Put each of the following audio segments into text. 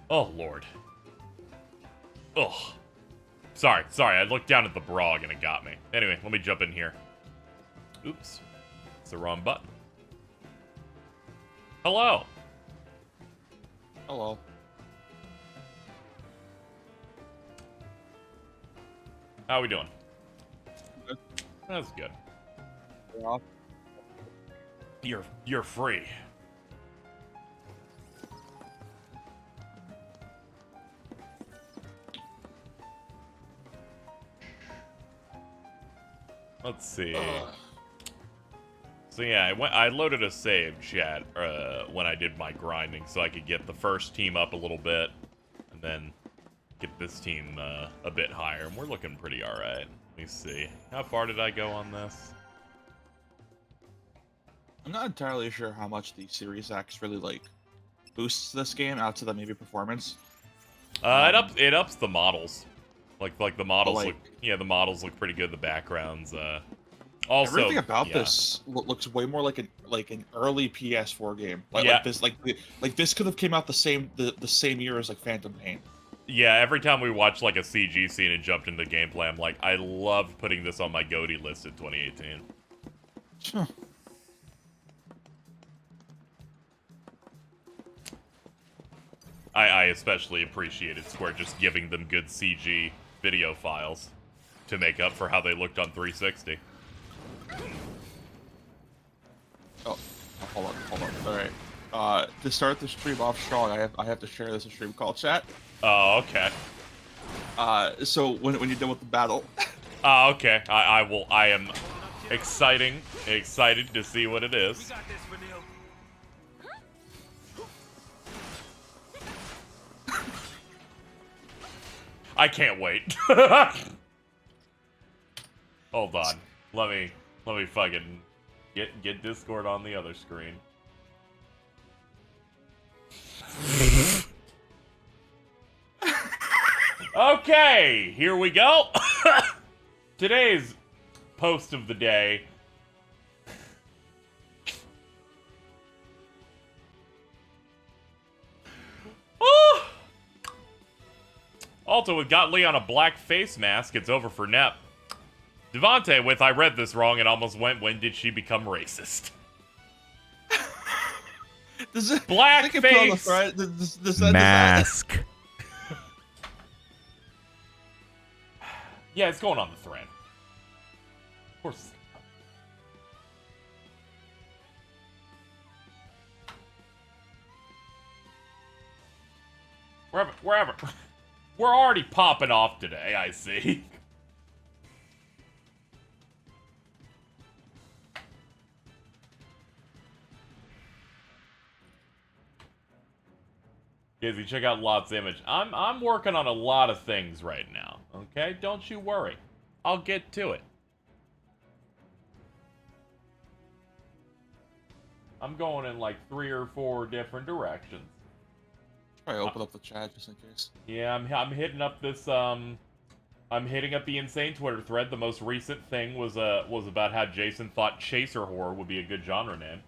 Oh, Lord. Ugh. Sorry, I looked down at the brog and it got me. Anyway, let me jump in here. Oops. It's the wrong button. Hello. Hello. How we doing? Good. That's good. Yeah. You're free. Let's see. So yeah, I loaded a save chat when I did my grinding, so I could get the first team up a little bit, and then get this team a bit higher. And we're looking pretty alright. Let me see. How far did I go on this? I'm not entirely sure how much the Series X really like boosts this game out to the maybe performance. It ups the models. Like the models like, look, yeah, the models look pretty good. The backgrounds, also everything about yeah. this looks way more like an early PS4 game. Like, Yeah. like this could have came out the same year as like Phantom Pain. Yeah, every time we watched like a CG scene and jumped into gameplay, I'm like, I loved putting this on my GOTY list in 2018. Sure. I especially appreciated Square just giving them good CG video files to make up for how they looked on 360. Oh, hold on. All right. To start the stream off strong, I have to share this in stream call chat. Oh, okay. So when you're done with the battle. Oh, okay. I am excited to see what it is. I can't wait. Hold on. Let me fucking get Discord on the other screen. Okay, here we go. Today's post of the day. Oh! Also, with Got Lee on a black face mask, it's over for Nep. Devontae with I read this wrong and almost went, when did she become racist? Black face mask. Yeah, it's going on the thread. Of course. Wherever. We're already popping off today, I see. Izzy, check out Lot's image. I'm working on a lot of things right now, okay? Don't you worry. I'll get to it. I'm going in like 3 or 4 different directions. Try open up the chat just in case. Yeah, I'm hitting up this I'm hitting up the insane Twitter thread. The most recent thing was about how Jason thought chaser horror would be a good genre name.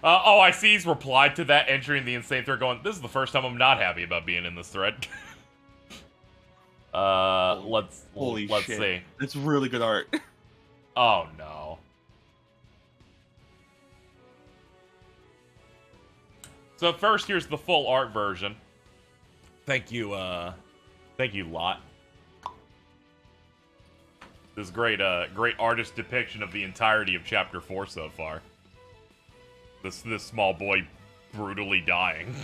Oh, I see he's replied to that entry in the insane thread going, this is the first time I'm not happy about being in this thread. Let's see. It's really good art. Oh no. So first, here's the full art version. Thank you, Lot. This great artist depiction of the entirety of Chapter 4 so far. This small boy brutally dying.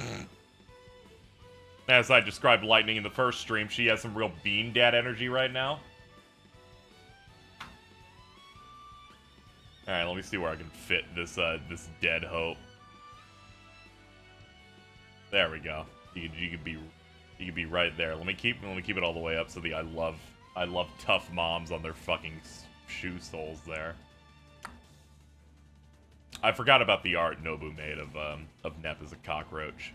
As I described Lightning in the first stream, she has some real Bean Dad energy right now. Alright, let me see where I can fit this dead hope. There we go. You could be right there. Let me keep it all the way up so the I love tough moms on their fucking shoe soles there. I forgot about the art Nobu made of Nep as a cockroach.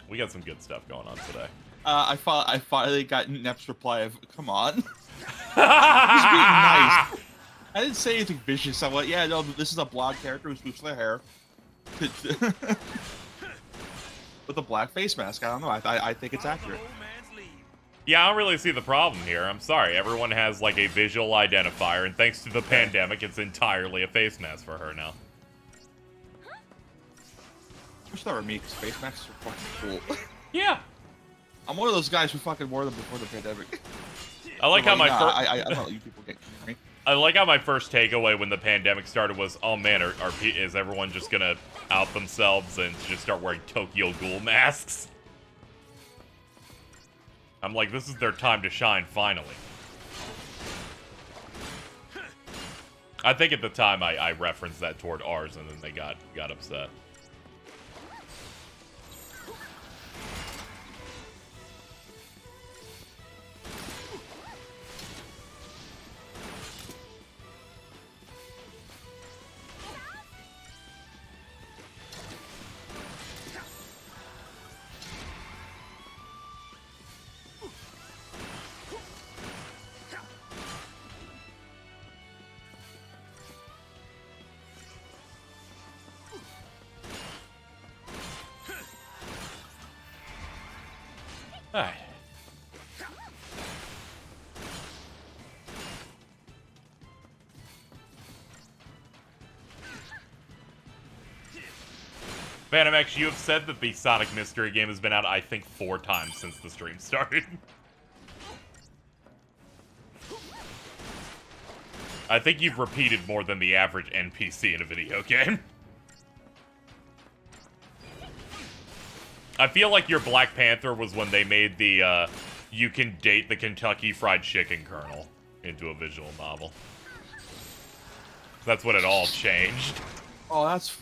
We got some good stuff going on today. I finally got Nep's reply of, come on. He's being nice. I didn't say anything vicious. I'm like, yeah, no, this is a blonde character who swoops their hair. With a black face mask. I don't know. I think it's accurate. Yeah, I don't really see the problem here. I'm sorry. Everyone has, like, a visual identifier, and thanks to the pandemic, it's entirely a face mask for her now. I wish that were me, because face masks are fucking cool. Yeah. I'm one of those guys who fucking wore them before the pandemic. I like how my first... I don't let you people get me. I like how my first takeaway when the pandemic started was, oh man, is everyone just gonna out themselves and just start wearing Tokyo Ghoul masks? I'm like, this is their time to shine, finally. I think at the time I referenced that toward ours, and then they got upset. Alright. Phantom X, you have said that the Sonic Mystery game has been out, I think, 4 times since the stream started. I think you've repeated more than the average NPC in a video game. I feel like your Black Panther was when they made the, you can date the Kentucky Fried Chicken Colonel into a visual novel. That's when it all changed. Oh, that's...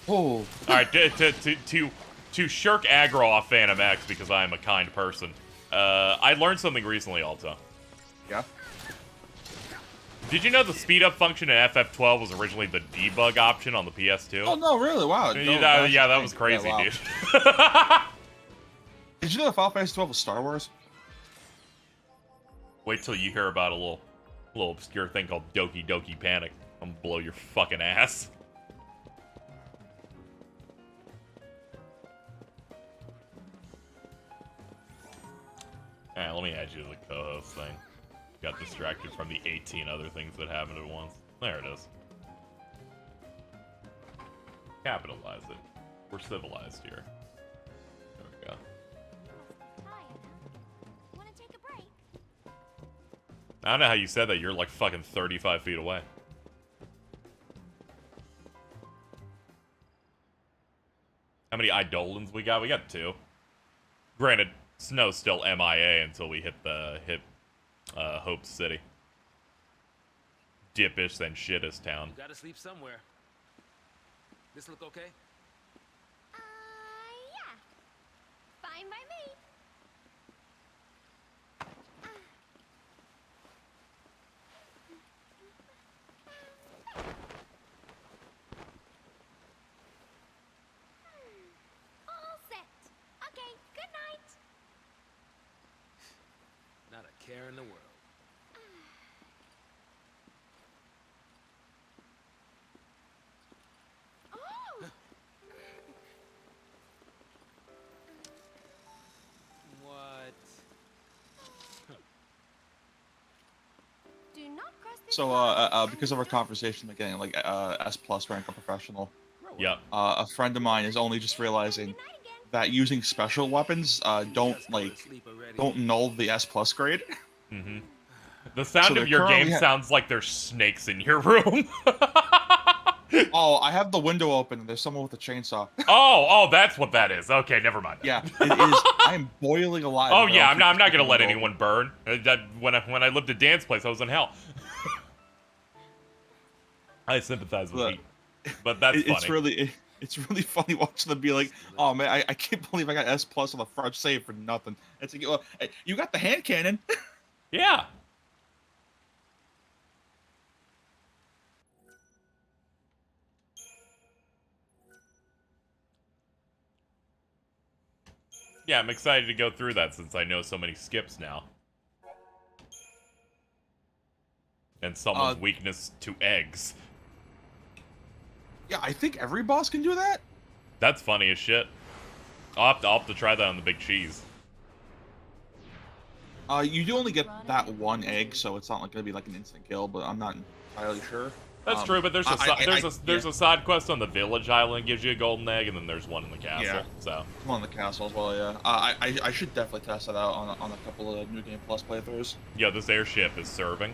Oh. Alright, to shirk aggro off Phantom X because I am a kind person, I learned something recently, Alto. Yeah? Did you know the speed up function in FF12 was originally the debug option on the PS2? Oh, no, really? Wow. Yeah, that was crazy, yeah, wow. dude. Did you know that Final Fantasy 12 was Star Wars? Wait till you hear about a little obscure thing called Doki Doki Panic. I'm gonna blow your fucking ass. Alright, let me add you to the co-host thing. Got distracted from the 18 other things that happened at once. There it is. Capitalize it. We're civilized here. There we go. Wanna take a break? I don't know how you said that. You're like fucking 35 feet away. How many Eidolons we got? We got 2. Granted, Snow's still MIA until we hit Hope City. Dippish, then shittest town. You gotta sleep somewhere. This look okay? Yeah. Fine by me. All set. Okay, good night. Not a care in the world. Oh! What? Do not cross this So, line. because of our conversation at getting, like, S+ rank on professional, Yep. a friend of mine is only just realizing Good night again. that using special weapons, don't null the S+ grade. Mm-hmm. The sound So of they're your game currently sounds like there's snakes in your room. Oh, I have the window open and there's someone with a chainsaw. Oh, that's what that is. Okay, never mind. Yeah, it is. I am boiling alive. Oh bro. yeah, I'm not gonna Keep let the window anyone burn. When I lived at Dan's place, I was in hell. I sympathize with Look, you, but that's funny. It's really funny watching them be like, oh man, I can't believe I got S+ on the front save for nothing. It's like, well, hey, you got the hand cannon. Yeah. Yeah, I'm excited to go through that since I know so many skips now. And someone's weakness to eggs. Yeah, I think every boss can do that. That's funny as shit. I'll have to try that on the big cheese. You do only get that one egg, so it's not like gonna be like an instant kill. But I'm not entirely sure. That's true, but there's yeah. a side quest on the village island gives you a golden egg, and then there's one in the castle. Yeah. So One in the castle as well. Yeah. I should definitely test that out on a couple of New Game Plus playthroughs. yeah, this airship is serving.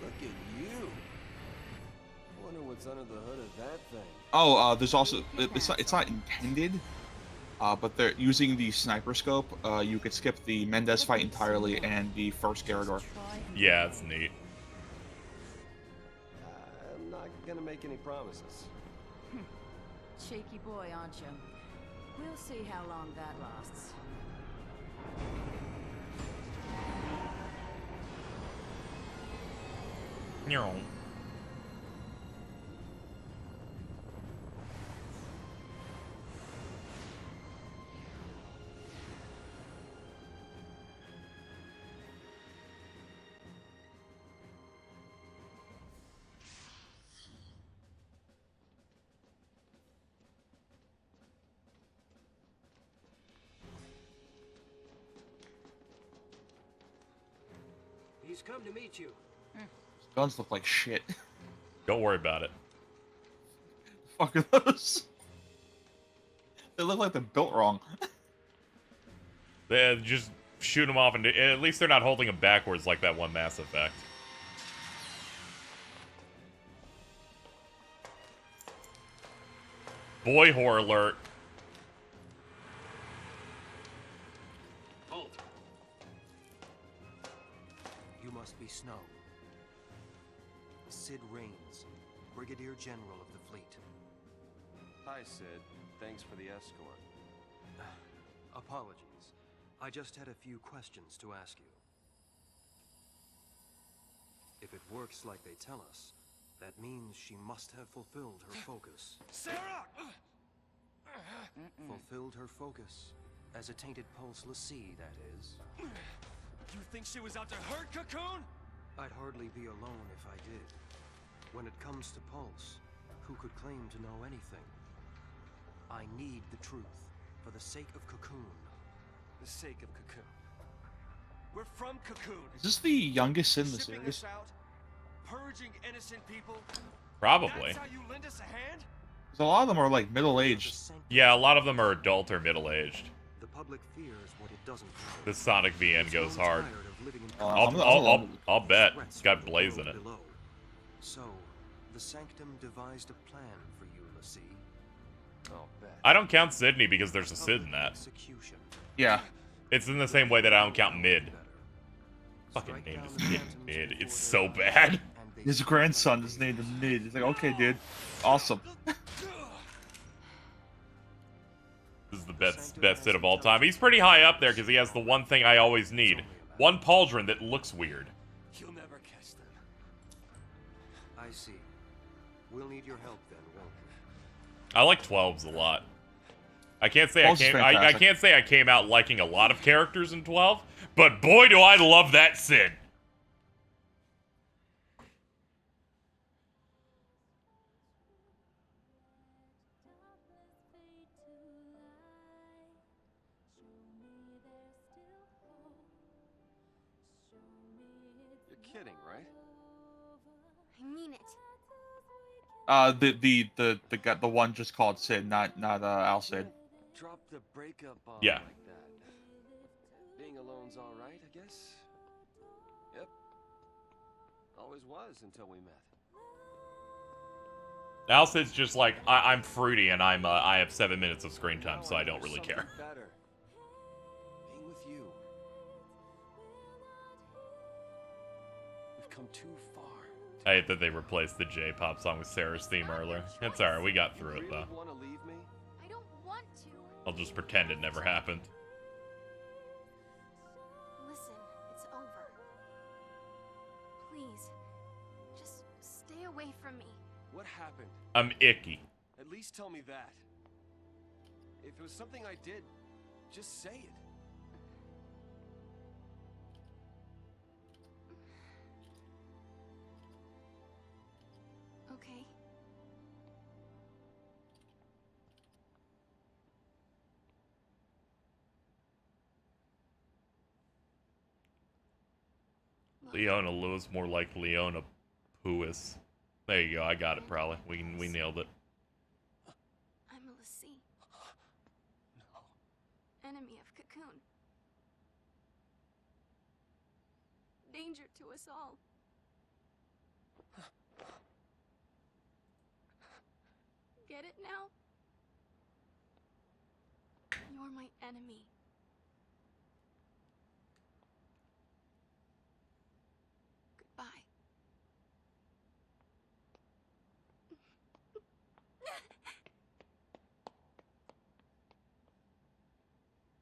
Look at you. Wonder what's under the hood of that thing. Oh, there's also it's not intended, but they're using the sniper scope. You could skip the Mendez fight entirely and the first Garrador. Yeah, it's neat. I'm not gonna make any promises. Shaky boy, aren't you? We'll see how long that lasts. Neural. He's come to meet you. Guns look like shit. Don't worry about it. Fuck are those? They look like they're built wrong. They just shoot them off, and at least they're not holding them backwards like that one Mass Effect. Boy, horror alert. Halt. You must be Snow. Sid Raines, Brigadier General of the fleet. Hi, Sid. Thanks for the escort. Apologies. I just had a few questions to ask you. If it works like they tell us, that means she must have fulfilled her focus. Sarah! Fulfilled her focus. As a tainted pulse l'Cie, that is. You think she was out to hurt Cocoon? I'd hardly be alone if I did. When it comes to Pulse, who could claim to know anything? I need the truth, for the sake of Cocoon. The sake of Cocoon. We're from Cocoon. Is this the youngest in the Shipping series? us out, purging innocent people. Probably. That's how you lend us a hand? 'Cause a lot of them are like middle-aged. Yeah, a lot of them are adult or middle-aged. The public fears what it doesn't know. This Sonic VN It's goes grown hard. tired of living in I'll bet. It's got Blaze in it. below. So, the Sanctum devised a plan for you, l'Cie. I'll bet. I don't count Sydney because there's a Sid in that. Execution. Yeah. It's in the same way that I don't count Mid. Fucking name is Mid. It's so bad. His grandson is named Mid. He's like, okay, dude. Awesome. This is the best Sid of all time. He's pretty high up there because he has the one thing I always need. One pauldron that looks weird. You'll never catch them. I see. We'll need your help then, won't we? I like 12s a lot. I can't say 12's I can't say I came out liking a lot of characters in 12, but boy do I love that Sid. You're kidding, right? I mean it. The one just called Sid, not Al Sid. Drop the breakup bomb Yeah. like that. Being alone's all right, I guess. Yep. Always was until we met. Al Sid's just like, I'm fruity and I have 7 minutes of screen time, so I don't really Something care. Better. Being with you. We've come too far. I hate that they replaced the J-pop song with Sarah's theme earlier. It's alright, we got through it Really though. want to leave me? I don't want to. I'll just pretend it never happened. Listen, it's over. Please, just stay away from me. What happened? I'm icky. At least tell me that. If it was something I did, just say it. Okay. Leona Lewis, more like Leona Puis. There you go. I got it. Probably we nailed it. I'm a Lassie. Enemy of Cocoon. Danger to us all. Get it now? You're my enemy. Goodbye.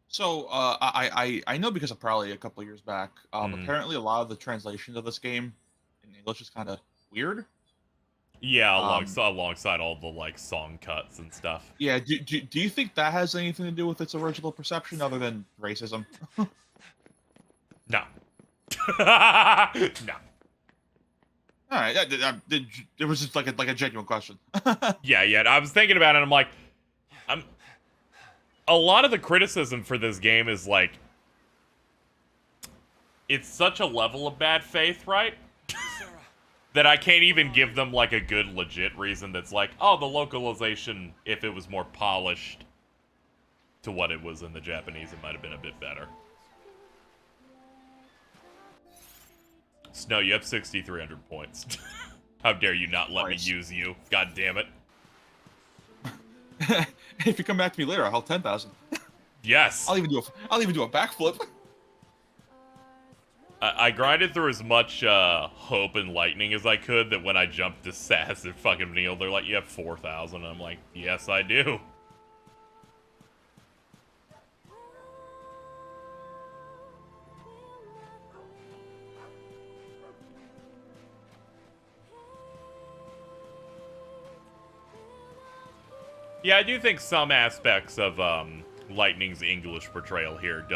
So I know because of probably a couple years back. Mhm. Apparently, a lot of the translations of this game in English is kind of weird. Yeah, alongside all the like song cuts and stuff. Yeah. Do you think that has anything to do with its original perception, other than racism? No. No. All right. It was just like a genuine question. Yeah. I was thinking about it. And I'm like, a lot of the criticism for this game is like, it's such a level of bad faith, right? That I can't even give them like a good legit reason that's like, oh, the localization, if it was more polished to what it was in the Japanese, it might have been a bit better. Snow, you have 6,300 points. How dare you not let me use you? God damn it. If you come back to me later, I'll help 10,000. Yes. I'll even do a backflip. I grinded through as much hope and lightning as I could that when I jumped to Sass and fucking Neil, they're like, you have 4,000. I'm like, yes, I do. Yeah, I do think some aspects of Lightning's English portrayal here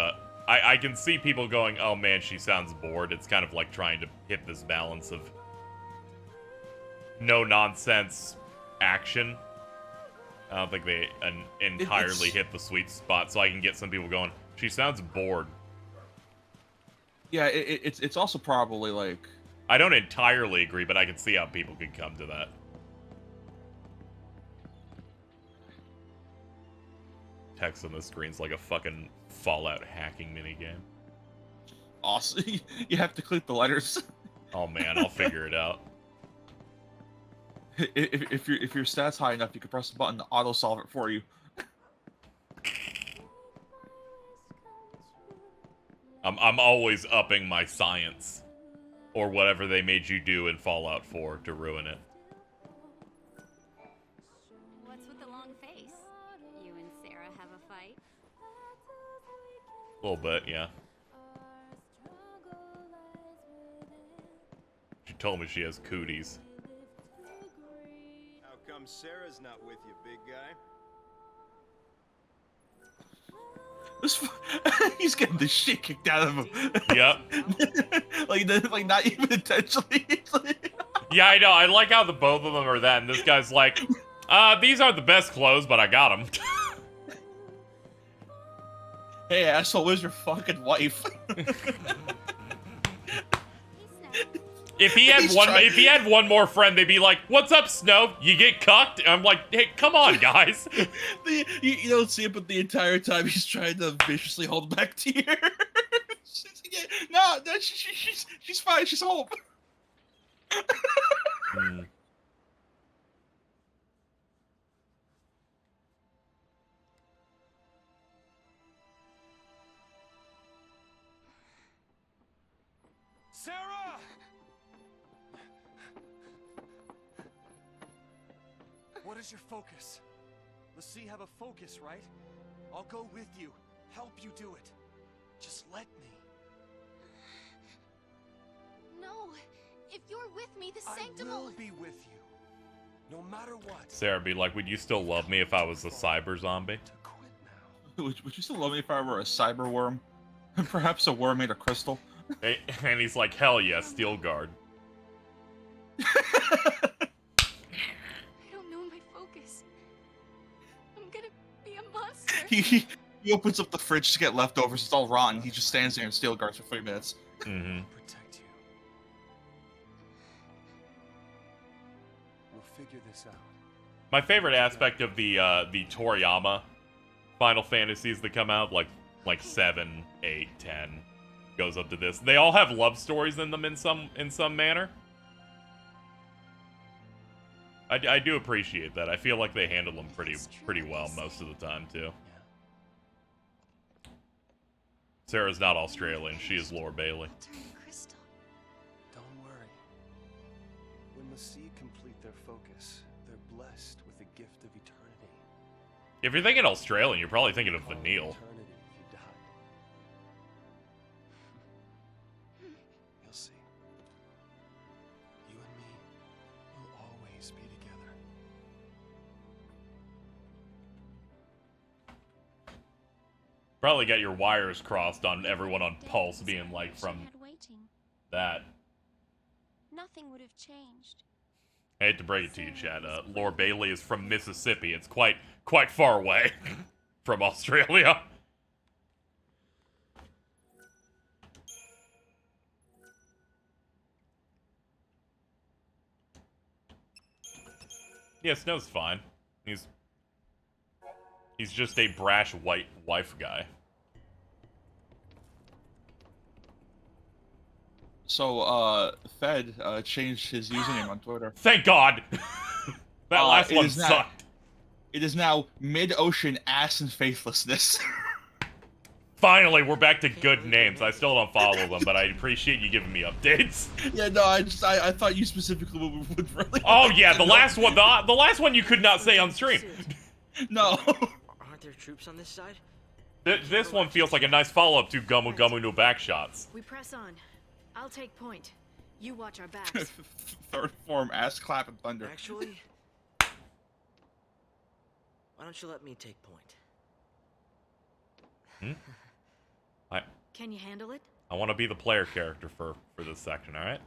I can see people going, oh man, she sounds bored. It's kind of like trying to hit this balance of no-nonsense action. I don't think they entirely hit the sweet spot, so I can get some people going, she sounds bored. Yeah, it's also probably like... I don't entirely agree, but I can see how people could come to that. Text on the screen's like a fucking Fallout hacking minigame. Awesome. You have to click the letters. Oh man, I'll figure it out. If your stats high enough, you can press the button to auto solve it for you. I'm always upping my science, or whatever they made you do in Fallout 4 to ruin it. What's with the long face? You and Sarah have a fight? A little bit, yeah. She told me she has cooties. How come Sarah's not with you, big guy? He's getting the shit kicked out of him. Yep. like not even intentionally. Yeah, I know. I like how the both of them are that, and this guy's like, these aren't the best clothes, but I got them. Hey, asshole, where's your fucking wife? If he had one more friend, they'd be like, "What's up, Snow? You get cucked?" I'm like, "Hey, come on, guys." You don't see it, but the entire time he's trying to viciously hold back tears. No, she's fine. She's home. Sarah! What is your focus? Let's see, have a focus, right? I'll go with you, help you do it. Just let me. No, if you're with me, the sanctum I will be with you, no matter what. Sarah be like, "Would you still love me if I was a cyber zombie?" Would you still love me if I were a cyber worm? Perhaps a worm made of crystal? And he's like, "Hell yeah, Steel Guard." I don't know my focus. I'm gonna be a monster. He opens up the fridge to get leftovers. It's all rotten. He just stands there and steel guards for 3 minutes. Mm-hmm. Protect you. figure this out. My favorite aspect of the Toriyama Final Fantasies that come out, like 7, 8, 10, goes up to this. They all have love stories in them in some manner. I do appreciate that. I feel like they handle them pretty well most of the time too. Sarah's not Australian. She is Laura Bailey. Don't worry. When the sea complete their focus, they're blessed with the gift of eternity. If you're thinking Australian, you're probably thinking of Vanille. Eternity if you died. You'll see. You and me will always be together. Probably got your wires crossed on everyone on Pulse being like from that. Nothing would have changed. I hate to break it to you, Chad. Laura Bailey is from Mississippi. It's quite far away from Australia. Yeah, Snow's fine. He's just a brash white wife guy. So, Fed changed his username on Twitter. Thank God! That last one sucked. It is now Mid-Ocean Ass and Faithlessness. Finally, we're back to good names. I still don't follow them, but I appreciate you giving me updates. Yeah, no, I thought you specifically would really... Oh yeah, the last one, the last one you could not say on stream. No. Aren't there troops on this side? This one feels like a nice follow-up to Gumu Gumu no Backshots. We press on. I'll take point. You watch our backs. Third form, ass clap and thunder. Actually, why don't you let me take point? Can you handle it? I want to be the player character for this section, alright?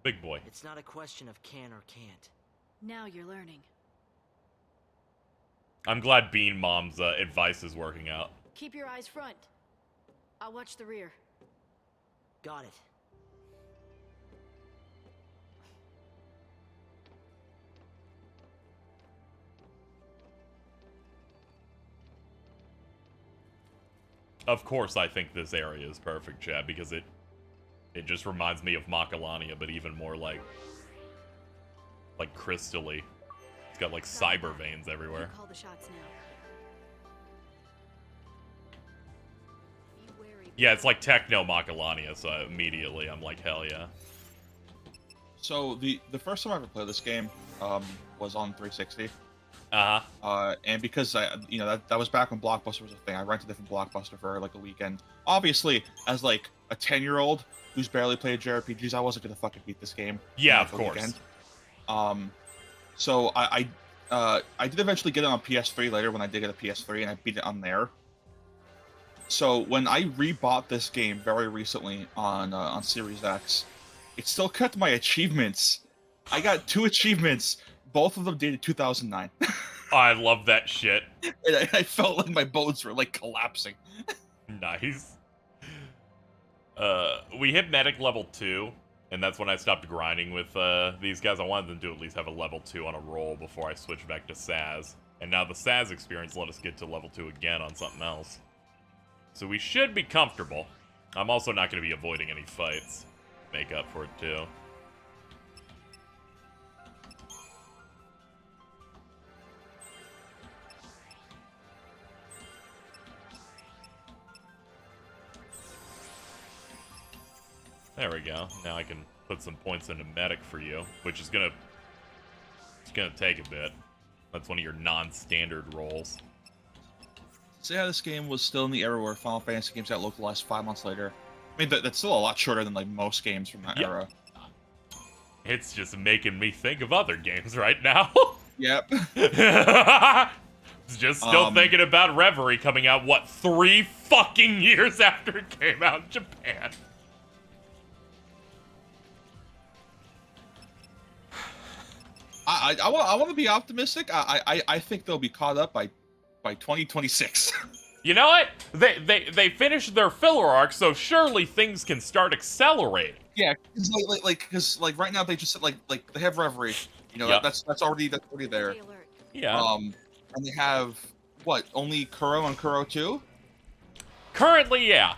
Big boy. It's not a question of can or can't. Now you're learning. I'm glad Bean Mom's advice is working out. Keep your eyes front. I'll watch the rear. Got it. Of course I think this area is perfect, Chad, because it just reminds me of Macalania, but even more like crystally. It's got like cyber veins everywhere. You call the shots now. Yeah, it's like techno Macalania, so immediately I'm like, hell yeah. So the first time I ever played this game was on 360. And because that was back when Blockbuster was a thing, I rented a different Blockbuster for like a weekend. Obviously, as like a 10-year-old who's barely played JRPGs, I wasn't gonna fucking beat this game. Yeah, of course. Weekend. So I did eventually get it on PS3 later when I did get a PS3, and I beat it on there. So when I rebought this game very recently on Series X, it still kept my achievements. I got 2 achievements. Both of them dated 2009. I love that shit. And I felt like my bones were like collapsing. Nice. We hit medic level 2, and that's when I stopped grinding with these guys. I wanted them to at least have a level 2 on a roll before I switched back to Saz. And now the Saz experience let us get to level 2 again on something else. So we should be comfortable. I'm also not going to be avoiding any fights. Make up for it too. There we go. Now I can put some points into medic for you, which is gonna take a bit. That's one of your non-standard roles. So yeah, this game was still in the era where Final Fantasy games got localized 5 months later. I mean, that's still a lot shorter than like most games from that era. It's just making me think of other games right now. Yep. Just still thinking about Reverie coming out, what, 3 fucking years after it came out in Japan. I want to be optimistic. I think they'll be caught up by 2026. You know what? They finished their filler arc, so surely things can start accelerating. Yeah, because right now they just said like they have Reverie. You know, Yep. that's already there. Yeah. And they have what? Only Kuro and Kuro 2? Currently, yeah.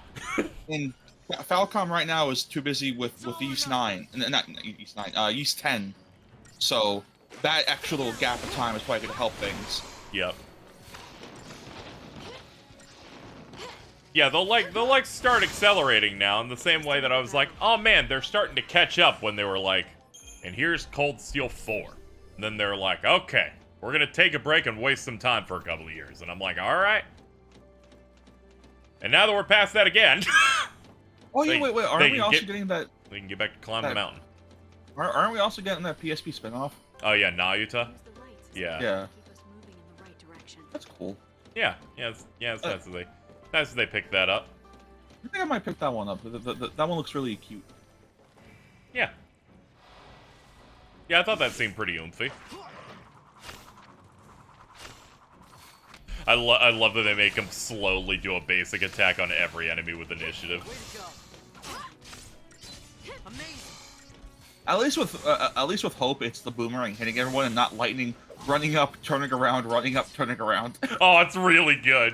And Falcom right now is too busy with East 9, and not East 9, East 10. So that extra little gap of time is probably going to help things. Yep. Yeah, they'll start accelerating now in the same way that I was like, oh man, they're starting to catch up when they were like, and here's Cold Steel 4. And then they're like, okay, we're gonna take a break and waste some time for a couple of years. And I'm like, alright. And now that we're past that again. Oh yeah, wait, aren't we also getting that? They can get back to climbing the mountain. Aren't we also getting that PSP spinoff? Oh yeah, Nayuta? Yeah. Yeah. That's cool. Yeah, it's nice that they picked that up. I think I might pick that one up. That one looks really cute. Yeah. Yeah, I thought that seemed pretty oomphy. I love that they make him slowly do a basic attack on every enemy with initiative. At least with Hope, it's the boomerang hitting everyone and not lightning running up, turning around, running up, turning around. Oh, it's really good.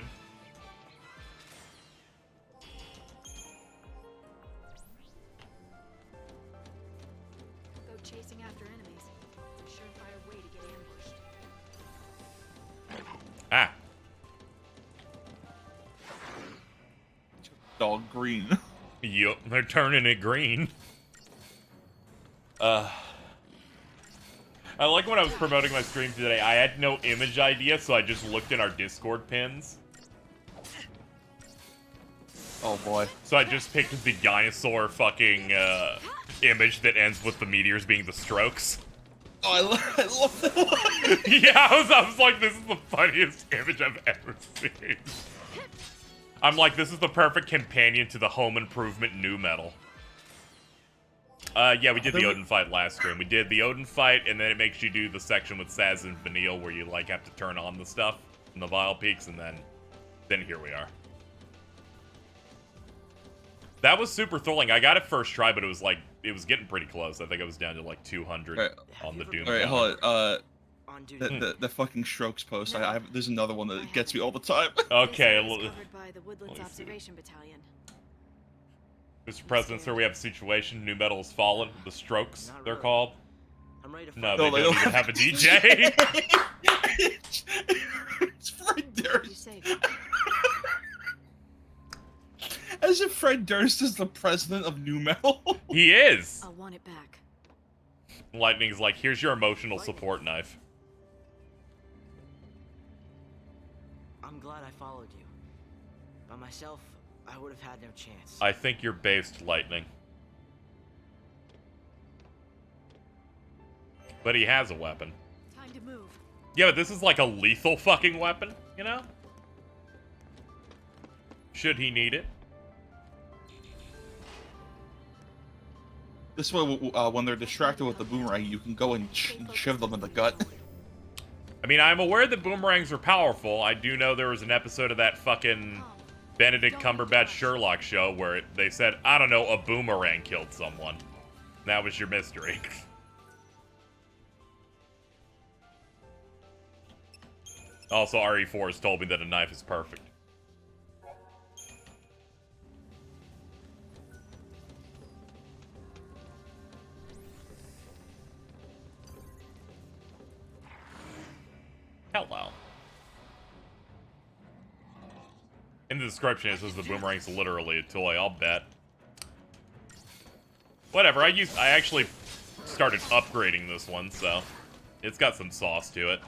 Go chasing after enemies. It's a surefire way to get ambushed. Ah. Dog green. Yup, they're turning it green. I like when I was promoting my stream today, I had no image idea, so I just looked in our Discord pins. Oh boy. So I just picked the dinosaur fucking image that ends with the meteors being the strokes. Oh, I love that one. Yeah, I was like, this is the funniest image I've ever seen. I'm like, this is the perfect companion to the Home Improvement new metal. Yeah, we did the Odin fight last stream. We did the Odin fight, and then it makes you do the section with Saz and Vanille where you, like, have to turn on the stuff in the Vile Peaks, and then here we are. That was super thrilling. I got it first try, but it was, like, it was getting pretty close. I think I was down to, like, 200 on the Doom. Alright, hold on. The fucking strokes post. There's another one that gets me all the time. Okay. By the Woodlands Observation Battalion. Mr. President, sir, we have a situation. New metal has fallen. The Strokes, they're called. I'm ready to no, they don't even have a DJ. It's Fred Durst. As if Fred Durst is the president of new metal. He is. I'll want it back. Lightning's like, here's your emotional support knife. I'm glad I followed you. By myself, I would have had no chance. I think you're based, Lightning. But he has a weapon. Time to move. Yeah, but this is like a lethal fucking weapon, you know? Should he need it? This way, when they're distracted with the boomerang, you can go and shiv them in the gut. I mean, I'm aware that boomerangs are powerful. I do know there was an episode of that fucking Benedict Cumberbatch Sherlock show where they said, I don't know, a boomerang killed someone. That was your mystery. Also, RE4 has told me that a knife is perfect. Hello. In the description, it says the boomerang's literally a toy. I'll bet. Whatever. I actually started upgrading this one, so it's got some sauce to it.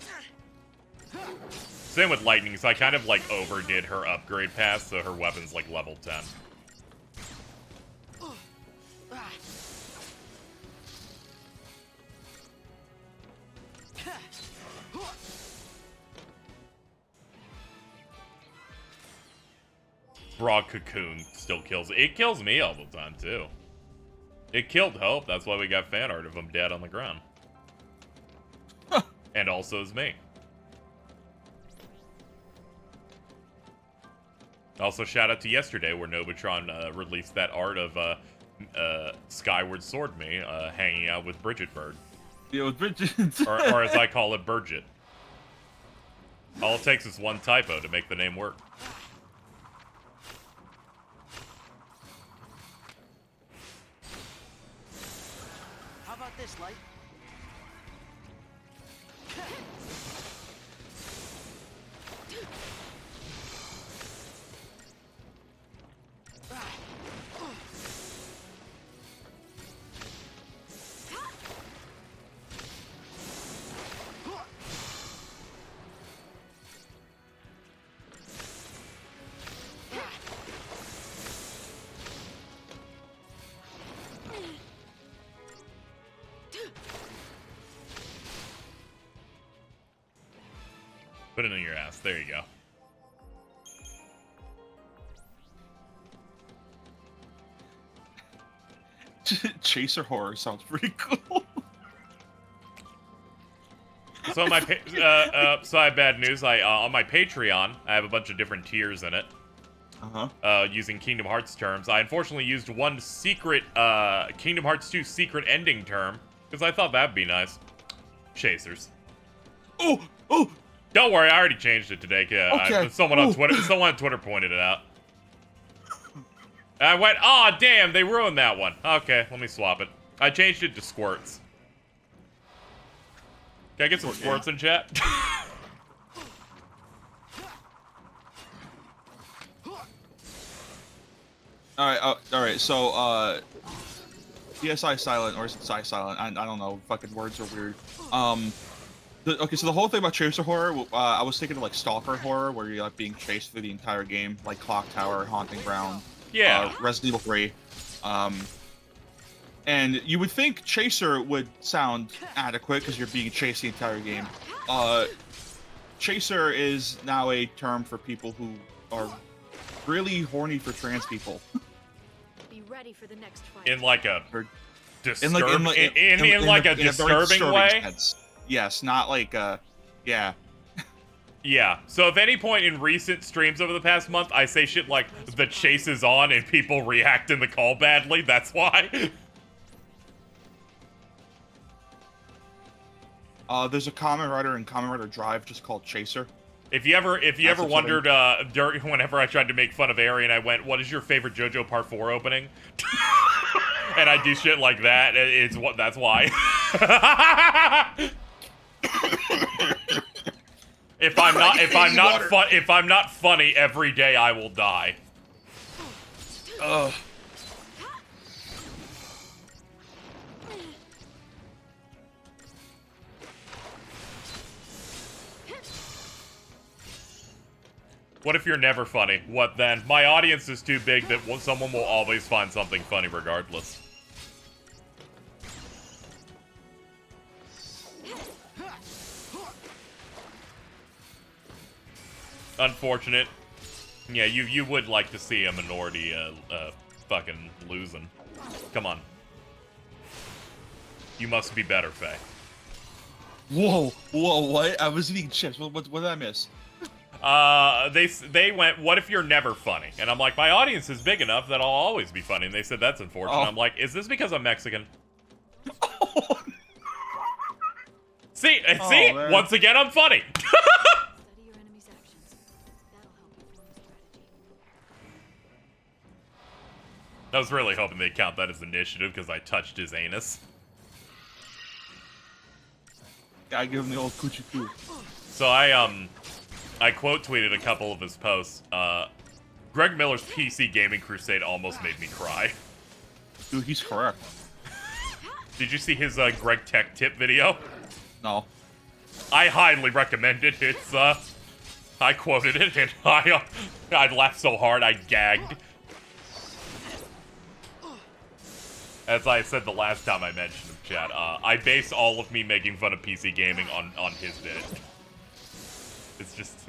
Same with Lightning, so I kind of like overdid her upgrade pass, so her weapon's like level 10. Broad Cocoon still kills. It kills me all the time, too. It killed Hope. That's why we got fan art of him dead on the ground. Huh. And also is me. Also, shout out to yesterday where Nobitron released that art of Skyward Sword me, hanging out with Bridget Bird. Yeah, with Bridget. or as I call it, Bridget. All it takes is one typo to make the name work. How about this, Light? Put it in your ass. There you go. Chaser horror sounds pretty cool. So my so I have bad news. I on my Patreon, I have a bunch of different tiers in it. Using Kingdom Hearts terms. I unfortunately used one secret Kingdom Hearts 2 secret ending term because I thought that'd be nice. Chasers. Oh. Don't worry, I already changed it today. Okay. Someone on Twitter pointed it out. I went, oh damn, they ruined that one. Okay, let me swap it. I changed it to squirts. Can I get some squirts in chat? Alright, so, XIII, or is it XIII? I don't know, fucking words are weird. Okay, so the whole thing about chaser horror, I was thinking of like stalker horror, where you're like being chased through the entire game, like Clock Tower, Haunting Ground, Resident Evil 3. And you would think chaser would sound adequate because you're being chased the entire game. Chaser is now a term for people who are really horny for trans people. Be ready for the next fight. In like a disturbing way. Sense. Yes, not like yeah. Yeah. So if any point in recent streams over the past month I say shit like the chase is on and people react in the call badly, that's why. There's a Kamen Rider in Kamen Rider Drive just called Chaser. If you ever wondered, whenever I tried to make fun of Arian, I went, "What is your favorite JoJo Part 4 opening?" And I do shit like that. That's why. If I'm not funny every day, I will die. Ugh. What if you're never funny? What then? My audience is too big that someone will always find something funny regardless. Unfortunate. Yeah, you would like to see a minority fucking losing. Come on. You must be better, Faye. Whoa, what? I was eating chips. What did I miss? They went, what if you're never funny? And I'm like, my audience is big enough that I'll always be funny. And they said, that's unfortunate. I'm like, is this because I'm Mexican? See, man. Once again, I'm funny. Study your enemy's actions. That'll help you form a strategy. I was really hoping they'd count that as initiative because I touched his anus. I give him the old coochie coo. So I quote tweeted a couple of his posts. Greg Miller's PC gaming crusade almost made me cry. Dude, he's correct. Did you see his Greg Tech tip video? No. I highly recommend it. It's I quoted it and I laughed so hard I gagged. As I said the last time I mentioned him, chat, I base all of me making fun of PC gaming on his bit. It's just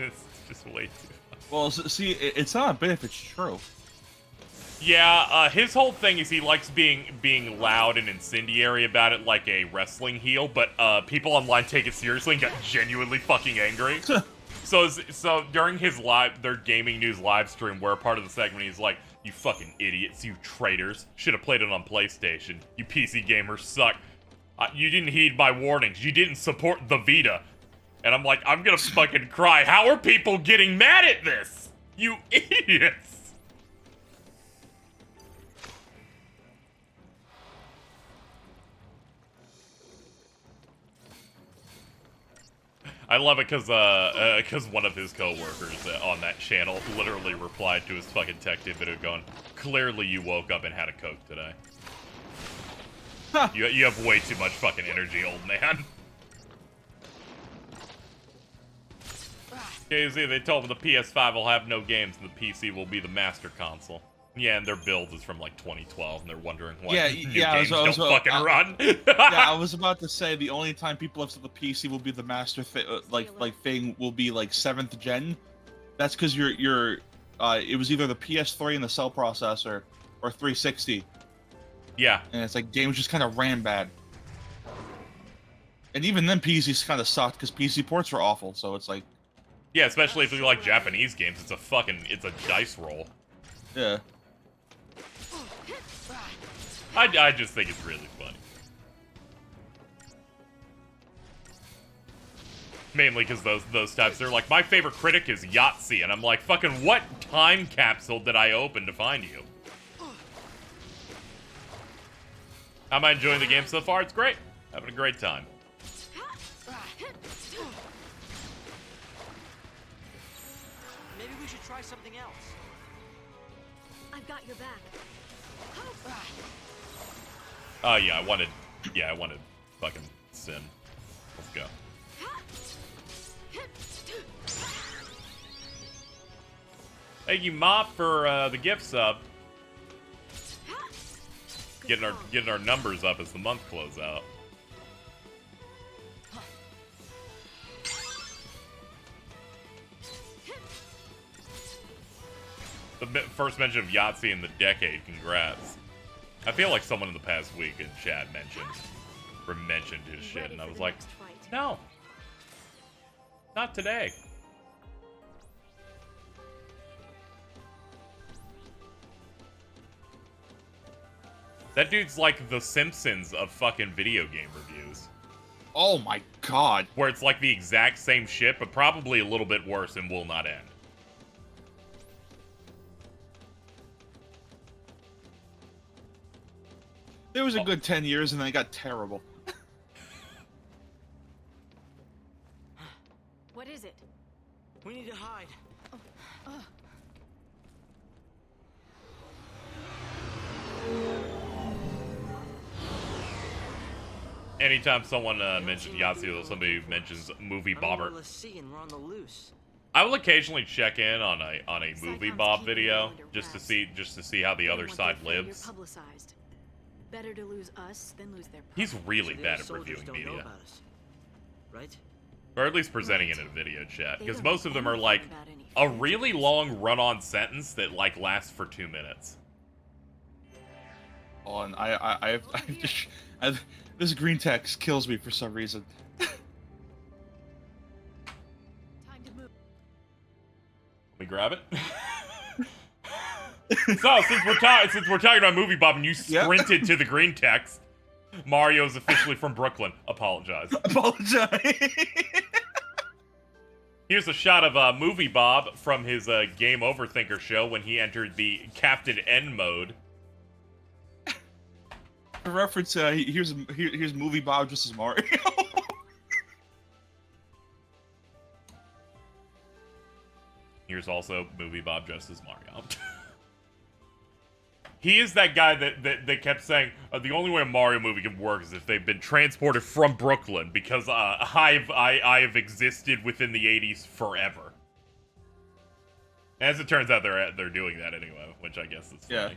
way too fun. Well, see, it's not a bit if it's true. Yeah, his whole thing is he likes being loud and incendiary about it like a wrestling heel, but people online take it seriously and get genuinely fucking angry. So during his their gaming news live stream, where part of the segment he's like, You fucking idiots, you traitors. Should have played it on PlayStation. You PC gamers suck. You didn't heed my warnings. You didn't support the Vita. And I'm like, I'm gonna fucking cry. How are people getting mad at this? You idiots. I love it because one of his coworkers on that channel literally replied to his fucking tech tip video going, clearly you woke up and had a Coke today. You have way too much fucking energy, old man. KZ, they told me the PS5 will have no games and the PC will be the master console. Yeah, and their build is from like 2012, and they're wondering why new games don't fucking run. Yeah, I was about to say the only time people have said the PC will be the master thing will be like 7th gen. That's because it was either the PS3 and the cell processor or 360. Yeah, and it's like games just kind of ran bad. And even then, PCs kind of sucked because PC ports were awful. So it's like, yeah, especially if you like Japanese games, it's a dice roll. Yeah. I just think it's really funny. Mainly because those types, they're like, my favorite critic is Yahtzee, and I'm like, fucking what time capsule did I open to find you? How am I enjoying the game so far? It's great. Having a great time. Maybe we should try something else. I've got your back. Oh yeah, I wanted fucking Sin. Let's go. Thank you, Mop, for the gift sub. Getting our numbers up as the month close out. The first mention of Yahtzee in the decade. Congrats. I feel like someone in the past week in chat mentioned his shit, and I was like, no. Not today. That dude's like the Simpsons of fucking video game reviews. Oh my god. Where it's like the exact same shit, but probably a little bit worse and will not end. There was a good 10 years and then it got terrible. What is it? We need to hide. Anytime someone mentions Yahtzee or somebody mentions movie bobber, I will occasionally check in on a movie bob video just to see how the other side lives. Better to lose us than lose their. He's really bad at reviewing media, right? Or at least presenting it in a video chat, because most of them are like a really long run-on sentence that like lasts for 2 minutes. Oh, and this green text kills me for some reason. Let me grab it. So, since we're talking about movie bob and you sprinted to the green text, Mario's officially from Brooklyn. Apologize. Apologize. Here's a shot of movie bob from his Game Overthinker show when he entered the Captain N mode. A reference, here's movie bob just as Mario. Here's also movie bob just as Mario. He is that guy that kept saying the only way a Mario movie can work is if they've been transported from Brooklyn because I have existed within the 80s forever. As it turns out, they're doing that anyway, which I guess is funny.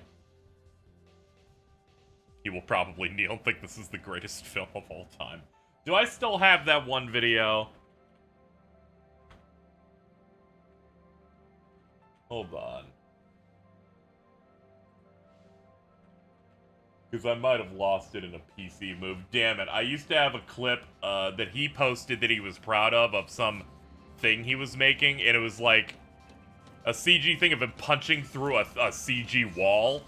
He will probably kneel and think this is the greatest film of all time. Do I still have that one video? Hold on. Because I might have lost it in a PC move. Damn it. I used to have a clip that he posted that he was proud of some thing he was making, and it was like a CG thing of him punching through a CG wall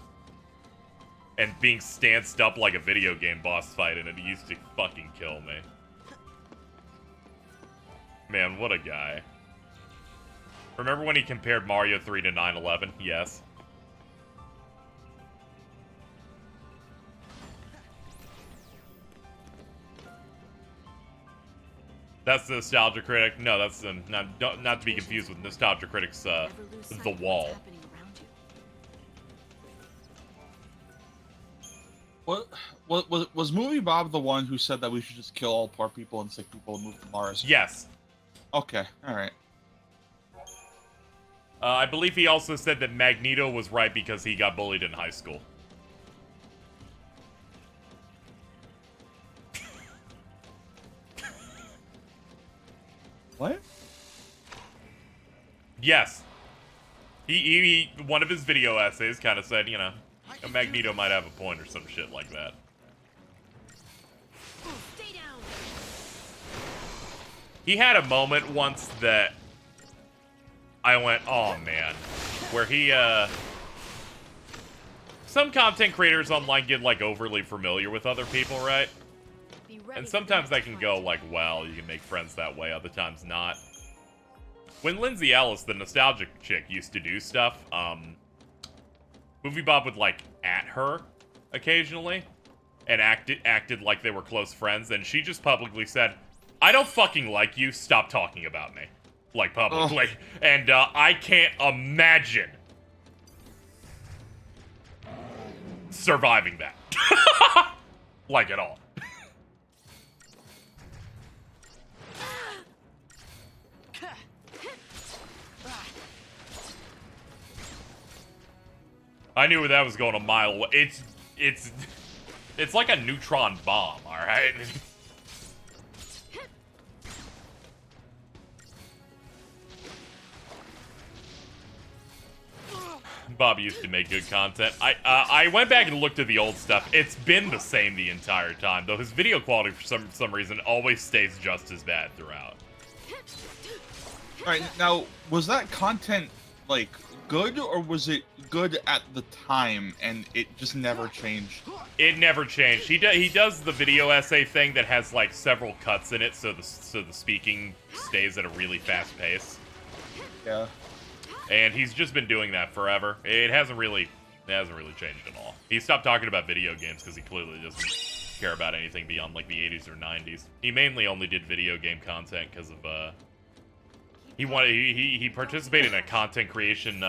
and being stanced up like a video game boss fight, and it used to fucking kill me. Man, what a guy. Remember when he compared Mario 3 to 9/11? Yes. That's the Nostalgia Critic. No, that's not to be confused with Nostalgia Critic's The Wall. What was Movie Bob the one who said that we should just kill all poor people and sick people and move to Mars? Yes. Okay, alright. I believe he also said that Magneto was right because he got bullied in high school. What? Yes. He one of his video essays kind of said, you know, Magneto might have a point or some shit like that. Stay down. He had a moment once that I went, oh man, where he, some content creators online get, like, overly familiar with other people, right? And sometimes that can go, like, well, you can make friends that way, other times not. When Lindsay Ellis, the nostalgic chick, used to do stuff, Movie Bob would, like, at her occasionally, and acted like they were close friends, and she just publicly said, I don't fucking like you, stop talking about me. Like, publicly. Oh. And, I can't imagine surviving that. Like, at all. I knew where that was going a mile away. It's like a neutron bomb, alright? Bob used to make good content. I went back and looked at the old stuff. It's been the same the entire time, though his video quality for some reason always stays just as bad throughout. Alright, now, was that content, like, good, or was it good at the time, and it just never changed? It never changed. He does the video essay thing that has, like, several cuts in it, so the speaking stays at a really fast pace. Yeah. And he's just been doing that forever. It hasn't really changed at all. He stopped talking about video games because he clearly doesn't care about anything beyond, like, the 80s or 90s. He mainly only did video game content because of, he participated in a content creation,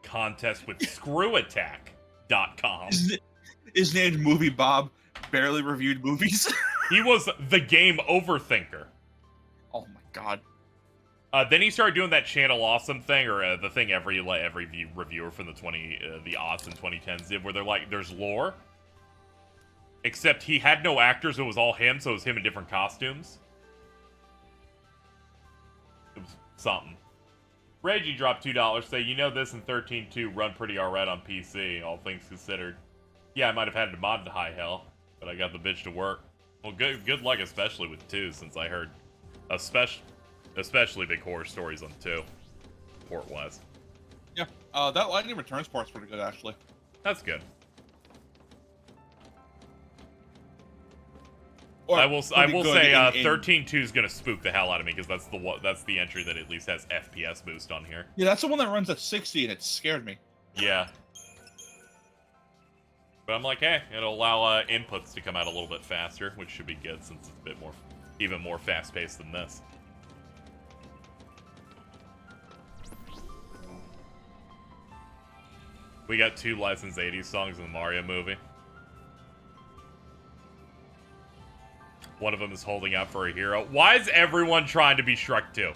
contest with ScrewAttack.com. His name Movie Bob barely reviewed movies. He was the game overthinker. Oh my god. Then he started doing that Channel Awesome thing, or the thing every reviewer from the aughts and 2010s did, where they're like, there's lore, except he had no actors, it was all him, so it was him in different costumes. It was something. Reggie dropped $2, say, you know this and 13.2 run pretty alright on PC, all things considered. Yeah, I might have had to mod to high hell, but I got the bitch to work. Well, good luck, especially with 2, since I heard especially big horror stories on 2, port-wise. Yeah, that Lightning Returns port's pretty good, actually. That's good. Or I will say 13.2 is gonna spook the hell out of me because that's the entry that at least has FPS boost on here. Yeah, that's the one that runs at 60 and it scared me. Yeah. But I'm like, hey, it'll allow inputs to come out a little bit faster, which should be good since it's a bit more, even more fast-paced than this. We got 2 licensed 80s songs in the Mario movie. One of them is Holding Out for a Hero. Why is everyone trying to be Shrek 2?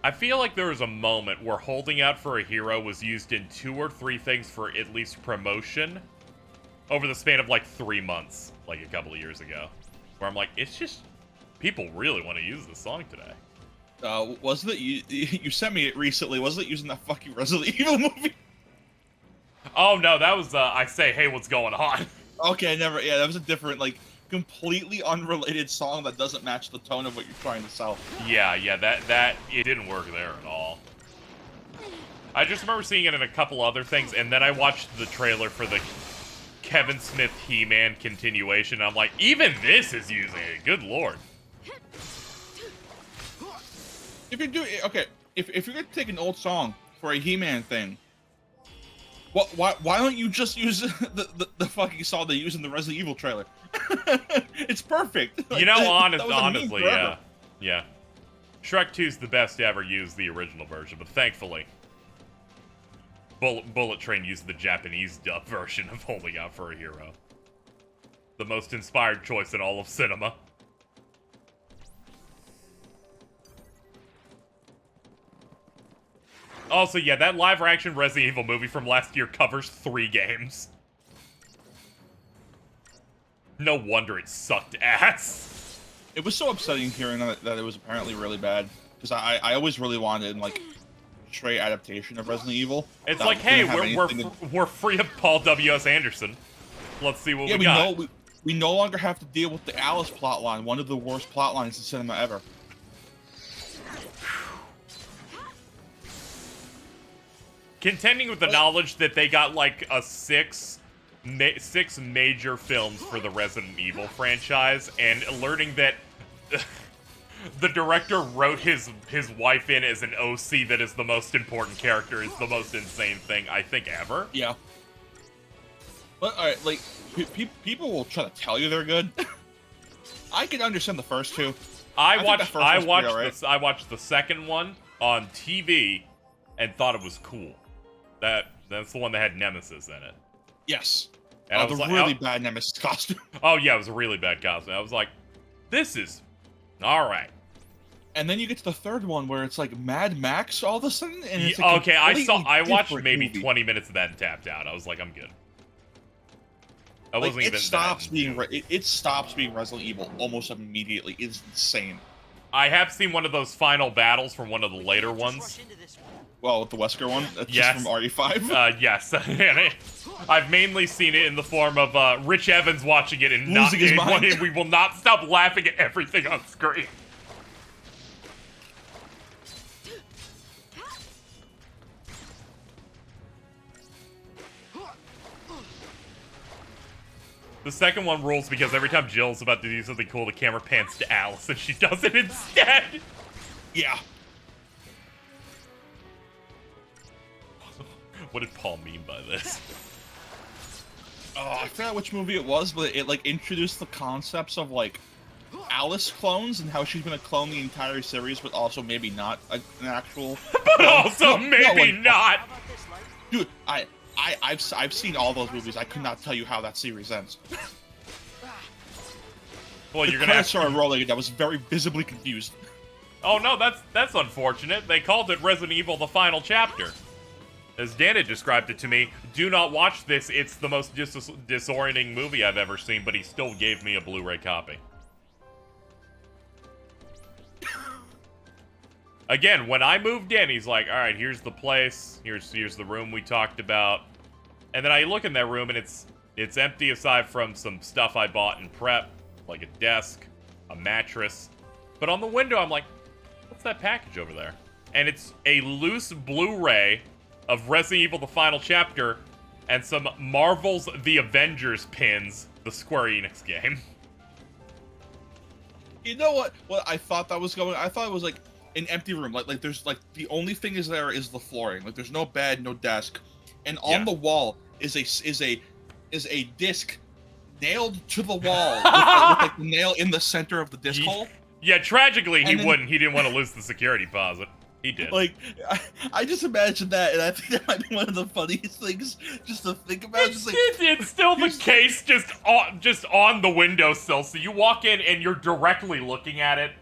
I feel like there was a moment where Holding Out for a Hero was used in 2 or 3 things for at least promotion over the span of like 3 months, like a couple of years ago. Where I'm like, it's just... people really want to use this song today. Wasn't it you sent me it recently? Wasn't it using that fucking Resident Evil movie? Oh no, that was I say, hey, what's going on? Okay, never. Yeah, that was a different. Like completely unrelated song that doesn't match the tone of what you're trying to sell. Yeah, that it didn't work there at all. I just remember seeing it in a couple other things, and then I watched the trailer for the Kevin Smith He-Man continuation, and I'm like, even this is using it. Good lord. If you're doing okay, if you're gonna take an old song for a He-Man thing, why don't you just use the fucking song they use in the Resident Evil trailer? It's perfect. You know, Like, honestly, yeah. Shrek 2's the best to ever use the original version, but thankfully, Bullet Train used the Japanese dub version of Holding Out for a Hero. The most inspired choice in all of cinema. Also, yeah, that live-action Resident Evil movie from last year covers 3 games. No wonder it sucked ass. It was so upsetting hearing that it was apparently really bad, because I always really wanted, like, straight adaptation of Resident Evil. It's like, hey, we're free of Paul W.S. Anderson. Let's see what we got. We no longer have to deal with the Alice plotline, one of the worst plotlines in cinema ever. Contending with the knowledge that they got like a 6 major films for the Resident Evil franchise, and learning that the director wrote his wife in as an OC that is the most important character is the most insane thing I think ever. Yeah. But alright, like people will try to tell you they're good. I can understand the first 2. I watched the second one on TV and thought it was cool. That's the one that had Nemesis in it. Yes. And the really bad Nemesis costume. Oh yeah, it was a really bad costume. I was like, this is alright. And then you get to the third one where it's like Mad Max all of a sudden, and it's okay, I watched maybe 20 minutes of that and tapped out. I was like, I'm good. It stops being Resident Evil almost immediately. It's insane. I have seen one of those final battles from one of the later ones. Well, with the Wesker one? That's yes. Just from RE5? Yes. I've mainly seen it in the form of Rich Evans watching it and losing his mind. We will not stop laughing at everything on screen. The second one rules because every time Jill's about to do something cool, the camera pans to Alice and she does it instead. Yeah. What did Paul mean by this? Oh, I forgot which movie it was, but it like introduced the concepts of like Alice clones and how she's gonna clone the entire series, but also maybe not an actual. But also maybe not. Dude, I've seen all those movies. I could not tell you how that series ends. Well, you're gonna start rolling, and I was very visibly confused. Oh no, that's unfortunate. They called it Resident Evil: The Final Chapter. As Dan had described it to me, do not watch this. It's the most disorienting movie I've ever seen, but he still gave me a Blu-ray copy. Again, when I moved in, he's like, all right, here's the place. Here's the room we talked about. And then I look in that room, and it's empty aside from some stuff I bought in prep, like a desk, a mattress. But on the window, I'm like, what's that package over there? And it's a loose Blu-ray of Resident Evil: The Final Chapter and some Marvel's The Avengers pins, the Square Enix game. You know what? What I thought that was going. I thought it was like an empty room. Like there's like the only thing is the flooring. Like there's no bed, no desk, and on the wall is a disc nailed to the wall with like the nail in the center of the disc hole. Yeah, tragically he didn't want to lose the security deposit. He did. Like, I just imagined that, and I think that might be one of the funniest things just to think about. It's still the case just on the windowsill, so you walk in and you're directly looking at it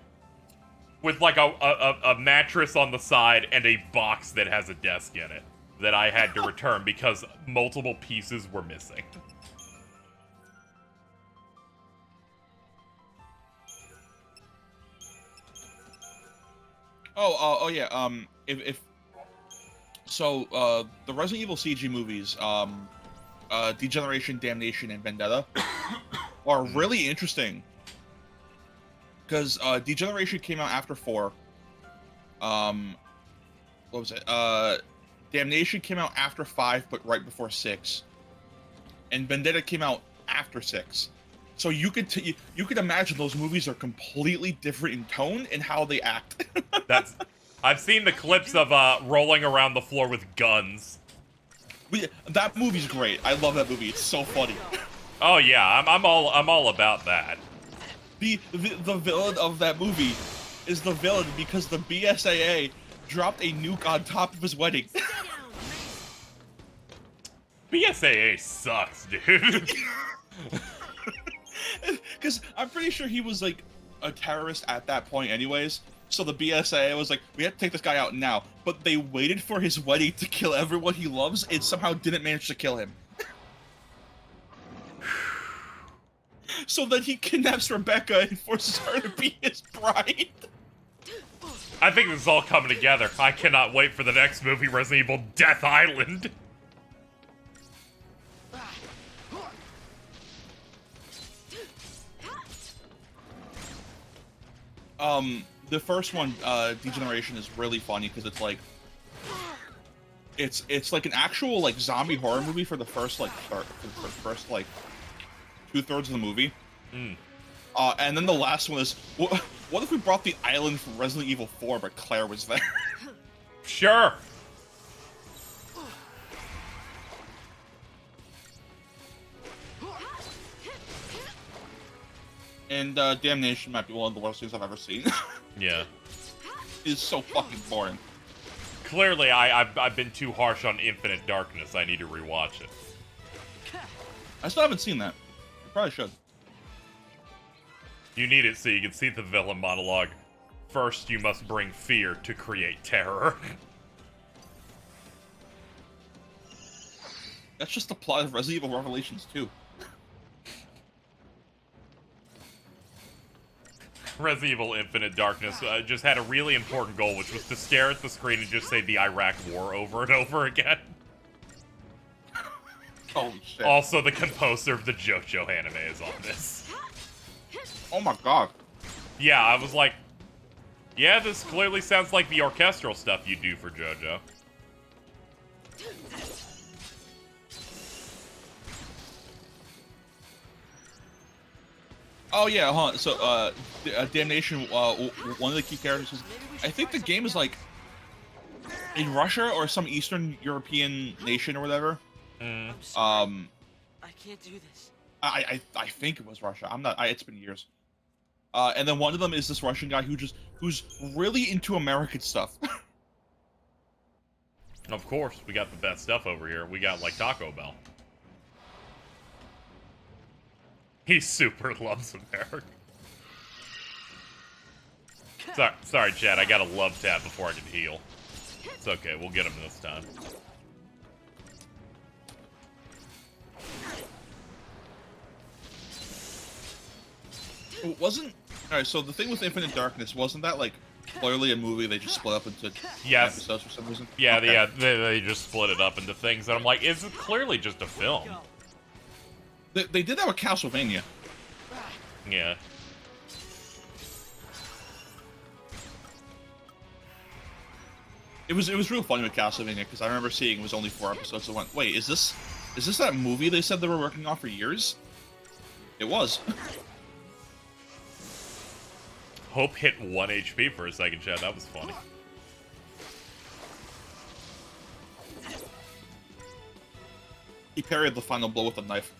with like a mattress on the side and a box that has a desk in it that I had to return because multiple pieces were missing. Oh yeah. The Resident Evil CG movies, Degeneration, Damnation, and Vendetta, are really interesting. Because Degeneration came out after 4. What was it? Damnation came out after 5, but right before 6. And Vendetta came out after 6. So you could imagine those movies are completely different in tone and how they act. I've seen the clips of rolling around the floor with guns. That movie's great. I love that movie. It's so funny. Oh yeah, I'm all about that. The villain of that movie is the villain because the BSAA dropped a nuke on top of his wedding. BSAA sucks, dude. Because I'm pretty sure he was like a terrorist at that point anyways. So the BSAA was like, we have to take this guy out now. But they waited for his wedding to kill everyone he loves and somehow didn't manage to kill him. So then he kidnaps Rebecca and forces her to be his bride. I think this is all coming together. I cannot wait for the next movie, Resident Evil Death Island. The first one, Degeneration, is really funny because it's like, it's like an actual like zombie horror movie for the first like first like 2/3 of the movie. And then the last one is, what if we brought the island from Resident Evil 4, but Claire was there? Sure. And Damnation might be one of the worst things I've ever seen. Yeah. It's so fucking boring. Clearly, I've been too harsh on Infinite Darkness. I need to rewatch it. I still haven't seen that. I probably should. You need it so you can see the villain monologue. First, you must bring fear to create terror. That's just the plot of Resident Evil Revelations 2. Resident Evil Infinite Darkness just had a really important goal, which was to stare at the screen and just say the Iraq War over and over again. Holy shit. Also, the composer of the JoJo anime is on this. Oh my god. Yeah, I was like, yeah, this clearly sounds like the orchestral stuff you do for JoJo. Oh yeah, huh. So, Damnation, one of the key characters is, I think the game is like in Russia or some Eastern European nation or whatever. I can't do this. I think it was Russia. I'm not. It's been years. And then one of them is this Russian guy who's really into American stuff. Of course, we got the best stuff over here. We got like Taco Bell. He super loves America. Sorry, Chad. I got a love tap before I can heal. It's okay. We'll get him this time. Alright, so the thing with Infinite Darkness, wasn't that like clearly a movie they just split up into episodes for some reason? Yeah, okay. yeah, they just split it up into things, and I'm like, it's clearly just a film. They did that with Castlevania. Yeah. It was real funny with Castlevania because I remember seeing it was only 4 episodes. I went, wait, is this that movie they said they were working on for years? It was. Hope hit 1 HP for a second, Chad. That was funny. He parried the final blow with a knife.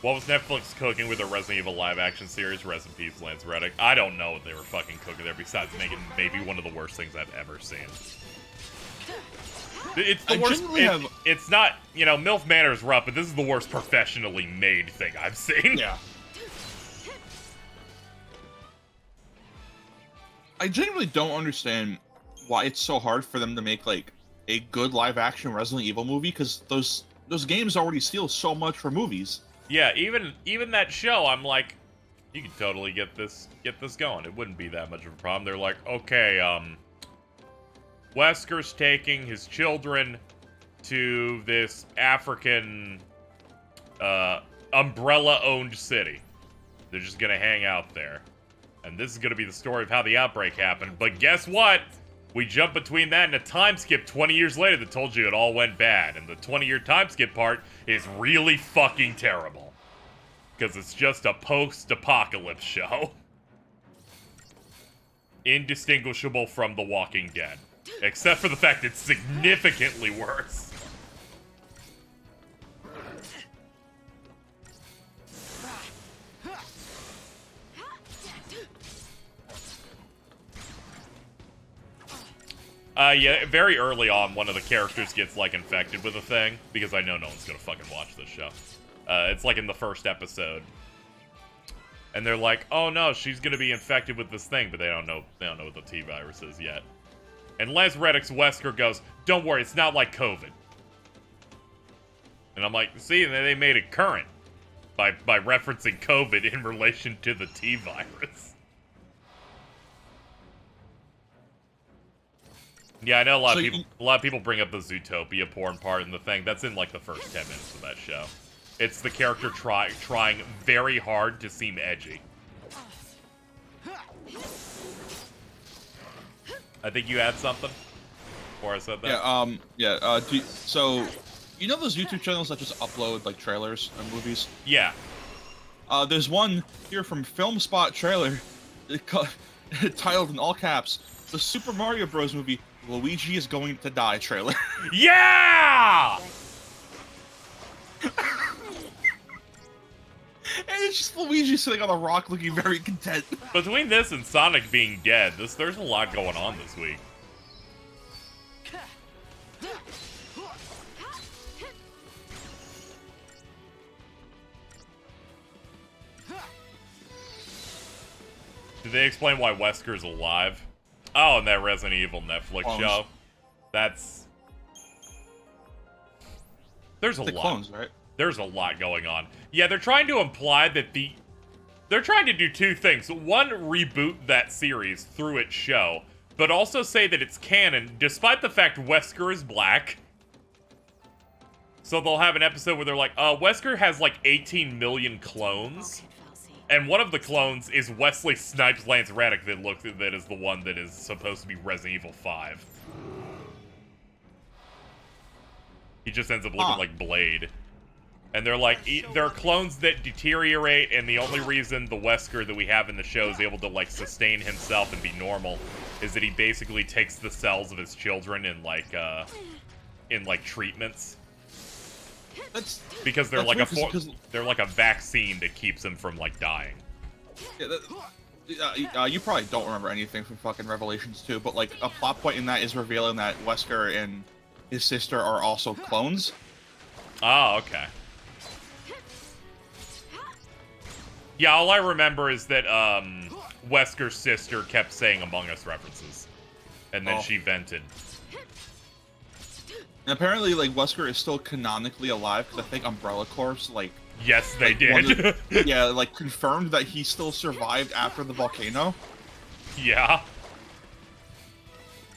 What was Netflix cooking with the Resident Evil live-action series? Rest in peace, Lance Reddick. I don't know what they were fucking cooking there besides making maybe one of the worst things I've ever seen. It's the worst. It's not, you know, MILF Manor is rough, but this is the worst professionally made thing I've seen. Yeah. I genuinely don't understand why it's so hard for them to make like a good live-action Resident Evil movie because those games already steal so much for movies. Yeah, even that show, I'm like, you could totally get this going. It wouldn't be that much of a problem. They're like, okay, Wesker's taking his children to this African Umbrella-owned city. They're just gonna hang out there. And this is gonna be the story of how the outbreak happened. But guess what? We jump between that and a time skip 20 years later that told you it all went bad. And the 20-year time skip part is really fucking terrible. Because it's just a post-apocalypse show. Indistinguishable from The Walking Dead. Except for the fact it's significantly worse. Yeah, very early on, one of the characters gets, like, infected with a thing, because I know no one's gonna fucking watch this show. It's, like, in the first episode. And they're like, oh no, she's gonna be infected with this thing, but they don't know what the T-virus is yet. And Les Reddick's Wesker goes, don't worry, it's not like COVID. And I'm like, see, they made it current by referencing COVID in relation to the T-virus. Yeah, I know a lot of people bring up the Zootopia porn part in the thing. That's in like the first 10 minutes of that show. It's the character trying very hard to seem edgy. I think you had something before I said that. Yeah, so you know those YouTube channels that just upload like trailers and movies? Yeah. There's one here from FilmSpot Trailer titled in all caps, "The Super Mario Bros. Movie Luigi is Going to Die" trailer. Yeah! And it's just Luigi sitting on a rock looking very content. Between this and Sonic being dead, there's a lot going on this week. Did they explain why Wesker's alive? Oh, and that Resident Evil Netflix show. That's... There's a lot. Clones, right? There's a lot going on. Yeah, they're trying to imply that they're trying to do two things. One, reboot that series through its show, but also say that it's canon, despite the fact Wesker is black. So they'll have an episode where they're like, Wesker has like 18 million clones. And one of the clones is Wesley Snipes Lance Reddick that is the one that is supposed to be Resident Evil 5. He just ends up looking like Blade. And they're like, there are clones that deteriorate, and the only reason the Wesker that we have in the show is able to, like, sustain himself and be normal is that he basically takes the cells of his children in, like, treatments. Because they're like they're like a vaccine that keeps him from, like, dying. Yeah, you probably don't remember anything from fucking Revelations 2, but, like, a plot point in that is revealing that Wesker and his sister are also clones. Oh, okay. Yeah, all I remember is that, Wesker's sister kept saying Among Us references. And then she vented. And apparently, like, Wesker is still canonically alive, because I think Umbrella Corps, like... Yes, they did. Yeah, like, confirmed that he still survived after the volcano. Yeah.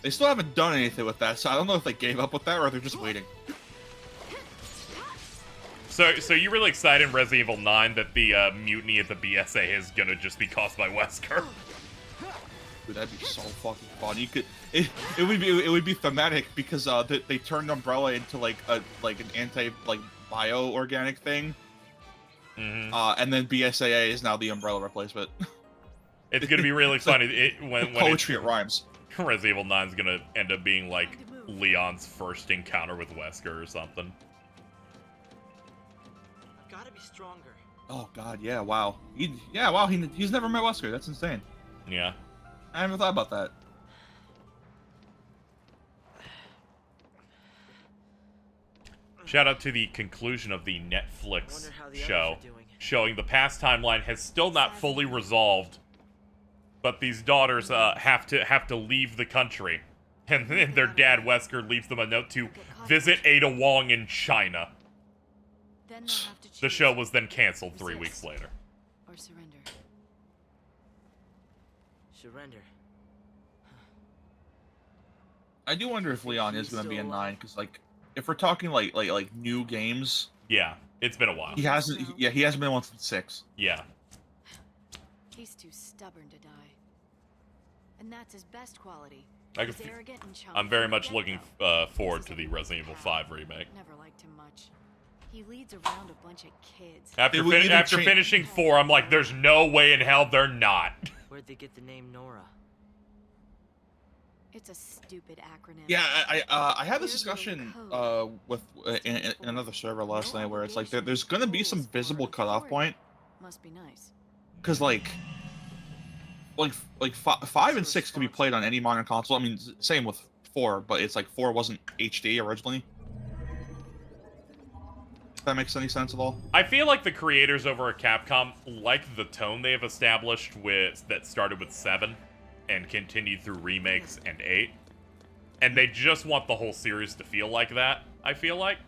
They still haven't done anything with that, so I don't know if they gave up with that, or they're just waiting. So you're really excited in Resident Evil 9 that the mutiny at the BSA is gonna just be caused by Wesker? Dude, that'd be so fucking fun. You could, it would be thematic because they turned Umbrella into like an bio organic thing, and then BSAA is now the Umbrella replacement. It's gonna be really funny when poetry it rhymes. Resident Evil 9 is gonna end up being like Leon's first encounter with Wesker or something. Gotta be stronger. Oh god, yeah, wow. He's never met Wesker. That's insane. Yeah. I haven't thought about that. Shout out to the conclusion of the Netflix show, showing the past timeline has still not fully resolved, but these daughters have to leave the country, and then their dad Wesker leaves them a note to visit Ada Wong in China. The show was then canceled 3 weeks later. Or surrender. Surrender. I do wonder if Leon is going to be in 9, because, like, if we're talking, like new games... Yeah. It's been a while. He hasn't. He hasn't been one since 6. Yeah. He's too stubborn to die. And that's his best quality. He's arrogant and chummy. I'm very much looking forward to the Resident Evil 5 remake. Never liked him much. He leads around a bunch of kids. After finishing 4, I'm like, there's no way in hell they're not. Where'd they get the name Nora? It's a stupid acronym. Yeah, I had this discussion with in another server last night where it's like there's gonna be some visible cutoff point. Must be nice. Because like 5 and 6 can be played on any modern console. I mean, same with 4, but it's like 4 wasn't HD originally. If that makes any sense at all. I feel like the creators over at Capcom like the tone they have established that started with 7 and continued through remakes and 8. And they just want the whole series to feel like that, I feel like.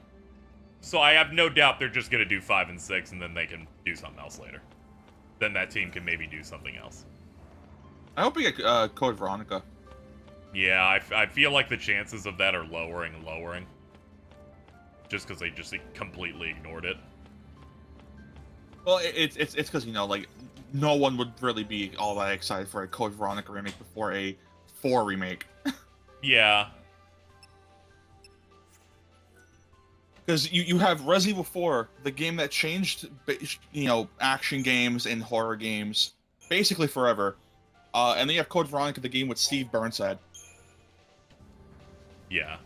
So I have no doubt they're just going to do 5 and 6 and then they can do something else later. Then that team can maybe do something else. I hope we get Code Veronica. Yeah, I feel like the chances of that are lowering and lowering. Just because they just completely ignored it. Well, it's because, you know, like, no one would really be all that excited for a Code Veronica remake before a 4 remake. Yeah. Because you have Resident Evil 4, the game that changed, you know, action games and horror games basically forever. And then you have Code Veronica, the game with Steve Burnside. Yeah.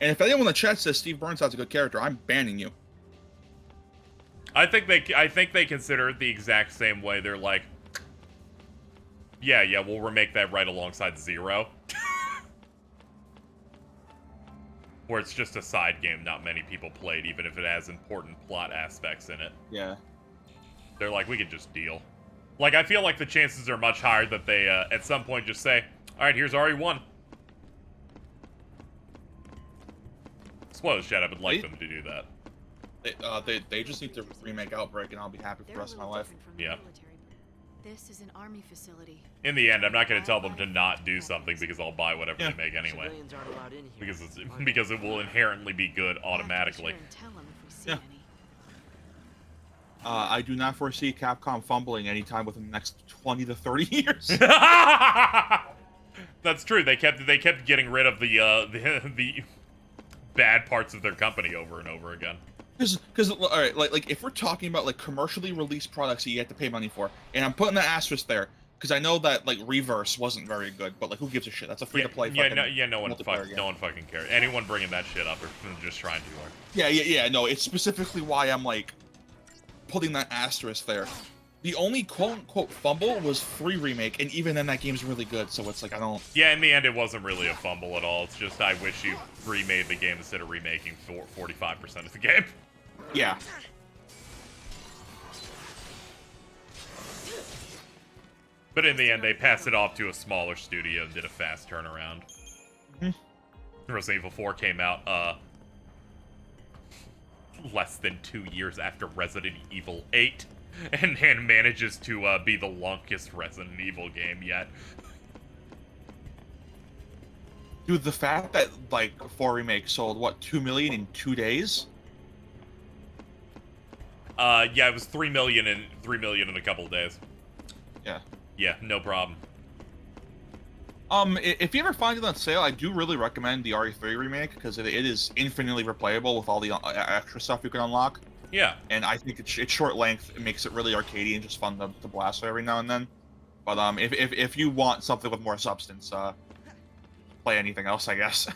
And if anyone in the chat says Steve Burnside's a good character, I'm banning you. I think they consider it the exact same way. They're like, yeah, we'll remake that right alongside 0. Where it's just a side game not many people played, even if it has important plot aspects in it. Yeah. They're like, we could just deal. Like, I feel like the chances are much higher that they, at some point, just say, alright, here's RE1. Spoilers, chat, I would like them to do that. They just need to remake Outbreak, and I'll be happy for the rest of my life. Yeah. This is an army facility. In the end, I'm not going to tell them to not do something because I'll buy whatever they make anyway. Because it will inherently be good automatically. Yeah. I do not foresee Capcom fumbling anytime within the next 20 to 30 years. That's true. They kept getting rid of the bad parts of their company over and over again. Because all right, like if we're talking about like commercially released products that you have to pay money for, and I'm putting the asterisk there because I know that like Reverse wasn't very good, but like who gives a shit? That's a free to play. No one fucking cares. Anyone bringing that shit up are just trying too hard. Yeah. No, it's specifically why I'm like putting that asterisk there. The only quote-unquote fumble was 3 Remake, and even then that game's really good, so it's like, I don't... Yeah, in the end, it wasn't really a fumble at all. It's just I wish you remade the game instead of remaking 45% of the game. Yeah. But in the end, they passed it off to a smaller studio and did a fast turnaround. Resident Evil 4 came out, less than 2 years after Resident Evil 8. And manages to be the longest Resident Evil game yet. Dude, the fact that, like, 4 Remake sold, what, 2 million in 2 days? Yeah, it was 3 million in a couple of days. Yeah. Yeah, no problem. If you ever find it on sale, I do really recommend the RE3 Remake, because it is infinitely replayable with all the extra stuff you can unlock. Yeah. And I think it's short length. It makes it really arcadey and just fun to blast every now and then. But if you want something with more substance, play anything else, I guess.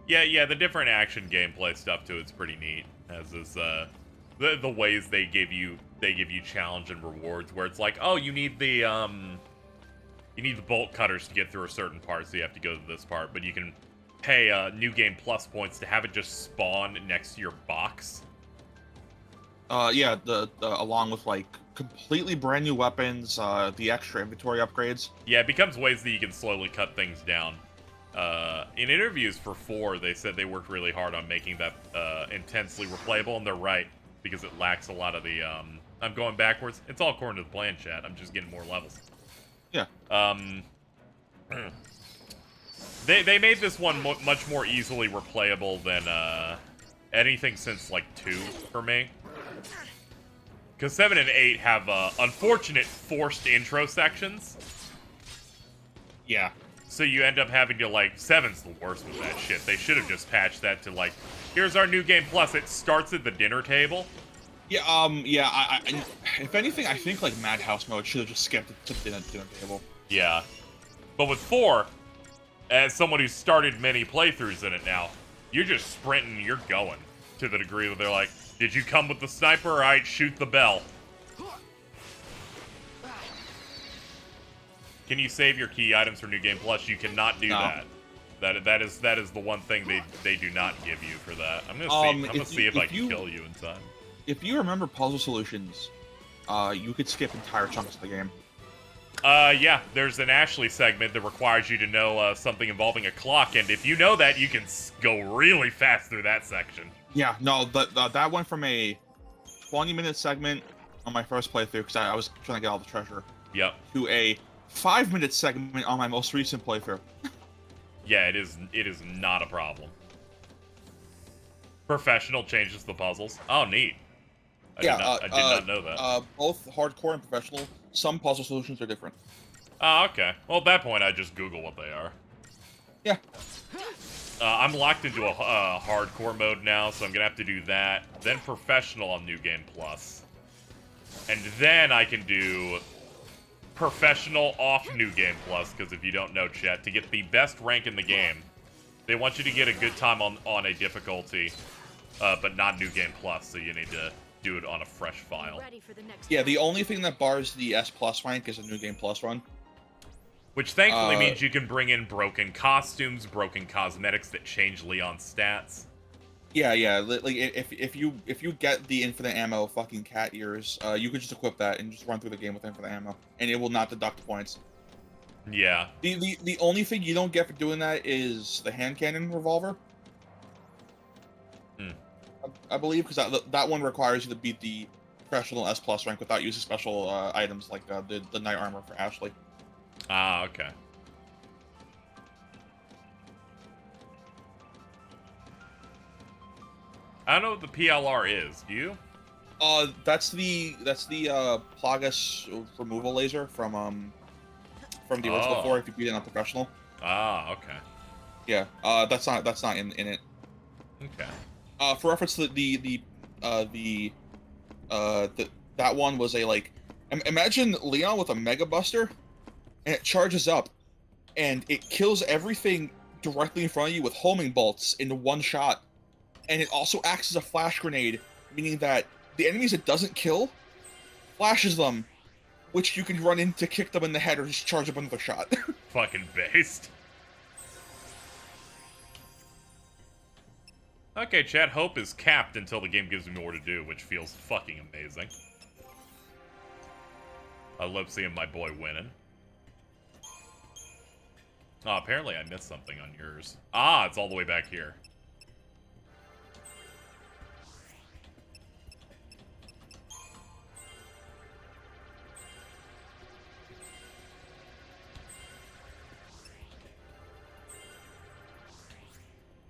Yeah, the different action gameplay stuff to it's pretty neat. As is the ways they give you challenge and rewards, where it's like, oh, you need the bolt cutters to get through a certain part, so you have to go to this part, but you can pay New Game Plus points to have it just spawn next to your box. Yeah, along with like completely brand new weapons, the extra inventory upgrades. Yeah, it becomes ways that you can slowly cut things down. In interviews for 4, they said they worked really hard on making that intensely replayable, and they're right, because it lacks a lot of the I'm going backwards. It's all according to the plan, chat. I'm just getting more levels. Yeah. They made this one much more easily replayable anything since, like, 2 for me. Because 7 and 8 have, unfortunate forced intro sections. Yeah. So you end up having to, like, 7's the worst with that shit. They should have just patched that to, like, here's our new game plus. It starts at the dinner table. Yeah, I if anything, I think, like, Madhouse mode should have just skipped it to the dinner table. Yeah. But with 4, as someone who's started many playthroughs in it now, you're just sprinting, you're going. To the degree that they're like, did you come with the sniper? Alright, shoot the bell. Can you save your key items for New Game Plus? You cannot do that. That is the one thing they do not give you for that. I'm gonna see if I can kill you in time. If you remember puzzle solutions, you could skip entire chunks of the game. Yeah, there's an Ashley segment that requires you to know something involving a clock, and if you know that, you can go really fast through that section. Yeah, no, that went from a 20-minute segment on my first playthrough, because I was trying to get all the treasure. Yep. To a 5-minute segment on my most recent playthrough. Yeah, it is not a problem. Professional changes the puzzles. Oh, neat. I did not know that. Both hardcore and professional, some puzzle solutions are different. Oh, okay. Well, at that point, I just Google what they are. Yeah. I'm locked into a hardcore mode now, so I'm gonna have to do that. Then professional on New Game Plus. And then I can do professional off New Game Plus, because if you don't know, chat, to get the best rank in the game, they want you to get a good time on a difficulty, but not New Game Plus, so you need to do it on a fresh file. Yeah, the only thing that bars the S Plus rank is a New Game Plus run. Which thankfully means you can bring in broken costumes, broken cosmetics that change Leon's stats. Yeah. Like if you get the infinite ammo fucking cat ears, you could just equip that and just run through the game with infinite ammo, and it will not deduct points. Yeah. The only thing you don't get for doing that is the hand cannon revolver. I believe, because that one requires you to beat the professional S Plus rank without using special items like the knight armor for Ashley. Ah, okay. I don't know what the PLR is. Do you? That's the Plagas removal laser from the original 4 if you beat it on professional. Ah, okay. Yeah. That's not in it. Okay. For reference, that one was a, like, imagine Leon with a Mega Buster, and it charges up, and it kills everything directly in front of you with homing bolts in one shot, and it also acts as a flash grenade, meaning that the enemies it doesn't kill flashes them, which you can run in to kick them in the head or just charge up another shot. Fucking based. Okay, chat, hope is capped until the game gives me more to do, which feels fucking amazing. I love seeing my boy winning. Oh, apparently I missed something on yours. Ah, it's all the way back here.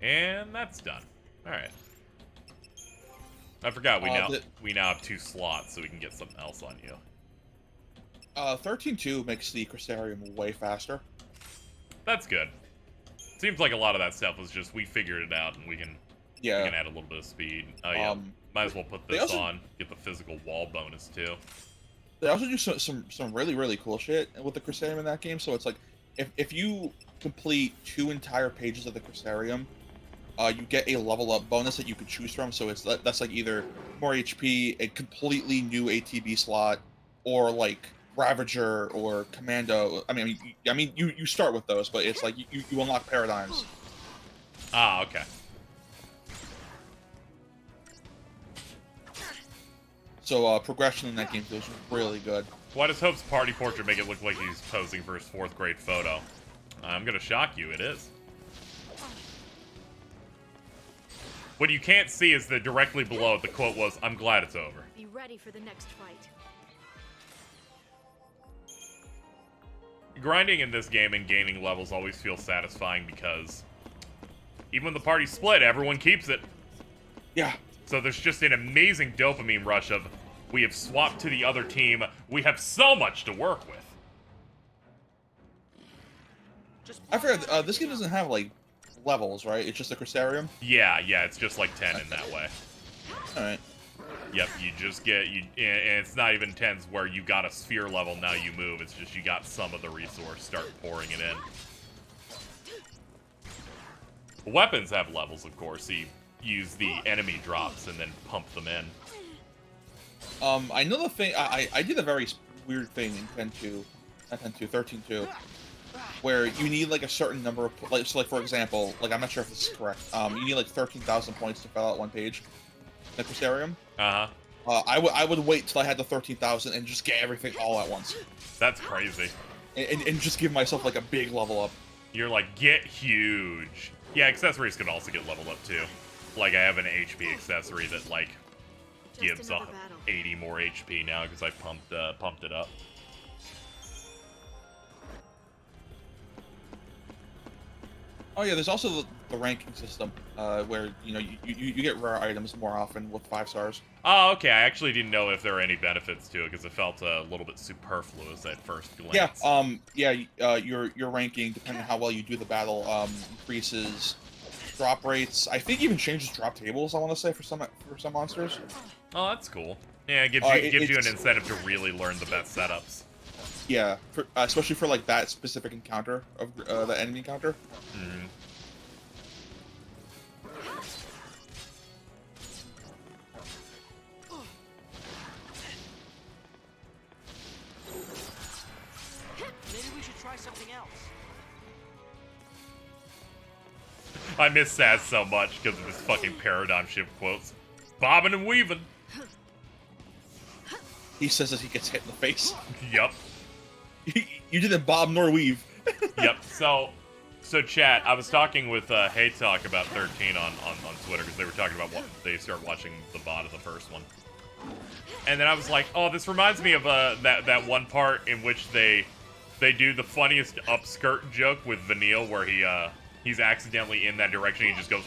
And that's done. Alright. I forgot we now have 2 slots, so we can get something else on you. 13.2 makes the Crystarium way faster. That's good. Seems like a lot of that stuff was just we figured it out and we can add a little bit of speed. Oh yeah, might as well put this on. Get the physical wall bonus too. They also do some really cool shit with the Crystarium in that game. So it's like if you complete 2 entire pages of the Crystarium, you get a level up bonus that you could choose from. So that's like either more HP, a completely new ATB slot, or like Ravager or Commando. I mean, you start with those, but it's like you unlock paradigms. Ah, okay. So progression in that game feels really good. Why does Hope's party portrait make it look like he's posing for his 4th grade photo? I'm gonna shock you, it is. What you can't see is that directly below it, the quote was, "I'm glad it's over." Be ready for the next fight. Grinding in this game and gaining levels always feels satisfying because even when the party's split, everyone keeps it. Yeah. So there's just an amazing dopamine rush of, we have swapped to the other team, we have so much to work with. I forgot, this game doesn't have, like, levels, right? It's just a Crystarium? Yeah, it's just like 10 in that way. Alright. Yep, you just get, and it's not even 10s where you got a sphere level, now you move, it's just you got some of the resource, start pouring it in. Weapons have levels, of course, so you use the enemy drops and then pump them in. I know the thing, I did a very weird thing in 10.2, not 10.2, 13.2, where you need, like, a certain number of, like, so, like, for example, like, I'm not sure if this is correct, you need, like, 13,000 points to fill out one page in the Crystarium. I would wait till I had the 13,000 and just get everything all at once. That's crazy. And just give myself, like, a big level up. You're like, get huge. Yeah, accessories can also get leveled up, too. Like, I have an HP accessory that, like, gives 80 more HP now because I pumped it up. Oh yeah, there's also the ranking system, where, you know, you get rare items more often with 5 stars. Oh, okay, I actually didn't know if there were any benefits to it, because it felt a little bit superfluous at first glance. Yeah, your ranking, depending on how well you do the battle, increases drop rates. I think even changes drop tables, I want to say, for some monsters. Oh, that's cool. Yeah, it gives you an incentive to really learn the best setups. Yeah, especially for, like, that specific encounter of the enemy encounter. Mm-hmm. Maybe we should try something else. I miss Saz so much because of his fucking paradigm shift quotes. Bobbing and weaving. He says as he gets hit in the face. Yup. You didn't bob nor weave. Yep. So chat, I was talking with Hey Talk about 13 on Twitter because they were talking about what they started watching the VOD of the first one. And then I was like, oh, this reminds me of that one part in which they do the funniest upskirt joke with Vanille where he's accidentally in that direction and he just goes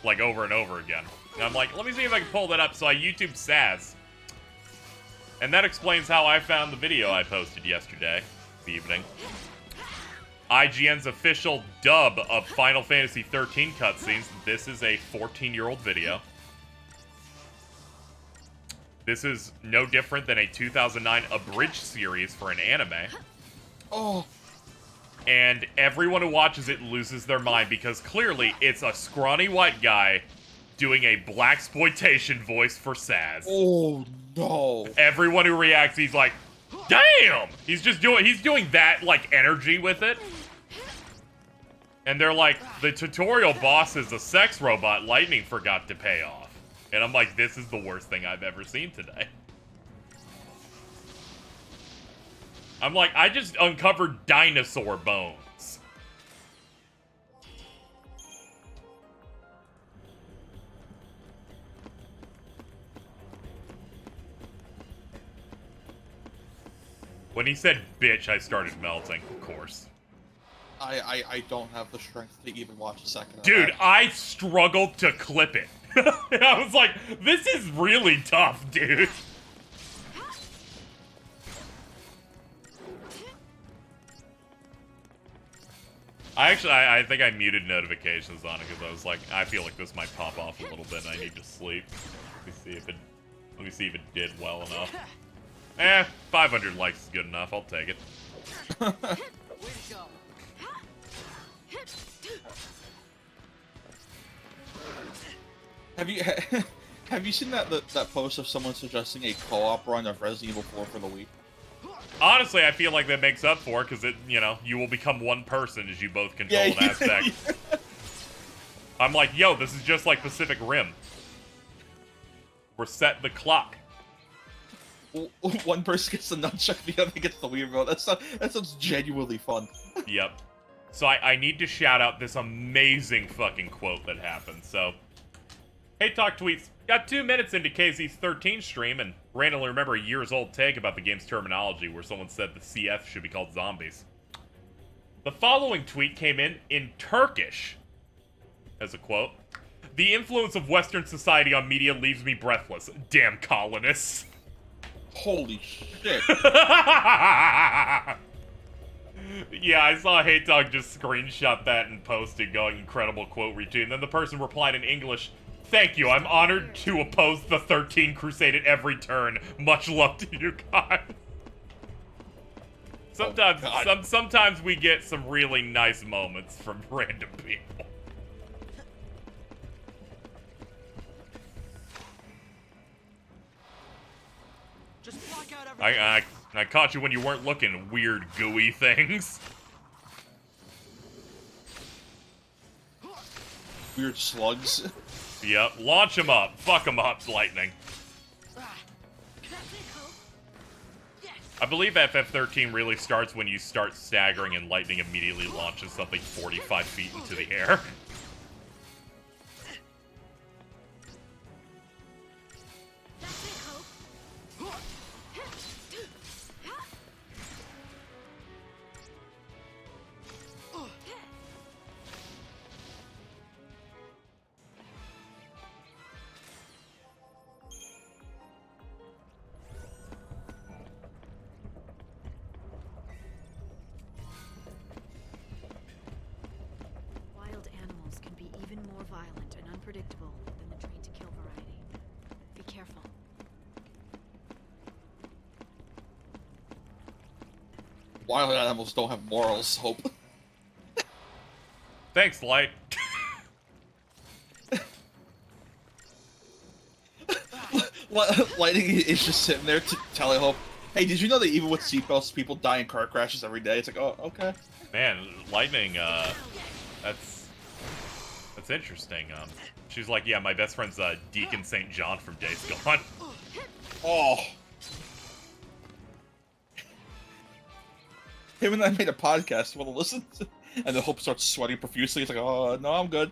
like over and over again. And I'm like, let me see if I can pull that up. So I YouTube Saz. And that explains how I found the video I posted yesterday evening. IGN's official dub of Final Fantasy XIII cutscenes. This is a 14-year-old video. This is no different than a 2009 Abridged series for an anime. Oh. And everyone who watches it loses their mind because clearly it's a scrawny white guy doing a blaxploitation voice for Saz. Oh no. Everyone who reacts, he's like, damn! He's doing that, like, energy with it. And they're like, the tutorial boss is a sex robot Lightning forgot to pay off. And I'm like, this is the worst thing I've ever seen today. I'm like, I just uncovered dinosaur bones. When he said bitch, I started melting, of course. I don't have the strength to even watch a second of Dude, that. I struggled to clip it. I was like, this is really tough, dude. I think I muted notifications on it because I was like, I feel like this might pop off a little bit and I need to sleep. Let me see if it did well enough. 500 likes is good enough. I'll take it. Have you seen that post of someone suggesting a co-op run of Resident Evil 4 for the Wii? Honestly, I feel like that makes up for it because you will become one person as you both control an aspect. I'm like, yo, this is just like Pacific Rim. Reset the clock. One person gets the nunchuck, the other gets the Wii remote. That sounds genuinely fun. Yep. So I need to shout out this amazing fucking quote that happened. So, Hey Talk tweets, got 2 minutes into KZXcellent stream and randomly remember a years-old take about the game's terminology where someone said the CF should be called zombies. The following tweet came in Turkish as a quote. The influence of Western society on media leaves me breathless. Damn colonists. Holy shit. Yeah, I saw Hate Dog just screenshot that and post it going incredible quote retweet. And then the person replied in English, "Thank you, I'm honored to oppose the 13 Crusade at every turn. Much love to you guys." Sometimes we get some really nice moments from random people. Just block out everything. I caught you when you weren't looking, weird gooey things. Weird slugs. Yep, launch them up. Fuck them up, lightning. I believe FF13 really starts when you start staggering and lightning immediately launches something 45 feet into the air. Wild animals can be even more violent and unpredictable than the trained-to-kill variety. Be careful. Wild animals don't have morals, Hope. Thanks, Light. Lightning is just sitting there telling Hope, "Hey, did you know that even with seatbelts, people die in car crashes every day?" It's like, oh, okay. Man, Lightning, that's interesting. She's like, yeah, my best friend's Deacon St. John from Days Gone. Oh. Him and I made a podcast. Want to listen? And the Hope starts sweating profusely. It's like, oh, no, I'm good.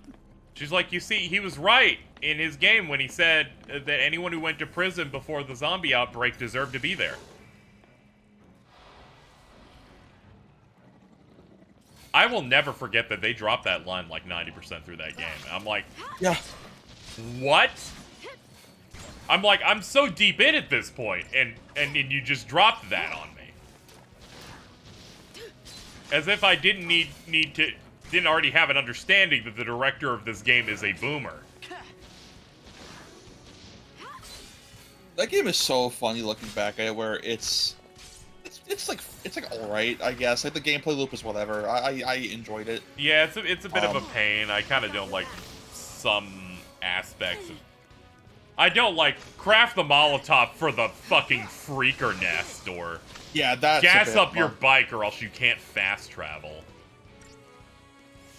She's like, you see, he was right in his game when he said that anyone who went to prison before the zombie outbreak deserved to be there. I will never forget that they dropped that line like 90% through that game. I'm like, yeah. What? I'm like, I'm so deep in at this point, and you just dropped that on me. As if I didn't didn't already have an understanding that the director of this game is a boomer. That game is so funny looking back at it, where it's like alright, I guess. Like the gameplay loop is whatever. I enjoyed it. Yeah, it's a bit of a pain. I kind of don't like some aspects of. I don't like craft the Molotov for the fucking freaker nest, or yeah, that's gas up your bike, or else you can't fast travel.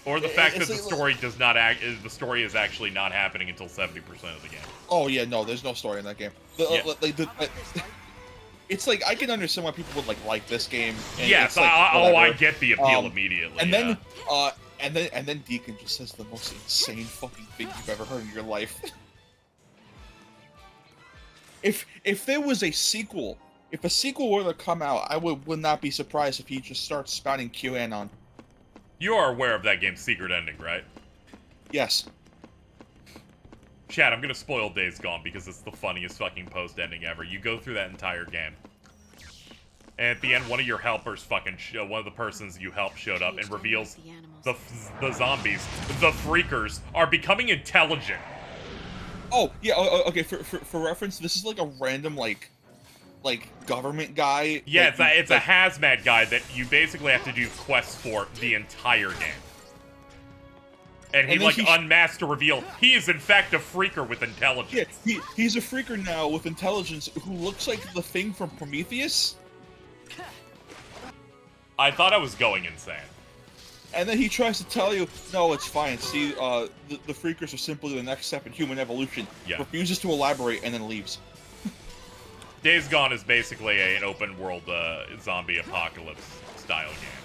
Or the fact that the story does not the story is actually not happening until 70% of the game. Oh yeah, no, there's no story in that game. It's like I can understand why people would like this game. And yes, like, I get the appeal immediately. And then Deacon just says the most insane fucking thing you've ever heard in your life. If there was a sequel, if a sequel were to come out, I would not be surprised if he just starts spouting QAnon. You are aware of that game's secret ending, right? Yes. Chat, I'm gonna spoil Days Gone because it's the funniest fucking post-ending ever. You go through that entire game. And at the end, one of your helpers one of the persons you helped showed up and reveals the zombies, the freakers, are becoming intelligent. Oh, yeah, okay, for reference, this is like a random, like government guy. Yeah, it's a hazmat guy that you basically have to do quests for the entire game. And he unmasked to reveal he is in fact a freaker with intelligence. Yeah, he's a freaker now with intelligence who looks like the thing from Prometheus. I thought I was going insane. And then he tries to tell you, no, it's fine. See, the freakers are simply the next step in human evolution. Yeah. Refuses to elaborate and then leaves. Days Gone is basically an open world zombie apocalypse style game.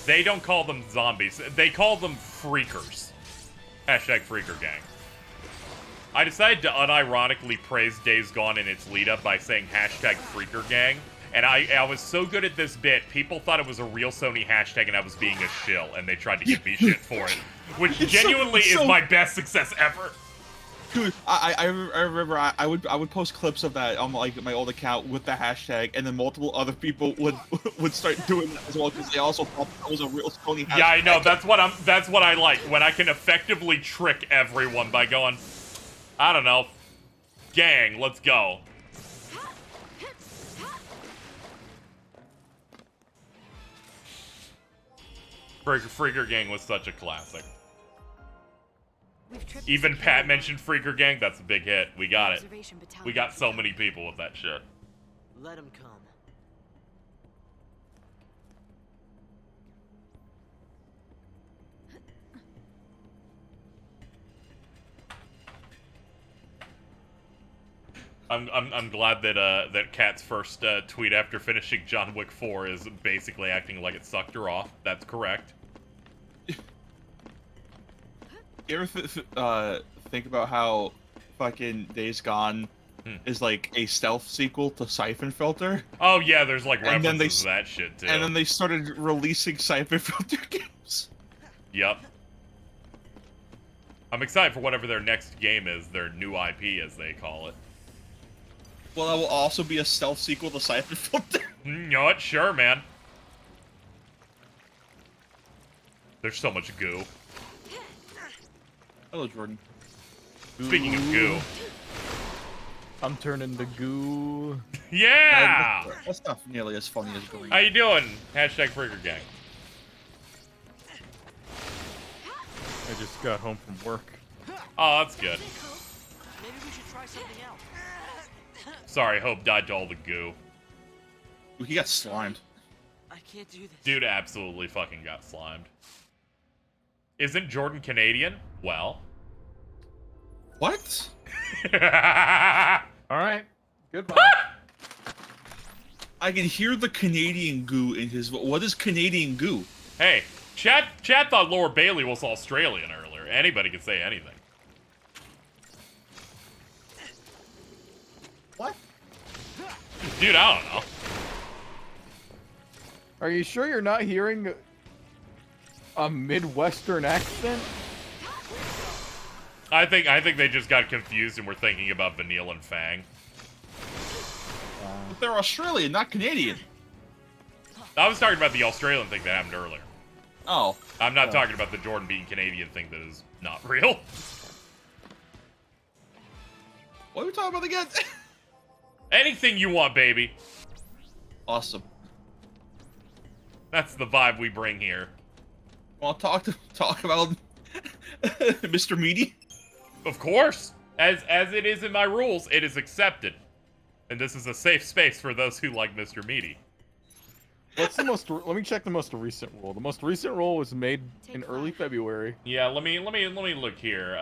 They don't call them zombies. They call them freakers. Hashtag freaker gang. I decided to unironically praise Days Gone in its lead up by saying hashtag freaker gang. And I was so good at this bit, people thought it was a real Sony hashtag and I was being a shill, and they tried to give me shit for it. Which genuinely is my best success ever. Dude, I remember I would post clips of that on like my old account with the hashtag, and then multiple other people would start doing that as well because they also thought that was a real Sony hashtag. Yeah, I know. That's what I like, when I can effectively trick everyone by going, I don't know, gang, let's go. Freaker Gang was such a classic. Even Pat mentioned Freaker Gang. That's a big hit. We got it. We got so many people with that shit. Let him come. I'm glad that that Kat's first tweet after finishing John Wick 4 is basically acting like it sucked her off. That's correct. You ever think about how fucking Days Gone is like a stealth sequel to Siphon Filter? Oh yeah, there's like and references to that shit too. And then they started releasing Siphon Filter games. Yep. I'm excited for whatever their next game is, their new IP as they call it. Well, that will also be a stealth sequel to Siphon Filter. You know what? Sure, man. There's so much goo. Hello, Jordan. Speaking of goo. I'm turning to goo. Yeah! That's not nearly as funny as green. How you doing? Hashtag Freaker Gang. I just got home from work. Oh, that's good. Maybe we should try something else. Sorry, Hope died to all the goo. Ooh, he got slimed. I can't do this. Dude absolutely fucking got slimed. Isn't Jordan Canadian? Well. What? Alright. Goodbye. I can hear the Canadian goo in his... What is Canadian goo? Hey, Chad thought Laura Bailey was Australian earlier. Anybody can say anything. What? Dude, I don't know. Are you sure you're not hearing a Midwestern accent? I think they just got confused and were thinking about Vanille and Fang. But they're Australian, not Canadian. I was talking about the Australian thing that happened earlier. Oh. I'm not talking about the Jordan being Canadian thing that is not real. What are we talking about again? Anything you want, baby. Awesome. That's the vibe we bring here. Well, talk about Mr. Meaty. Of course. As it is in my rules, it is accepted. And this is a safe space for those who like Mr. Meaty. What's the most? Let me check the most recent rule. The most recent rule was made in early February. Yeah, let me look here.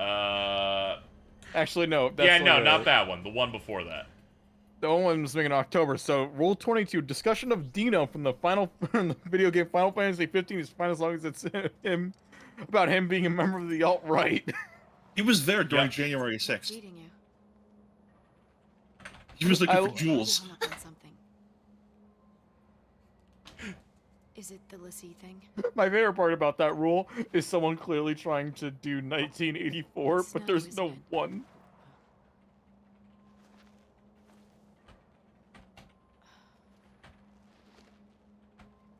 Actually, no. That's yeah, no, not that one. The one before that. The one was made in October. So, Rule 22: discussion of Dino from the video game Final Fantasy 15 is fine as long as it's him about him being a member of the alt-right. He was there during January 6th. He was looking for jewels. Is it the Lassie thing? My favorite part about that rule is someone clearly trying to do 1984, but there's no one.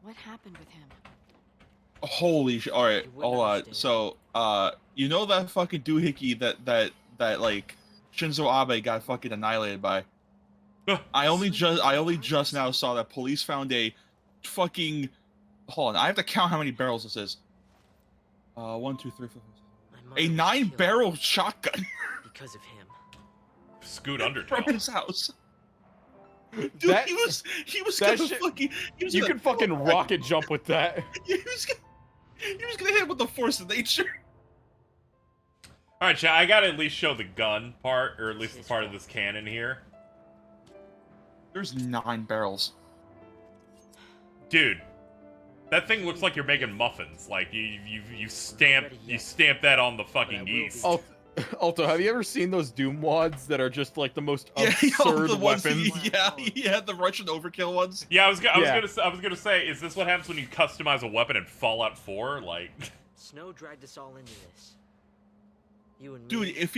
What happened with him? Holy shit! All right, hold on. So, you know that fucking doohickey that like Shinzo Abe got fucking annihilated by. I only just now saw that police found a fucking. Hold on, I have to count how many barrels this is. 1, 2, 3, 4, 5. A 9-barrel shotgun. Because of him. Scoot Undertale. From his house. Dude, That- he was that gonna shit- fucking. You can fucking rocket jump with that. He was gonna hit him with the force of nature. Alright, chat, I gotta at least show the gun part, or at least the part of this cannon here. There's 9 barrels. Dude, that thing looks like you're making muffins. Like you stamp that on the fucking yeast. Alto, have you ever seen those Doom wads that are just like the most absurd the ones, weapons? yeah, the Russian overkill ones. Yeah, I was gonna say, is this what happens when you customize a weapon in Fallout 4? Like, Snow dragged us all into this. You and me. Dude, if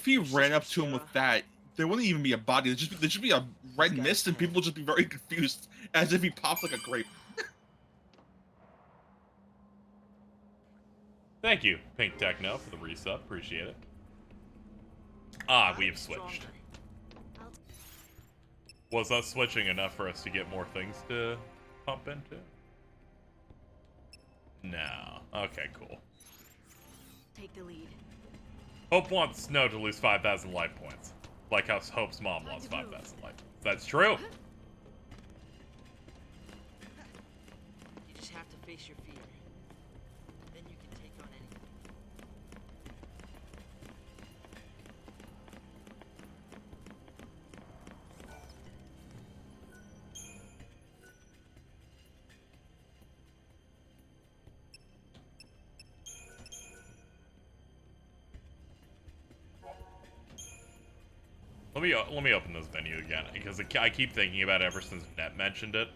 he ran up to him with that, there wouldn't even be a body. There'd just be a red mist, and people would just be very confused, as if he popped like a grape. Thank you, Pink Techno, for the resub. Appreciate it. Ah, we have switched. Was us switching enough for us to get more things to pump into? No. Okay, cool. Take the lead. Hope wants Snow to lose 5,000 life points. Like how Hope's mom lost 5,000 life points. That's true. You just have to face your fear. Then you can take on anything. Let me open this menu again, because I keep thinking about it ever since Net mentioned it.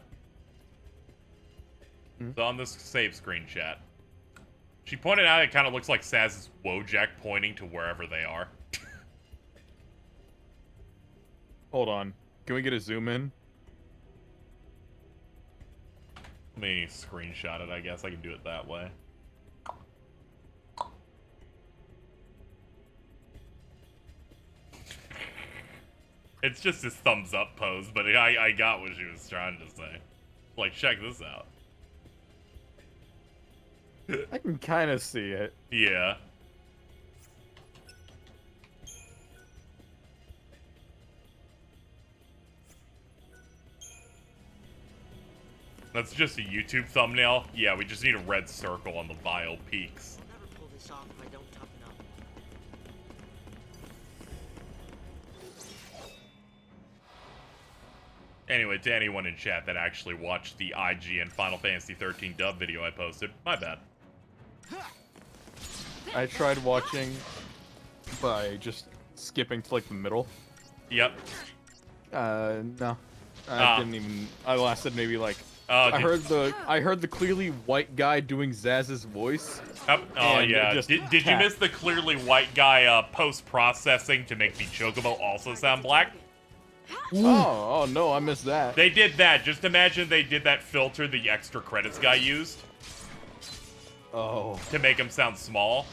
So on this save screen chat, she pointed out it kind of looks like Saz's Wojak pointing to wherever they are. Hold on. Can we get a zoom in? Let me screenshot it, I guess. I can do it that way. It's just his thumbs up pose, but I got what she was trying to say. Like, check this out. I can kind of see it. Yeah. That's just a YouTube thumbnail. Yeah, we just need a red circle on the vile peaks. I'll never pull this off if I don't toughen up. Anyway, to anyone in chat that actually watched the IGN Final Fantasy XIII dub video I posted, my bad. I tried watching by just skipping to like the middle. Yep. No. I didn't even. I lasted maybe like. I heard the clearly white guy doing Zaz's voice. Oh yeah. Did you miss the clearly white guy post processing to make the Chocobo also sound black? Oh no, I missed that. They did that. Just imagine they did that filter the extra credits guy used. Oh. To make him sound small.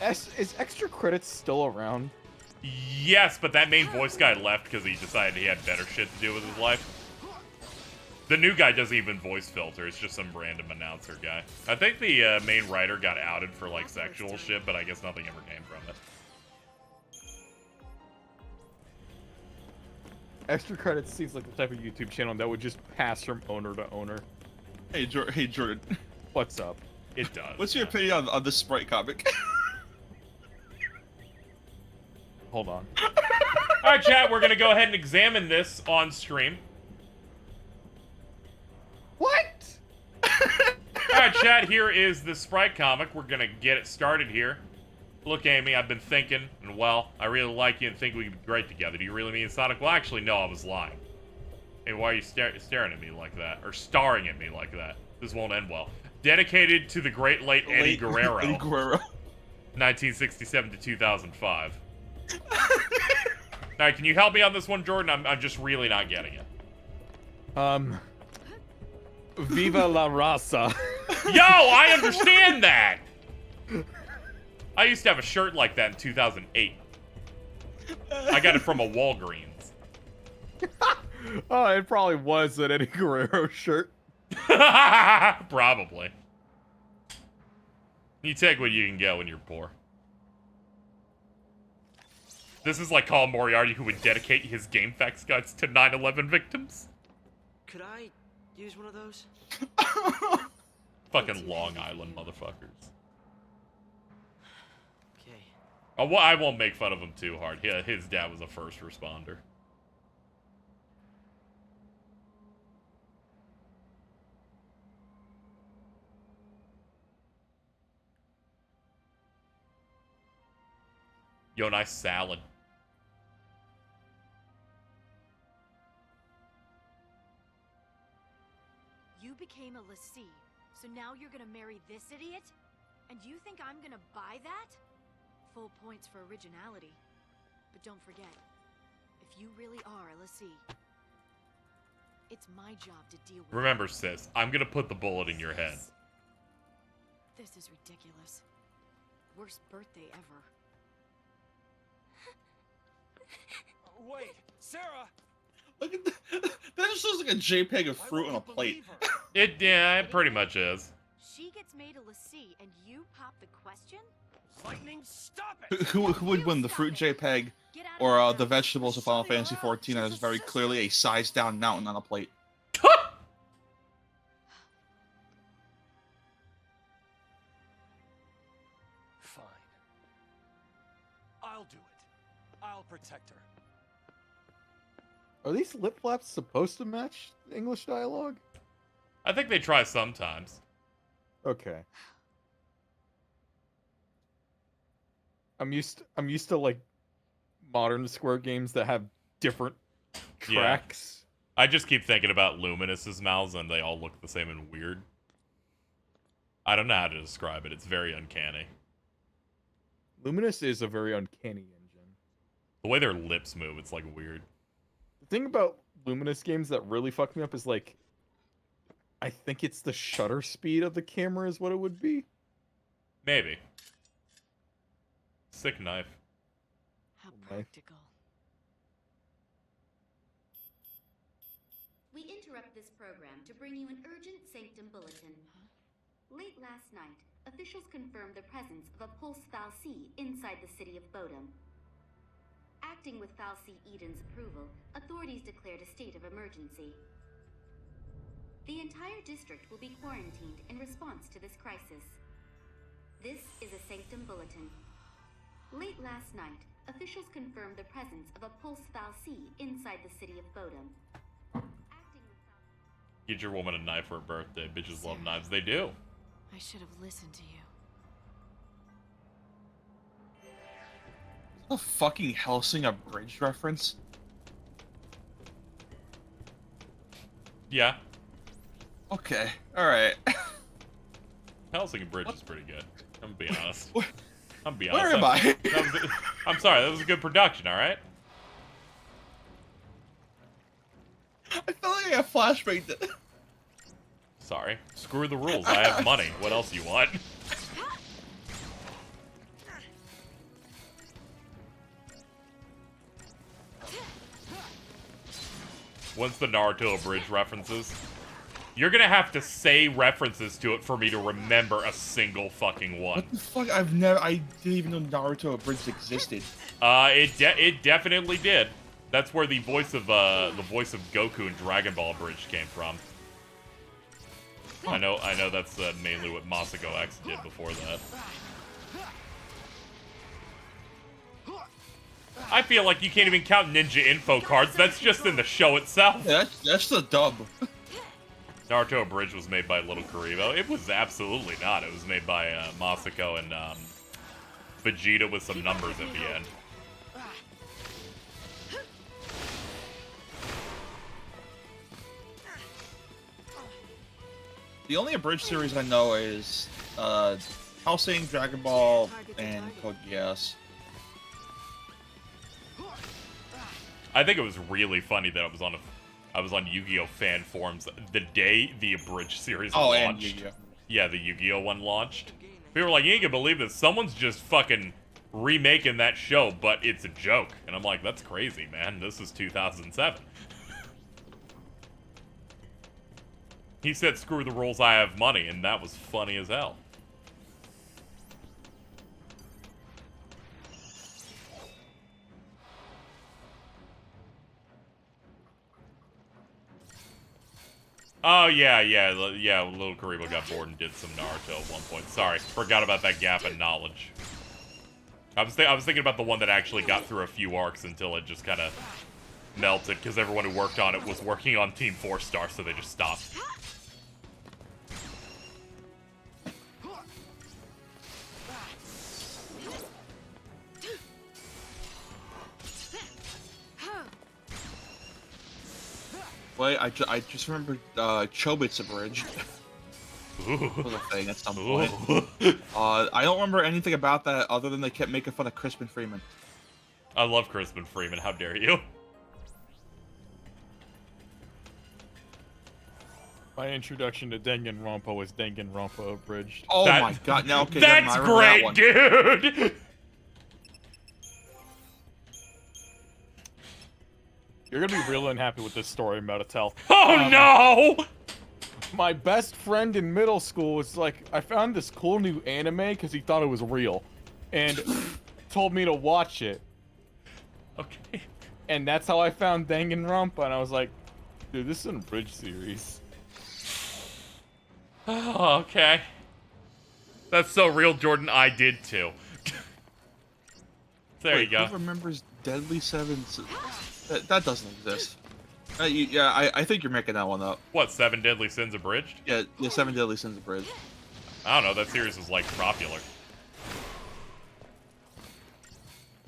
Is extra credits still around? Yes, but that main voice guy left because he decided he had better shit to do with his life. The new guy doesn't even voice filter. It's just some random announcer guy. I think the main writer got outed for like sexual shit, but I guess nothing ever came from it. Extra credits seems like the type of YouTube channel that would just pass from owner to owner. Hey, Jordan. What's up? It does. What's your opinion on this Sprite comic? Hold on. Alright, chat, we're gonna go ahead and examine this on stream. What? Alright, chat, here is the Sprite comic. We're gonna get it started here. Look, Amy, I've been thinking, and well, I really like you and think we could be great together. Do you really mean Sonic? Well, actually, no, I was lying. Hey, why are you staring at me like that? Or starring at me like that? This won't end well. Dedicated to the great late Eddie Guerrero. Eddie Guerrero. 1967 to 2005. Alright, can you help me on this one, Jordan? I'm just really not getting it. Viva la raza. Yo, I understand that! I used to have a shirt like that in 2008. I got it from a Walgreens. Oh, it probably was an Eddie Guerrero shirt. Probably. You take what you can get when you're poor. This is like Colin Moriarty, who would dedicate his GameFAQs guides to 9/11 victims. Could I use one of those? Fucking Long Island motherfuckers. Okay. Oh, well, I won't make fun of him too hard. His dad was a first responder. Yo, nice salad. You became a lessee, so now you're gonna marry this idiot? And you think I'm gonna buy that? full points for originality. But don't forget, if you really are a lessee, it's my job to deal with. Remember, sis, I'm gonna put the bullet in your head. This is ridiculous. Worst birthday ever. Wait, Sarah! Look at that. That just looks like a JPEG of fruit on a plate. Yeah, it pretty much is. She gets made a lessee, and you pop the question? Lightning, stop it! Who would win, the fruit JPEG or the vegetables of Final Fantasy XIV that is very clearly a sized down mountain on a plate? Fine. I'll do it. I'll protect her. Are these lip flaps supposed to match English dialogue? I think they try sometimes. Okay. I'm used to like modern Square games that have different tracks. Yeah. I just keep thinking about Luminous's mouths and they all look the same and weird. I don't know how to describe it. It's very uncanny. Luminous is a very uncanny engine. The way their lips move, it's like weird. The thing about Luminous games that really fuck me up is like, I think it's the shutter speed of the camera is what it would be. Maybe. Sick knife. How practical. We interrupt this program to bring you an urgent Sanctum bulletin. Late last night, officials confirmed the presence of a pulse fal'Cie inside the city of Bodum. Acting with fal'Cie Eden's approval, authorities declared a state of emergency. The entire district will be quarantined in response to this crisis. This is a Sanctum bulletin. Late last night, officials confirmed the presence of a pulse fal'Cie inside the city of Bodum. Get your woman a knife for her birthday. Bitches love knives. They do. I should have listened to you. A fucking Hellsing Abridged reference? Yeah. Okay, alright. Hellsing Abridged is pretty good. I'm gonna be honest. I'm gonna be Where honest. am I? I'm sorry, that was a good production, alright? I felt like I got flashbanged. Sorry. Screw the rules. I have money. What else do you want? Once the Naruto Abridged references, you're gonna have to say references to it for me to remember a single fucking one. What the fuck? I didn't even know Naruto Abridged existed. It definitely did. That's where the voice of Goku in Dragon Ball Abridged came from. I know that's mainly what Masako X did before that. I feel like you can't even count ninja info cards. That's just in the show itself. Yeah, that's the dub. Naruto Abridged was made by Little Karibo. It was absolutely not. It was made by Masako and Vegeta with some numbers at the end. The only Abridged series I know is Hellsing, Dragon Ball, and Code Geass. I think it was really funny that I was on Yu-Gi-Oh fan forums the day the Abridged series launched. And Yu-Gi-Oh. Yeah, the Yu-Gi-Oh one launched. People were like, you ain't gonna believe this. Someone's just fucking remaking that show, but it's a joke. And I'm like, that's crazy, man. This is 2007. He said, screw the rules, I have money, and that was funny as hell. Oh, yeah, Little Karibo got bored and did some Naruto at one point. Sorry, forgot about that gap in knowledge. I was thinking about the one that actually got through a few arcs until it just kind of melted, because everyone who worked on it was working on Team 4-Star, so they just stopped. Wait, I just remembered Chobits Abridged. was a thing at some point. I don't remember anything about that other than they kept making fun of Crispin Freeman. I love Crispin Freeman. How dare you? My introduction to Danganronpa was Danganronpa Abridged. Oh my god! Now, okay, that's great, dude. You're gonna be real unhappy with this story I'm about to tell. Oh no! My best friend in middle school was like, I found this cool new anime because he thought it was real, and told me to watch it. Okay. And that's how I found Danganronpa, and I was like, dude, this is an Abridged series. Oh, okay. That's so real, Jordan. I did too. There you go. Who remembers Deadly Seven? That doesn't exist. Yeah, I think you're making that one up. What, 7 Deadly Sins Abridged? Yeah, 7 Deadly Sins Abridged. I don't know, that series was, like, popular.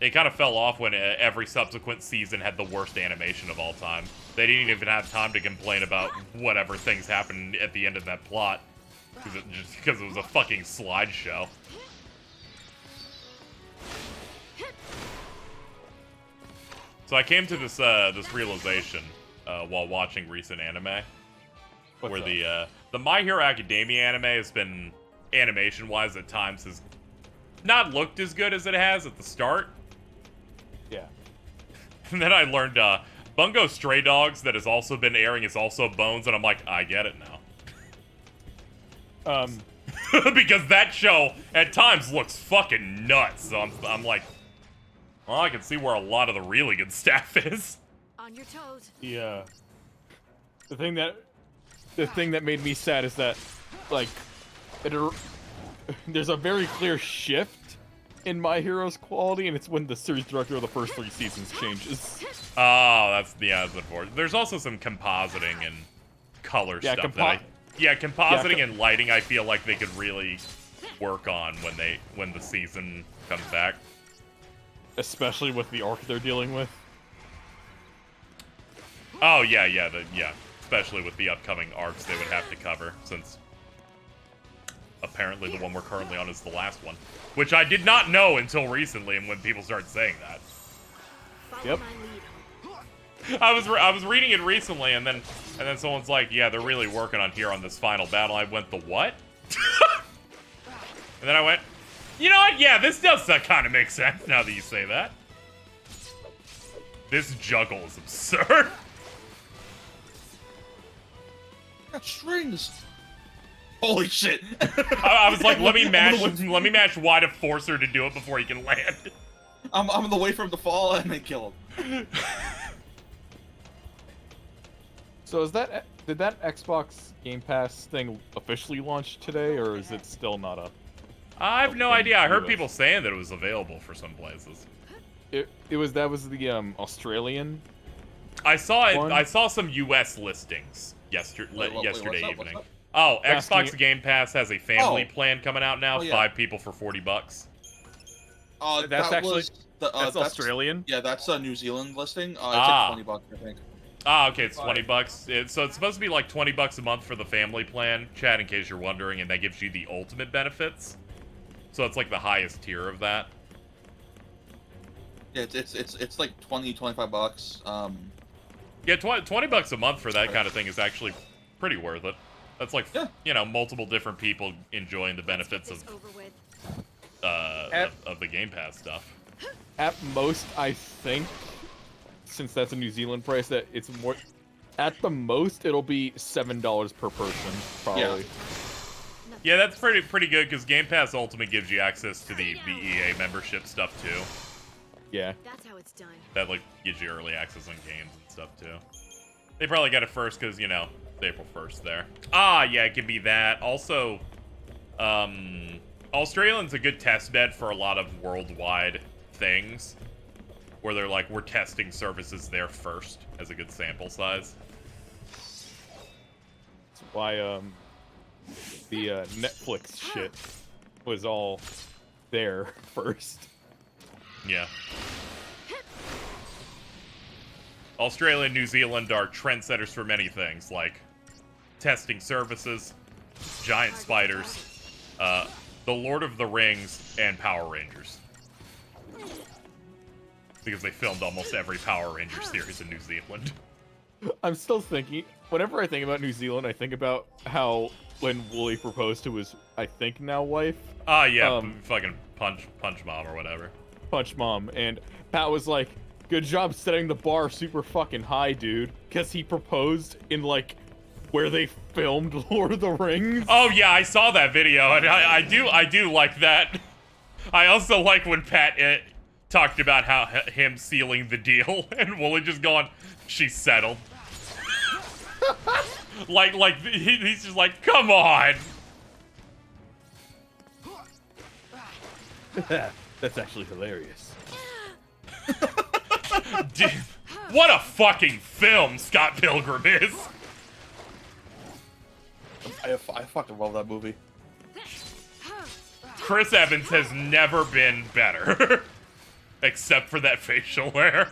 It kind of fell off when every subsequent season had the worst animation of all time. They didn't even have time to complain about whatever things happened at the end of that plot. Just because it was a fucking slideshow. So I came to this this realization while watching recent anime, where the My Hero Academia anime has been, animation-wise at times, has not looked as good as it has at the start. Yeah. And then I learned Bungo Stray Dogs that has also been airing is also Bones, and I'm like, I get it now. Because that show at times looks fucking nuts. So I'm like, well, I can see where a lot of the really good staff is. On your toes. Yeah. The thing that made me sad is that, like, there's a very clear shift in My Hero's quality, and it's when the series director of the first 3 seasons changes. Oh, that's unfortunate. There's also some compositing and color stuff compositing and lighting. I feel like they could really work on when the season comes back. Especially with the arc they're dealing with. Oh, yeah. Especially with the upcoming arcs they would have to cover, since apparently the one we're currently on is the last one. Which I did not know until recently, and when people started saying that. Yep. I was reading it recently, and then someone's like, yeah, they're really working on here on this final battle. I went, the what? And then I went, you know what? Yeah, this does kind of make sense now that you say that. This juggle is absurd. Got strings. Holy shit! I was like, let me match Y to force her to do it before he can land. I'm on the way for him to fall and then kill him. So did that Xbox Game Pass thing officially launch today, or is it still not a? I have no idea. I heard people saying that it was available for some places. That was the Australian. I saw it. one? I saw some U.S. listings yesterday evening. What's up? Oh, Xbox Game Pass has a family plan coming out now. Oh, yeah. 5 people for $40. That's actually that's Australian. Yeah, that's a New Zealand listing. It's like $20, I think. Ah, okay, it's $20. So it's supposed to be like $20 a month for the family plan, Chad, in case you're wondering, and that gives you the ultimate benefits. So it's like the highest tier of that. Yeah, it's like $20-25. Yeah, $20 a month for that kind of thing is actually pretty worth it. That's like, you know, multiple different people enjoying the benefits of the Game Pass stuff. At most, I think, since that's a New Zealand price, that it's more. At the most, it'll be $7 per person, probably. Yeah, that's pretty good because Game Pass Ultimate gives you access to the EA membership stuff too. Yeah. That's how it's done. That like gives you early access on games and stuff too. They probably got it first because, you know, it's April 1st there. Ah, yeah, it can be that. Also, Australian's a good test bed for a lot of worldwide things, where they're like, we're testing services there first as a good sample size. That's why the Netflix shit was all there first. Yeah. Australia and New Zealand are trendsetters for many things, like testing services, giant spiders, The Lord of the Rings, and Power Rangers. Because they filmed almost every Power Ranger series in New Zealand. I'm still thinking, whenever I think about New Zealand, I think about how when Wooly proposed to his, I think now wife. Ah, yeah, fucking punch mom or whatever. Punch mom, and Pat was like, good job setting the bar super fucking high, dude. Because he proposed in, like, where they filmed Lord of the Rings. Oh yeah, I saw that video, and I do like that. I also like when Pat talked about how him sealing the deal, and Wooly just going, she's settled. He's just like, come on. That's actually hilarious. Dude, what a fucking film Scott Pilgrim is. I fucking love that movie. Chris Evans has never been better. Except for that facial hair.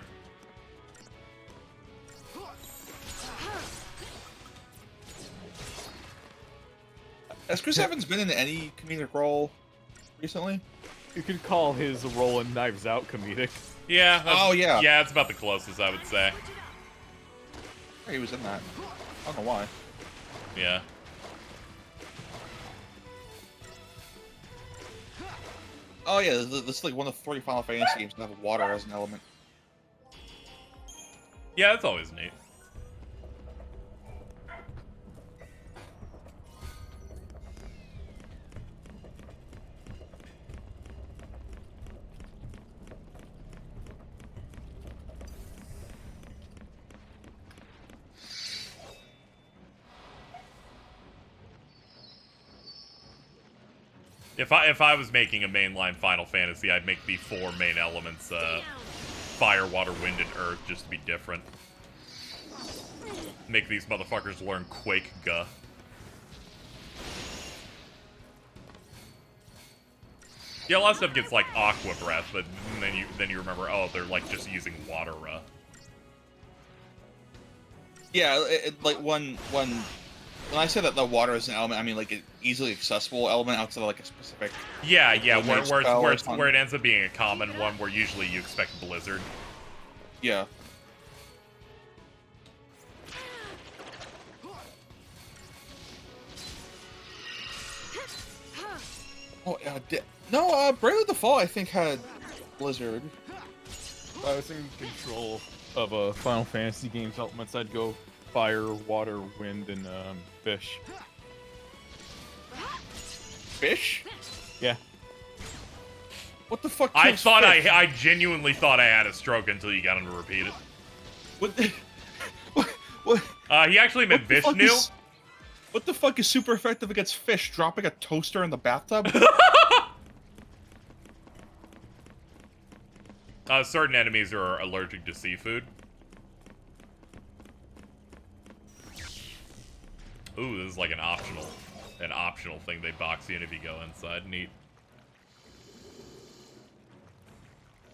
Has Chris Evans been in any comedic role recently? You could call his role in Knives Out comedic. Yeah. Oh, yeah. Yeah, it's about the closest, I would say. He was in that. I don't know why. Yeah. Oh, yeah, this is like one of the 3 Final Fantasy games that have water as an element. Yeah, that's always neat. If I was making a mainline Final Fantasy, I'd make the 4 main elements, fire, water, wind, and earth, just to be different. Make these motherfuckers learn Quake Guh. Yeah, a lot of stuff gets like Aqua Breath, but then you remember, oh, they're like just using water. Yeah, like when I say that the water is an element, I mean like an easily accessible element outside of like a specific. Yeah, where it ends up being a common one, where usually you expect Blizzard. Yeah. Oh, no, Bravely Default I think had Blizzard. If I was in control of a Final Fantasy game's elements, I'd go fire, water, wind, and fish. Fish? Yeah. What the fuck? I thought fish? I genuinely thought I had a stroke until you got him to repeat it. What? He actually meant Vishnu. What the fuck is super effective against fish? Dropping a toaster in the bathtub? Certain enemies are allergic to seafood. Ooh, this is like an optional thing they box you in if you go inside. Neat.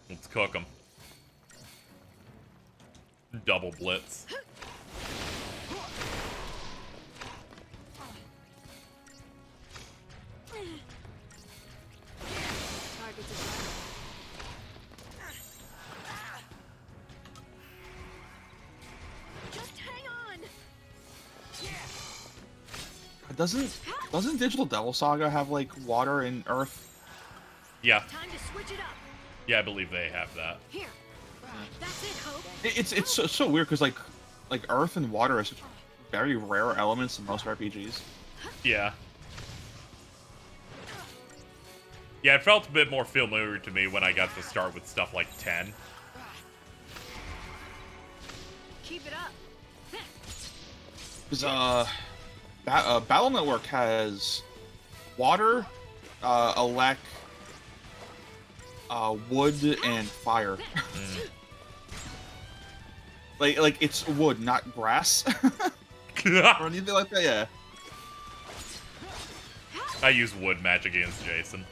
Let's cook them. Double blitz. Doesn't Digital Devil Saga have like water and earth? Yeah. Time to switch it up. Yeah, I believe they have that. Here. That's it, Hope. It's so weird because like earth and water are such very rare elements in most RPGs. Yeah. Yeah, it felt a bit more familiar to me when I got to start with stuff like 10. Keep it up. Because Battle Network has water, elect, wood, and fire. like it's wood, not grass. Or anything like that. Yeah. I use wood magic against Jason.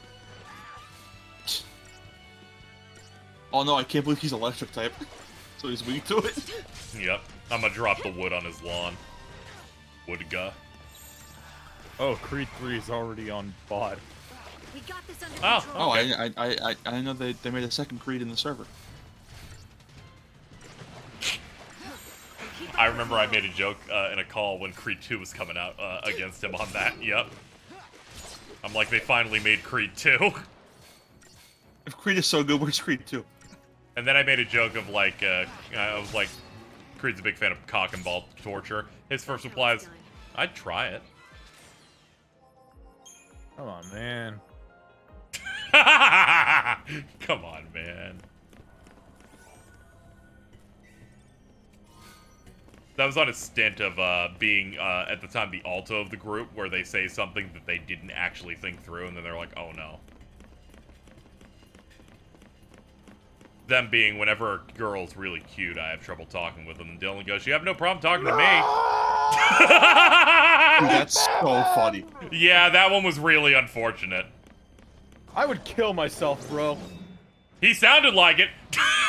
Oh no, I can't believe he's electric type. So he's weak to it. Yep. I'm gonna drop the wood on his lawn. Wood guh. Oh, Creed 3 is already on BOD. We got this under Oh, control. Oh, I didn't know they made a second Creed in the server. I remember I made a joke in a call when Creed 2 was coming out against him on that. Yep. I'm like, they finally made Creed 2. If Creed is so good, where's Creed 2? And then I made a joke of like, I was like, Creed's a big fan of cock and ball torture. His first reply is, I'd try it. Come on, man. Come on, man. That was on a stint of being, at the time, the alto of the group, where they say something that they didn't actually think through, and then they're like, oh no. Them being, whenever a girl's really cute, I have trouble talking with them, and Dylan goes, you have no problem talking to me. Dude, that's so funny. Yeah, that one was really unfortunate. I would kill myself, bro. He sounded like it.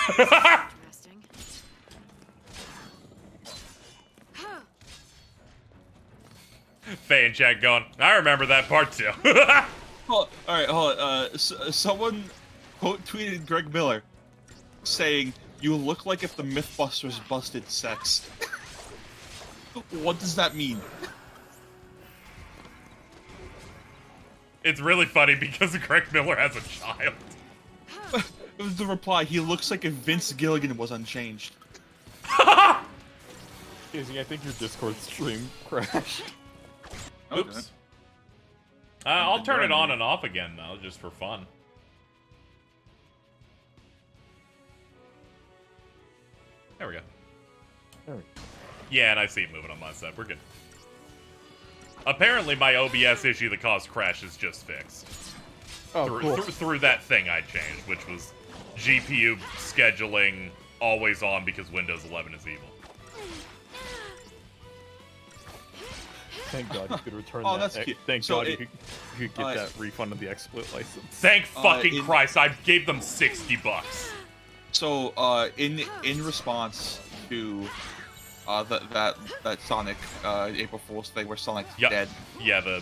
Interesting. Faye and Chad going, I remember that part too. Hold on. Someone quote tweeted Greg Miller saying, "You look like if the Mythbusters busted sex." What does that mean? It's really funny because Greg Miller has a child. It was the reply, he looks like if Vince Gilligan was unchanged. Izzy, I think your Discord stream crashed. Oops. I'll turn it on and off again, though, just for fun. There we go. There we go. Yeah, and I see it moving on my side. We're good. Apparently, my OBS issue that caused crash is just fixed. Oh, cool. Through that thing I changed, which was GPU scheduling always on because Windows 11 is evil. Thank God you could return Oh, that. that's cute. Thank So God it- you could get that refund of the exploit license. Thank fucking Christ, I gave them $60. So, in response to that Sonic April Fool's thing where Sonic's dead. Yeah, the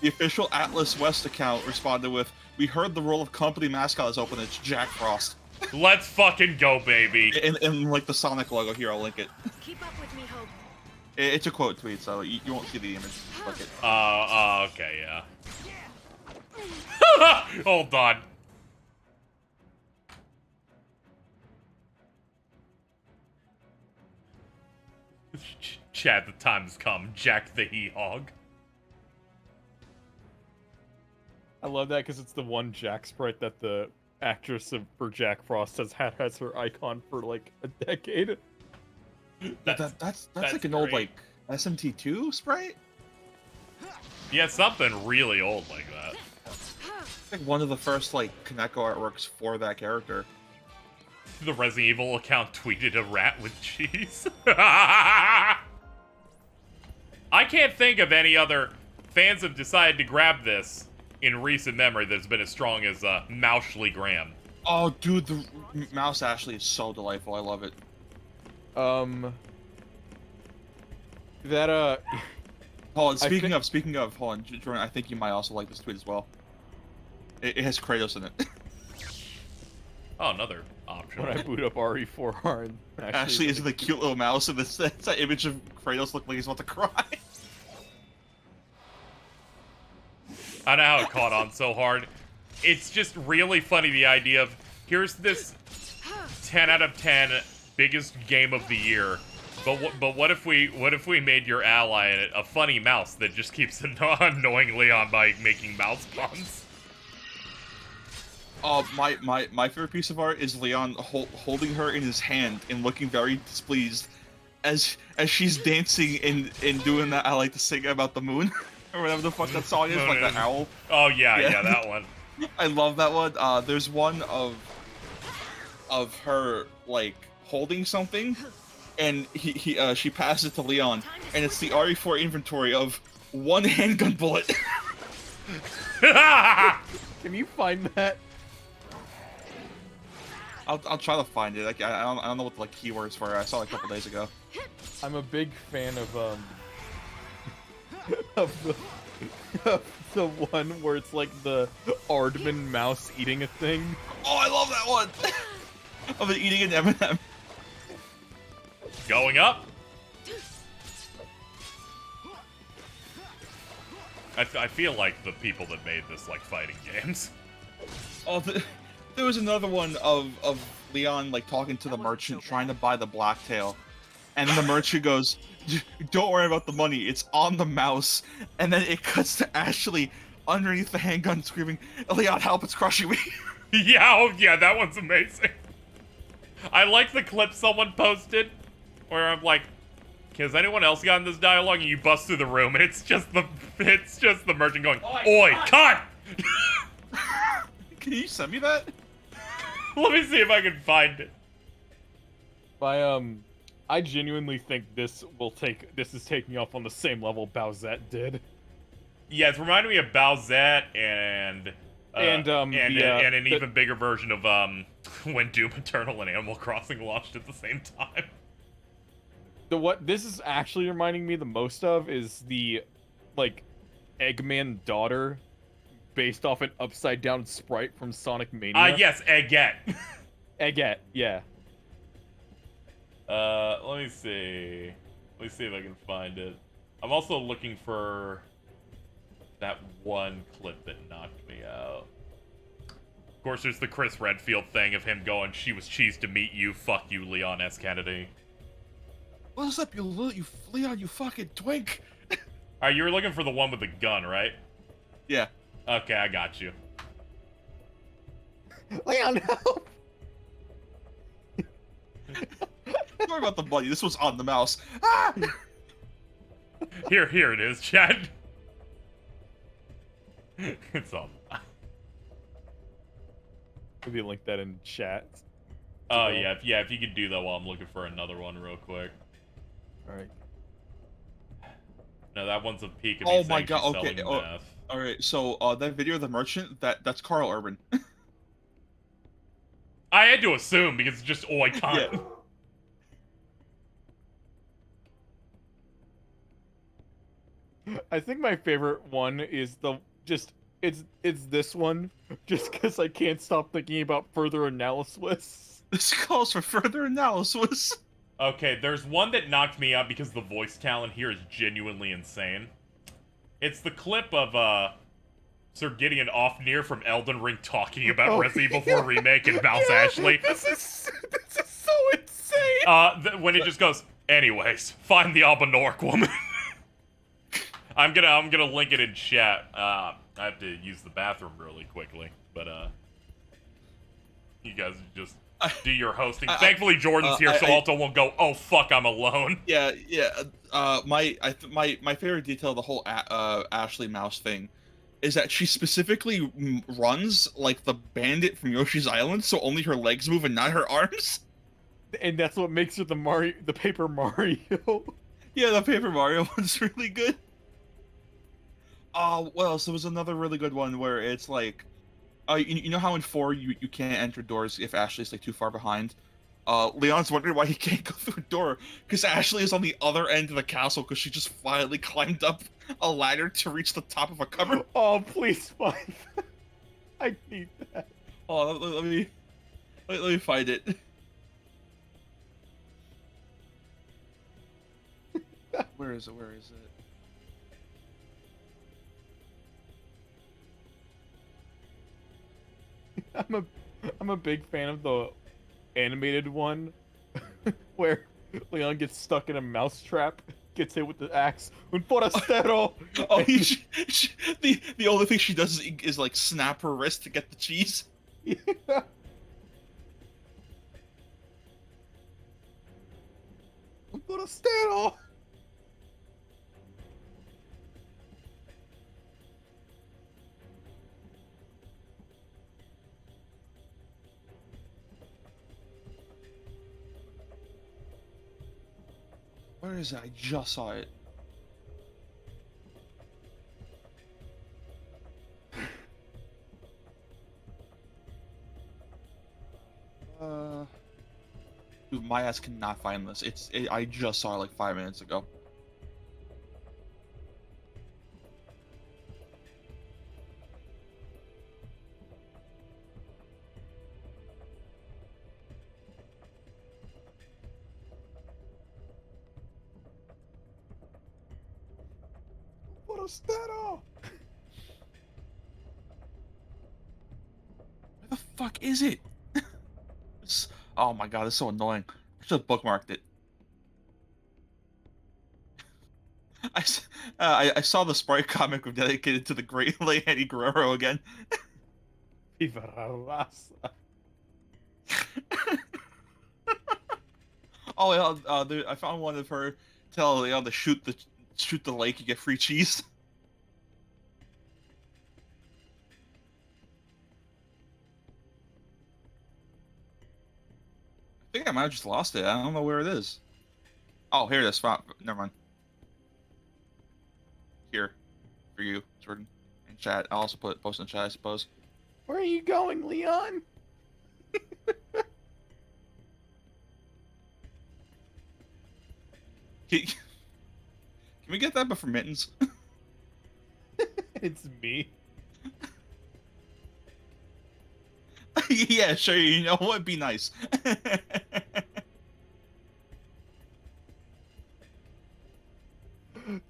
official Atlas West account responded with, "We heard the role of company mascot is open. It's Jack Frost." Let's fucking go, baby. And like the Sonic logo here, I'll link it. Keep up with me, Hope. It's a quote tweet, so you won't see the image. Look it. Okay, yeah. Hold on. Chad, the time has come. Jack the He-Hog. I love that because it's the one Jack sprite that the actress for Jack Frost has had as her icon for like a decade. That's like an old like SMT2 sprite? Yeah, something really old like that. It's like one of the first like Kaneko artworks for that character. The Resident Evil account tweeted a rat with cheese. I can't think of any other fans have decided to grab this in recent memory that's been as strong as Moushley Graham. Oh, dude, the Mouse Ashley is so delightful. I love it. Hold on, speaking of, hold on, Jordan, I think you might also like this tweet as well. It has Kratos in it. Oh, another option. When I boot up RE4R and Ashley is the cute little mouse, and it's that image of Kratos looking like he's about to cry. I know how it caught on so hard. It's just really funny, the idea of, here's this 10 out of 10 biggest game of the year, but what if we made your ally a funny mouse that just keeps annoying Leon by making mouse puns? My favorite piece of art is Leon holding her in his hand and looking very displeased as she's dancing and doing that. I like to sing about the moon or whatever the fuck that song is, like that owl. Oh yeah, that one. I love that one. There's one of her like holding something, and she passes it to Leon, and it's the RE4 inventory of one handgun bullet. Can you find that? I'll try to find it. Like, I don't know what the like keywords for it. I saw it a couple days ago. I'm a big fan of of the one where it's like the Aardman mouse eating a thing. Oh, I love that one. Of it eating an M&M. Going up. I feel like the people that made this like fighting games. Oh, there was another one of Leon like talking to the merchant trying to buy the blacktail, and then the merchant goes, "Don't worry about the money, it's on the mouse." And then it cuts to Ashley underneath the handgun screaming, "Leon, help! It's crushing me!" Yeah, oh yeah, that one's amazing. I like the clip someone posted where I'm like, has anyone else gotten this dialogue? And you bust through the room and it's just the merchant going, "Oi, cut!" Can you send me that? Let me see if I can find it. I genuinely think this is taking off on the same level Bowsette did. Yeah, it's reminding me of Bowsette and an even bigger version of when Doom Eternal and Animal Crossing launched at the same time. What this is actually reminding me the most of is the, like, Eggman daughter, based off an upside-down sprite from Sonic Mania. Yes, Eggette. Eggette, yeah. Let me see. Let me see if I can find it. I'm also looking for that one clip that knocked me out. Of course, there's the Chris Redfield thing of him going, "She was cheesed to meet you. Fuck you, Leon S. Kennedy." What's up, you Leon, you fucking twink? Alright, you were looking for the one with the gun, right? Yeah. Okay, I got you. Leon, help! Don't worry about the money. This was on the mouse. Ah! Here it is, Chad. It's on. Maybe link that in chat. Oh yeah, if you could do that while I'm looking for another one real quick. All right. No, that one's a peek of me Oh saying my god. she's Okay. selling meth. All right. So that video of the merchant, that's Carl Urban. I had to assume because it's just I can't. Yeah. I think my favorite one is it's this one, just because I can't stop thinking about further analysis. This calls for further analysis. Okay, there's one that knocked me out because the voice talent here is genuinely insane. It's the clip of Sir Gideon Ofnir from Elden Ring talking about Resident Evil 4 Remake and Mouse Ashley. This is so insane. When it just goes, "Anyways, find the Albanork woman." I'm gonna link it in chat. I have to use the bathroom really quickly, but you guys just do your hosting. Thankfully, Jordan's here, so Alto won't go, "Oh fuck, I'm alone." Yeah. My favorite detail of the whole Ashley Mouse thing is that she specifically runs like the bandit from Yoshi's Island, so only her legs move and not her arms. And that's what makes her the Paper Mario. Yeah, the Paper Mario one's really good. Well, so there was another really good one where it's like, you know how in 4 you can't enter doors if Ashley's like too far behind? Leon's wondering why he can't go through a door, because Ashley is on the other end of the castle because she just finally climbed up a ladder to reach the top of a cupboard. Oh, please find that. I need that. Oh, let me find it. Where is it? I'm a big fan of the animated one where Leon gets stuck in a mouse trap, gets hit with the axe. Un forastero. Oh, the only thing she does is like snap her wrist to get the cheese. Yeah. Un forastero. Where is it? I just saw it. Dude, my ass cannot find this. I just saw it like 5 minutes ago. Steno. Where the fuck is it? Oh my god, it's so annoying. I should have bookmarked it. I saw the Sprite comic dedicated to the great late Eddie Guerrero again. Viva la raza. Oh, yeah, dude, I found one of her tell Leon to shoot the lake, you get free cheese. I think I might have just lost it. I don't know where it is. Oh, here it is. Never mind. Here, for you, Jordan, in chat. I'll also post in chat, I suppose. Where are you going, Leon? Can we get that but for Mittens? It's me. Yeah, sure. You know what? Be nice.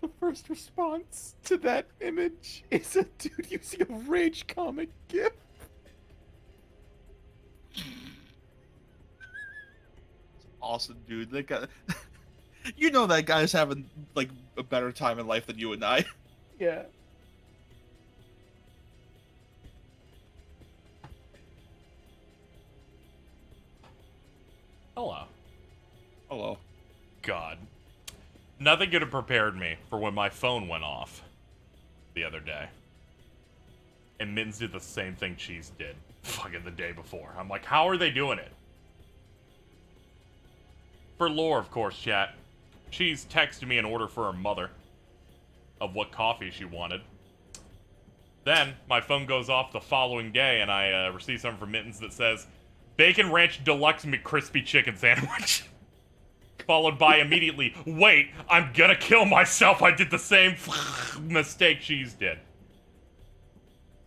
The first response to that image is a dude using a Rage comic gif. Awesome, dude. That guy, you know that guy's having like a better time in life than you and I. Yeah. Hello. Hello. God. Nothing could have prepared me for when my phone went off the other day. And Mittens did the same thing Cheese did fucking the day before. I'm like, how are they doing it? For lore, of course, chat. Cheese texted me an order for her mother of what coffee she wanted. Then, my phone goes off the following day, and I receive something from Mittens that says, Bacon Ranch Deluxe McCrispy Chicken Sandwich. Followed by immediately, wait, I'm gonna kill myself. I did the same mistake Cheese did.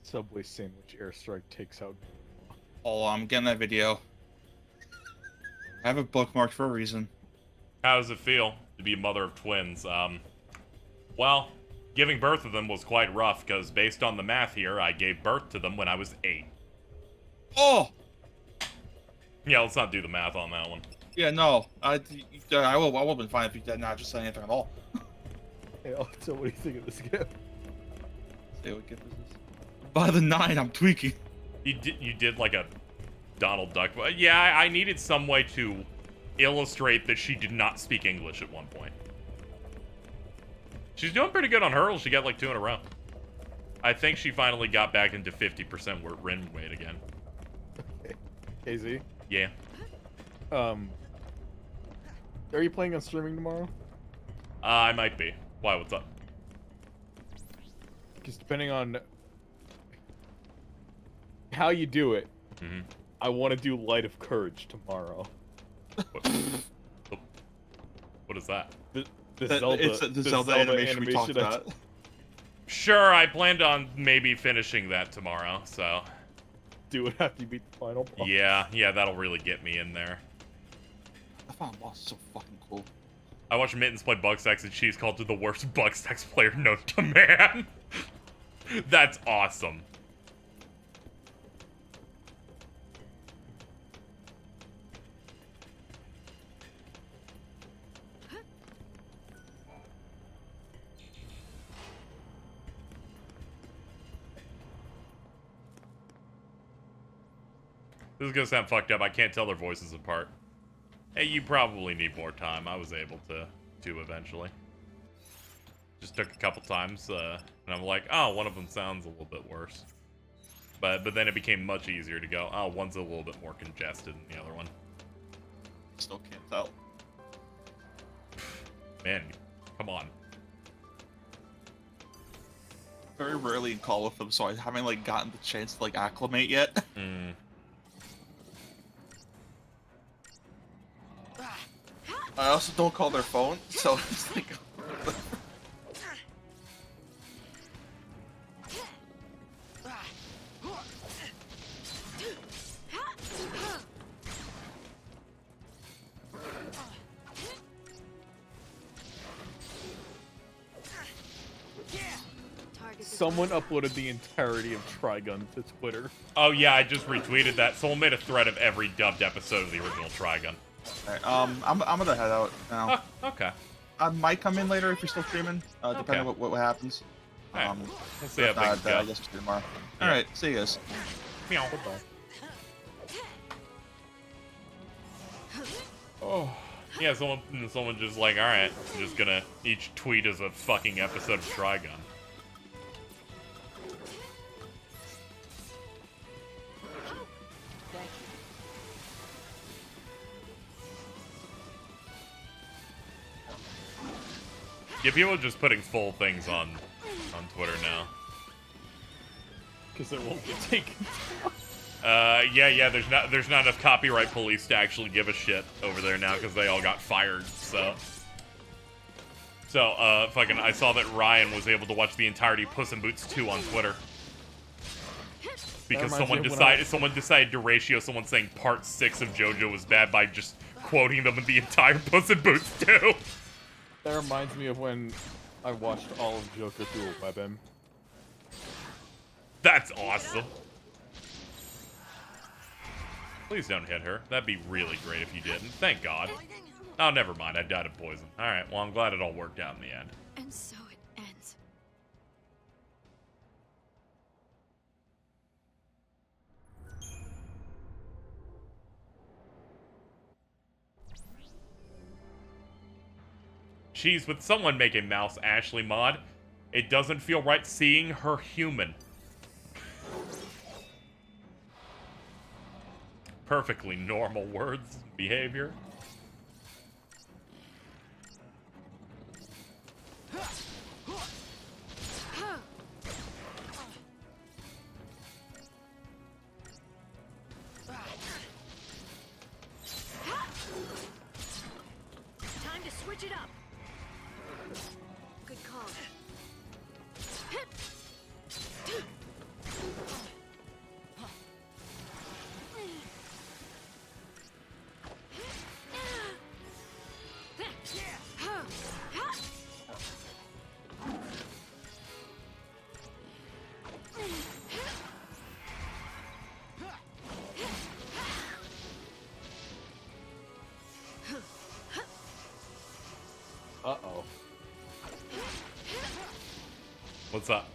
Subway sandwich airstrike takes out. Oh, I'm getting that video. I have it bookmarked for a reason. How does it feel to be a mother of twins? Well, giving birth to them was quite rough, because based on the math here, I gave birth to them when I was 8. Oh! Yeah, let's not do the math on that one. Yeah, no. I would have been fine if you did not just say anything at all. Hey, so what do you think of this gift? Say what gift is this? By the 9, I'm tweaking. You did like a Donald Duck. Yeah, I needed some way to illustrate that she did not speak English at one point. She's doing pretty good on hurls. She got like 2 in a row. I think she finally got back into 50% win weight again. Okay. KZ? Yeah. Are you planning on streaming tomorrow? I might be. Why, what's up? Because depending on how you do it, I want to do Light of Courage tomorrow. What is that? The Zelda, it's the Zelda animation we talked about. Sure, I planned on maybe finishing that tomorrow, so... Do it after you beat the final boss. Yeah, that'll really get me in there. The final boss is so fucking cool. I watched Mittens play Bugsnax and she's called to the worst Bugsnax player known to man. That's awesome. This is gonna sound fucked up. I can't tell their voices apart. Hey, you probably need more time. I was able to eventually. Just took a couple times, and I'm like, oh, one of them sounds a little bit worse. But then it became much easier to go, oh, one's a little bit more congested than the other one. Still can't tell. Man, come on. Very rarely in call with them, so I haven't like gotten the chance to like acclimate yet. I also don't call their phone, so it's like... Someone uploaded the entirety of Trigun to Twitter. Oh yeah, I just retweeted that. Someone made a thread of every dubbed episode of the original Trigun. Alright, I'm gonna head out now. Oh, okay. I might come in later if you're still streaming, depending on what happens. Right. We'll see how if things not, go. I guess we'll see tomorrow. Yeah. Alright, see you guys. Meow. Oh. Yeah, someone just like, alright, I'm just gonna, each tweet is a fucking episode of Trigun. Yeah, people are just putting full things on Twitter now. Because it won't get taken. Yeah, there's not enough copyright police to actually give a shit over there now because they all got fired, so fucking, I saw that Ryan was able to watch the entirety of Puss in Boots 2 on Twitter. Because someone decided to ratio someone saying part 6 of JoJo was bad by just quoting them in the entire Puss in Boots 2. That reminds me of when I watched all of Joker through a WebM. That's awesome. Please don't hit her. That'd be really great if you didn't. Thank God. Oh, never mind. I died of poison. Alright, well, I'm glad it all worked out in the end. And so it ends. Jeez, would someone make a Mouse Ashley mod? It doesn't feel right seeing her human. Perfectly normal words and behavior. Time to switch it up. Good call. Uh-oh. What's up?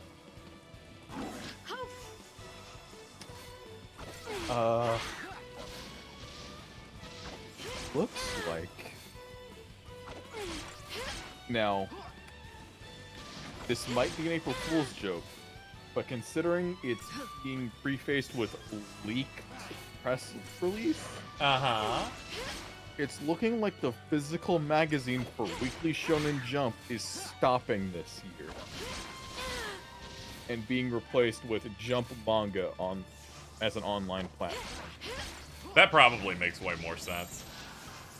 Looks like... Now, this might be an April Fool's joke, but considering it's being prefaced with leaked press release, it's looking like the physical magazine for Weekly Shonen Jump is stopping this year and being replaced with Jump Manga as an online platform. That probably makes way more sense.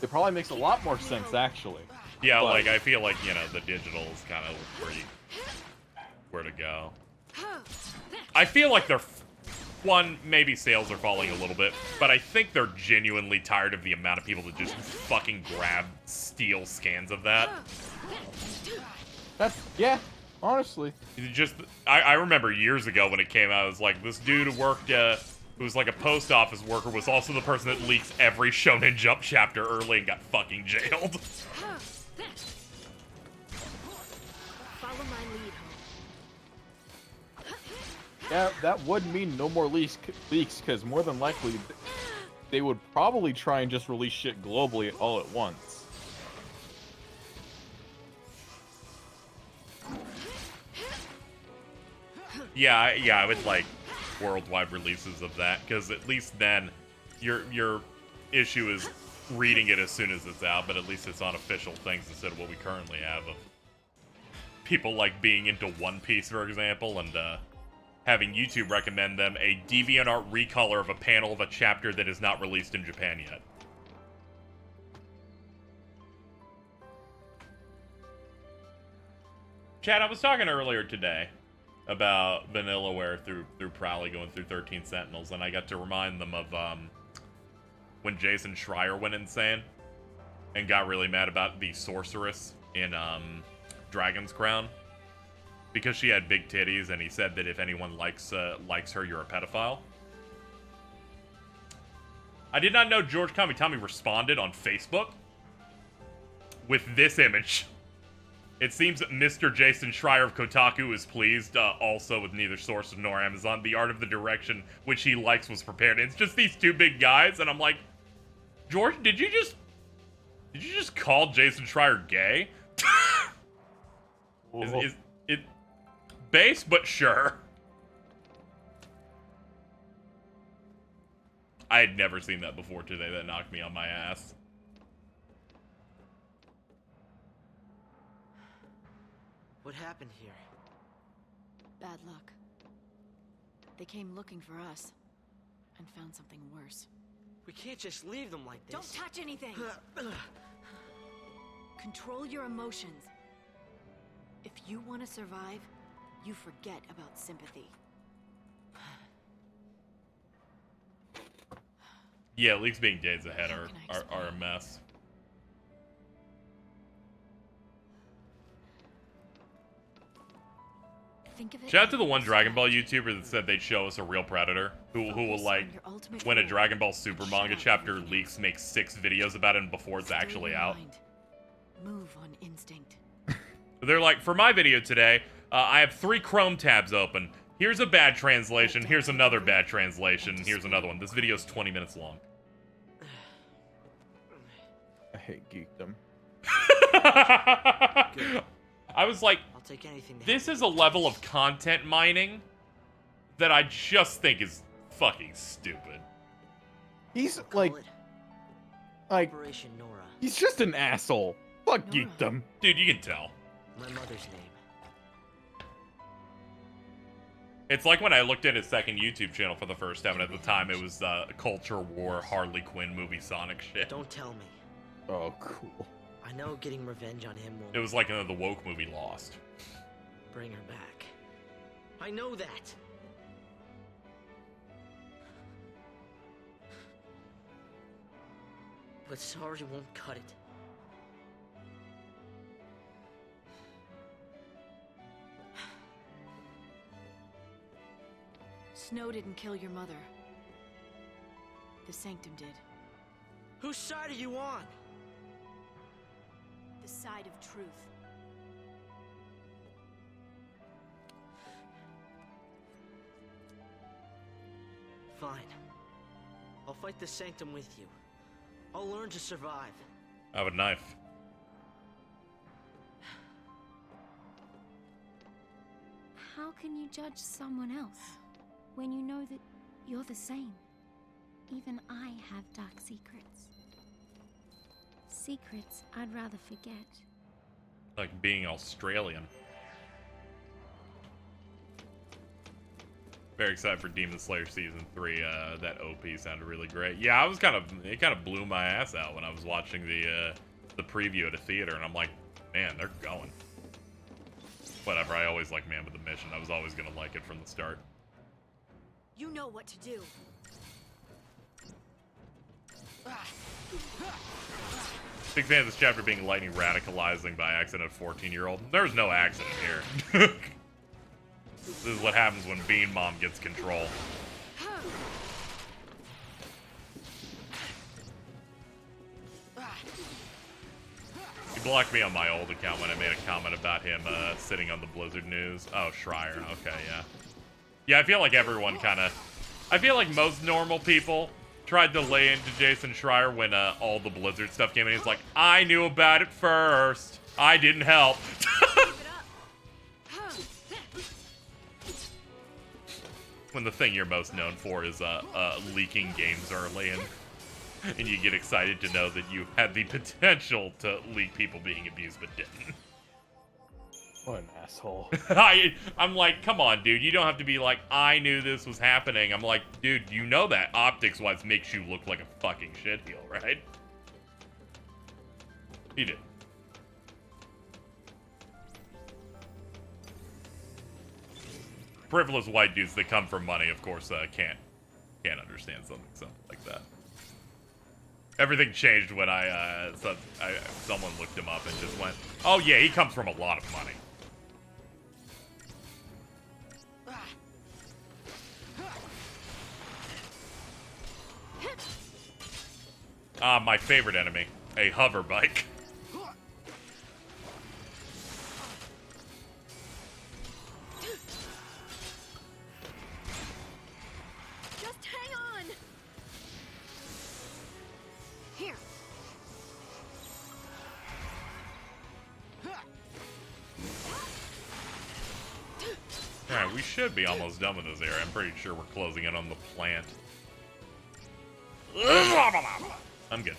It probably makes a lot more sense, actually. Yeah, but, like, I feel like, you know, the digital is kind of where to go. I feel like they're... One, maybe sales are falling a little bit, but I think they're genuinely tired of the amount of people that just fucking steal scans of that. Yeah, honestly. I remember years ago when it came out, it was like, this dude who worked, who was like a post office worker, was also the person that leaks every Shonen Jump chapter early and got fucking jailed. Follow my lead, Yeah, that would mean no more leaks, because more than likely, they would probably try and just release shit globally all at once. Yeah, I would like worldwide releases of that, because at least then your issue is reading it as soon as it's out, but at least it's on official things instead of what we currently have of people like being into One Piece, for example, and having YouTube recommend them a DeviantArt recolor of a panel of a chapter that is not released in Japan yet. Chad, I was talking earlier today about Vanillaware through Prowley going through 13 Sentinels, and I got to remind them of when Jason Schreier went insane and got really mad about the sorceress in Dragon's Crown. because she had big titties, and he said that if anyone likes her, you're a pedophile. I did not know George Kamitami responded on Facebook with this image. It seems that Mr. Jason Schreier of Kotaku is pleased, also with neither source nor Amazon. The art of the direction which he likes was prepared. It's just these two big guys, and I'm like, George, did you just call Jason Schreier gay? is it base, but sure. I had never seen that before today. That knocked me on my ass. What happened here? Bad luck. They came looking for us and found something worse. We can't just leave them like this. Don't touch anything! Control your emotions. If you want to survive, you forget about sympathy. Yeah, leaks being days ahead are a mess. Shout out to the one Dragon Ball YouTuber that said they'd show us a real Predator who will, like, when a Dragon Ball Super manga chapter leaks, make 6 videos about it before it's actually out. Move on instinct. They're like, for my video today, I have 3 Chrome tabs open. Here's a bad translation, here's another bad translation, here's another one. This video's 20 minutes long. I hate geekdom. I was like, I'll take anything. This is a level of content mining that I just think is fucking stupid. He's like Operation Nora. He's just an asshole. Fuck geekdom. Dude, you can tell. My mother's name. It's like when I looked at his second YouTube channel for the first time, and at the time it was Culture War, Harley Quinn movie Sonic shit. Don't tell me. Oh, cool. I know getting revenge on him will... It was like the woke movie Lost. Bring her back. I know that. But sorry won't cut it. Snow didn't kill your mother. The Sanctum did. Whose side are you on? The side of truth. Fine. I'll fight the Sanctum with you. I'll learn to survive. I have a knife. How can you judge someone else when you know that you're the same? Even I have dark secrets. Secrets I'd rather forget. Like being Australian. Very excited for Demon Slayer Season 3. That OP sounded really great. Yeah, it kind of blew my ass out when I was watching the preview at a theater, and I'm like, man, they're going. Whatever, I always like Man with a Mission. I was always gonna like it from the start. You know what to do. Big fan of this chapter being lightning radicalizing by accident a 14-year-old. There's no accident here. This is what happens when Bean Mom gets control. He blocked me on my old account when I made a comment about him sitting on the Blizzard news. Oh, Schreier. Okay, yeah. Yeah, I feel like everyone I feel like most normal people tried to lay into Jason Schreier when all the Blizzard stuff came in. He's like, I knew about it first. I didn't help. When the thing you're most known for is leaking games early, and you get excited to know that you had the potential to leak people being abused but didn't. What an asshole. I'm like, come on, dude. You don't have to be like, I knew this was happening. I'm like, dude, you know that optics-wise makes you look like a fucking shitheel, right? He did. Privileged white dudes that come from money, of course, can't understand something like that. Everything changed when someone looked him up and just went, oh yeah, he comes from a lot of money. My favorite enemy. A hover bike. Just hang on. Here. Alright, we should be almost done with this area. I'm pretty sure we're closing in on the plant. I'm good.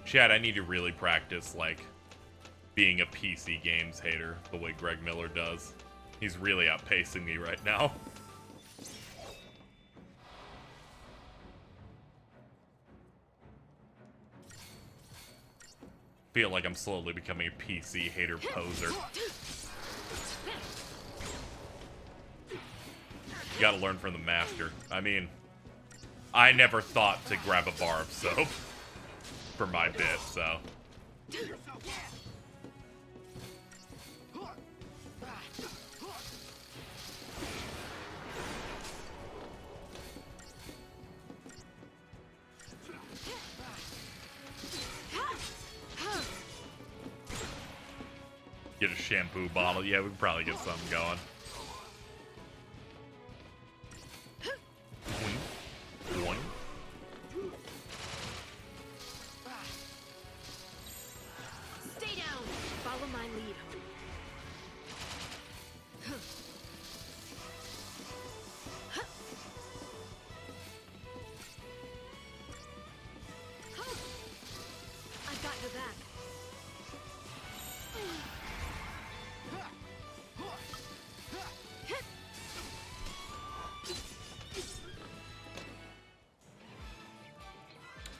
Chad, I need to really practice, like, being a PC games hater the way Greg Miller does. He's really outpacing me right now. Feel like I'm slowly becoming a PC hater poser. You gotta learn from the master. I mean, I never thought to grab a bar of soap for my bit, so. Get a shampoo bottle. Yeah, we can probably get something going. One. Stay down. Follow my lead. I've got your back.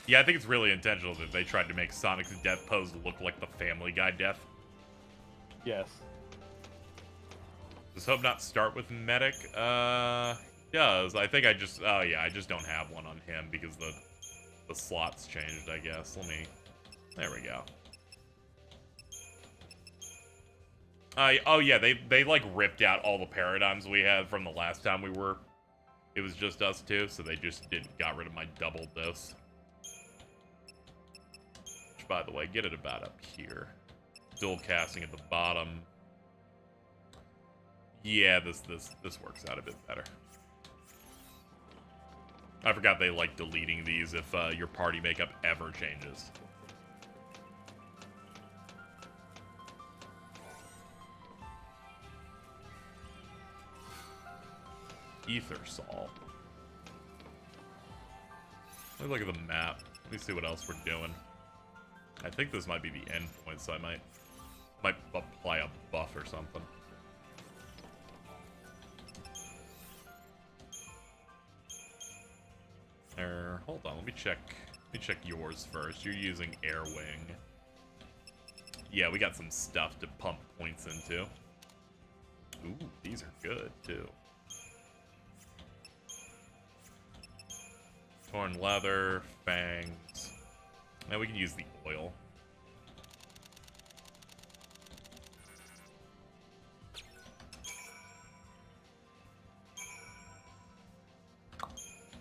Yeah, I think it's really intentional that they tried to make Sonic's death pose look like the Family Guy death. Yes. Does Hope not start with Medic? Does. I think I just... Oh, yeah, I just don't have one on him because the slots changed, I guess. Let me... There we go. Oh, yeah, they like, ripped out all the paradigms we had from the last time we were... It was just us two, so they just got rid of my double dose. Which, by the way, get it about up here. Dual casting at the bottom. Yeah, this works out a bit better. I forgot they like deleting these if your party makeup ever changes. Ether Sol. Let me look at the map. Let me see what else we're doing. I think this might be the end point, so I might apply a buff or something. Hold on, let me check yours first. You're using Air Wing. Yeah, we got some stuff to pump points into. Ooh, these are good too. Torn leather, fangs. Now we can use the oil.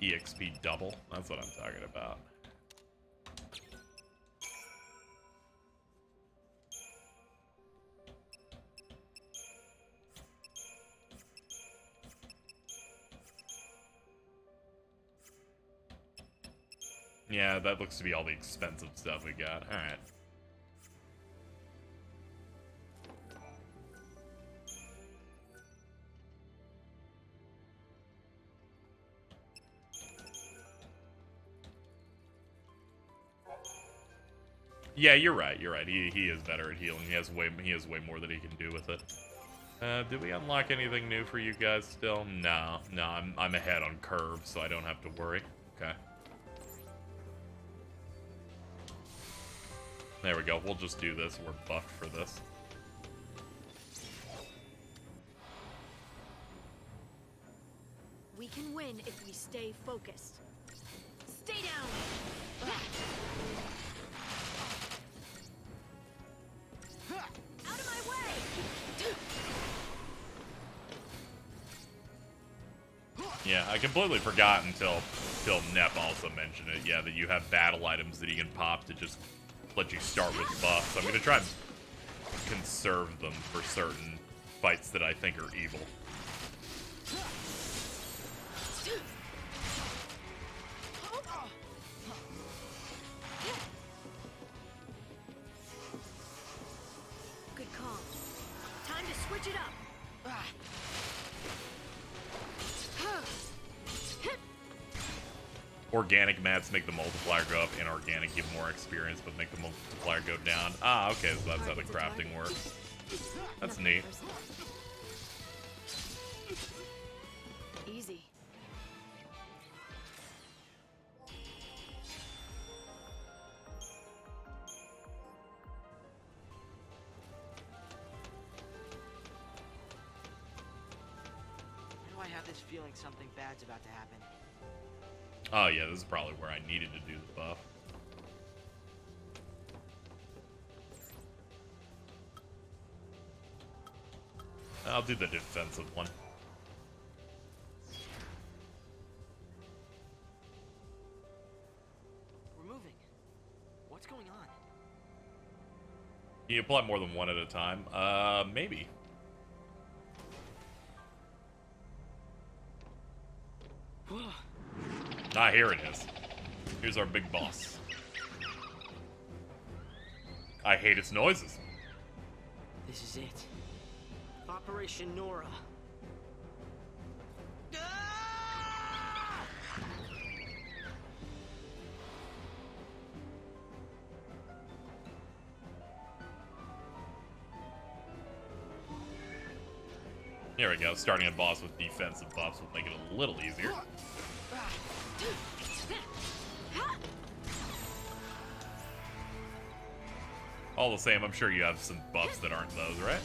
EXP double. That's what I'm talking about. Yeah, that looks to be all the expensive stuff we got. Alright. Yeah, you're right. You're right. He is better at healing. He has way more that he can do with it. Did we unlock anything new for you guys still? No, I'm ahead on curve, so I don't have to worry. okay. There we go. We'll just do this. We're buffed for this. We can win if we stay focused. Stay down! Out of my way! Yeah, I completely forgot until Nep also mentioned it. Yeah, that you have battle items that you can pop to just let you start with buffs. I'm gonna try and conserve them for certain fights that I think are evil. Good call. Time to switch it up. Organic mats make the multiplier go up, inorganic give more experience but make the multiplier go down. Ah, okay, so that's how the crafting works. That's neat. Easy. Why do I have this feeling something bad's about to happen? Oh yeah, this is probably where I needed to do the buff. I'll do the defensive one. We're moving. What's going on? You apply more than one at a time? Maybe. Ah, here it is. Here's our big boss. I hate its noises. This is it. Operation Nora. Here we go. Starting a boss with defensive buffs will make it a little easier. All the same, I'm sure you have some buffs that aren't those, right?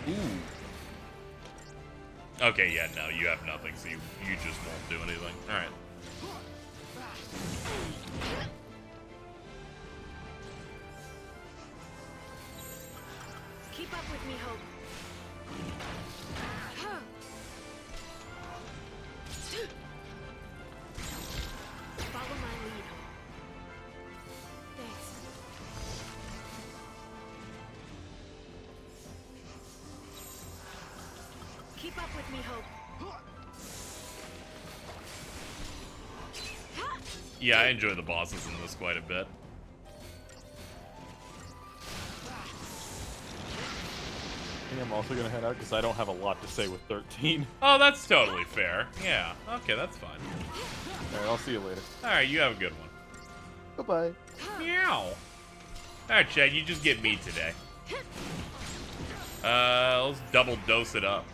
Ooh. Okay, yeah, no, you have nothing, so you just won't do anything. Alright. Keep up with me, Hope. Follow my lead, Hope. Thanks. Keep up with me, Hope. Yeah, I enjoy the bosses in this quite a bit. I think I'm also gonna head out because I don't have a lot to say with 13. Oh, that's totally fair. Yeah, okay, that's fine. Alright, I'll see you later. Alright, you have a good one. Bye-bye. Meow. Alright, Chad, you just get me today. Let's double dose it up.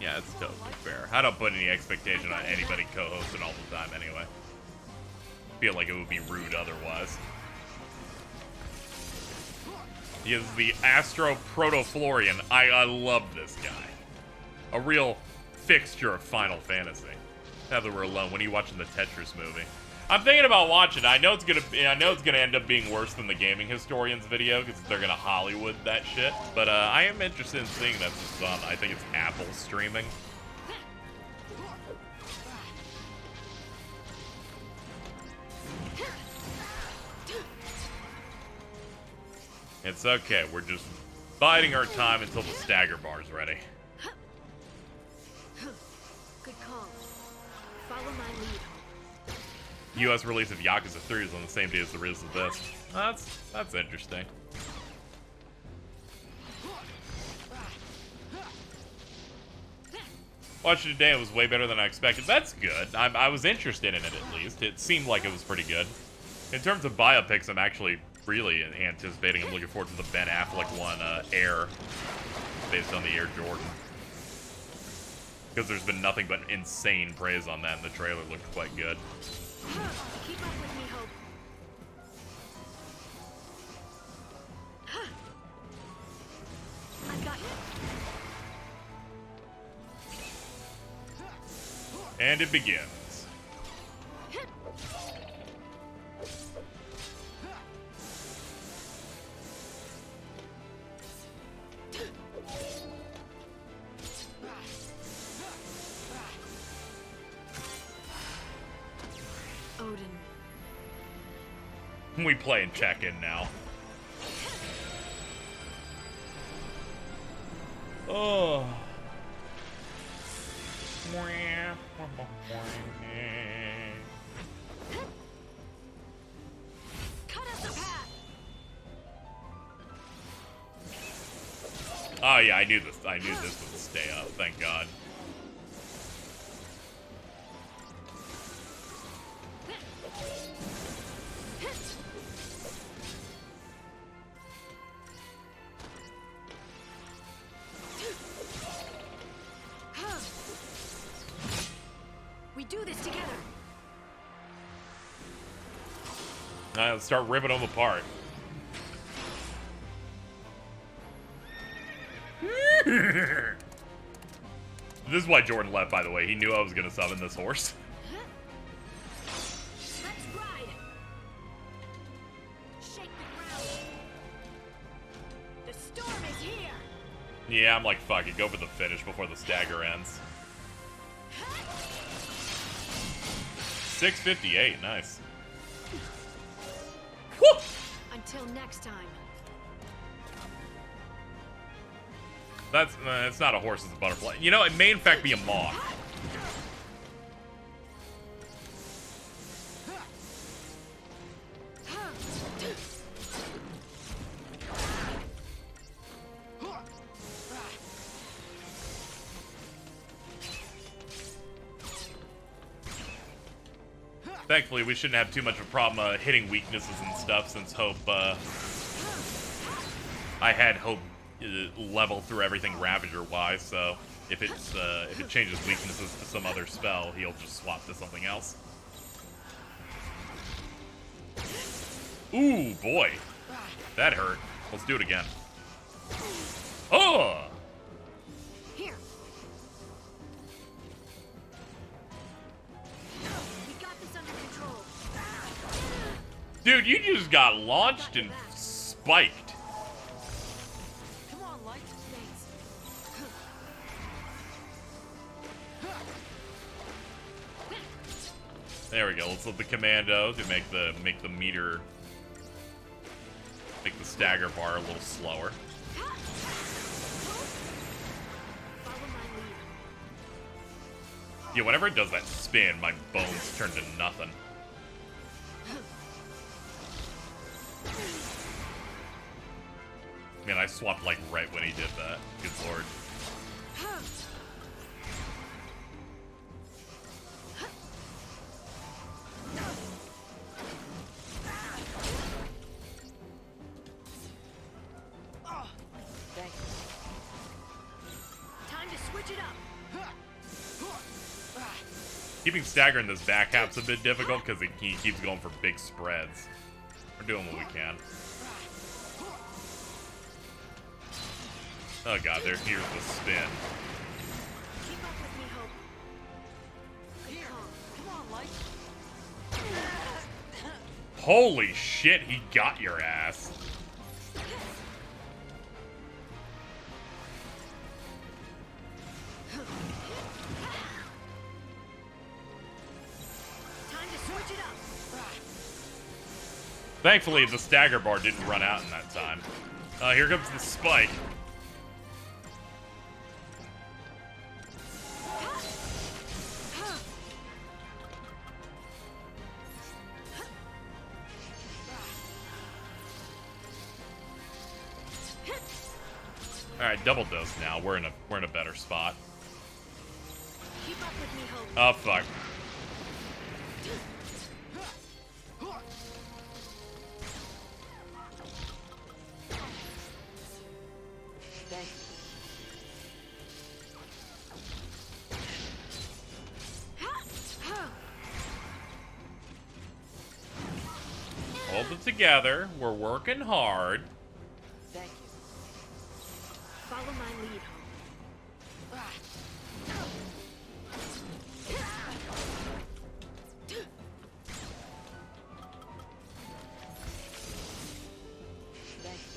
Yeah, it's totally fair. I don't put any expectation on anybody co-hosting all the time anyway. Feel like it would be rude otherwise. He is the Astro Protoflorian. I love this guy. A real fixture of Final Fantasy. Now that we're alone, when are you watching the Tetris movie? I'm thinking about watching it. I know it's gonna end up being worse than the Gaming Historians video because they're gonna Hollywood that shit. But I am interested in seeing that this on. I think it's Apple streaming. It's okay. We're just biding our time until the stagger bar's ready. Good call. Follow my lead. U.S. release of Yakuza 3 is on the same day as the release of this. That's interesting. Watched it today, it was way better than I expected. That's good. I was interested in it at least. It seemed like it was pretty good. In terms of biopics, I'm actually really anticipating. I'm looking forward to the Ben Affleck one, Air, based on the Air Jordan. Because there's been nothing but insane praise on that, and the trailer looked quite good. Keep up with me, Hope. I've got you. And it begins. Odin. We play and check in now. Oh. Cut us a path. Oh yeah, I knew this would stay up, thank God. We do this together. Let's start ripping them apart. This is why Jordan left, by the way. He knew I was going to summon this horse. Let's ride. Shake the ground. The storm is here. Yeah, I'm like, fuck it. Go for the finish before the stagger ends. 658, nice. Woo! Until next time. It's not a horse, it's a butterfly. You know, it may in fact be a moth. Thankfully, we shouldn't have too much of a problem hitting weaknesses and stuff, since Hope, I had Hope level through everything Ravager-wise, so if it changes weaknesses to some other spell, he'll just swap to something else. Ooh, boy. That hurt. Let's do it again. Oh! Here. We got this under control. Dude, you just got launched and spiked. Come on, Light. Thanks. There we go. Let's let the commando to make the meter, make the stagger bar a little slower. Yeah, whenever it does that spin, my bones turn to nothing. Man, I swapped like right when he did that. Good lord. Time to switch it up. Keeping stagger in this back half's a bit difficult because he keeps going for big spreads. We're doing what we can. Oh god, here's the spin. Keep up with me, Hope. Here. Come on, Light. Holy shit, he got your ass. Time to switch it up. Thankfully, the stagger bar didn't run out in that time. Here comes the spike. All right, double dose now. We're in a better spot. Keep up with me, Hope. Oh fuck. hold it together. We're working hard. Thank you. Follow my lead, Home. Thank you.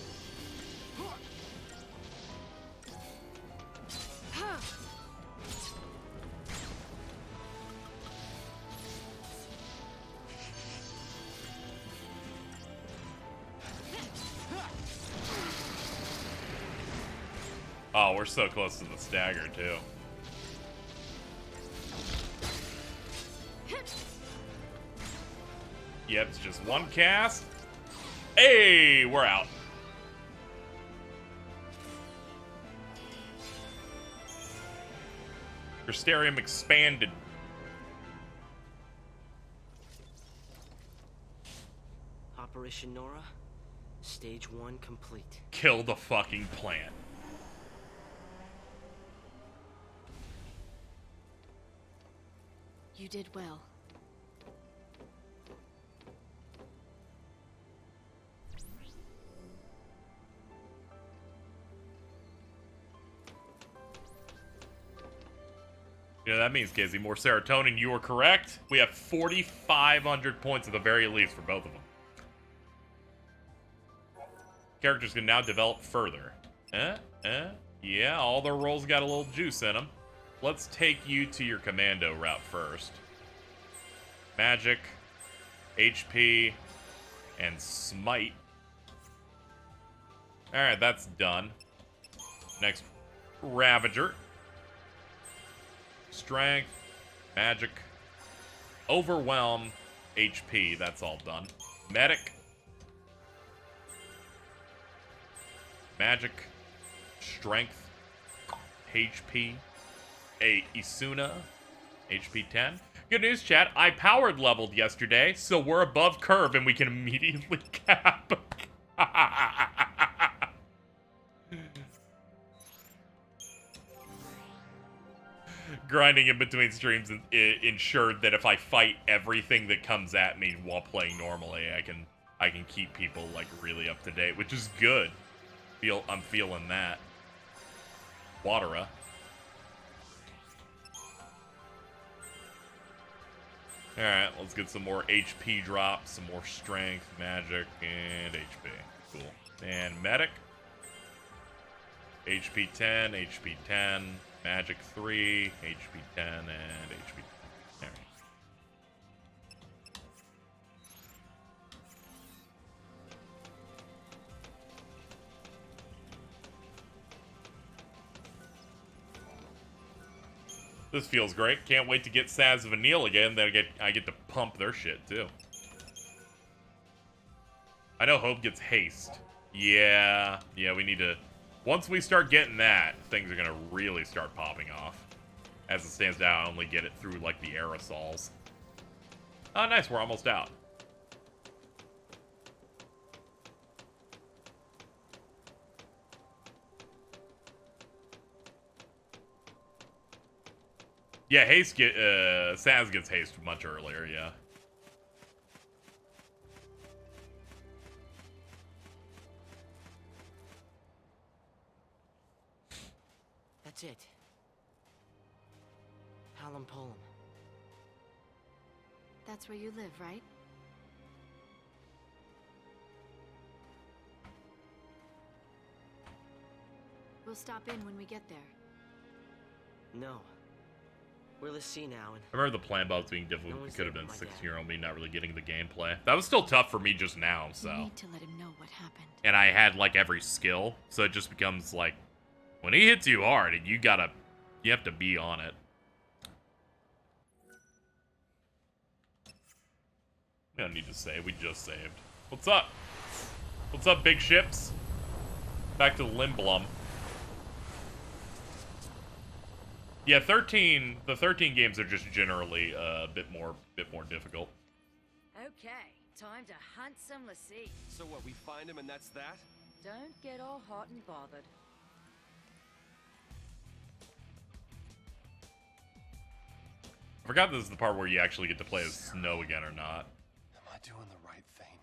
Oh, we're so close to the stagger, too. Yep, it's just one cast. Hey, we're out. Crystarium expanded. Operation Nora, stage 1 complete. Kill the fucking plant. You did well. You know, that means, Kizzy, more serotonin. You were correct. We have 4,500 points at the very least for both of them. Characters can now develop further. Yeah, all their roles got a little juice in them. Let's take you to your commando route first. Magic, HP, and smite. Alright, that's done. Next, Ravager. Strength, magic, overwhelm, HP, that's all done. Medic, magic, strength, HP, Isuna, HP 10. Good news, chat, I powered leveled yesterday, so we're above curve and we can immediately cap. Grinding in between streams ensured that if I fight everything that comes at me while playing normally, I can keep people like really up to date, which is good. I'm feeling that. Watera. Alright, let's get some more HP drops, some more strength, magic, and HP. Cool. And medic. HP 10, HP 10. Magic 3, HP 10, and HP 10. There. This feels great. Can't wait to get Saz Vanille again. Then I get to pump their shit too. I know Hope gets haste. Yeah, we need to. Once we start getting that, things are gonna really start popping off. As it stands now, I only get it through, like, the aerosols. Oh, nice, we're almost out. Yeah, Saz gets haste much earlier, yeah. That's it. Palumpolum. That's where you live, right? We'll stop in when we get there. No. We're Lassie now, and I remember the plan about being difficult. No It could have been my 16-year-old me not really getting the gameplay. That was still tough for me just now, so. You need to let him know what happened. And I had, like, every skill, so it just becomes, like, when he hits you hard, you have to be on it. We don't need to save, we just saved. What's up? What's up, big ships? Back to Limblum. Yeah, the 13 games are just generally a bit more difficult. Okay, time to hunt some Lassie. So what, we find him and that's that? Don't get all hot and bothered. I forgot this is the part where you actually get to play as Snow again or not. Am I doing the right thing?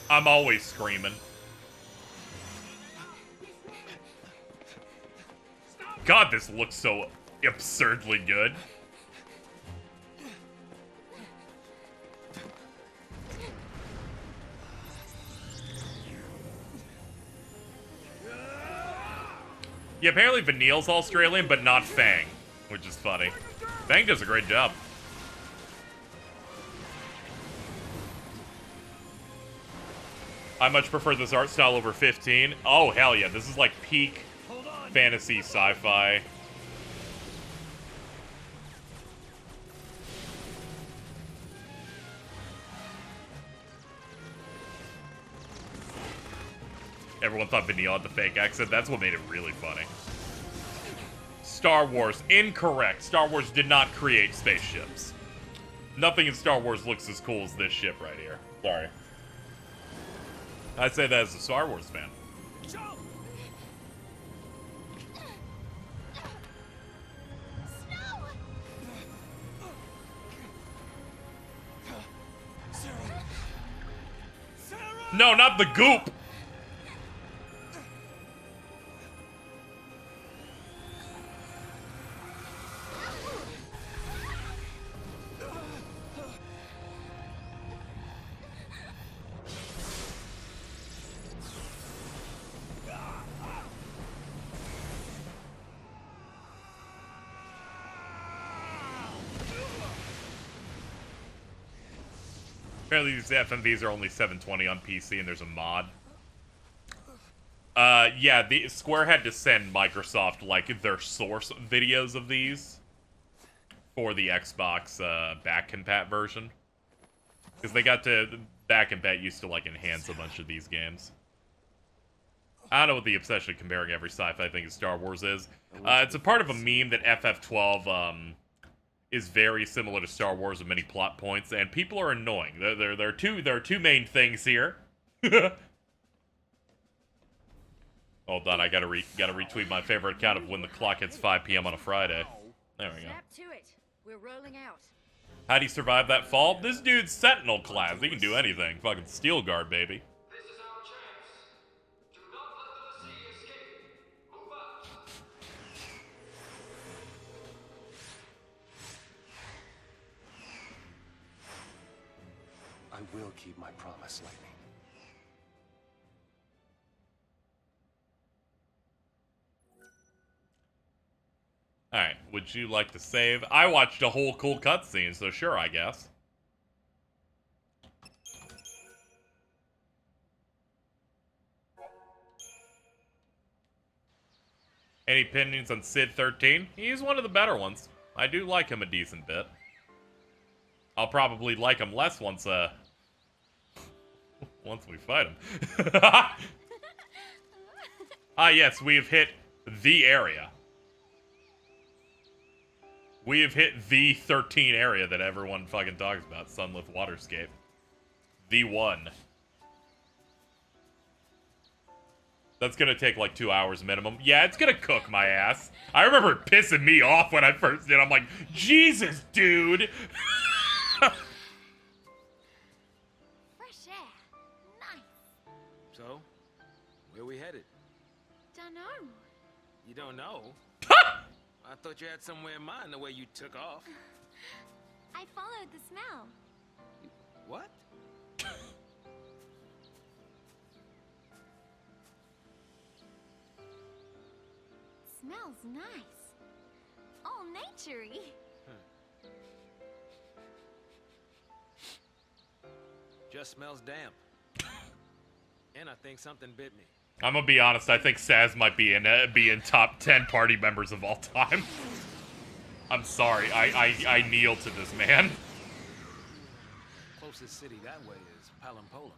I'm always screaming. God, this looks so absurdly good. Yeah, apparently Vanille's Australian, but not Fang, which is funny. Fang does a great job. I much prefer this art style over 15. Oh, hell yeah, this is like peak fantasy sci-fi. Everyone thought Vanille had the fake accent. That's what made it really funny. Star Wars. Incorrect. Star Wars did not create spaceships. Nothing in Star Wars looks as cool as this ship right here. Sorry. I say that as a Star Wars fan. No, not the goop! Apparently these FMVs are only 720 on PC and there's a mod. Yeah, the Square had to send Microsoft, like, their source videos of these for the Xbox, back compat version. Because they got to, back compat used to, like, enhance a bunch of these games. I don't know what the obsession of comparing every sci-fi thing to Star Wars is. It's a part of a meme that FF12, is very similar to Star Wars in many plot points, and people are annoying. There are two main things here. Hold on, I gotta retweet my favorite account of when the clock hits 5 p.m. on a Friday. There we go. Snap to it. We're rolling out. How do you survive that fall? This dude's Sentinel class. He can do anything. Fucking Steel Guard, baby. This is our chance. Do not let the sea escape. Move out. I will keep my promise, Lightning. Alright, would you like to save? I watched a whole cool cutscene, so sure, I guess. Any opinions on Sid 13? He's one of the better ones. I do like him a decent bit. I'll probably like him less once we fight him. Ah, yes, we have hit the area. We have hit the 13 area that everyone fucking talks about. Sunlit Waterscape. The one. That's gonna take like 2 hours minimum. Yeah, it's gonna cook my ass. I remember it pissing me off when I first did. I'm like, Jesus, dude! Fresh air. Nice. So, where we headed? Dunno. You don't know? I thought you had somewhere in mind the way you took off. I followed the smell. What? Smells nice. All naturey. Just smells damp. And I think something bit me. I'm gonna be honest, I think Saz might be in top 10 party members of all time. I'm sorry, I kneel to this man. Closest city that way is Palumpolum.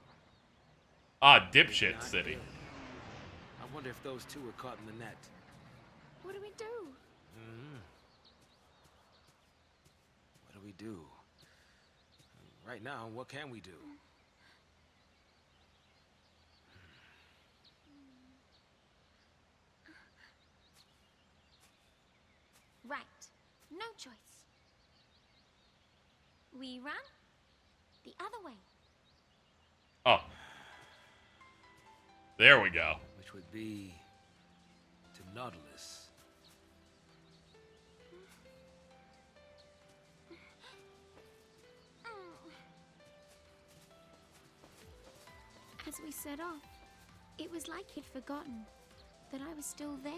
Ah, dipshit city. I wonder if those two were caught in the net. What do we do? What do we do? Right now, what can we do? Right. No choice. We run the other way. Oh. There we go. Which would be to Nautilus. As we set off, it was like he'd forgotten that I was still there.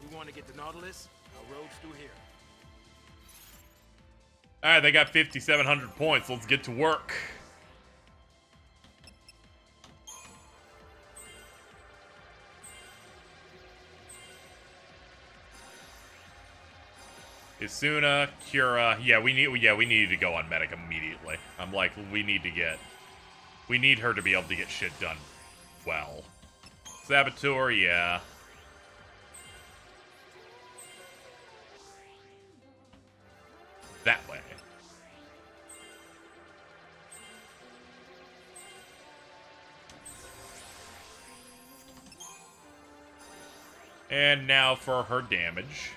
We want to get to Nautilus. Our road's through here. Alright, they got 5,700 points. Let's get to work. Isuna, Kira, yeah, we need to go on medic immediately. I'm like, we need her to be able to get shit done well. Saboteur, yeah. That way. And now for her damage.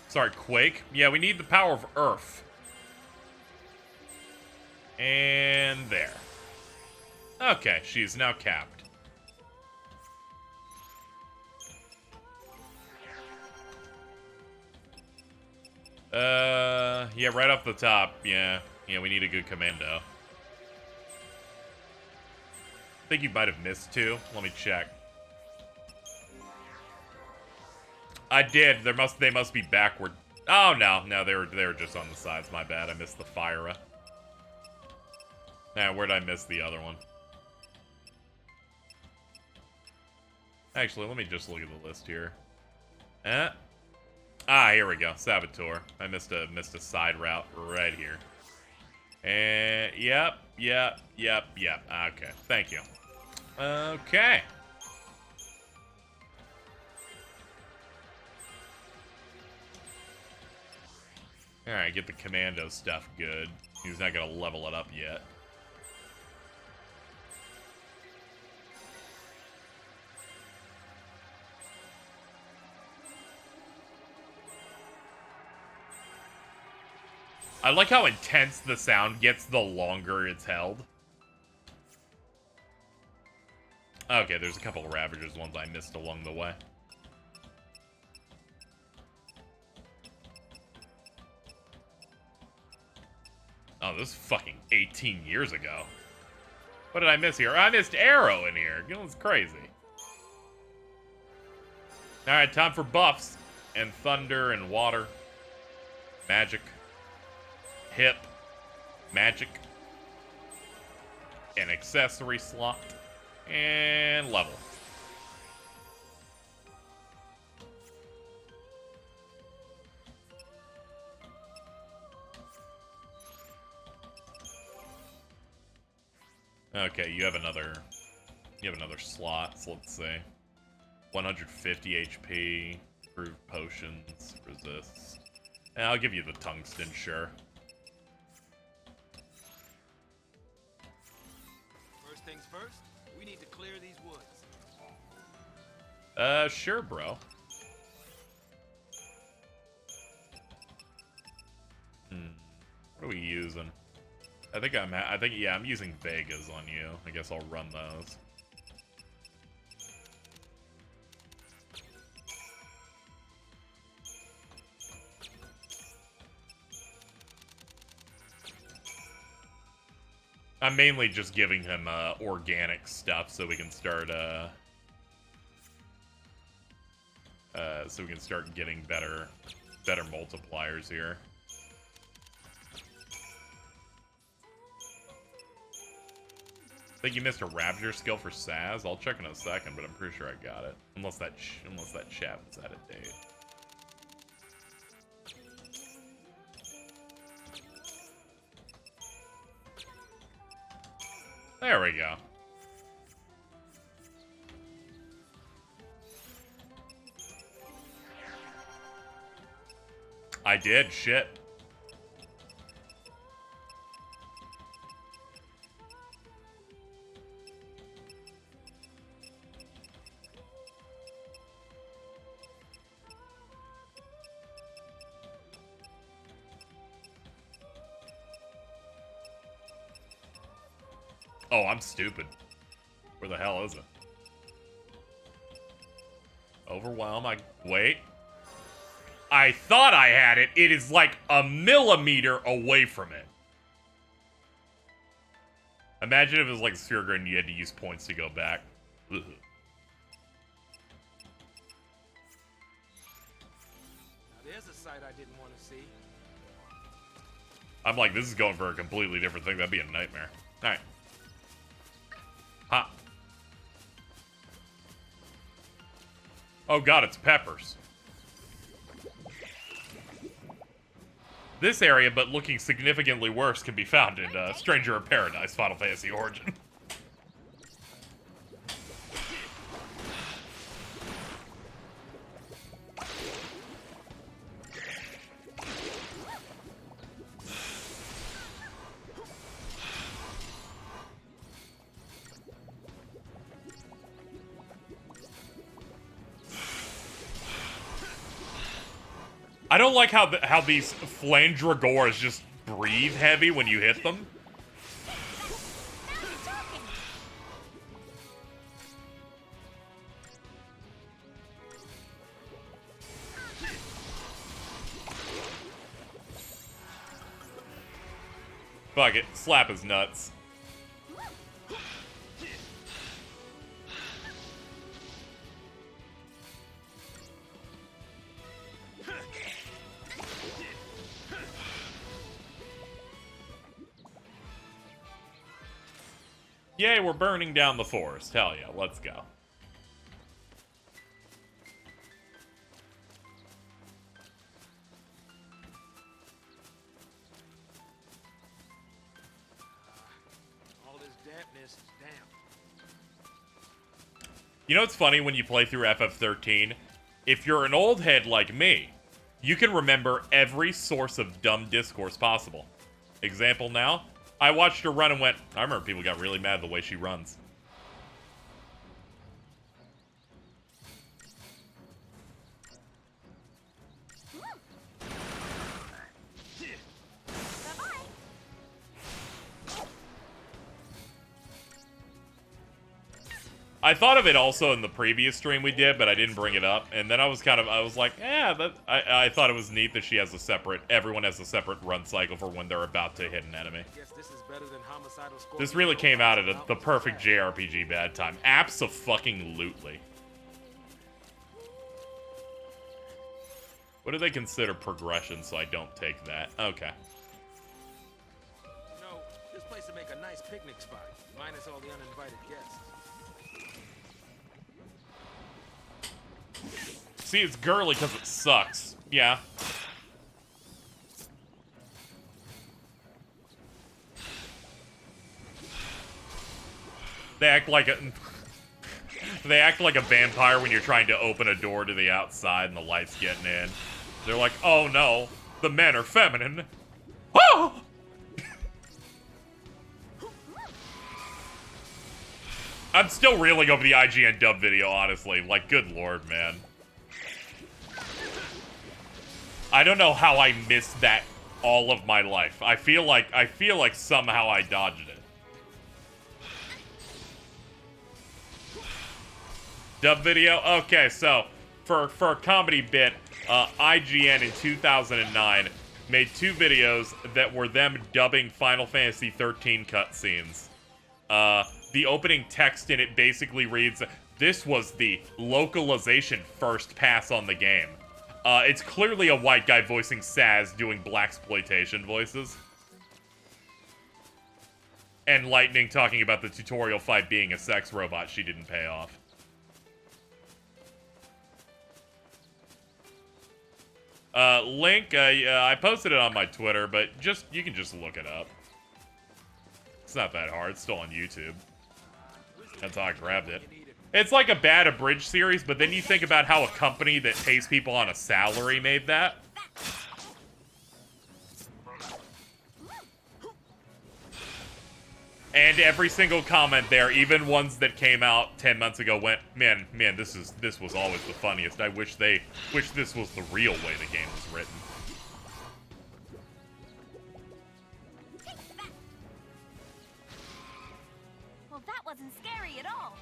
Sorry, Quake. Yeah, we need the power of Earth. And there. Okay, she's now capped. Yeah, right off the top. Yeah, we need a good commando. I think you might have missed two. Let me check. I did. They must be backward. Oh no, they were just on the sides. My bad. I missed the fire. Now, where'd I miss the other one? Actually, let me just look at the list here. Here we go. Saboteur. I missed a side route right here. And yep. Okay, thank you. Okay. Alright, get the commando stuff good. He's not gonna level it up yet. I like how intense the sound gets the longer it's held. Okay, there's a couple of Ravagers, ones I missed along the way. Oh, this is fucking 18 years ago. What did I miss here? I missed Arrow in here. It was crazy. Alright, time for buffs. And thunder and water. Magic. Hip. Magic. An accessory slot. And level. Okay, you have another slot, so let's see. 150 HP, improved potions, resist. And I'll give you the tungsten, sure. First things first, we need to clear these woods. Sure, bro. What are we using? Yeah, I'm using Vegas on you. I guess I'll run those. I'm mainly just giving him organic stuff so we can start getting better multipliers here. I think you missed a Ravager skill for Saz. I'll check in a second, but I'm pretty sure I got it. Unless that chat was out of date. There we go. I did, shit. Oh, I'm stupid. Where the hell is it? Overwhelm, wait. I thought I had it. It is like a millimeter away from it. Imagine if it was like a sphere grid and you had to use points to go back. Ugh. Now there's a sight I didn't want to see. I'm like, this is going for a completely different thing. That'd be a nightmare. Alright. Ha. Oh god, it's peppers. This area, but looking significantly worse, can be found in Stranger in Paradise, Final Fantasy Origin. I don't like how these Flandragors just breathe heavy when you hit them. Fuck it, slap his nuts. Yay, we're burning down the forest. Hell yeah, let's go. All this dampness is damp. You know what's funny when you play through FF13? If you're an old head like me, you can remember every source of dumb discourse possible. Example now? I watched her run and went, I remember people got really mad the way she runs. I thought of it also in the previous stream we did, but I didn't bring it up. And then I was like, yeah, I thought it was neat that she has everyone has a separate run cycle for when they're about to hit an enemy. This really came out at the perfect JRPG bad time. Abso-fucking-lutely. What do they consider progression so I don't take that? Okay. You know, this place would make a nice picnic spot, minus all the uninvited guests. See, it's girly because it sucks. Yeah. They act like a vampire when you're trying to open a door to the outside and the light's getting in. They're like, oh no, the men are feminine. Oh! I'm still reeling over the IGN dub video, honestly. Like, good lord, man. I don't know how I missed that all of my life. I feel like somehow I dodged it. Dub video? Okay, so for a comedy bit, IGN in 2009 made 2 videos that were them dubbing Final Fantasy XIII cutscenes. The opening text in it basically reads, "This was the localization first pass on the game." It's clearly a white guy voicing Saz doing blaxploitation voices. And Lightning talking about the tutorial fight being a sex robot she didn't pay off. Link, I posted it on my Twitter, but you can just look it up. It's not that hard, it's still on YouTube. That's how I grabbed it. It's like a bad Abridged series, but then you think about how a company that pays people on a salary made that. And every single comment there, even ones that came out 10 months ago, went, man, this was always the funniest. I wish this was the real way the game was written. at all.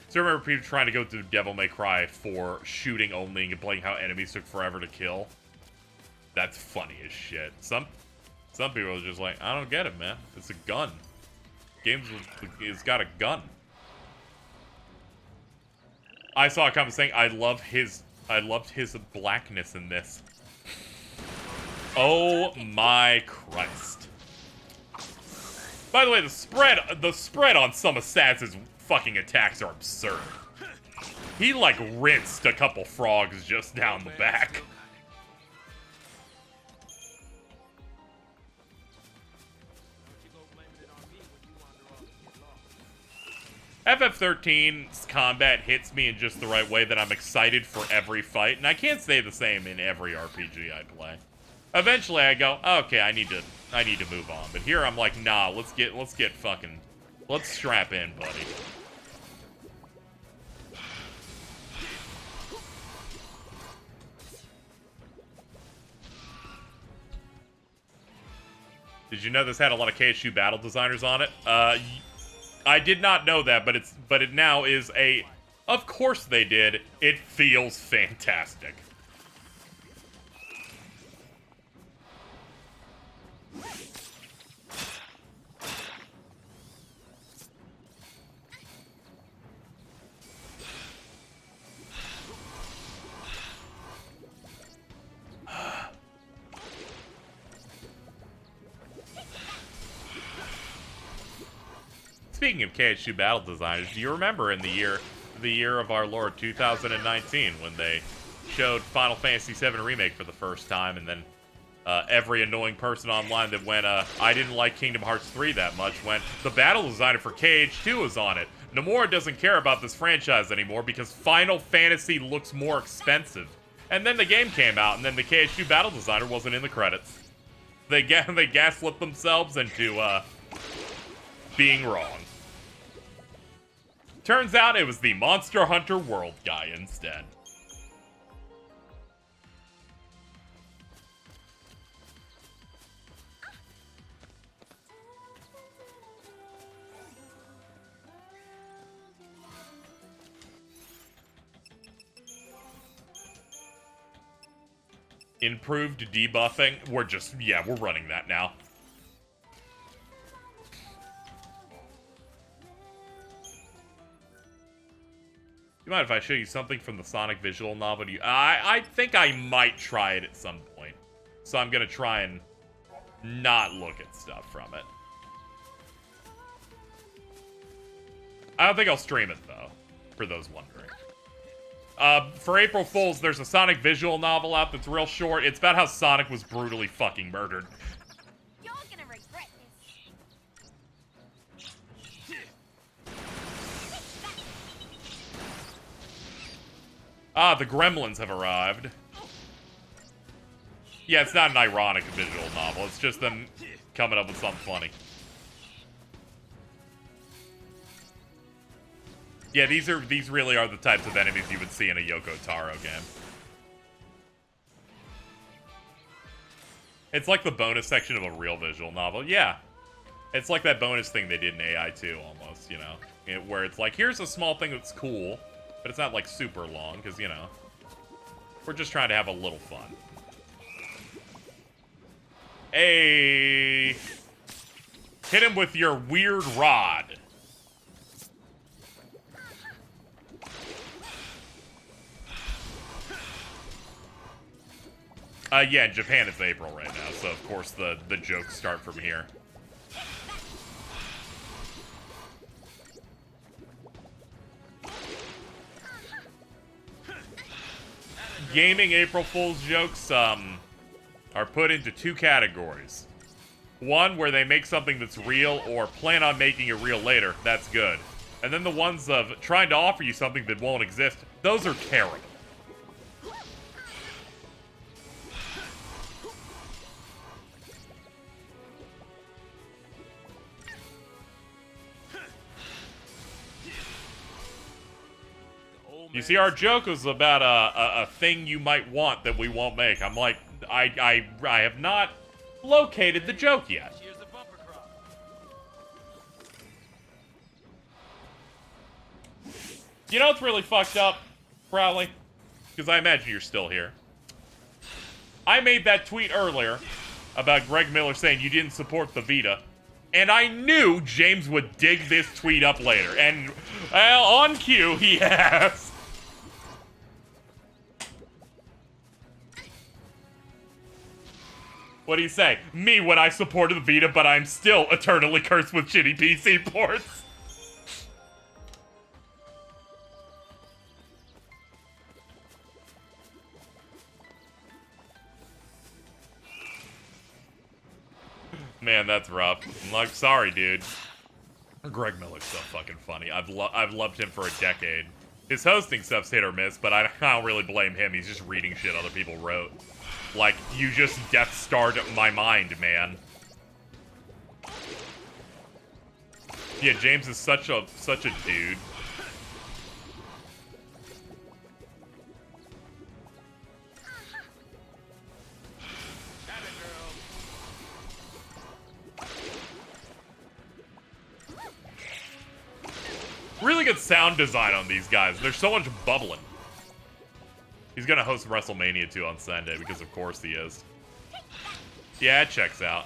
So I remember people trying to go through Devil May Cry for shooting only and complaining how enemies took forever to kill. That's funny as shit. Some people are just like, I don't get it, man. It's a gun. Games it's got a gun. I saw a comment saying I loved his blackness in this. Oh my Christ. By the way, the spread on some assassins' fucking attacks are absurd. He like rinsed a couple frogs just down the back. FF13's combat hits me in just the right way that I'm excited for every fight, and I can't say the same in every RPG I play. Eventually I go, okay, I need to move on. But here I'm like, nah, let's strap in, buddy. Did you know this had a lot of KSU battle designers on it? I did not know that, but it now is a... Of course they did. It feels fantastic. Speaking of KSU battle designers, do you remember in the year of our Lord 2019 when they showed Final Fantasy VII Remake for the first time, and then every annoying person online that went, I didn't like Kingdom Hearts 3 that much, went, the battle designer for KH2 is on it. Nomura doesn't care about this franchise anymore because Final Fantasy looks more expensive. And then the game came out, and then the KH2 battle designer wasn't in the credits. They gaslit themselves into being wrong. Turns out it was the Monster Hunter World guy instead. Improved debuffing. We're running that now. You mind if I show you something from the Sonic visual novel? I think I might try it at some point. So I'm gonna try and not look at stuff from it. I don't think I'll stream it, though, for those wondering. For April Fools, there's a Sonic visual novel out that's real short. It's about how Sonic was brutally fucking murdered. You're gonna regret this. Ah, the Gremlins have arrived. Yeah, it's not an ironic visual novel. It's just them coming up with something funny. Yeah, these really are the types of enemies you would see in a Yoko Taro game. It's like the bonus section of a real visual novel. Yeah. It's like that bonus thing they did in AI2 almost, you know? Where it's like, here's a small thing that's cool, but it's not like super long, because, you know, we're just trying to have a little fun. Hey! Hit him with your weird rod. Yeah, in Japan it's April right now, so of course the jokes start from here. Gaming April Fool's jokes, are put into two categories. One, where they make something that's real or plan on making it real later. That's good. And then the ones of trying to offer you something that won't exist. Those are terrible. The old You see, our joke was about a thing you might want that we won't make. I'm like, I have not located the joke yet. You know what's really fucked up, Crowley? Because I imagine you're still here. I made that tweet earlier about Greg Miller saying you didn't support the Vita. And I knew James would dig this tweet up later. And, well, on cue, he has. What do you say? Me when I supported the Vita, but I'm still eternally cursed with shitty PC ports. Man, that's rough. I'm like, sorry, dude. Greg Miller's so fucking funny. I've loved him for a decade. His hosting stuff's hit or miss, but I don't really blame him. He's just reading shit other people wrote. Like, you just Death Starred my mind, man. Yeah, James is such a dude. Really good sound design on these guys. There's so much bubbling. He's gonna host WrestleMania 2 on Sunday, because of course he is. Yeah, it checks out.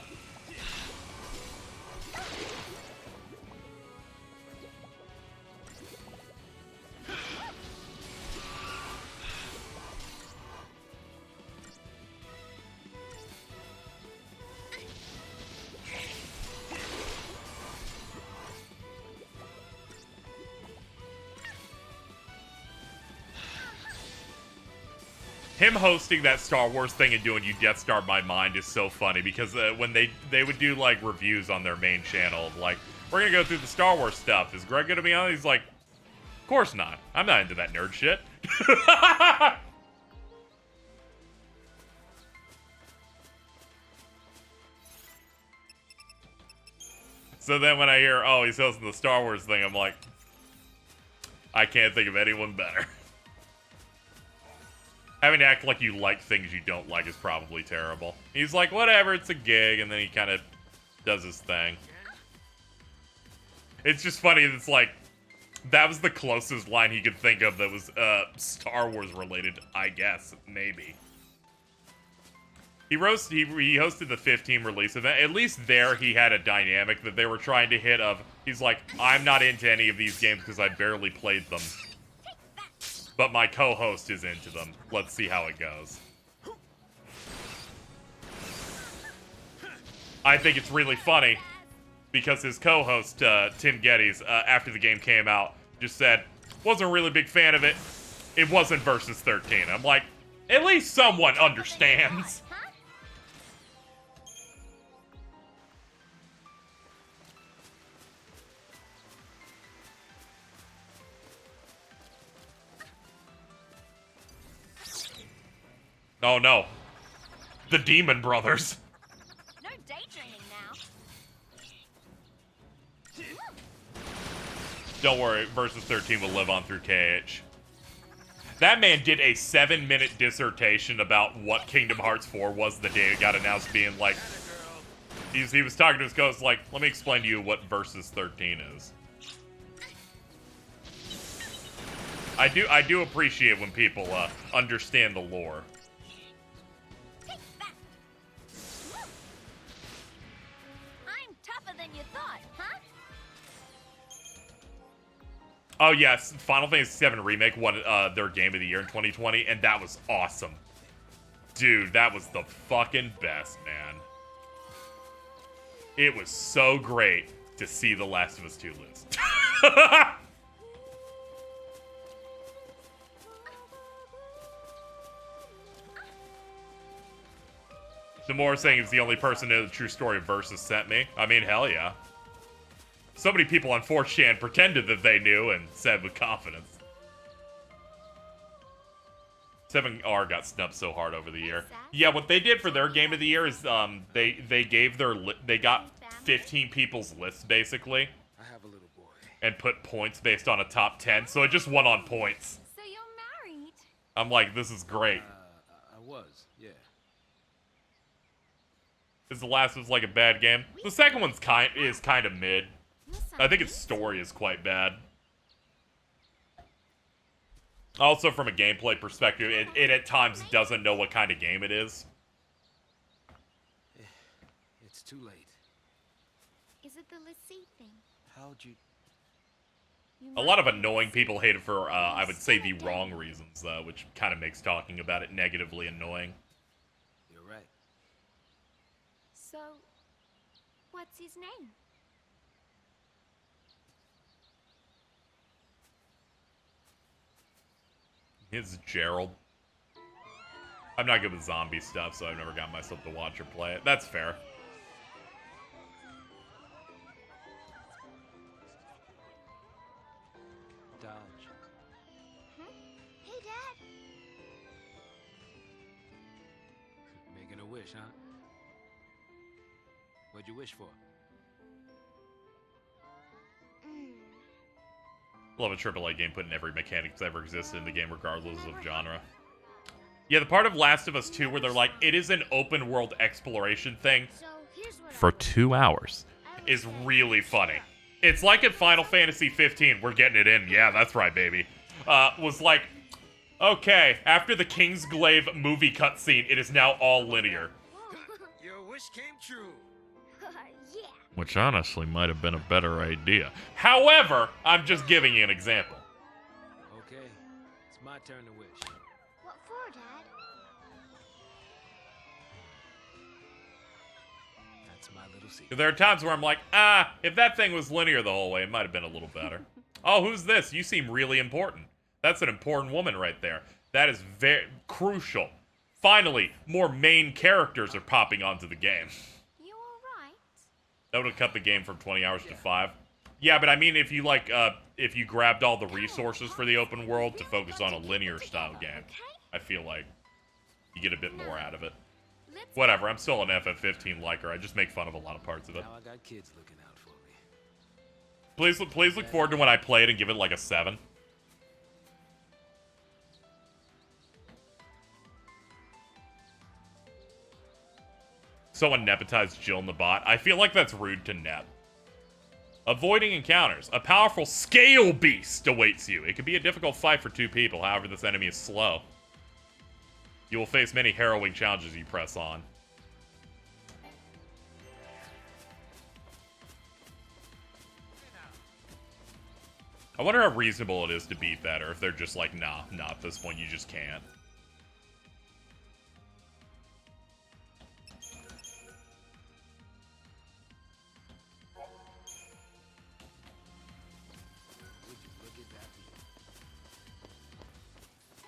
Him hosting that Star Wars thing and doing You Death Star My Mind is so funny, because when they would do, like, reviews on their main channel, like, we're gonna go through the Star Wars stuff. Is Greg gonna be on? He's like, of course not. I'm not into that nerd shit. So then when I hear, oh, he's hosting the Star Wars thing, I'm like, I can't think of anyone better. Having to act like you like things you don't like is probably terrible. He's like, whatever, it's a gig, and then he kind of does his thing. It's just funny, it's like, that was the closest line he could think of that was Star Wars related, I guess, maybe. He hosted the 15 release event. At least there he had a dynamic that they were trying to hit of, he's like, I'm not into any of these games because I barely played them. But my co-host is into them. Let's see how it goes. I think it's really funny because his co-host, Tim Geddes, after the game came out, just said, wasn't a really big fan of it. It wasn't Versus 13. I'm like, at least someone understands. Oh no. The Demon Brothers. No daydreaming now. Don't worry, Versus 13 will live on through KH. That man did a 7-minute dissertation about what Kingdom Hearts 4 was the day it got announced, being like, he was talking to his ghost like, let me explain to you what Versus 13 is. I do appreciate when people understand the lore. Oh yes, Final Fantasy VII Remake won their Game of the Year in 2020, and that was awesome. Dude, that was the fucking best, man. It was so great to see The Last of Us 2 lose. Demore saying he's the only person who knows the true story of Versus sent me. I mean, hell yeah. So many people on 4chan pretended that they knew and said with confidence. 7R got snubbed so hard over the year. Yeah, what they did for their Game of the Year is they got 15 people's lists basically, I have a little boy. and put points based on a top 10. So it just won on points. So you're I'm like, this is great. I was, yeah. Is the last was like a bad game? The second one's kind of mid. I think its story is quite bad. Also, from a gameplay perspective, it at times doesn't know what kind of game it is. It's too late. Is it the Lassie thing? How'd you... A lot of annoying people hate it for, I would say, the wrong reasons, though, which kind of makes talking about it negatively annoying. You're right. So, what's his name? It's Gerald. I'm not good with zombie stuff, so I've never got myself to watch or play it. That's fair. Dodge. Hey, Dad. Making a wish, huh? What'd you wish for? Love a AAA game putting every mechanic that's ever existed in the game, regardless of genre. Yeah, the part of Last of Us 2 where they're like, it is an open world exploration thing for 2 hours is really funny. It's like at Final Fantasy 15, we're getting it in. Yeah, that's right, baby. Was like, okay, after the Kingsglaive movie cutscene, it is now all linear. Your wish came true. Yeah. Which honestly might have been a better idea. However, I'm just giving you an example. Okay, it's my turn to wish. What for, Dad? That's my little secret. There are times where I'm like, if that thing was linear the whole way, it might have been a little better. Oh, who's this? You seem really important. That's an important woman right there. That is very crucial. Finally, more main characters are popping onto the game. You alright? That would have cut the game from 20 hours to 5. Yeah, but I mean, if you like, if you grabbed all the resources for the open world to focus on a linear style game, I feel like you get a bit more out of it. Whatever, I'm still an FF15 liker. I just make fun of a lot of parts of it. Now I got kids looking out for me. Please look forward to when I play it and give it like a 7. Someone nepotized Jill in the bot. I feel like that's rude to Nep. Avoiding encounters. A powerful scale beast awaits you. It can be a difficult fight for 2 people, however this enemy is slow. You will face many harrowing challenges as you press on. I wonder how reasonable it is to beat that, or if they're just like, nah, at this point you just can't.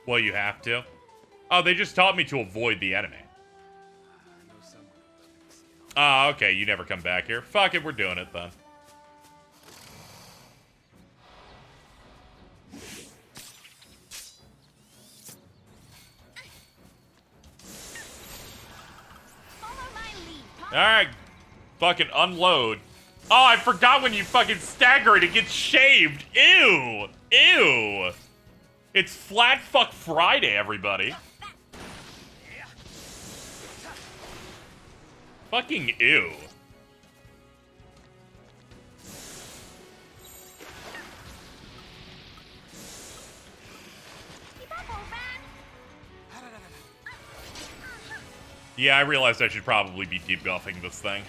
Well, you have to. Oh, they just taught me to avoid the enemy. Ah, okay, you never come back here. Fuck it, we're doing it then. Alright, fucking unload. Oh, I forgot when you fucking stagger it, it gets shaved. Ew! Ew! It's Flat Fuck Friday, everybody. Fucking ew. Yeah, I realized I should probably be debuffing this thing.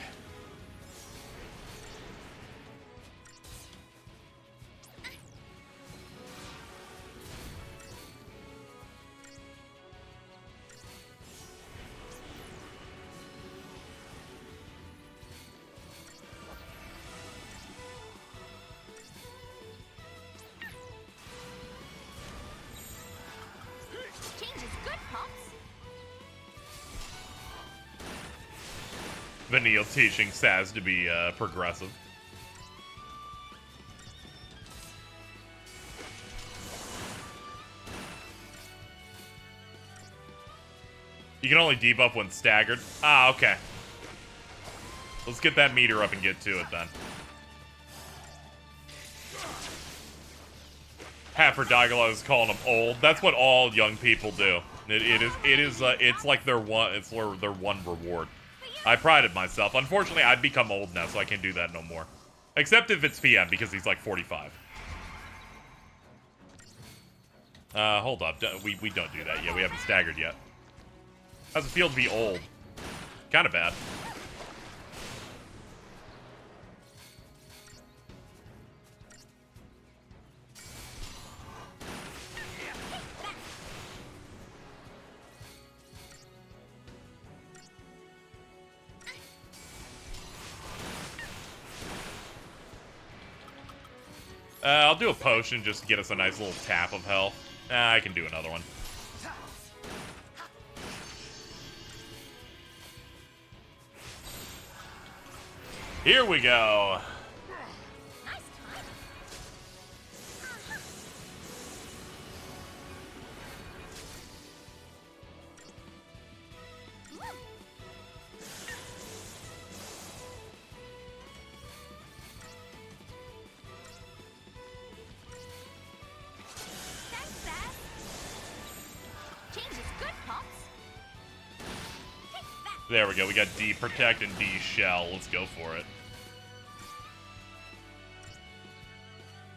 Vanille teaching Saz to be progressive. You can only debuff when staggered. Ah, okay. Let's get that meter up and get to it then. Haphrodagala is calling them old. That's what all young people do. It's like their one reward. I prided myself. Unfortunately, I've become old now, so I can't do that no more. Except if it's PM, because he's like 45. Hold up. We don't do that yet. We haven't staggered yet. How's it feel to be old? Kind of bad. I'll do a potion just to get us a nice little tap of health. I can do another one. Here we go. There we go. We got D protect and D shell. Let's go for it.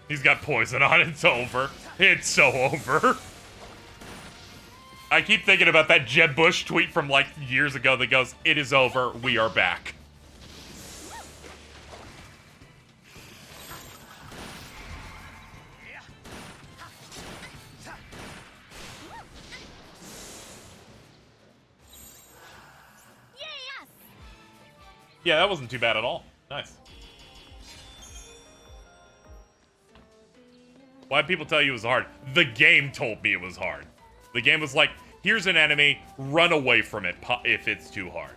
He's got poison on it. It's over. It's so over. I keep thinking about that Jeb Bush tweet from like years ago that goes, "It is over. We are back." Yeah, that wasn't too bad at all. Nice. Why'd people tell you it was hard? The game told me it was hard. The game was like, here's an enemy, run away from it if it's too hard.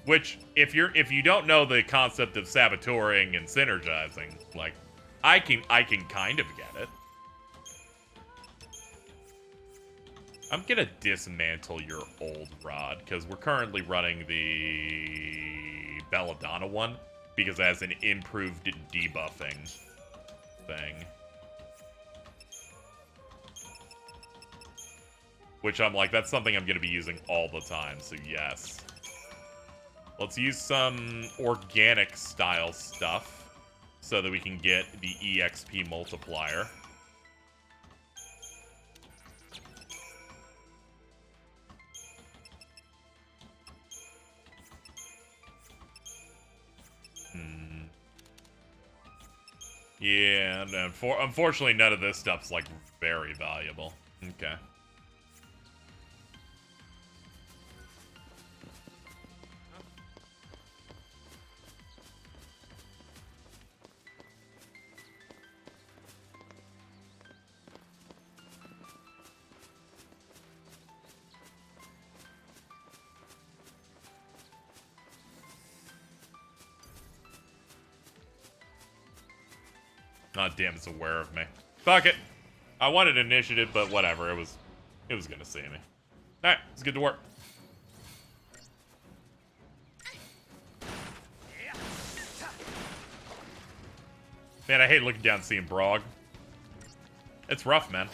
Which, if you don't know the concept of saboteuring and synergizing, like, I can kind of get it. I'm gonna dismantle your old rod, because we're currently running the Belladonna one, because it has an improved debuffing thing. Which I'm like, that's something I'm gonna be using all the time, so yes. Let's use some organic style stuff, so that we can get the EXP multiplier. Yeah, and unfortunately none of this stuff's, like, very valuable. Okay. God damn, it's aware of me. Fuck it. I wanted initiative, but whatever. It was gonna see me. Alright, let's get to work. Man, I hate looking down and seeing Brog. It's rough, man.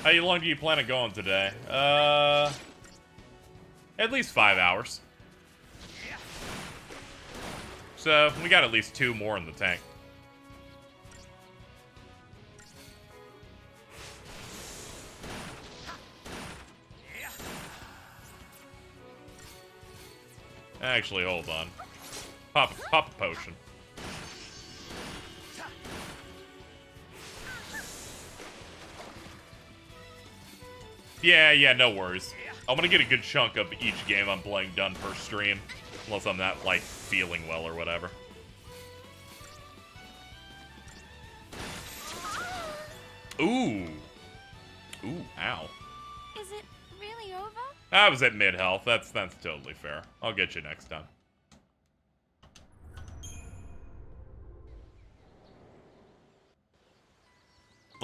How long do you plan on going today? At least 5 hours. So, we got at least 2 more in the tank. Actually, hold on. Pop a potion. Yeah, no worries. I'm gonna get a good chunk of each game I'm playing done per stream. Unless I'm not, like, feeling well or whatever. Ooh. Ooh, ow. Is it really over? I was at mid-health. That's totally fair. I'll get you next time.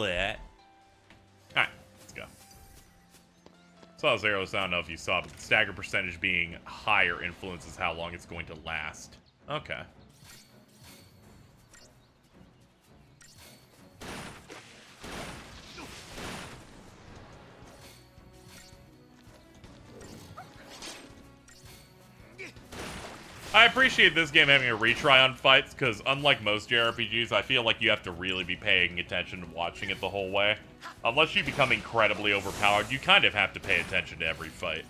foot. Alright, let's go. Saw those arrows, I don't know if you saw, but the stagger percentage being higher influences how long it's going to last. Okay. I appreciate this game having a retry on fights, because unlike most JRPGs, I feel like you have to really be paying attention and watching it the whole way. Unless you become incredibly overpowered, you kind of have to pay attention to every fight.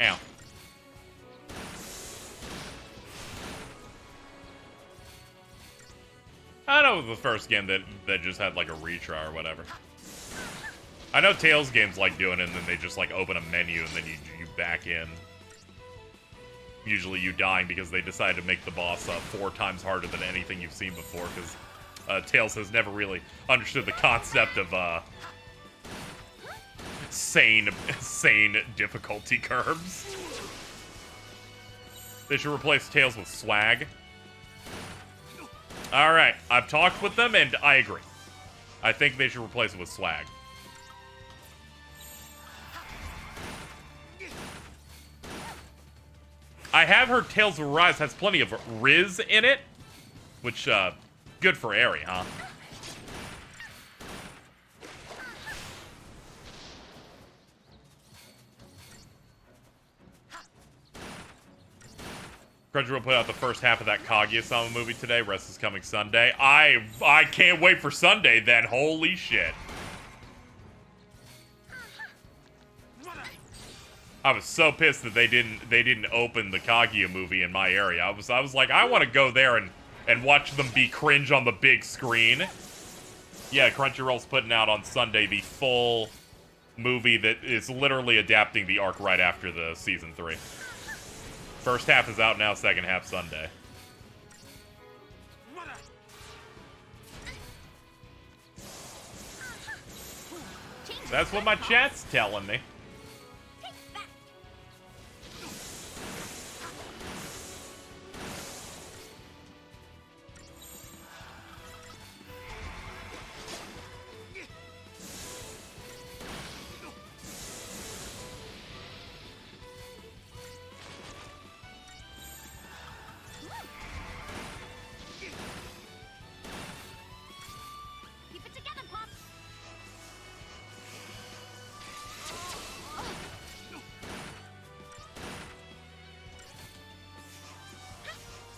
Ow. I know it was the first game that just had like a retry or whatever. I know Tales games like doing it, and then they just like open a menu and then you back in. Usually you dying because they decided to make the boss 4 times harder than anything you've seen before, because Tales has never really understood the concept of sane difficulty curves. They should replace Tales with swag. Alright, I've talked with them, and I agree. I think they should replace it with swag. I have heard Tales of Arise has plenty of Riz in it, which, good for Aerie, huh? Crunchyroll put out the first half of that Kaguya-sama movie today. Rest is coming Sunday. I can't wait for Sunday then. Holy shit. I was so pissed that they didn't open the Kaguya movie in my area. I was like, I want to go there and watch them be cringe on the big screen. Yeah, Crunchyroll's putting out on Sunday the full movie that is literally adapting the arc right after the season 3. First half is out now, second half Sunday. That's what my chat's telling me.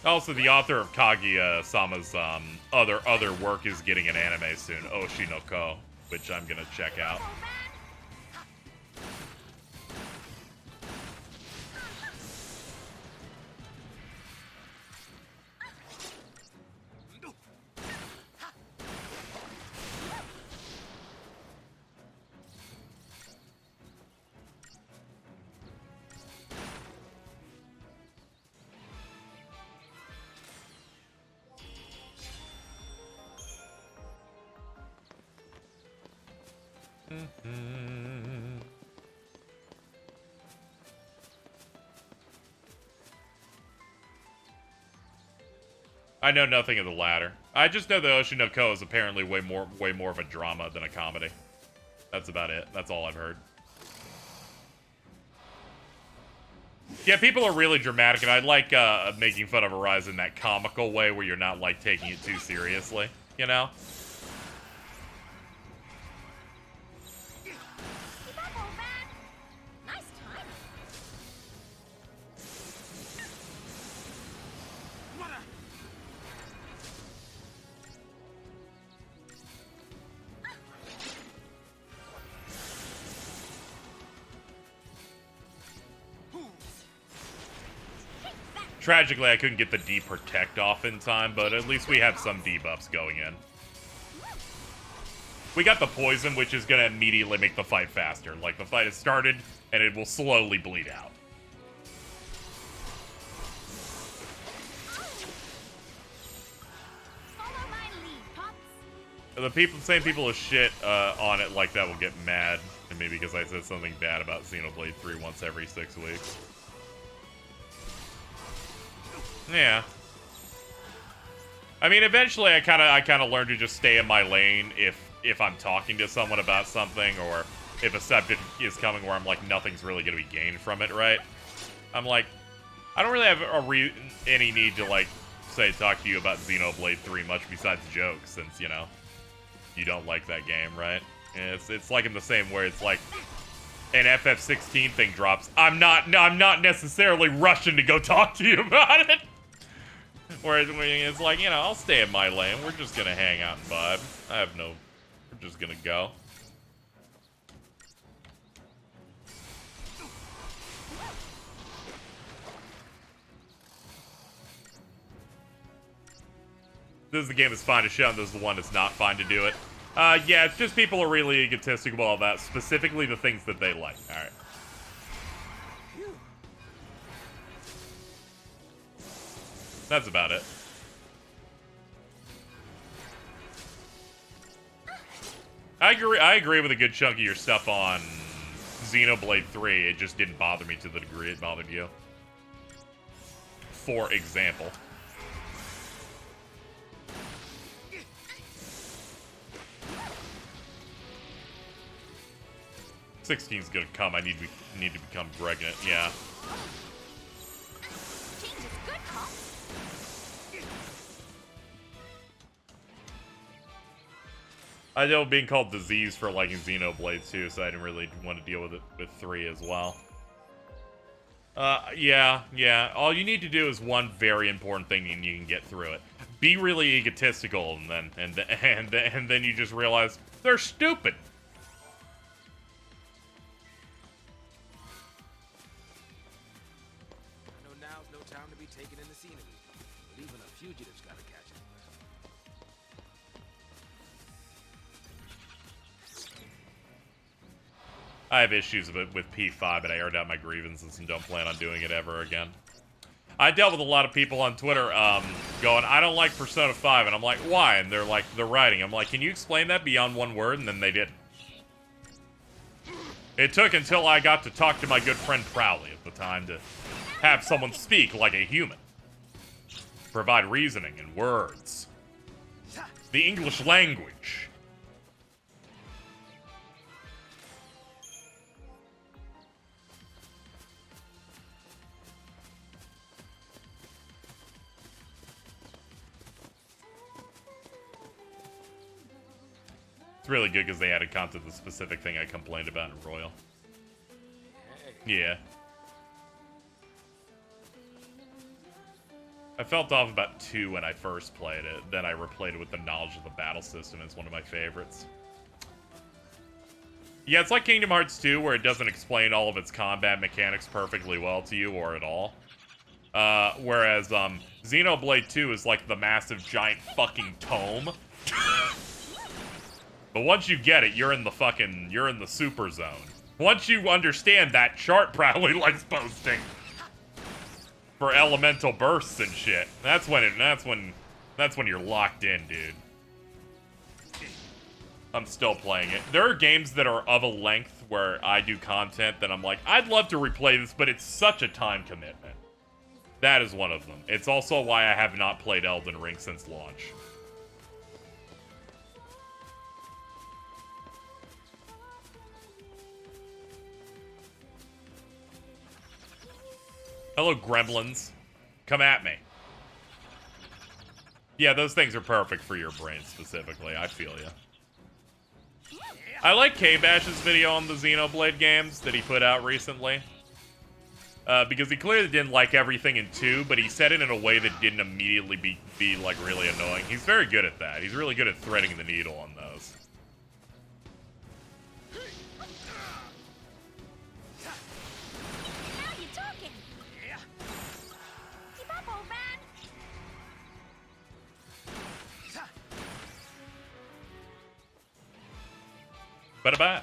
Also, the author of Kaguya-sama's other work is getting an anime soon, Oshi no Ko, which I'm gonna check out. I know nothing of the latter. I just know that Oshi no Ko is apparently way more of a drama than a comedy. That's about it. That's all I've heard. Yeah, people are really dramatic, and I like making fun of Arise in that comical way where you're not, like, taking it too seriously, you know? Tragically, I couldn't get the D-Protect off in time, but at least we have some debuffs going in. We got the Poison, which is going to immediately make the fight faster. Like, the fight has started, and it will slowly bleed out. same people who shit on it like that will get mad at me because I said something bad about Xenoblade 3 once every 6 weeks. Yeah. I mean, eventually I kind of learned to just stay in my lane if I'm talking to someone about something, or if a subject is coming where I'm like, nothing's really going to be gained from it, right? I'm like, I don't really have any need to, like, say, talk to you about Xenoblade 3 much besides jokes, since, you know, you don't like that game, right? And it's like in the same way, it's like, an FF16 thing drops, I'm not necessarily rushing to go talk to you about it. Whereas it's like, you know, I'll stay in my lane. We're just gonna hang out and vibe. We're just gonna go. This is the game that's fine to show, and this is the one that's not fine to do it. Yeah, it's just people are really egotistical about specifically the things that they like. Alright. That's about it. I agree with a good chunk of your stuff on Xenoblade 3. It just didn't bother me to the degree it bothered you. For example. '16's gonna come. I need to become pregnant. Yeah. I know being called disease for liking Xenoblade too, so I didn't really want to deal with it with 3 as well. Yeah. All you need to do is one very important thing, and you can get through it. Be really egotistical, and then you just realize they're stupid. Taken in the scenery, but even a fugitive's gotta catch it. I have issues with P5, but I aired out my grievances and don't plan on doing it ever again. I dealt with a lot of people on Twitter going, I don't like Persona 5, and I'm like, why? And they're like, they're writing. I'm like, can you explain that beyond one word? And then they didn't. It took until I got to talk to my good friend Prowley at the time to have someone speak like a human. Provide reasoning and words. The English language. It's really good because they added content to the specific thing I complained about in Royal. Yeah. I felt off about 2 when I first played it. Then I replayed it with the knowledge of the battle system. It's one of my favorites. Yeah, it's like Kingdom Hearts 2, where it doesn't explain all of its combat mechanics perfectly well to you, or at all. Whereas, Xenoblade 2 is like the massive, giant fucking tome. But once you get it, you're in the super zone. Once you understand that chart Prowley likes posting for elemental bursts and shit, that's when you're locked in, dude. I'm still playing it. There are games that are of a length where I do content that I'm like, I'd love to replay this, but it's such a time commitment. That is one of them. It's also why I have not played Elden Ring since launch. Hello, gremlins. Come at me. Yeah, those things are perfect for your brain specifically. I feel ya. I like K-Bash's video on the Xenoblade games that he put out recently. Because he clearly didn't like everything in 2, but he said it in a way that didn't immediately be like, really annoying. He's very good at that. He's really good at threading the needle on those. Bye-bye.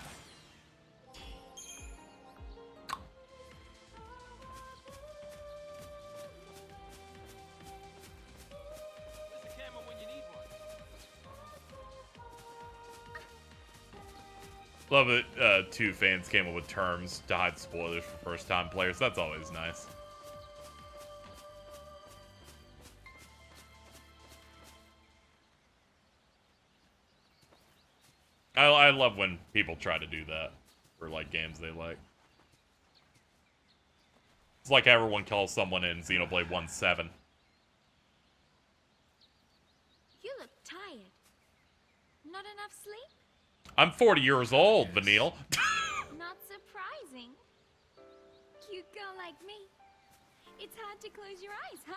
Love that 2 fans came up with terms to hide spoilers for first-time players. That's always nice. I love when people try to do that for, like, games they like. It's like everyone calls someone in Xenoblade 1-7. You look tired. Not enough sleep? I'm 40 years old, Vanille. Not surprising. Cute girl like me. It's hard to close your eyes, huh?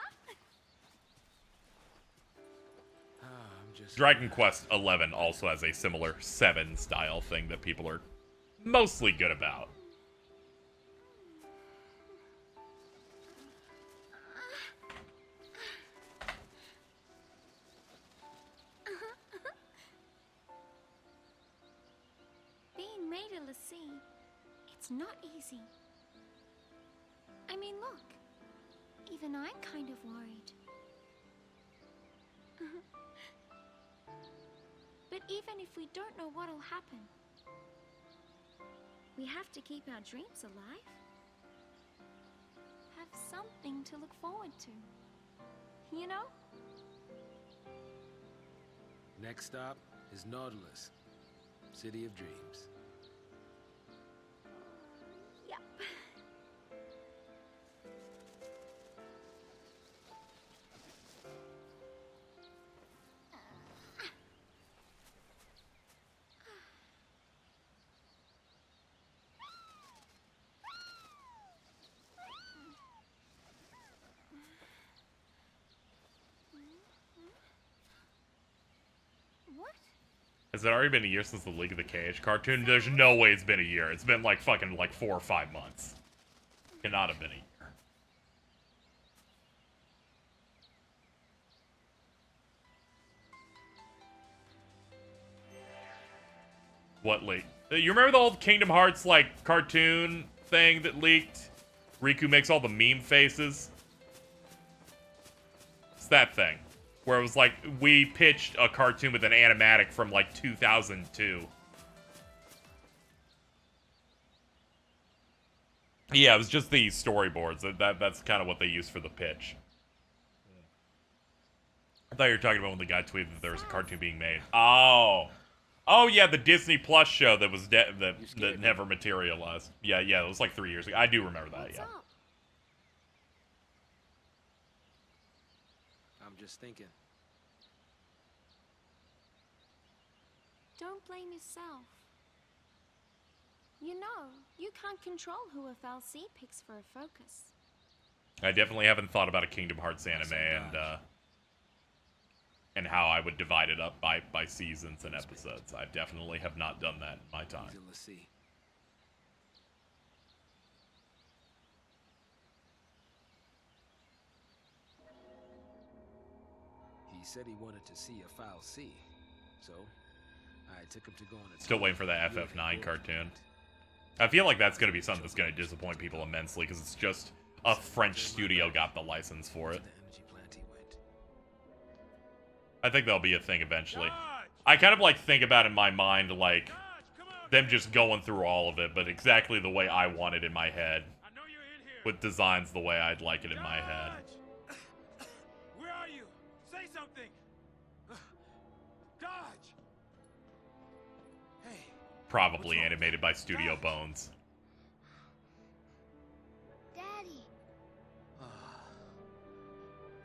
Dragon Quest XI also has a similar 7 style thing that people are mostly good about. Being made a l'Cie, it's not easy. I mean, look. Even I'm kind of worried. But even if we don't know what'll happen, we have to keep our dreams alive. Have something to look forward to. You know? Next stop is Nautilus, City of Dreams. Yep. What? Has it already been a year since the League of the Cage cartoon? There's no way it's been a year. It's been like fucking like 4 or 5 months. Cannot have been a year. What leaked? You remember the old Kingdom Hearts like cartoon thing that leaked? Riku makes all the meme faces. It's that thing. Where it was like, we pitched a cartoon with an animatic from like 2002. Yeah, it was just the storyboards. That's kind of what they used for the pitch. I thought you were talking about when the guy tweeted that there was a cartoon being made. Oh. Oh yeah, the Disney Plus show that was that never materialized. Yeah, it was like 3 years ago. I do remember that, yeah. I'm just thinking. Don't blame yourself. You know, you can't control who a FLC picks for a focus. I definitely haven't thought about a Kingdom Hearts anime and how I would divide it up by seasons and episodes. I definitely have not done that in my time. Let's see. He said he wanted to see a Foul C, so I took him to go on a Still waiting for the FF9 cartoon. I feel like that's going to be something that's going to disappoint people immensely because it's just a French studio got the license for it. I think that'll be a thing eventually. I kind of like think about in my mind like them just going through all of it, but exactly the way I want it in my head. With designs the way I'd like it in my head. Where are you? Say something. Dodge. Hey. Probably animated by Studio Bones. Daddy.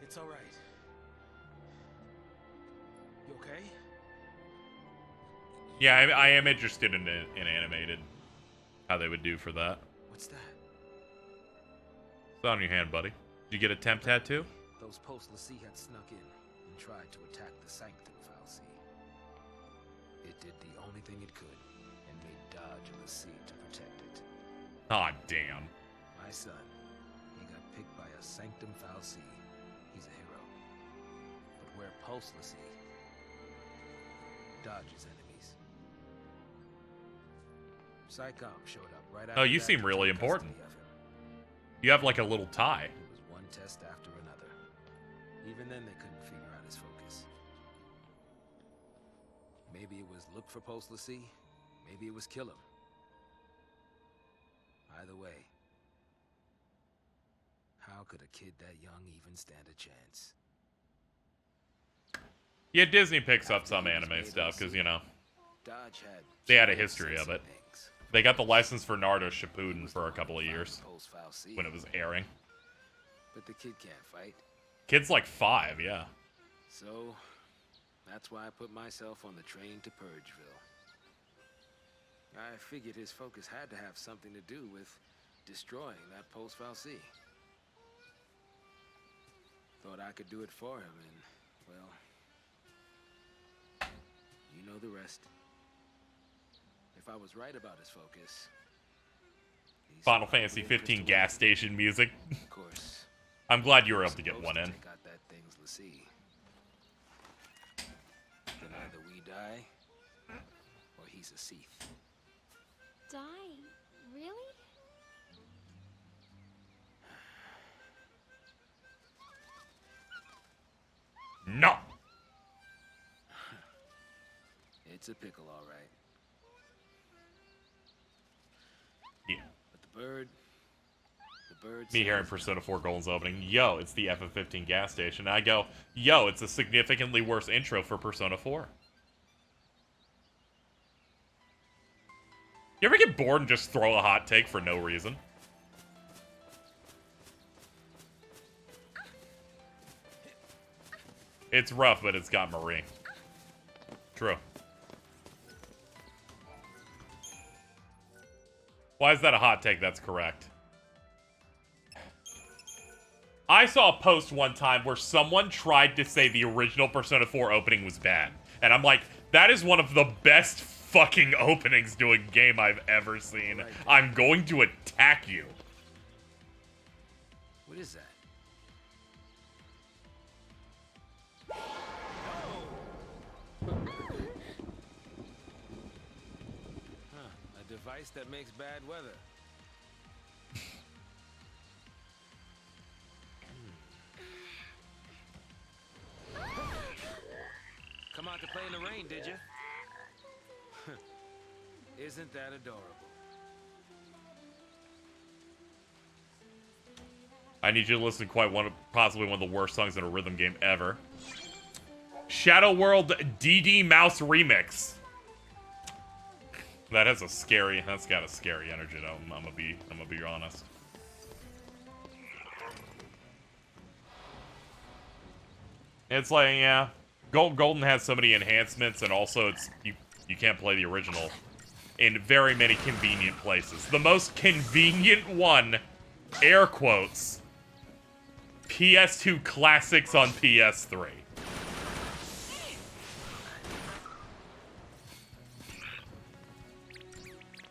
It's all right. You okay? Yeah, I am interested in animated. How they would do for that. What's that? It's on your hand, buddy. Did you get a temp tattoo? Those post l'Cie had snuck in and tried to attack the Sanctum Fal'Cie. It did the only thing it could and made dodge a l'Cie to protect it. Aw, damn. My son, he got picked by a Sanctum Fal'Cie. He's a hero. But where post l'Cie dodges enemies. Psycom showed up right after. Oh, you that seem to really take important. custody of him. You have like a little tie. It was one test after another. Even then, they couldn't figure out his focus. Maybe it was look for post l'Cie. Maybe it was kill him. Either way, how could a kid that young even stand a chance? Yeah, Disney picks up some anime stuff because, you know, they had a history of it. They got the license for Naruto Shippuden for a couple of years when it was airing. But the kid can't fight. Kid's like 5, yeah. So, that's why I put myself on the train to Purgeville. I figured his focus had to have something to do with destroying that post-Fal'Cie. Thought I could do it for him, and, well, you know the rest. If I was right about his focus... Final Fantasy 15 gas station music. Of course. I'm glad you were able to get one in. Check out that thing's l'Cie. Then either we die, or he's a Sith. Die? Really? No! It's a pickle, all right. Yeah. But the bird Me hearing Persona 4 Golden's opening, yo, it's the FF15 gas station. I go, yo, it's a significantly worse intro for Persona 4. You ever get bored and just throw a hot take for no reason? It's rough, but it's got Marie. True. Why is that a hot take? That's correct. I saw a post one time where someone tried to say the original Persona 4 opening was bad. And I'm like, that is one of the best fucking openings to a game I've ever seen. I'm going to attack you. What is that? A device that makes bad weather. Come out to play in the rain, did you? Isn't that adorable? I need you to listen to possibly one of the worst songs in a rhythm game ever. Shadow World DD Mouse Remix. That's got a scary energy though, I'm gonna be honest. It's like, yeah, Golden has so many enhancements, and also you can't play the original in very many convenient places. The most convenient one, air quotes, PS2 classics on PS3.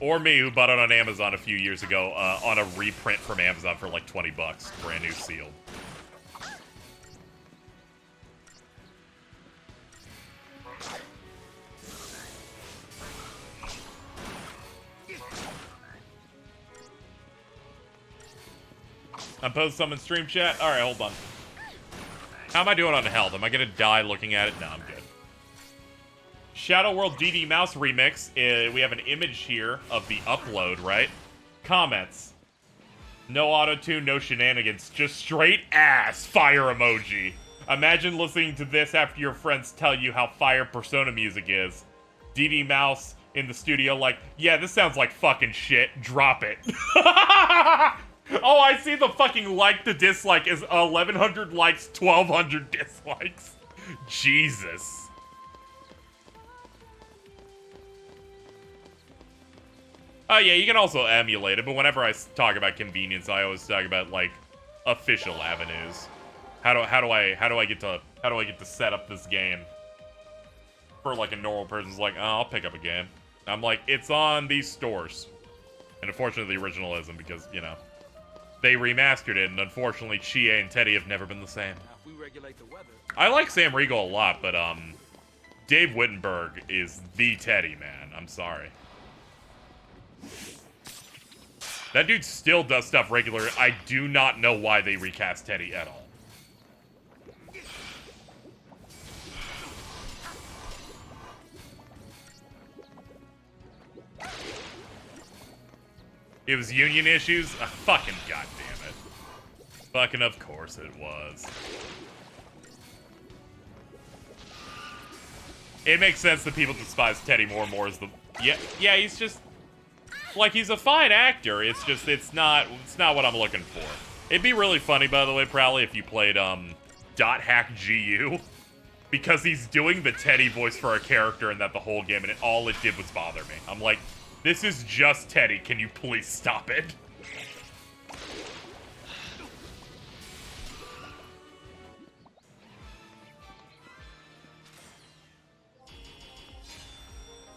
Or me, who bought it on Amazon a few years ago on a reprint from Amazon for like 20 bucks, brand new sealed. I'm posting some in stream chat. Alright, hold on. How am I doing on health? Am I gonna die looking at it? No, I'm good. Shadow World DD Mouse Remix. We have an image here of the upload, right? Comments. No auto-tune, no shenanigans. Just straight ass fire emoji. Imagine listening to this after your friends tell you how fire Persona music is. DD Mouse in the studio like, yeah, this sounds like fucking shit. Drop it. Oh, I see the fucking like to dislike is 1,100 likes, 1,200 dislikes. Jesus. Oh yeah, you can also emulate it, but whenever I talk about convenience, I always talk about like official avenues. How do I get to set up this game for like a normal person's like, oh, I'll pick up a game. I'm like, it's on these stores, and unfortunately the original isn't because you know they remastered it, and unfortunately Chie and Teddy have never been the same. I like Sam Riegel a lot, but Dave Wittenberg is the Teddy man. I'm sorry. That dude still does stuff regularly. I do not know why they recast Teddy at all. It was union issues? Fucking goddamn it. Fucking of course it was. It makes sense that people despise Teddy more and more as the... Yeah, he's just... Like, he's a fine actor, it's just, it's not what I'm looking for. It'd be really funny, by the way, Prowley, if you played, .hack GU. Because he's doing the Teddy voice for a character and that the whole game, and all it did was bother me. I'm like, this is just Teddy, can you please stop it?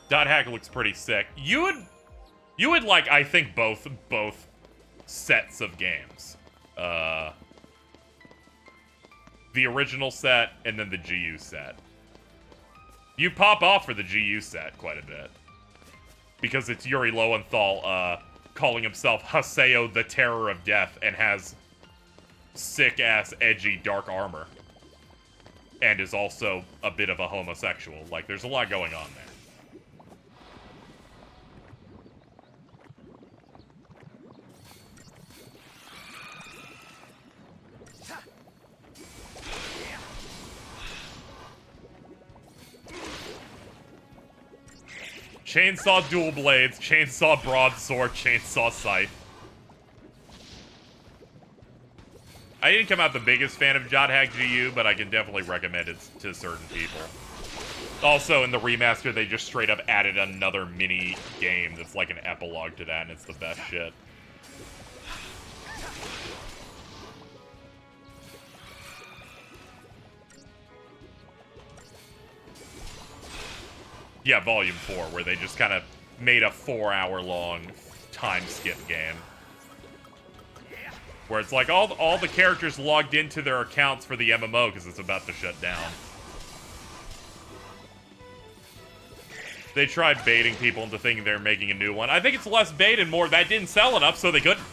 .hack looks pretty sick. You would like, I think, both sets of games. The original set and then the GU set. You pop off for the GU set quite a bit. Because it's Yuri Lowenthal calling himself Haseo the Terror of Death and has sick-ass, edgy, dark armor. And is also a bit of a homosexual. Like, there's a lot going on there. Chainsaw dual blades, chainsaw broadsword, chainsaw scythe. I didn't come out the biggest fan of .hack GU, but I can definitely recommend it to certain people. Also, in the remaster, they just straight up added another mini game that's like an epilogue to that, and it's the best shit. Yeah, Volume 4, where they just kind of made a 4-hour-long time skip game. Where it's like all the characters logged into their accounts for the MMO because it's about to shut down. They tried baiting people into thinking they're making a new one. I think it's less bait and more that didn't sell enough, so they couldn't.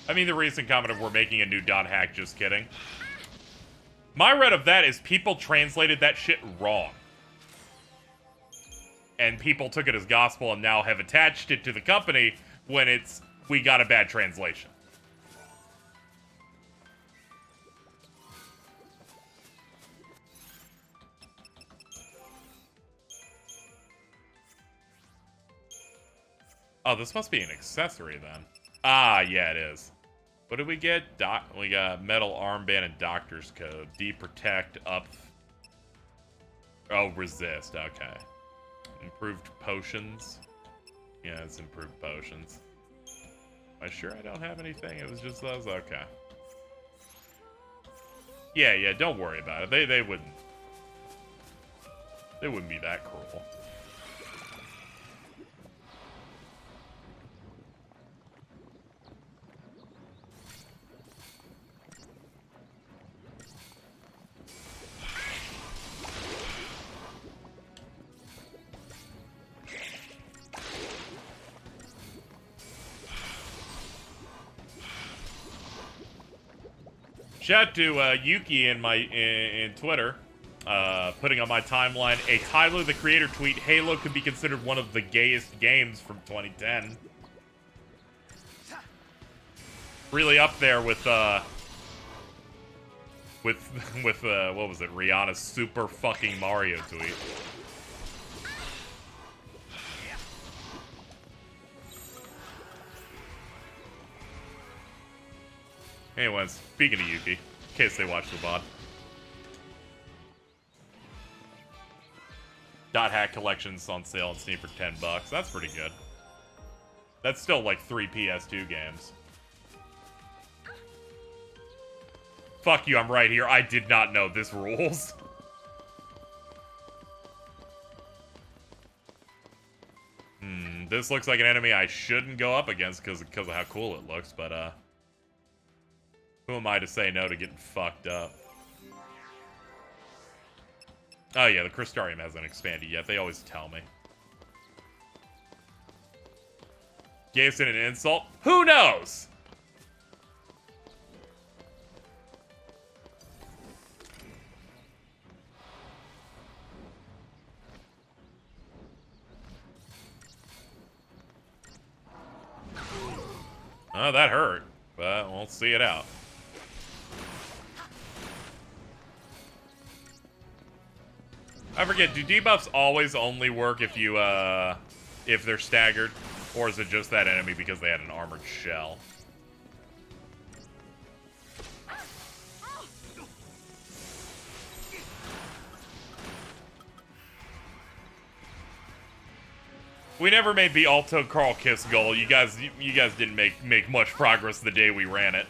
I mean, the recent comment of we're making a new .hack, just kidding. My read of that is people translated that shit wrong. And people took it as gospel and now have attached it to the company when it's, we got a bad translation. Oh, this must be an accessory then. Ah, yeah, it is. What did we get? We got metal armband and doctor's code. Protect, up. Oh, resist. Okay. Improved potions. Yeah, it's improved potions. Am I sure I don't have anything? It was just those? Okay. Yeah, don't worry about it. They wouldn't be that cruel. Shout to Yuki in Twitter, putting on my timeline a Tyler the Creator tweet. Halo could be considered one of the gayest games from 2010. Really up there with what was it? Rihanna's Super Fucking Mario tweet. Anyways, speaking of Yuki, in case they watch the VOD. Dot Hack Collection's on sale on Steam for $10. That's pretty good. That's still like 3 PS2 games. Fuck you, I'm right here. I did not know this rules. This looks like an enemy I shouldn't go up against because of how cool it looks, but who am I to say no to getting fucked up? Oh yeah, the Crystarium hasn't expanded yet. They always tell me. Gave it an insult? Who knows? Oh, that hurt, but we'll see it out. I forget, do debuffs always only work if you, if they're staggered? Or is it just that enemy because they had an armored shell? We never made the Alto Carl Kiss goal. You guys didn't make much progress the day we ran it.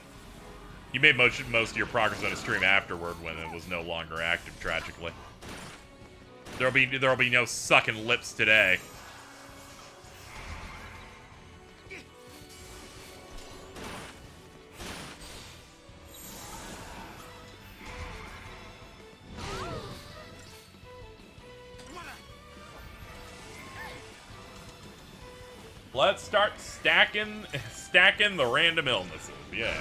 You made most of your progress on a stream afterward when it was no longer active, tragically. There'll be no sucking lips today. Let's start stacking the random illnesses. Yeah.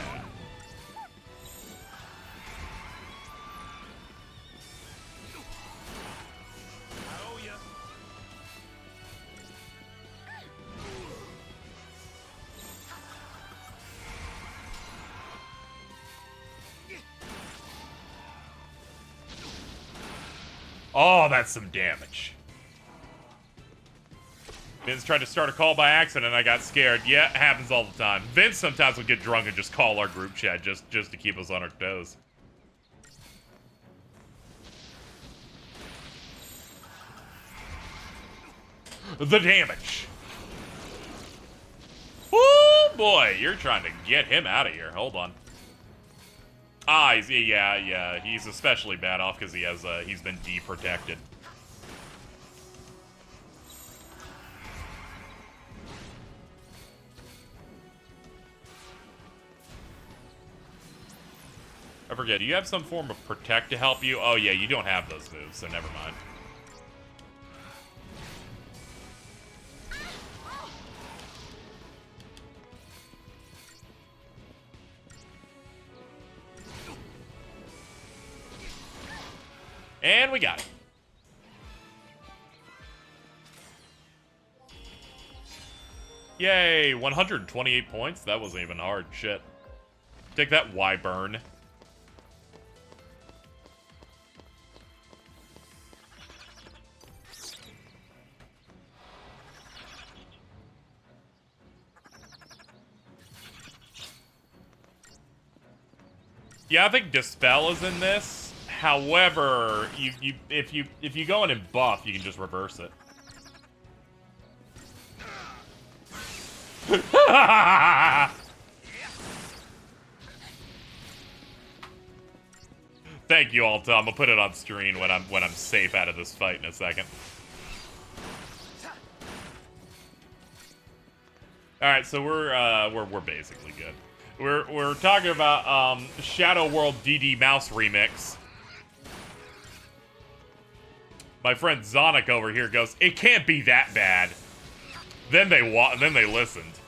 Oh, that's some damage. Vince tried to start a call by accident and I got scared. Yeah, it happens all the time. Vince sometimes will get drunk and just call our group chat just to keep us on our toes. The damage. Oh boy, you're trying to get him out of here. Hold on. Ah, yeah, he's especially bad off because he's been deprotected. I forget, do you have some form of protect to help you? Oh yeah, you don't have those moves, so never mind. And we got it. Yay, 128 points? That wasn't even hard. Shit. Take that, Wyvern. Yeah, I think Dispel is in this. However, if you go in and buff, you can just reverse it. Thank you all, Tom. I'll put it on screen when I'm safe out of this fight in a second. All right, so we're basically good. We're talking about Shadow World DD Mouse remix. My friend Zonic over here goes, "It can't be that bad." Then they listened.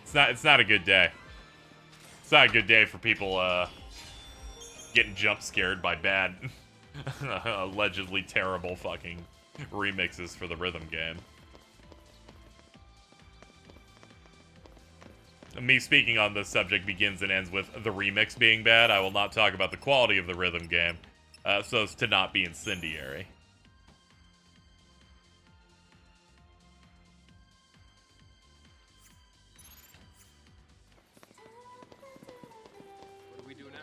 It's not a good day. It's not a good day for people getting jump scared by bad, allegedly terrible fucking remixes for the rhythm game. Me speaking on this subject begins and ends with the remix being bad. I will not talk about the quality of the rhythm game, so as to not be incendiary. What do we do now?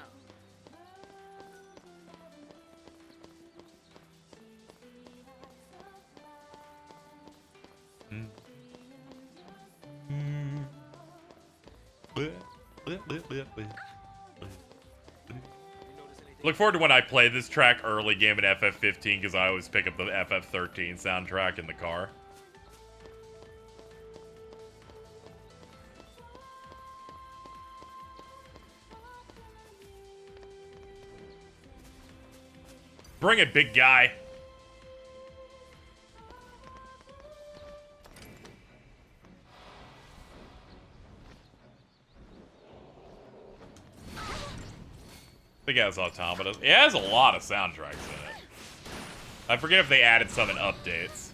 Look forward to when I play this track early game in FF15 because I always pick up the FF13 soundtrack in the car. Bring it, big guy. I think it has Automata. It has a lot of soundtracks in it. I forget if they added some in updates.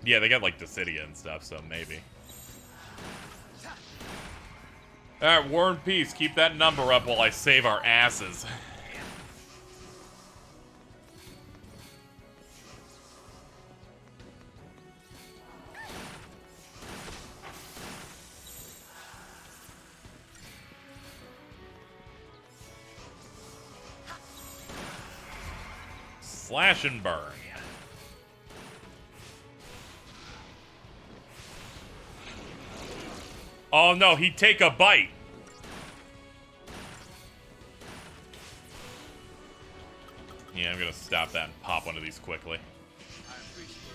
Yeah, they got like Dissidia and stuff, so maybe. Alright, War and Peace. Keep that number up while I save our asses. Slash and burn. Oh no, he'd take a bite. Yeah, I'm gonna stop that and pop one of these quickly.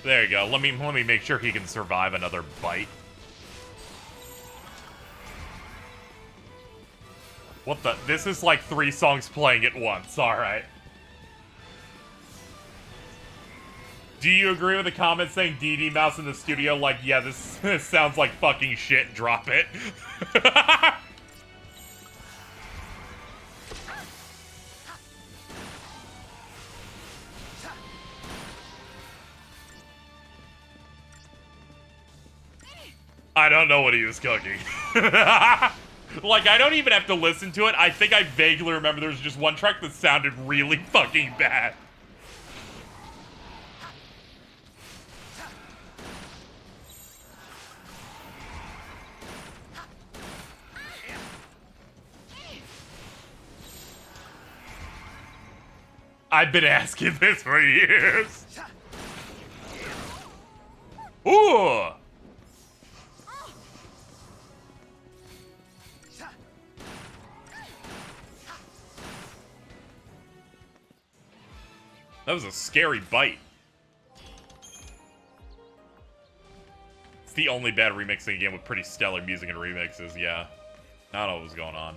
There you go. Let me make sure he can survive another bite. What the? This is like 3 songs playing at once. All right. Do you agree with the comment saying DD Mouse in the studio? Like, yeah, this sounds like fucking shit. Drop it. I don't know what he was cooking. Like, I don't even have to listen to it. I think I vaguely remember there was just one track that sounded really fucking bad. I've been asking this for years. Ooh! That was a scary bite. It's the only bad remixing game with pretty stellar music and remixes, yeah. I don't know what was going on.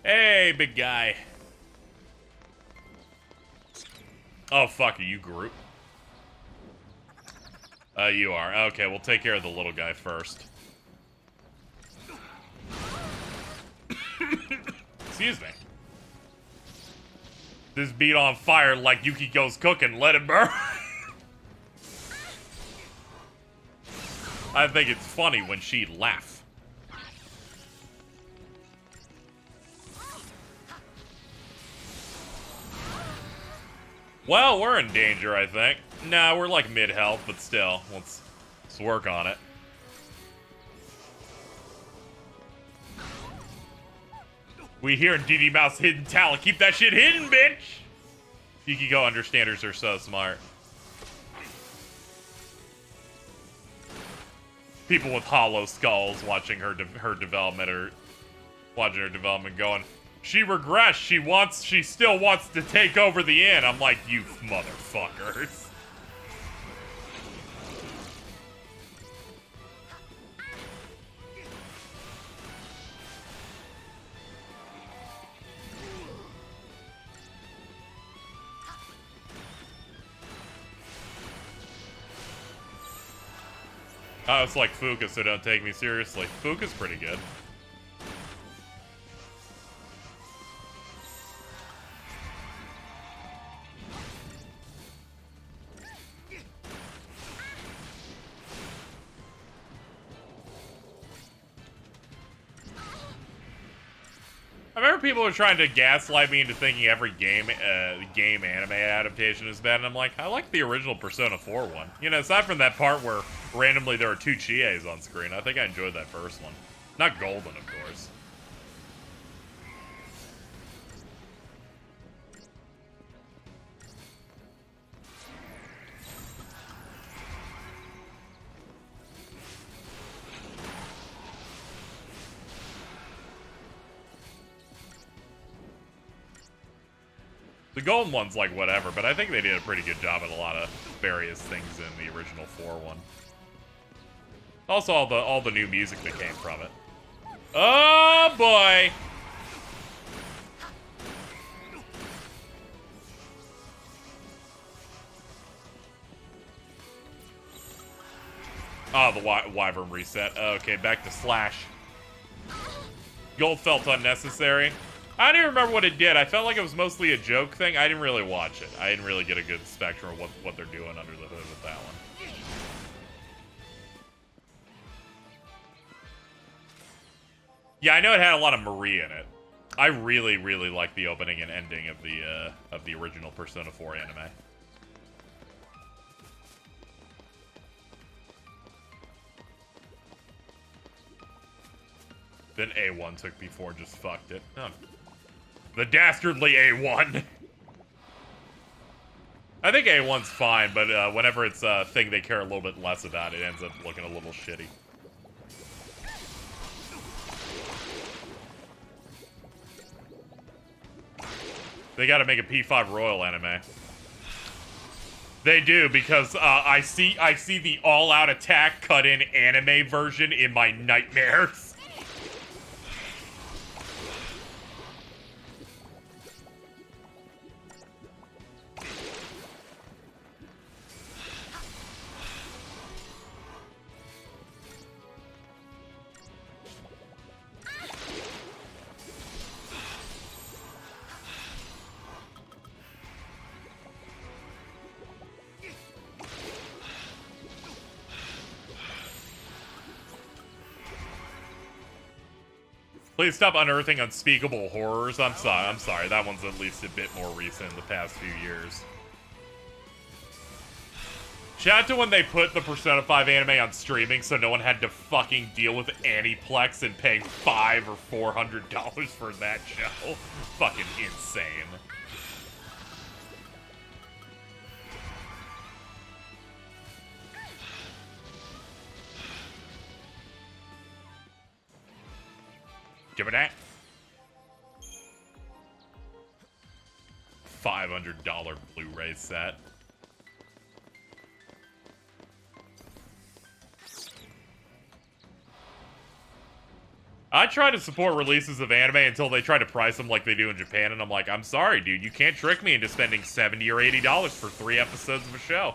Hey, big guy. Oh, fuck, are you Groot? You are. Okay, we'll take care of the little guy first. Excuse me. This beat on fire like Yukiko's cooking. Let it burn. I think it's funny when she laughs. Well, we're in danger, I think. Nah, we're like mid-health, but still. Let's work on it. We hear DD Mouse hidden talent. Keep that shit hidden, bitch! Yukiko understanders are so smart. People with hollow skulls watching her development or watching her development going, she regressed. She still wants to take over the inn. I'm like, you motherfuckers. Oh, it's like Fuka, so don't take me seriously. Fuka's pretty good. I remember people were trying to gaslight me into thinking every game anime adaptation is bad, and I'm like, I like the original Persona 4 one. You know, aside from that part where randomly there are 2 Chies on screen, I think I enjoyed that first one. Not Golden, of course. The Golden one's like whatever, but I think they did a pretty good job at a lot of various things in the original 4 one. Also, all the new music that came from it. Oh boy! Oh, the Wyvern reset. Okay, back to Slash. Gold felt unnecessary. I don't even remember what it did. I felt like it was mostly a joke thing. I didn't really watch it. I didn't really get a good spectrum of what they're doing under the hood with that one. Yeah, I know it had a lot of Marie in it. I really, really like the opening and ending of the original Persona 4 anime. Then A1 took before, just fucked it. Oh. The dastardly A1. I think A1's fine, but whenever it's a thing they care a little bit less about, it ends up looking a little shitty. They gotta make a P5 Royal anime. They do, because I see the all-out attack cut-in anime version in my nightmares. Please stop unearthing unspeakable horrors. I'm sorry. That one's at least a bit more recent in the past few years. Shout out to when they put the Persona 5 anime on streaming so no one had to fucking deal with Aniplex and paying $500 or $400 for that show. Fucking insane. Give me that. $500 Blu-ray set. I try to support releases of anime until they try to price them like they do in Japan, and I'm like, I'm sorry, dude, you can't trick me into spending $70 or $80 for 3 episodes of a show.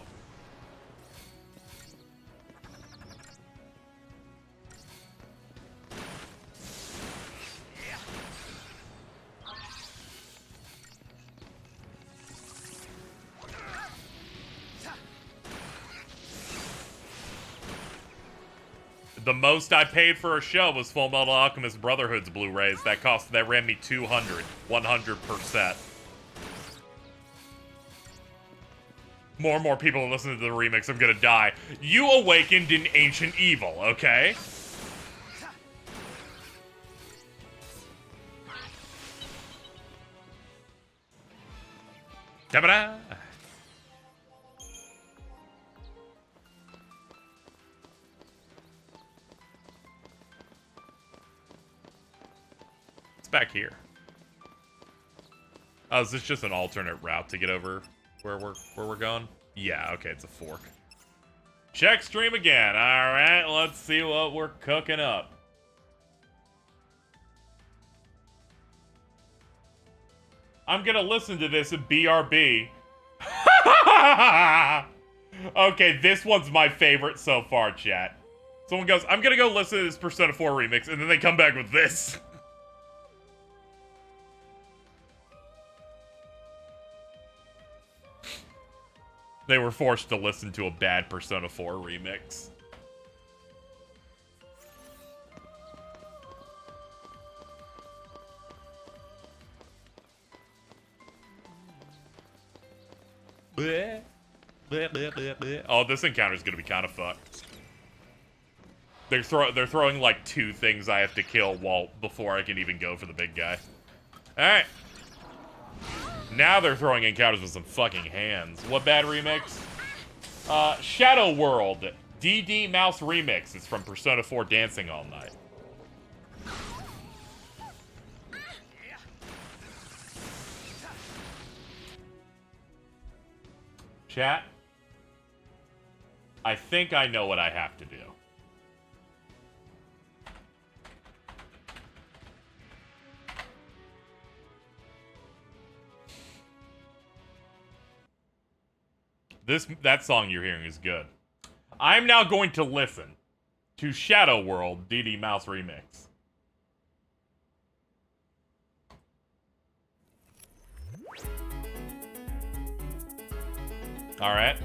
The most I paid for a show was Full Metal Alchemist Brotherhood's Blu-rays. That ran me $200, 100%. More and more people listen to the remix. I'm gonna die. You awakened in ancient evil, okay? Ta-da! Back here. Oh, is this just an alternate route to get over where we're going? Yeah, okay, it's a fork. Check stream again. Alright, let's see what we're cooking up. I'm gonna listen to this at BRB. Okay, this one's my favorite so far, chat. Someone goes, I'm gonna go listen to this Persona 4 remix, and then they come back with this. They were forced to listen to a bad Persona 4 remix. Bleh. Bleh, bleh, bleh, bleh. Oh, this encounter's gonna be kind of fucked. They're throwing like 2 things I have to kill before I can even go for the big guy. Alright. Now they're throwing encounters with some fucking hands. What bad remix? Shadow World. DD Mouse Remix. It's from Persona 4 Dancing All Night. Chat. I think I know what I have to do. That song you're hearing is good. I'm now going to listen to Shadow World DD Mouse Remix. Alright.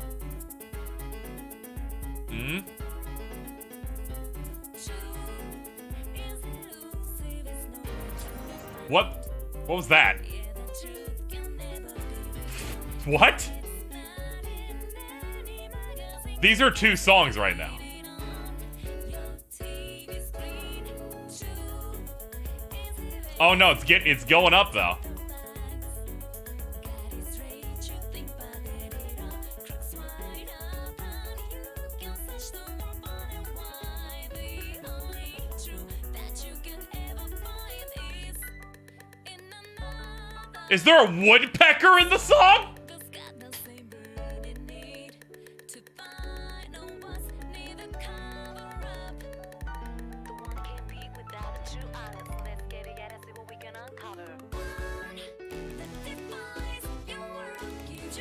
What? What was that? What? These are 2 songs right now. Oh no, it's going up though. Is there a woodpecker in the song?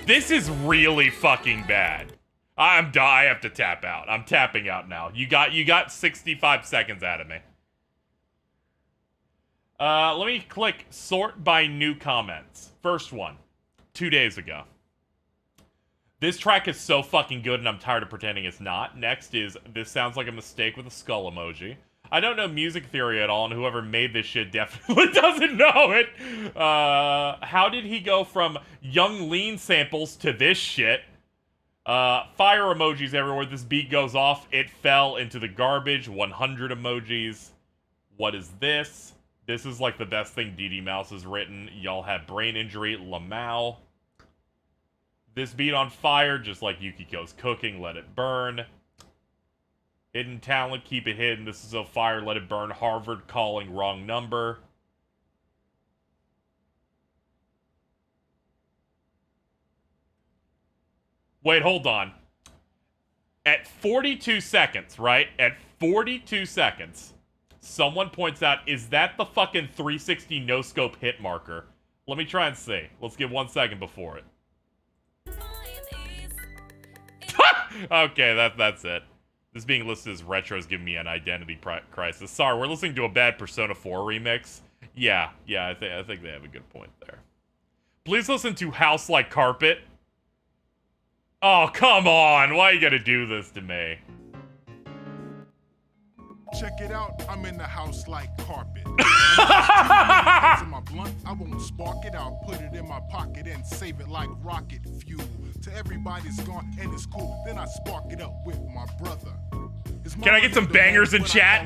This is really fucking bad. I have to tap out. I'm tapping out now. You got 65 seconds out of me. Let me click sort by new comments. First one, 2 days ago. This track is so fucking good and I'm tired of pretending it's not. Next is, this sounds like a mistake with a skull emoji. I don't know music theory at all, and whoever made this shit definitely doesn't know it. How did he go from Young Lean samples to this shit? Fire emojis everywhere. This beat goes off. It fell into the garbage. 100 emojis. What is this? This is like the best thing DD Mouse has written. Y'all have brain injury. Lamau. This beat on fire, just like Yukiko's cooking. Let it burn. Hidden talent, keep it hidden. This is so fire, let it burn. Harvard calling, wrong number. Wait, hold on. At 42 seconds, right? At 42 seconds, someone points out, is that the fucking 360 no-scope hit marker? Let me try and see. Let's give 1 second before it. Okay, that's it. This being listed as retro is giving me an identity crisis. Sorry, we're listening to a bad Persona 4 remix. Yeah, I think they have a good point there. Please listen to House Like Carpet. Oh, come on. Why you gotta do this to me? Check it out, I'm in the house like carpet. My blunt, I won't spark it out, put it in my pocket and save it like rocket fuel. To everybody's gone and it's cool, then I spark it up with my brother. Can I get some bangers in chat?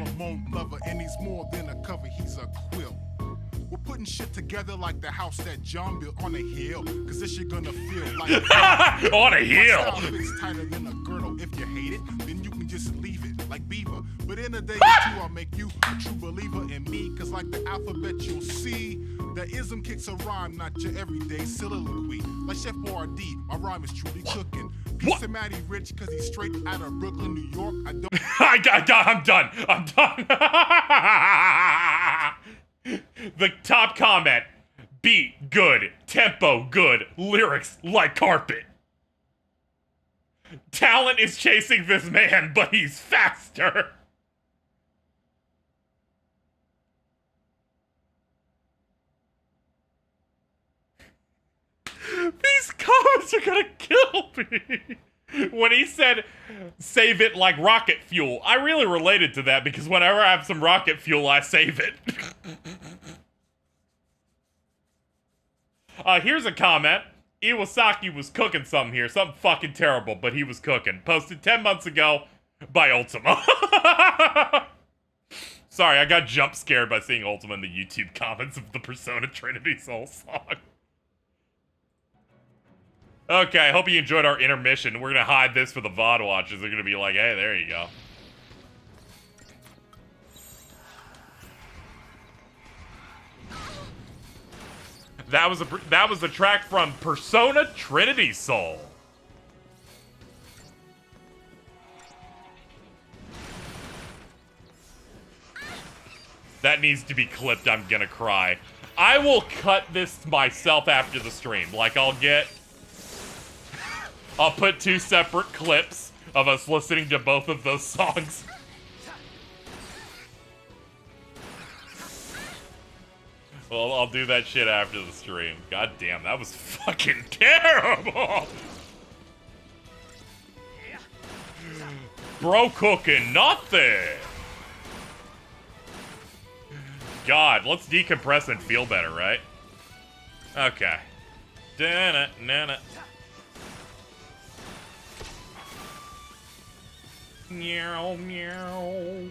Lover, and he's more than a cover, he's a quilt. We're putting shit together like the house that John built on a hill, cause this shit gonna feel like on a hill. It's tighter than a girdle. If you hate it, then you can just leave it like Beaver. But in a day or two, I'll make you a true believer in me, cause like the alphabet you'll see, that ism kicks a rhyme, not your everyday soliloquy. Like Chef Boyardee, my rhyme is truly cooking. Peace to Matty Rich, cause he's straight out of Brooklyn, New York. I'm done. The top comment, beat good, tempo good, lyrics like carpet. Talent is chasing this man, but he's faster. These comments are gonna kill me. When he said, save it like rocket fuel, I really related to that because whenever I have some rocket fuel, I save it. Here's a comment. Iwasaki was cooking something here. Something fucking terrible, but he was cooking. Posted 10 months ago by Ultima. Sorry, I got jump scared by seeing Ultima in the YouTube comments of the Persona Trinity Soul song. Okay, I hope you enjoyed our intermission. We're gonna hide this for the VOD watchers. They're gonna be like, hey, there you go. That was a track from Persona Trinity Soul. That needs to be clipped. I'm gonna cry. I will cut this myself after the stream. Like, I'll put 2 separate clips of us listening to both of those songs. Well, I'll do that shit after the stream. God damn, that was fucking terrible! Bro cooking nothing! God, let's decompress and feel better, right? Okay. Da-na-na-na. Meow, meow.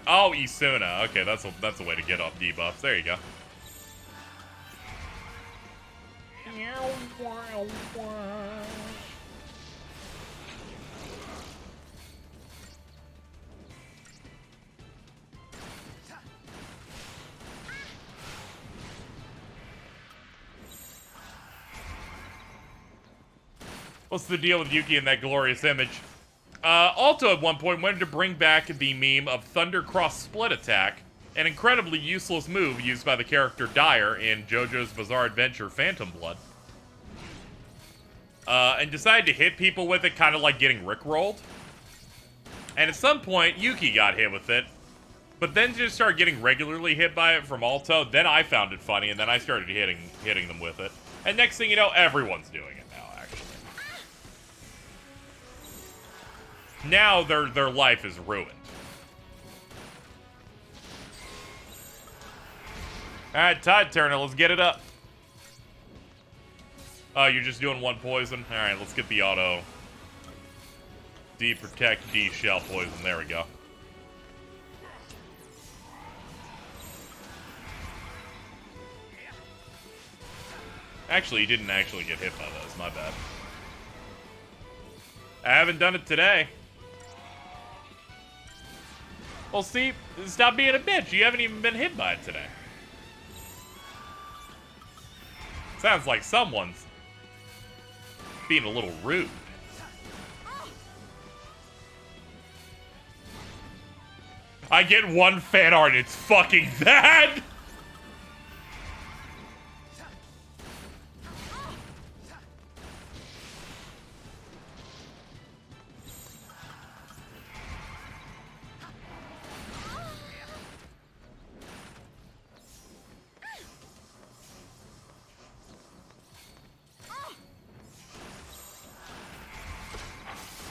Oh, Isuna. Okay, that's a way to get off debuffs. There you go. What's the deal with Yuki and that glorious image? Alto at one point wanted to bring back the meme of Thunder Cross Split Attack, an incredibly useless move used by the character Dyer in JoJo's Bizarre Adventure Phantom Blood. And decided to hit people with it, kind of like getting rickrolled. And at some point, Yuki got hit with it, but then just started getting regularly hit by it from Alto. Then I found it funny, and then I started hitting them with it. And next thing you know, everyone's doing it. Now their life is ruined. Alright, Tide Turner, let's get it up. Oh, you're just doing 1 poison? Alright, let's get the auto. D protect, D shell poison. There we go. Actually, he didn't actually get hit by those. My bad. I haven't done it today. Well, see, stop being a bitch. You haven't even been hit by it today. Sounds like someone's being a little rude. I get 1 fan art, it's fucking that!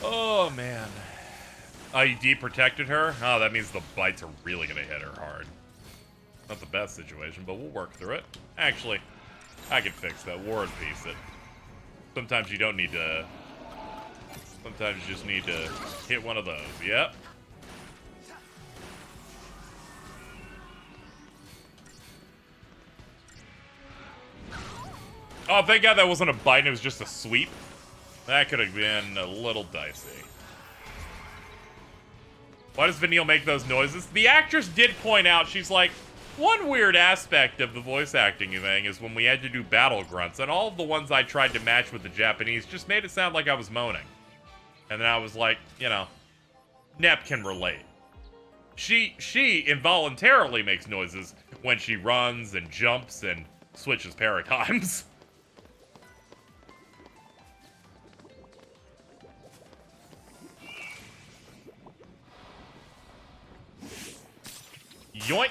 Oh, man. Oh, you deprotected her? Oh, that means the bites are really gonna hit her hard. Not the best situation, but we'll work through it. Actually, I can fix that. War and Peace it. Sometimes you don't need to... Sometimes you just need to hit one of those. Yep. Oh, thank God that wasn't a bite, it was just a sweep. That could have been a little dicey. Why does Vanille make those noises? The actress did point out, she's like, one weird aspect of the voice acting thing is when we had to do battle grunts, and all of the ones I tried to match with the Japanese just made it sound like I was moaning. And then I was like, you know, Nep can relate. She involuntarily makes noises when she runs and jumps and switches paradigms. Yoink!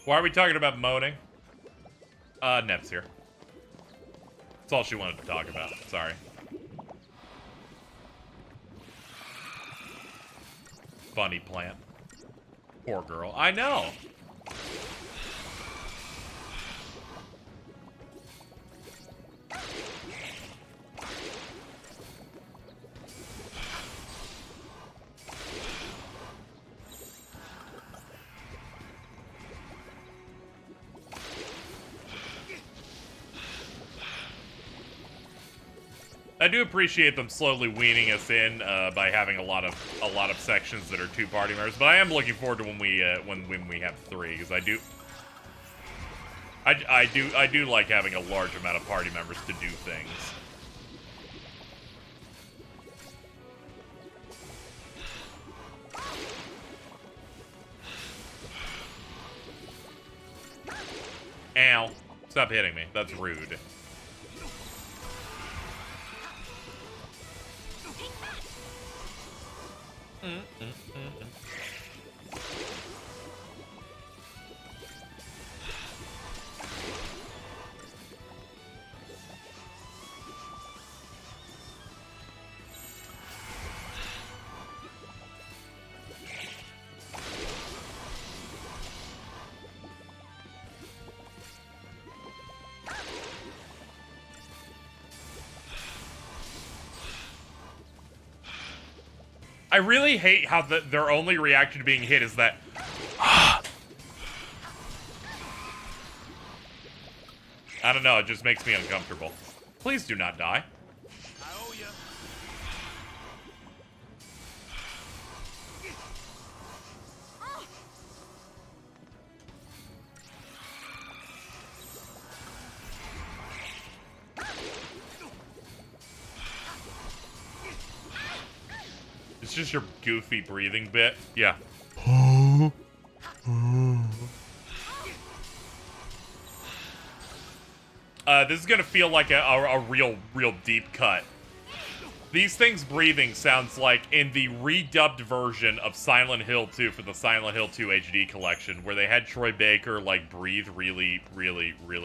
Why are we talking about moaning? Nev's here. That's all she wanted to talk about. Sorry. Funny plant. Poor girl. I know. I do appreciate them slowly weaning us in by having a lot of sections that are 2 party members, but I am looking forward to when we have 3, because I do like having a large amount of party members to do things. Ow. Stop hitting me. That's rude. I really hate how their only reaction to being hit is that. I don't know, it just makes me uncomfortable. Please do not die. I owe ya. It's just your goofy breathing bit. Yeah. This is gonna feel like a real deep cut. These things breathing sounds like in the redubbed version of Silent Hill 2 for the Silent Hill 2 HD collection, where they had Troy Baker, like, breathe really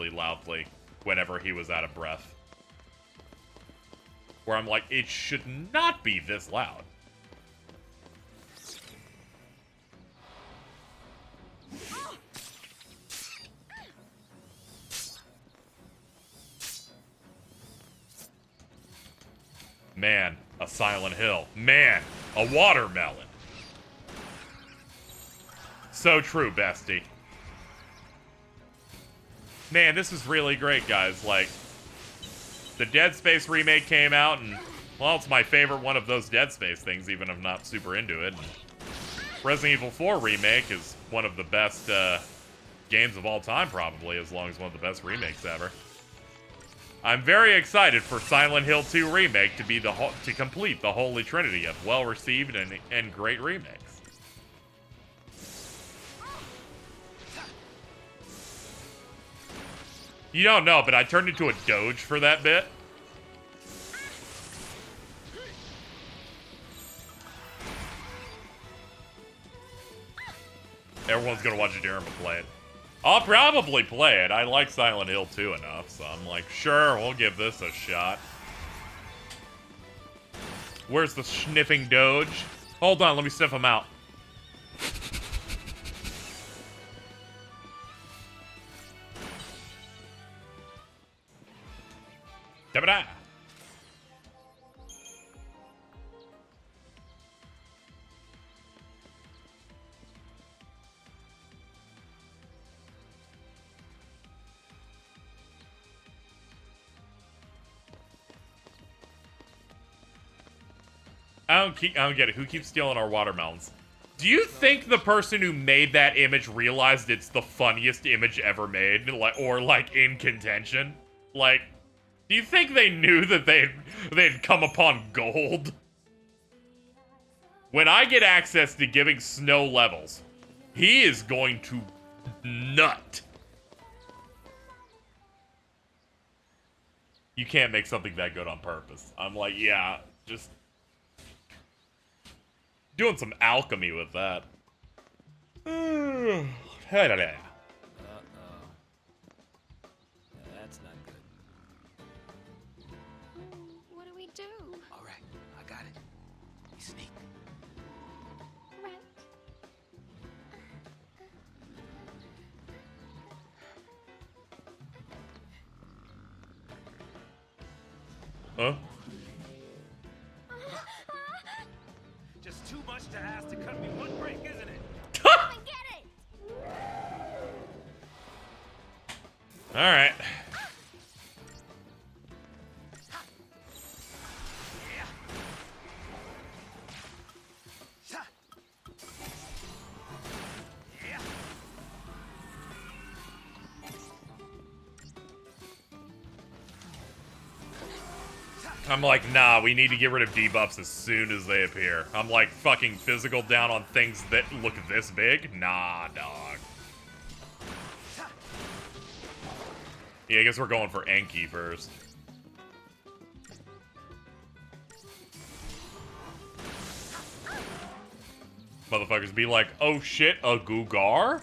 loudly whenever he was out of breath. Where I'm like, it should not be this loud. Man, a Silent Hill. Man, a watermelon. So true, bestie. Man, this is really great, guys. Like, the Dead Space remake came out, and, well, it's my favorite one of those Dead Space things, even if I'm not super into it. And Resident Evil 4 remake is one of the best games of all time, probably, as long as one of the best remakes ever. I'm very excited for Silent Hill 2 Remake to be to complete the holy trinity of well-received and great remakes. You don't know, but I turned into a doge for that bit. Everyone's gonna watch Jeremy play it. I'll probably play it. I like Silent Hill 2 enough, so I'm like, sure, we'll give this a shot. Where's the sniffing doge? Hold on, let me sniff him out. Da-ba-da! I don't get it. Who keeps stealing our watermelons? Do you think the person who made that image realized it's the funniest image ever made, or like in contention? Like, do you think they knew that they'd come upon gold? When I get access to giving Snow levels, he is going to nut. You can't make something that good on purpose. I'm like, yeah, just doing some alchemy with that. Huh? Just too much to ask to cut me one break, isn't it? Come and get it! All right. I'm like, nah, we need to get rid of debuffs as soon as they appear. I'm like, fucking physical down on things that look this big? Nah, dog. Yeah, I guess we're going for Enki first. Motherfuckers be like, oh shit, a Gugar?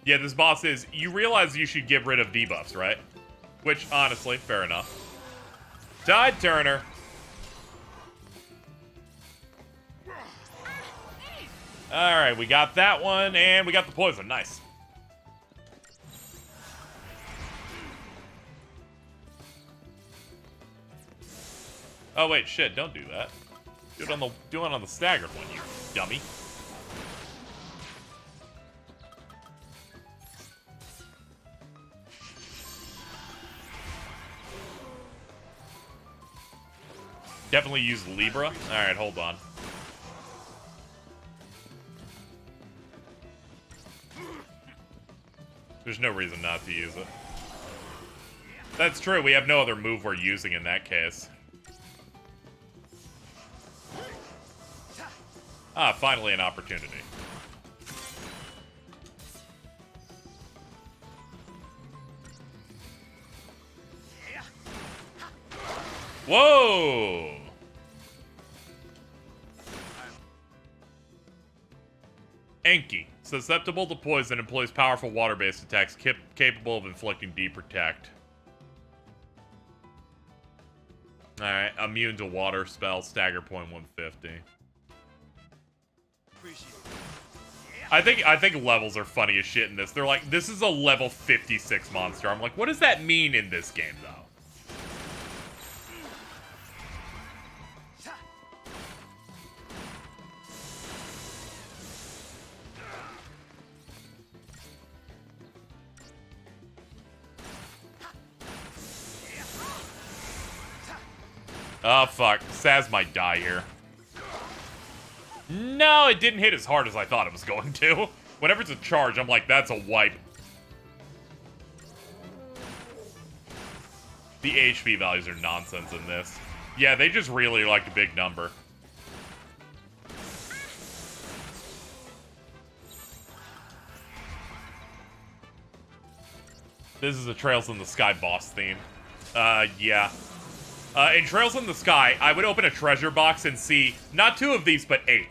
Yeah, this boss is, you realize you should get rid of debuffs, right? Which, honestly, fair enough. Tide Turner. Alright, we got that one, and we got the poison. Nice. Oh, wait, shit, don't do that. Do it on the staggered one, you dummy. Definitely use Libra. Alright, hold on. There's no reason not to use it. That's true, we have no other move we're using in that case. Ah, finally an opportunity. Whoa! Enki. Susceptible to poison, employs powerful water-based attacks capable of inflicting deep protect. Alright, immune to water spells, stagger point 150. I think levels are funny as shit in this. They're like, this is a level 56 monster. I'm like, what does that mean in this game, though? Oh, fuck. Saz might die here. No, it didn't hit as hard as I thought it was going to. Whenever it's a charge, I'm like, that's a wipe. The HP values are nonsense in this. Yeah, they just really liked a big number. This is a Trails in the Sky boss theme. Yeah. In Trails in the Sky, I would open a treasure box and see, not 2 of these, but 8.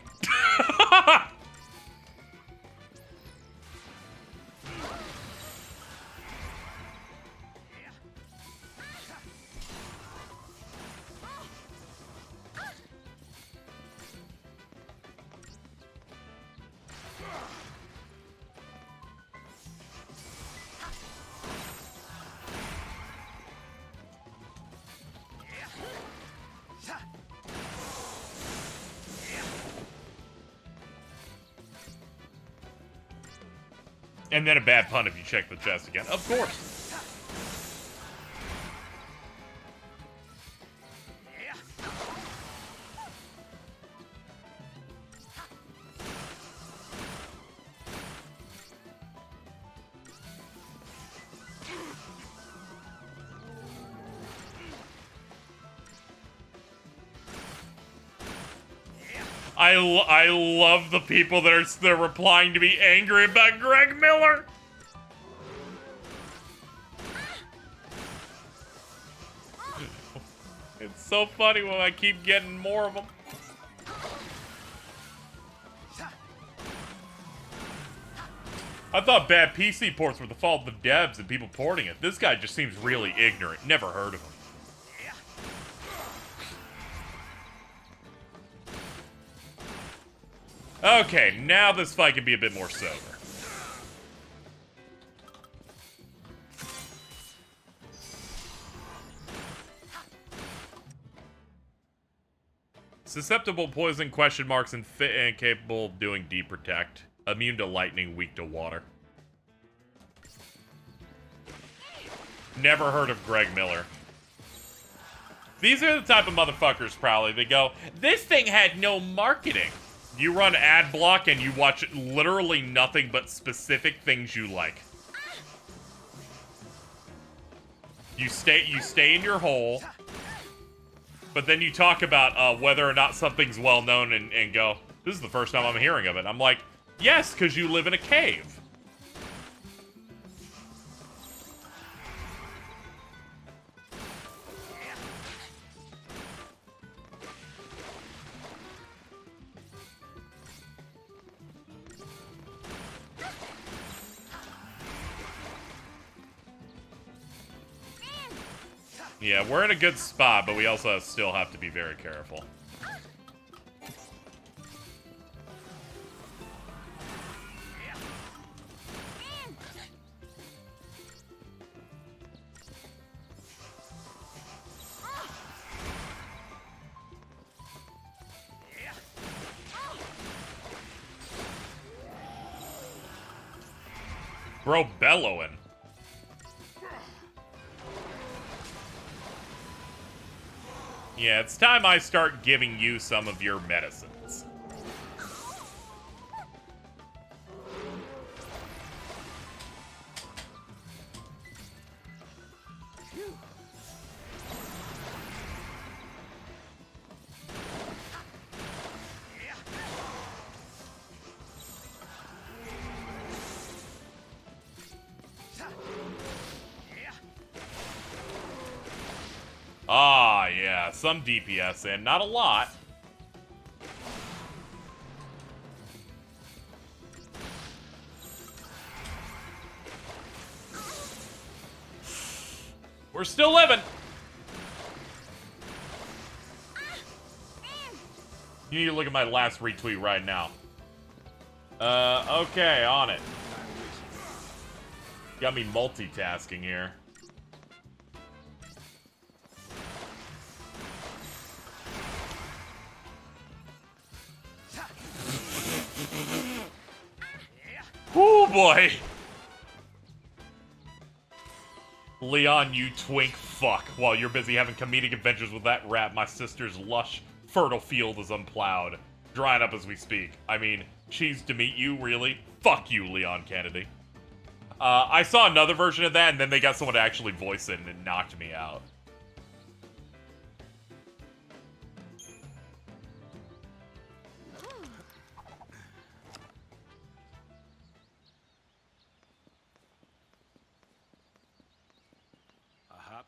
And then a bad pun if you check the chest again. Of course. I love the people that are replying to me angry about Greg Miller. It's so funny when I keep getting more of them. I thought bad PC ports were the fault of the devs and people porting it. This guy just seems really ignorant. Never heard of him. Okay, now this fight can be a bit more sober. Susceptible poison, question marks, and fit and capable of doing deep protect. Immune to lightning, weak to water. Never heard of Greg Miller. These are the type of motherfuckers, probably. They go, this thing had no marketing. You run ad block and you watch literally nothing but specific things you like. You stay in your hole, but then you talk about whether or not something's well known and go, this is the first time I'm hearing of it. I'm like, yes, because you live in a cave. Yeah, we're in a good spot, but we also still have to be very careful. Bro, bellowing. Yeah, it's time I start giving you some of your medicines. Ah, yeah, some DPS in. Not a lot. We're still living. You need to look at my last retweet right now. Okay, on it. Got me multitasking here. Oh boy! Leon, you twink fuck. While you're busy having comedic adventures with that rat, my sister's lush, fertile field is unplowed. Drying up as we speak. I mean, cheese to meet you, really? Fuck you, Leon Kennedy. I saw another version of that, and then they got someone to actually voice it, and it knocked me out.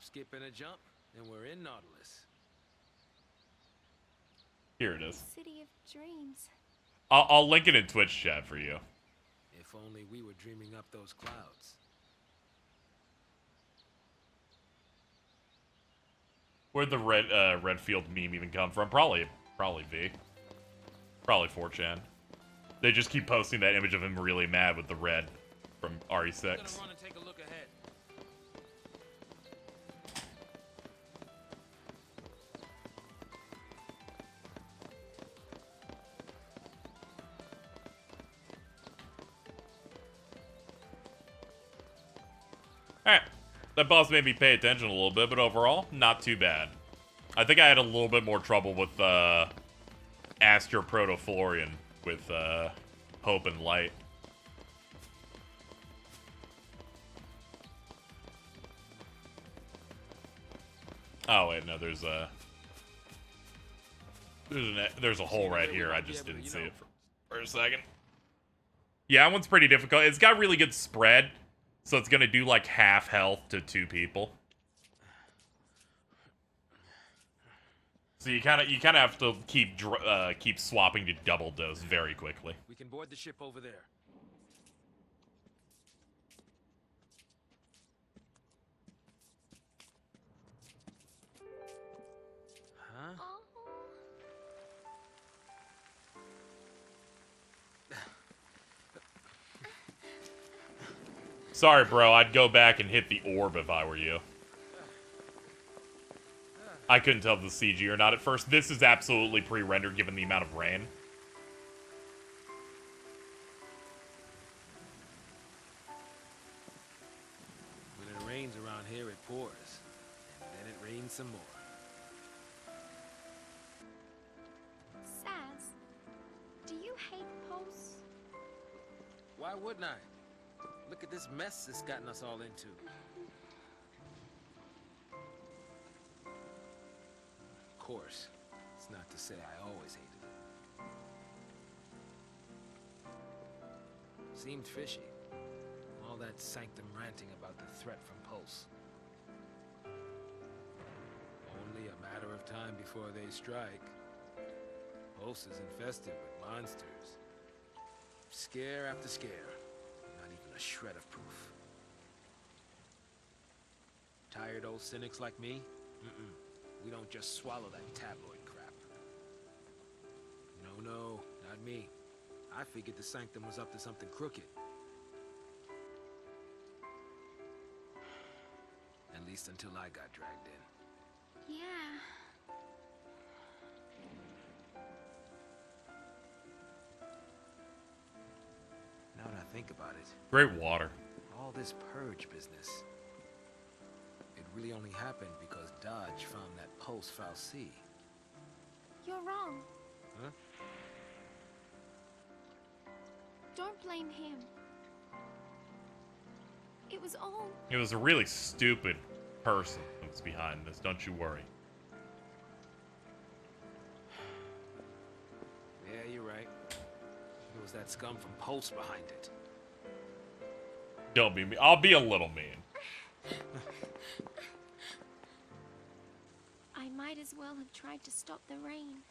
Skip and a jump, and we're in Nautilus. Here it is. City of dreams. I'll link it in Twitch chat for you. If only we were dreaming up those clouds. Where'd the Redfield meme even come from? Probably V. Probably 4chan. They just keep posting that image of him really mad with the red from RE6. Alright, that boss made me pay attention a little bit, but overall, not too bad. I think I had a little bit more trouble with Aster Protoflorian with Hope and Light. Oh wait, no, there's a hole right here. I just didn't see it for a second. Yeah, that one's pretty difficult. It's got really good spread. So it's gonna do like half health to 2 people. So you kind of have to keep swapping to double dose very quickly. We can board the ship over there. Huh? Sorry, bro. I'd go back and hit the orb if I were you. I couldn't tell if the CG or not at first. This is absolutely pre-rendered given the amount of rain. When it rains around here, it pours. And then it rains some more. Saz, do you hate Pulse? Why wouldn't I? Look at this mess it's gotten us all into. Of course, it's not to say I always hated it. Seemed fishy. All that sanctum ranting about the threat from Pulse. Only a matter of time before they strike. Pulse is infested with monsters. Scare after scare. Not even a shred of proof. Tired old cynics like me? We don't just swallow that tabloid crap. No, not me. I figured the Sanctum was up to something crooked. At least until I got dragged in. Yeah. Now that I think about it. Great water. All this purge business. It really only happened because Dodge found that Pulse Fal'Cie. You're wrong. Huh? Don't blame him. It was all... It was a really stupid person that was behind this, don't you worry. Yeah, you're right. It was that scum from Pulse behind it. Don't be mean. I'll be a little mean. I might as well have tried to stop the rain.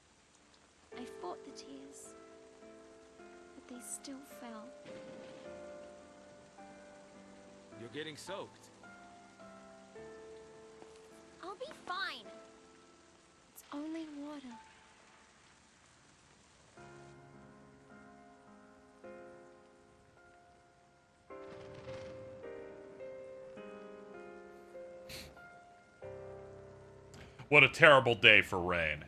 I fought the tears, but they still fell. You're getting soaked. I'll be fine. It's only water. What a terrible day for rain.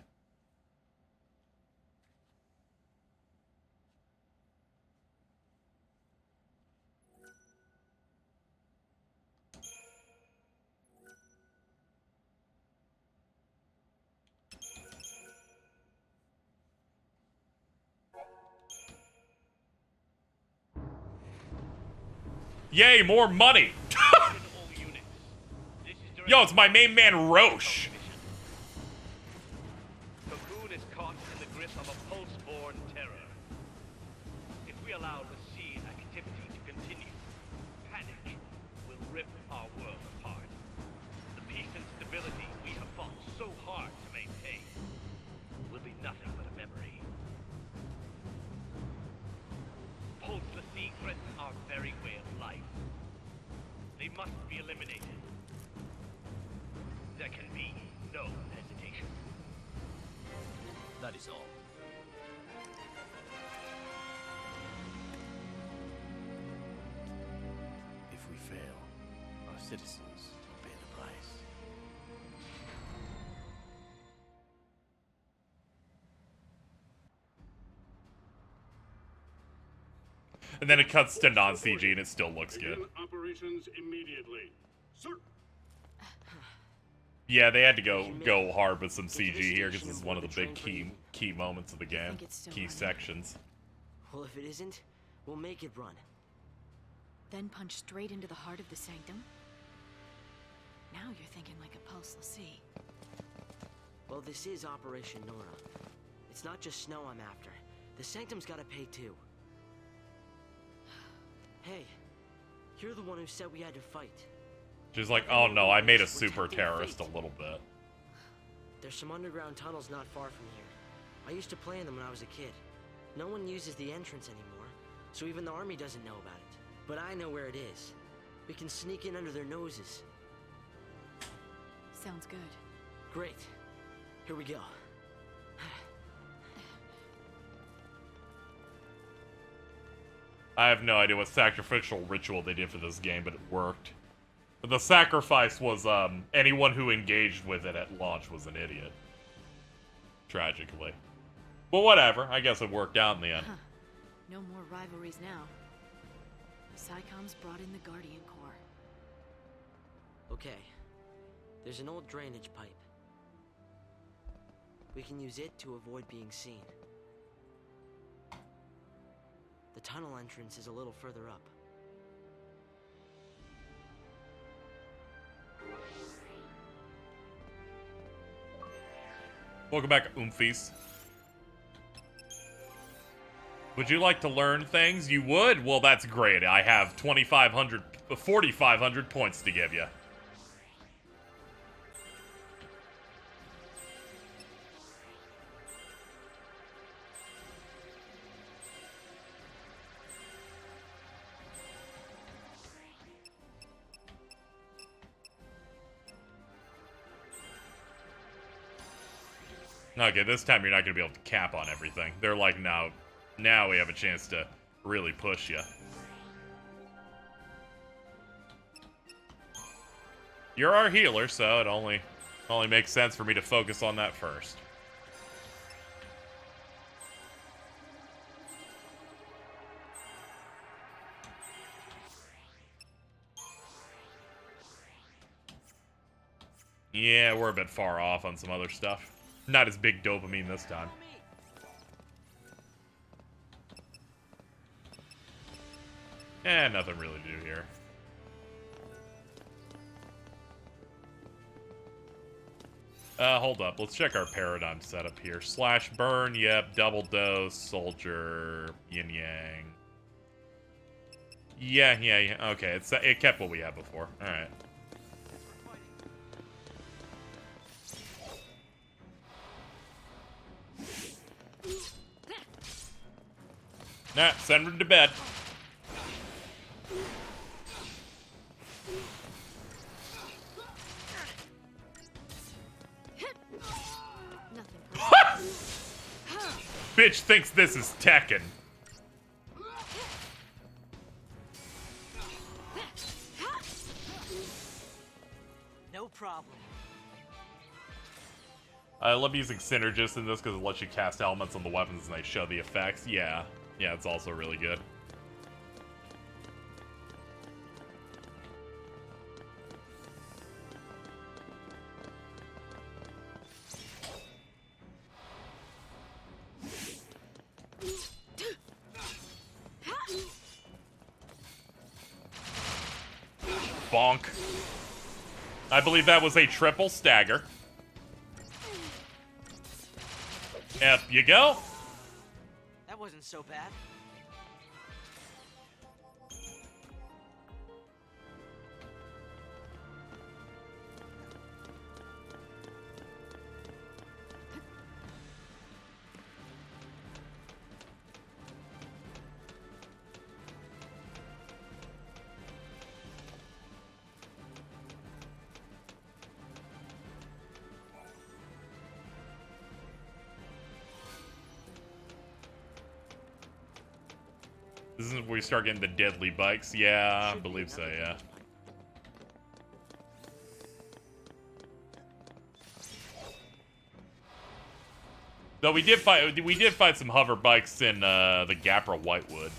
Yay, more money! Yo, it's my main man, Roche. Cocoon is caught in the grip of a pulse-born terror. If we allow the sea activity to continue, panic will rip our world apart. The peace and stability we have fought so hard to maintain will be nothing but a memory. Pulse the sea threaten our very way of life. They must be eliminated. There can be no hesitation. That is all. If we fail, our citizens will pay the price. And then it cuts to non-CG and it still looks good. Operations immediately. Sir. Yeah, they had to go hard with some CG here because this is one of the big key moments of the game. Key sections. Well, if it isn't, we'll make it run. Then punch straight into the heart of the Sanctum? Now you're thinking like a Pulse L'Cie. Well, this is Operation Nora. It's not just snow I'm after. The Sanctum's gotta pay too. Hey, you're the one who said we had to fight. She's like, oh no, I made a super terrorist a little bit. There's some underground tunnels not far from here. I used to play in them when I was a kid. No one uses the entrance anymore, so even the army doesn't know about it. But I know where it is. We can sneak in under their noses. Sounds good. Great. Here we go. I have no idea what sacrificial ritual they did for this game, but it worked. The sacrifice was, anyone who engaged with it at launch was an idiot. Tragically. But whatever, I guess it worked out in the end. Huh. No more rivalries now. Psychom's brought in the Guardian Corps. Okay. There's an old drainage pipe. We can use it to avoid being seen. The tunnel entrance is a little further up. Welcome back, Oomfies. Would you like to learn things? You would? Well, that's great. I have 4,500 points to give you. Okay, this time you're not going to be able to cap on everything. They're like, now we have a chance to really push you. You're our healer, so it only makes sense for me to focus on that first. Yeah, we're a bit far off on some other stuff. Not as big dopamine this time. Nothing really to do here. Hold up. Let's check our paradigm setup here. Slash burn, yep. Double dose, soldier, yin yang. Yeah. Okay, it kept what we had before. All right. Nah, send her to bed. Bitch thinks this is Tekken. No problem. I love using Synergist in this because it lets you cast elements on the weapons and they show the effects. Yeah, it's also really good. Bonk. I believe that was a triple stagger. Up you go. That wasn't so bad. This is where we start getting the deadly bikes. Yeah, I believe so, yeah. Though we did fight some hover bikes in the Gapra Whitewood.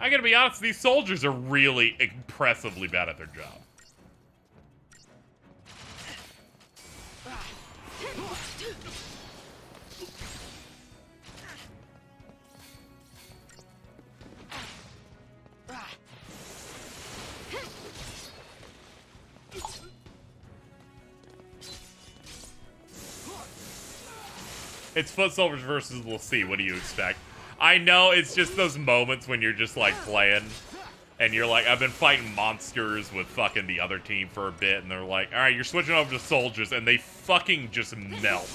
I gotta be honest, these soldiers are really impressively bad at their job. It's foot soldiers versus l'Cie. What do you expect? I know, it's just those moments when you're just, like, playing, and you're like, I've been fighting monsters with fucking the other team for a bit, and they're like, alright, you're switching over to soldiers, and they fucking just melt.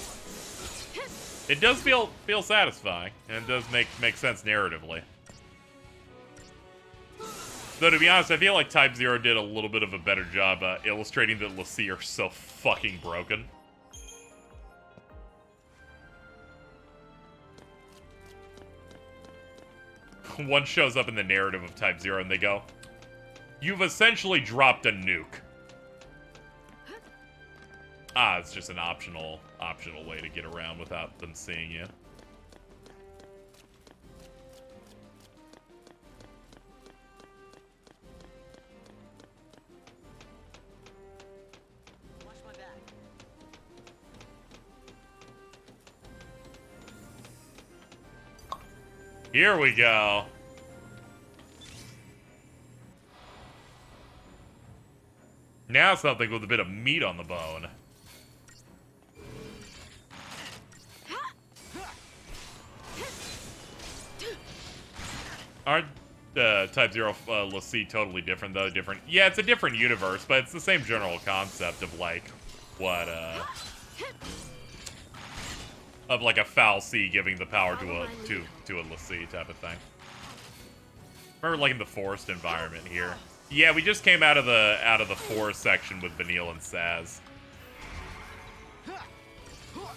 It does feel satisfying, and it does make sense narratively. Though, to be honest, I feel like Type 0 did a little bit of a better job illustrating that l'Cie are so fucking broken. One shows up in the narrative of Type 0 and they go, "You've essentially dropped a nuke." Ah, it's just an optional way to get around without them seeing you. Watch my back. Here we go. Now something with a bit of meat on the bone. Aren't Type 0 l'Cie totally different, though? Different? Yeah, it's a different universe, but it's the same general concept of, like, what, of, like, a foul sea giving the power to a l'Cie type of thing. Remember, like, in the forest environment here. Yeah, we just came out of the forest section with Vanille and Saz.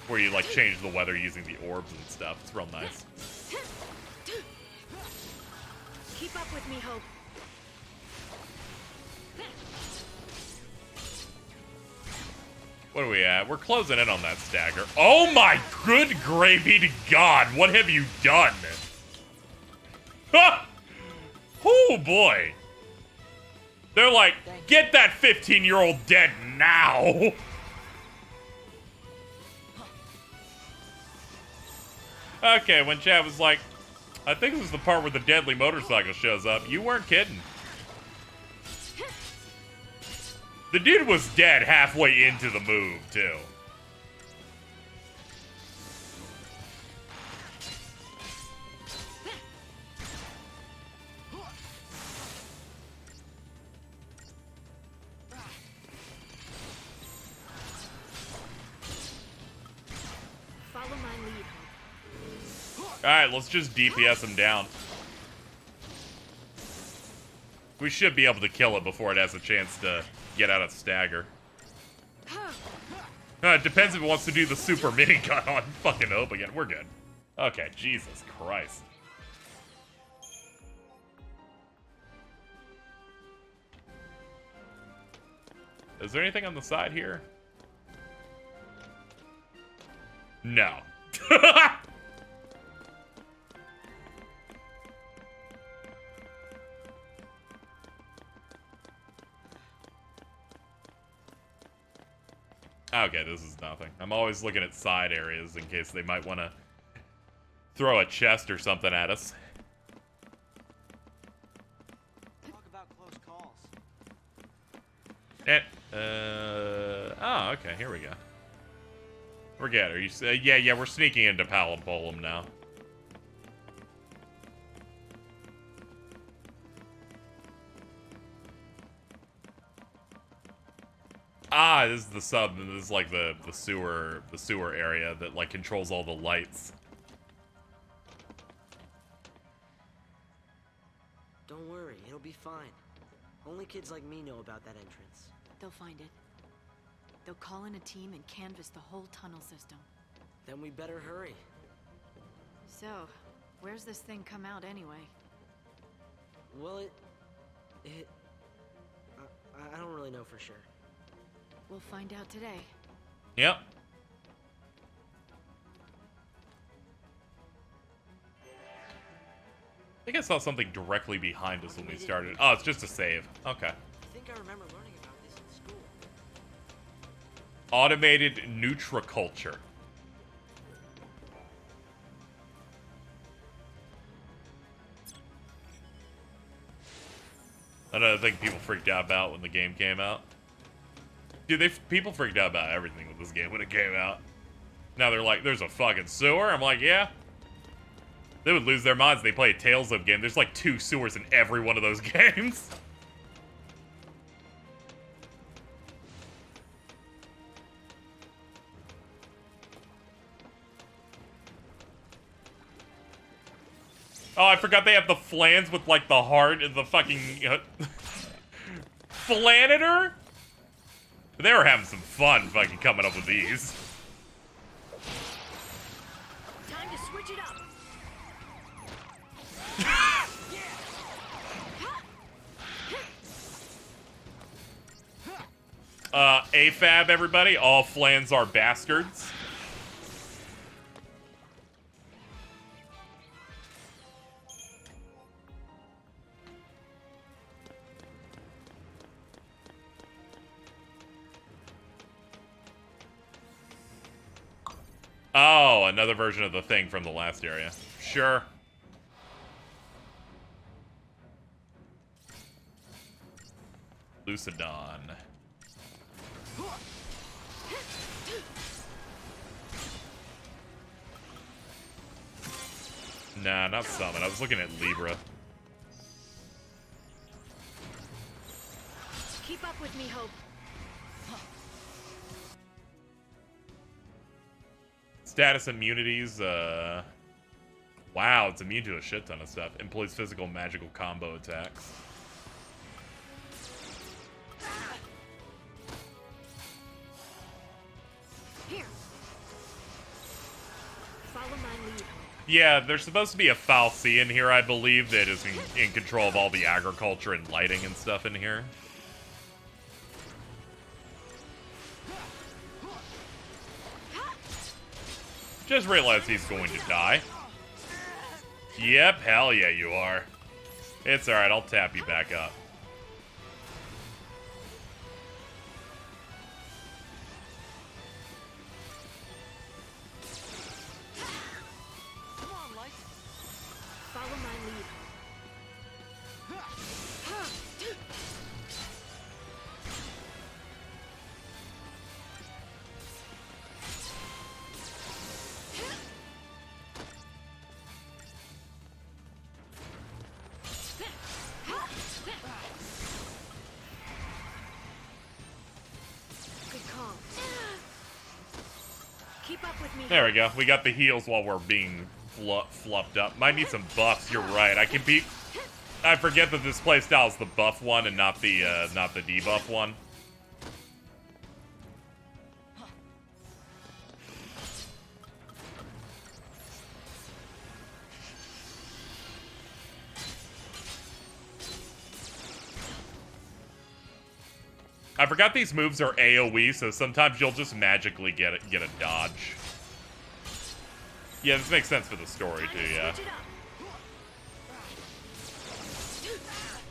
Where you, like, change the weather using the orbs and stuff. It's real nice. Keep up with me, Hope. What are we at? We're closing in on that stagger. Oh my good gravy to God! What have you done? Ha! Oh boy! They're like, get that 15-year-old dead now! Okay, when Chad was like, I think this is the part where the deadly motorcycle shows up. You weren't kidding. The dude was dead halfway into the move, too. Follow my lead, Hope. Alright, let's just DPS him down. We should be able to kill it before it has a chance to get out of stagger. It depends if it wants to do the super minigun on fucking Hope again. We're good. Okay, Jesus Christ. Is there anything on the side here? No. Okay, this is nothing. I'm always looking at side areas in case they might want to throw a chest or something at us. Talk about close calls. Oh, okay, here we go. We're good. Are you? Yeah, we're sneaking into Palumpolum now. Ah, this is the sub. This is like the sewer area that like controls all the lights. Don't worry, it'll be fine. Only kids like me know about that entrance. They'll find it. They'll call in a team and canvass the whole tunnel system. Then we better hurry. So, where's this thing come out anyway? Well, I don't really know for sure. We'll find out today. Yep. I think I saw something directly behind us when we started. Oh, it's just a save. Okay. I think I remember learning about this in school. Automated Nutriculture. Another thing people freaked out about when the game came out. Dude, people freaked out about everything with this game when it came out. Now they're like, there's a fucking sewer? I'm like, yeah. They would lose their minds if they play a Tales of game. There's like 2 sewers in every one of those games. Oh, I forgot they have the flans with, like, the heart and the fucking... Flanator? They were having some fun fucking coming up with these. Time to switch it up. AFAB, everybody. All flans are bastards. Oh, another version of the thing from the last area. Sure. Lucidon. Nah, not Summon. I was looking at Libra. Keep up with me, Hope. Status immunities, wow, it's immune to a shit ton of stuff. Employs physical and magical combo attacks. Here. Follow my lead. Yeah, there's supposed to be a Fal'Cie in here, I believe, that is in control of all the agriculture and lighting and stuff in here. Just realized he's going to die. Yep, hell yeah, you are. It's alright, I'll tap you back up. Come on, Light. Follow my lead. Good call. Keep up with me. There we go. We got the heals while we're being fluffed up. Might need some buffs. You're right. I forget that this playstyle is the buff one and not the debuff one. I forgot these moves are AoE, so sometimes you'll just magically get a dodge. Yeah, this makes sense for the story too, yeah.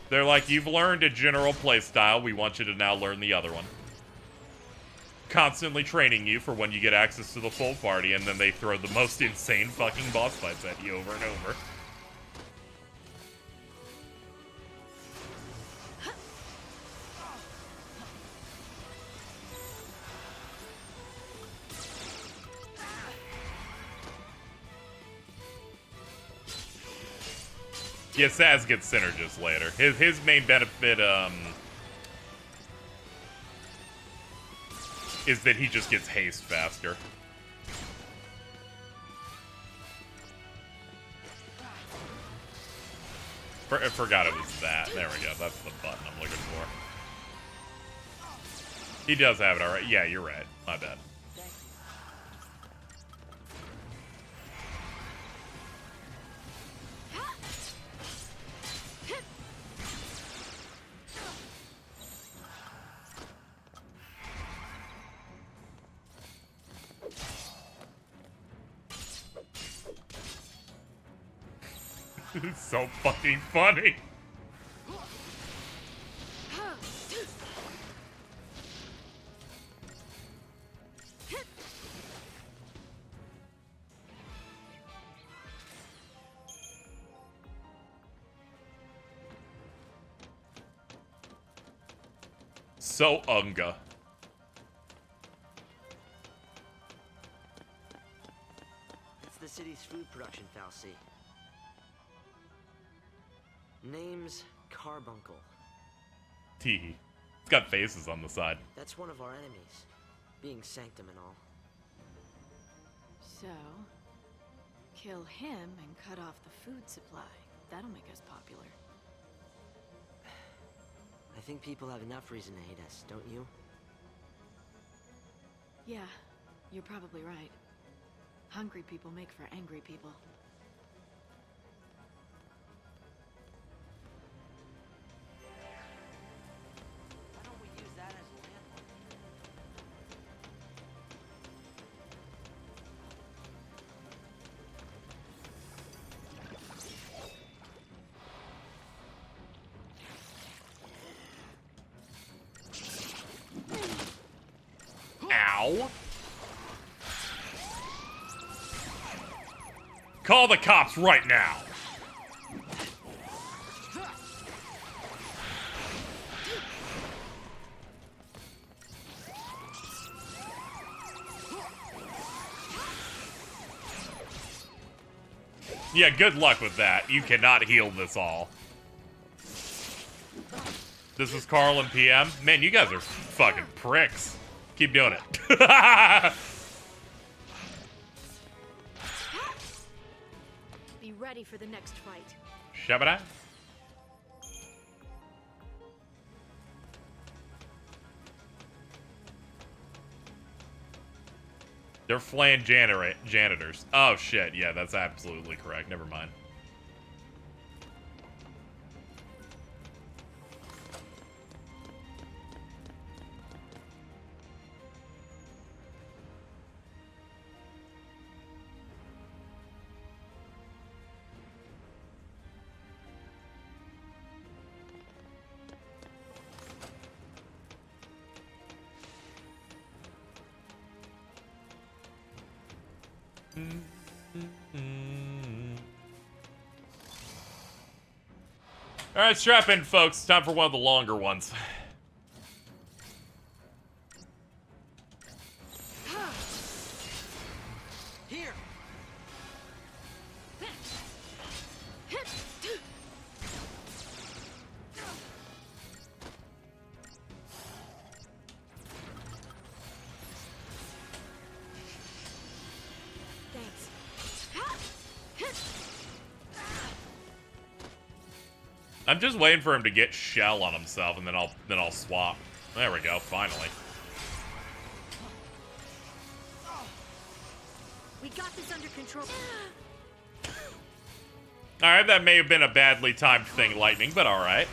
They're like, you've learned a general playstyle, we want you to now learn the other one. Constantly training you for when you get access to the full party, and then they throw the most insane fucking boss fights at you over and over. Yeah, Saz gets synergist later. His main benefit, is that he just gets haste faster. I forgot it was that. There we go. That's the button I'm looking for. He does have it alright. Yeah, you're right. My bad. It's so fucking funny. So Unga. It's the city's food production Fal'Cie. Name's Carbuncle. Teehee. It's got faces on the side. That's one of our enemies, being Sanctum and all. So, Kill him and cut off the food supply. That'll make us popular. I think people have enough reason to hate us, don't you? Yeah, you're probably right. Hungry people make for angry people. Why don't we use that as a landmark? Ow. Call the cops right now. Yeah, good luck with that. You cannot heal this all. This is Carl and PM. Man, you guys are fucking pricks. Keep doing it. Be ready for the next fight. Shabada. They're flaying janitors. Oh shit, yeah, that's absolutely correct. Never mind. Alright, strap in, folks. It's time for one of the longer ones. Here. I'm just waiting for him to get shell on himself, and then I'll swap. There we go, finally. We got this under control. Alright, that may have been a badly timed thing, lightning, but alright.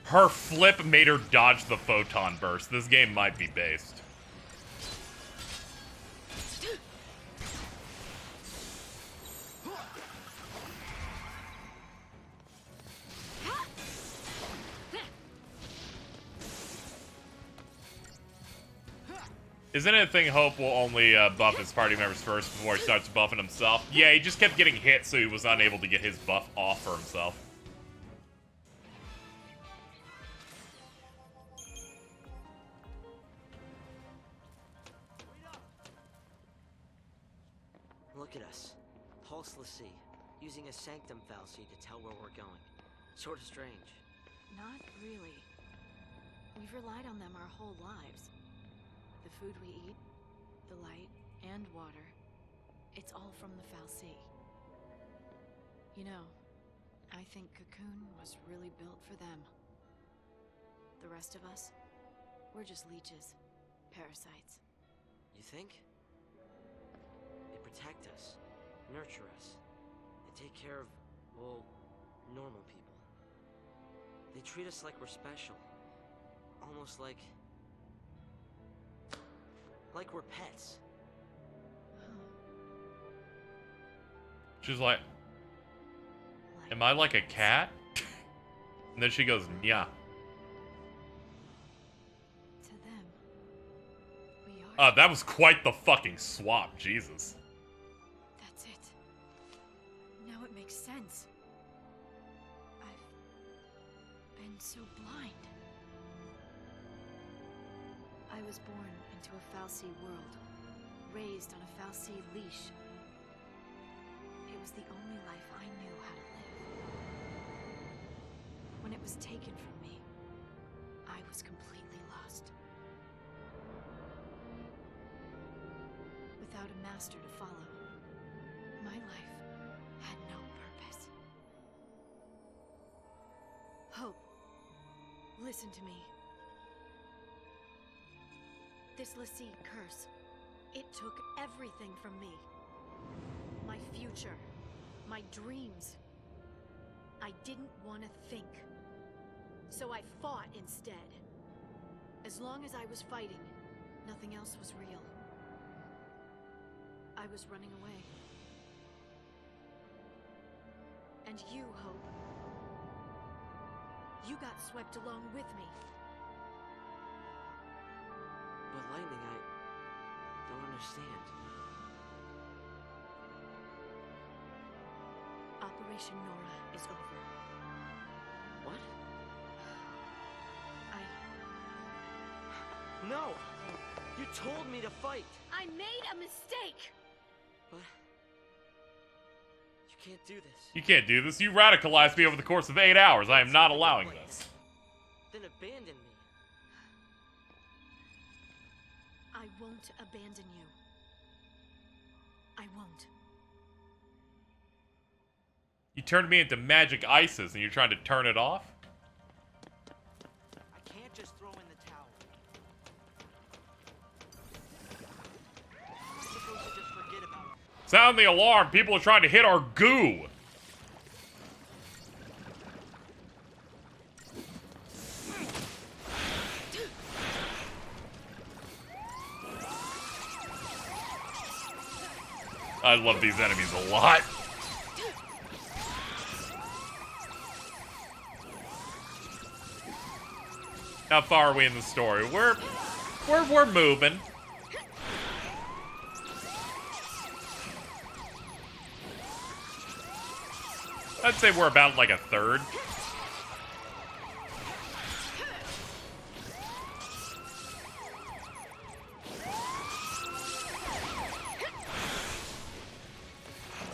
Her flip made her dodge the photon burst. This game might be based. Isn't it a thing Hope will only buff his party members first before he starts buffing himself? Yeah, he just kept getting hit, so he was unable to get his buff off for himself. Look at us. Pulse L'Cie, using a sanctum fallacy to tell where we're going. Sort of strange. Not really. We've relied on them our whole lives. The food we eat, the light, and water. It's all from the Fal'Cie. You know, I think Cocoon was really built for them. The rest of us, we're just leeches. Parasites. You think? They protect us, nurture us. They take care of, well, normal people. They treat us like we're special. Almost like Like we're pets. She's like, am I like a cat? And then she goes, yeah. To them, we are. That was quite the fucking swap, Jesus. That's it. Now it makes sense. I've been so blind. I was born into a Fal'Cie world, raised on a Fal'Cie leash. It was the only life I knew how to live. When it was taken from me, I was completely lost. Without a master to follow, my life had no purpose. Hope, listen to me. This l'Cie curse, it took everything from me. My future, my dreams. I didn't want to think. So I fought instead. As long as I was fighting, nothing else was real. I was running away. And you, Hope. You got swept along with me. But Lightning, I don't understand. Operation Nora is over. What? No! You told me to fight! I made a mistake! What? You can't do this. You can't do this. You radicalized me over the course of 8 hours. I am not allowing this. Then abandon me. I won't abandon you. I won't. You turned me into magic ISIS and you're trying to turn it off? I can't just throw in the towel. I'm supposed to just forget about it. Sound the alarm. People are trying to hit our goo. I love these enemies a lot. How far are we in the story? We're moving. I'd say we're about like a third.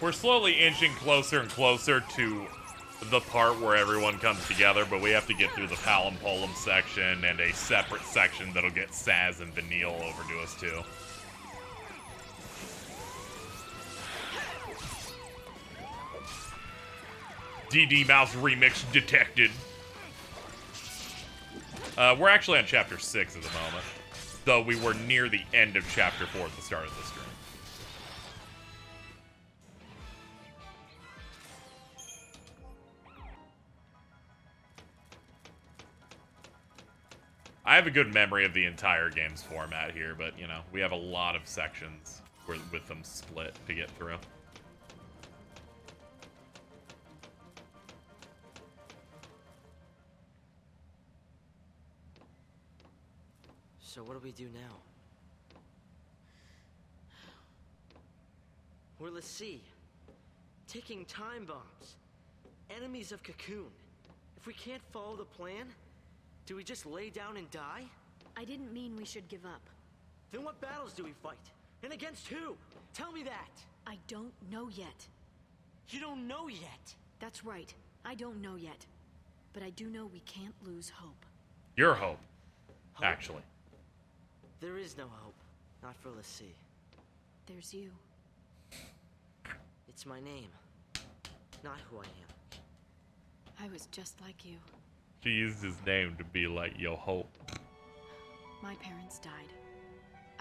We're slowly inching closer and closer to the part where everyone comes together, but we have to get through the Palumpolum section and a separate section that'll get Saz and Vanille over to us too. DD Mouse Remix detected. We're actually on Chapter 6 at the moment, though we were near the end of Chapter 4 at the start of the stream. I have a good memory of the entire game's format here, but, you know, we have a lot of sections with them split to get through. So what do we do now? We're l'Cie, ticking time bombs, enemies of Cocoon. If we can't follow the plan, do we just lay down and die? I didn't mean we should give up. Then what battles do we fight? And against who? Tell me that! I don't know yet. You don't know yet? That's right. I don't know yet. But I do know we can't lose hope. Your hope, actually. There is no hope. Not for l'Cie. There's you. It's my name. Not who I am. I was just like you. She used his name to be like, yo, hope. My parents died.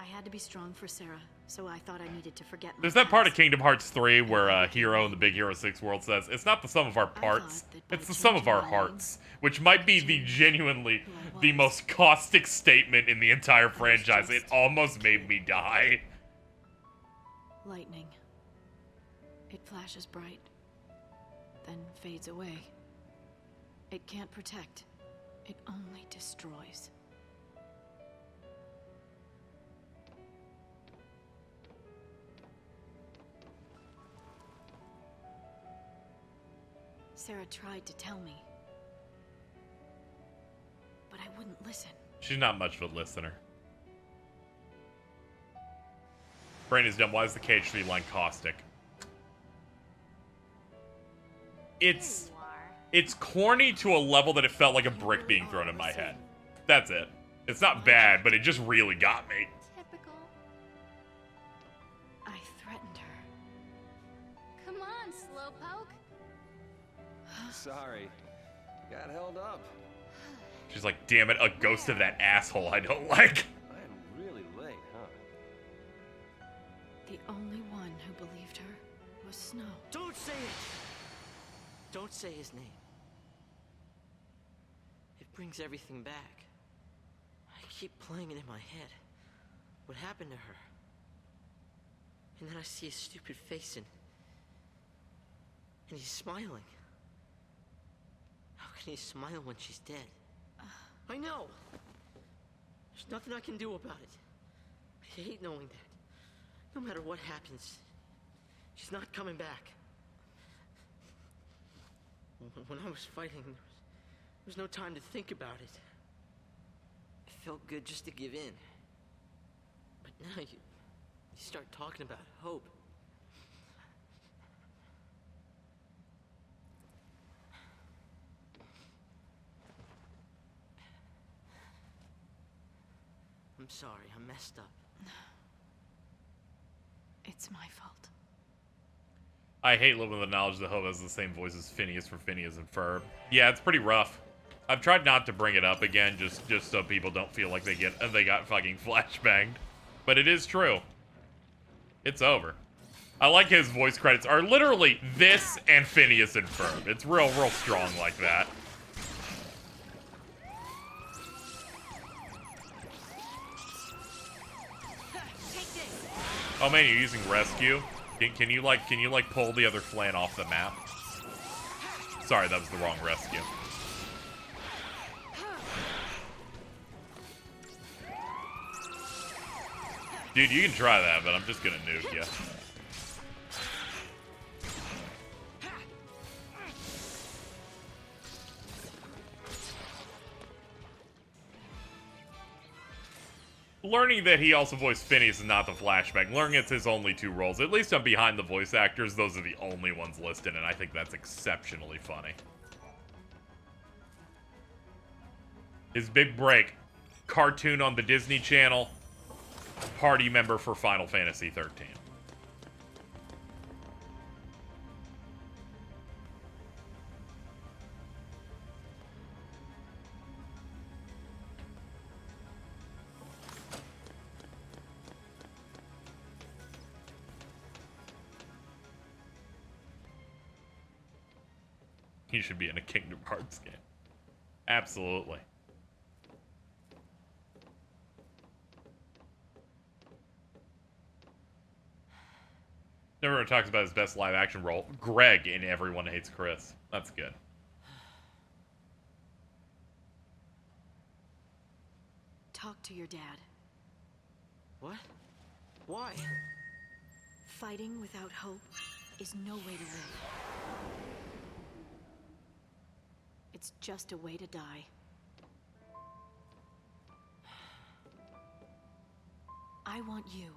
I had to be strong for Sarah, so I thought I needed to forget my There's that part of past. Kingdom Hearts 3 where Hero in the Big Hero 6 world says, it's not the sum of our parts, it's the sum of our hearts. Which might be the genuinely the most caustic statement in the entire franchise. It almost made me die. Lightning. It flashes bright, then fades away. It can't protect. It only destroys. Sarah tried to tell me, but I wouldn't listen. She's not much of a listener. Brain is dumb. Why is the KH3 line caustic? It's corny to a level that it felt like a brick being thrown in my head. That's it. It's not bad, but it just really got me. Typical. I threatened her. Come on, Slowpoke. Sorry. Got held up. She's like, damn it, a ghost of that asshole I don't like. I'm really late, huh? The only one who believed her was Snow. Don't say it! Don't say his name. It brings everything back. I keep playing it in my head. What happened to her? And then I see his stupid face and he's smiling. How can he smile when she's dead? I know! There's nothing I can do about it. I hate knowing that. No matter what happens, she's not coming back. When I was fighting, there was no time to think about it. It felt good just to give in. But now you start talking about hope. I'm sorry, I messed up. It's my fault. I hate living with the knowledge that Hope has the same voice as Phineas for Phineas and Ferb. Yeah, it's pretty rough. I've tried not to bring it up again, just so people don't feel like they got fucking flashbanged. But it is true. It's over. I like his voice credits are literally this and Phineas and Ferb. It's real strong like that. Oh man, you're using rescue? Can you pull the other flan off the map? Sorry, that was the wrong rescue. Dude, you can try that, but I'm just gonna nuke you. Learning that he also voiced Phineas is not the flashback. Learning it's his only two roles. At least I'm behind the voice actors. Those are the only ones listed, and I think that's exceptionally funny. His big break. Cartoon on the Disney Channel. Party member for Final Fantasy 13. He should be in a Kingdom Hearts game. Absolutely. Everyone talks about his best live action role. Greg in Everyone Hates Chris. That's good. Talk to your dad. What? Why? Fighting without hope is no way to live. It's just a way to die. I want you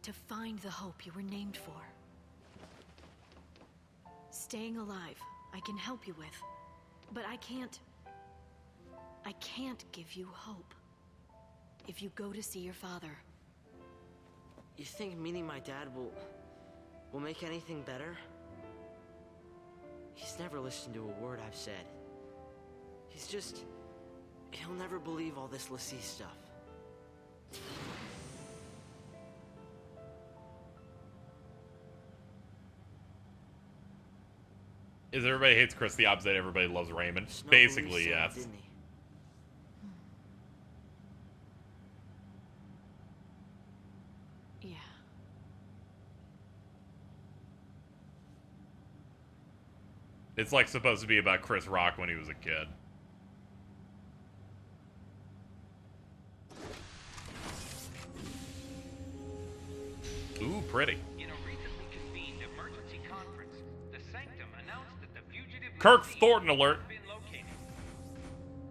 to find the hope you were named for. Staying alive, I can help you with, but I can't give you hope. If you go to see your father. You think meeting my dad will make anything better? He's never listened to a word I've said. He'll never believe all this l'Cie stuff. Is everybody hates Chris the opposite? Everybody loves Raymond. Basically, yes. Didn't he? Yeah. It's like supposed to be about Chris Rock when he was a kid. Ooh, pretty. In a recently convened emergency conference, the Sanctum announced that the fugitive Kirk Lessee Thornton alert. has been located.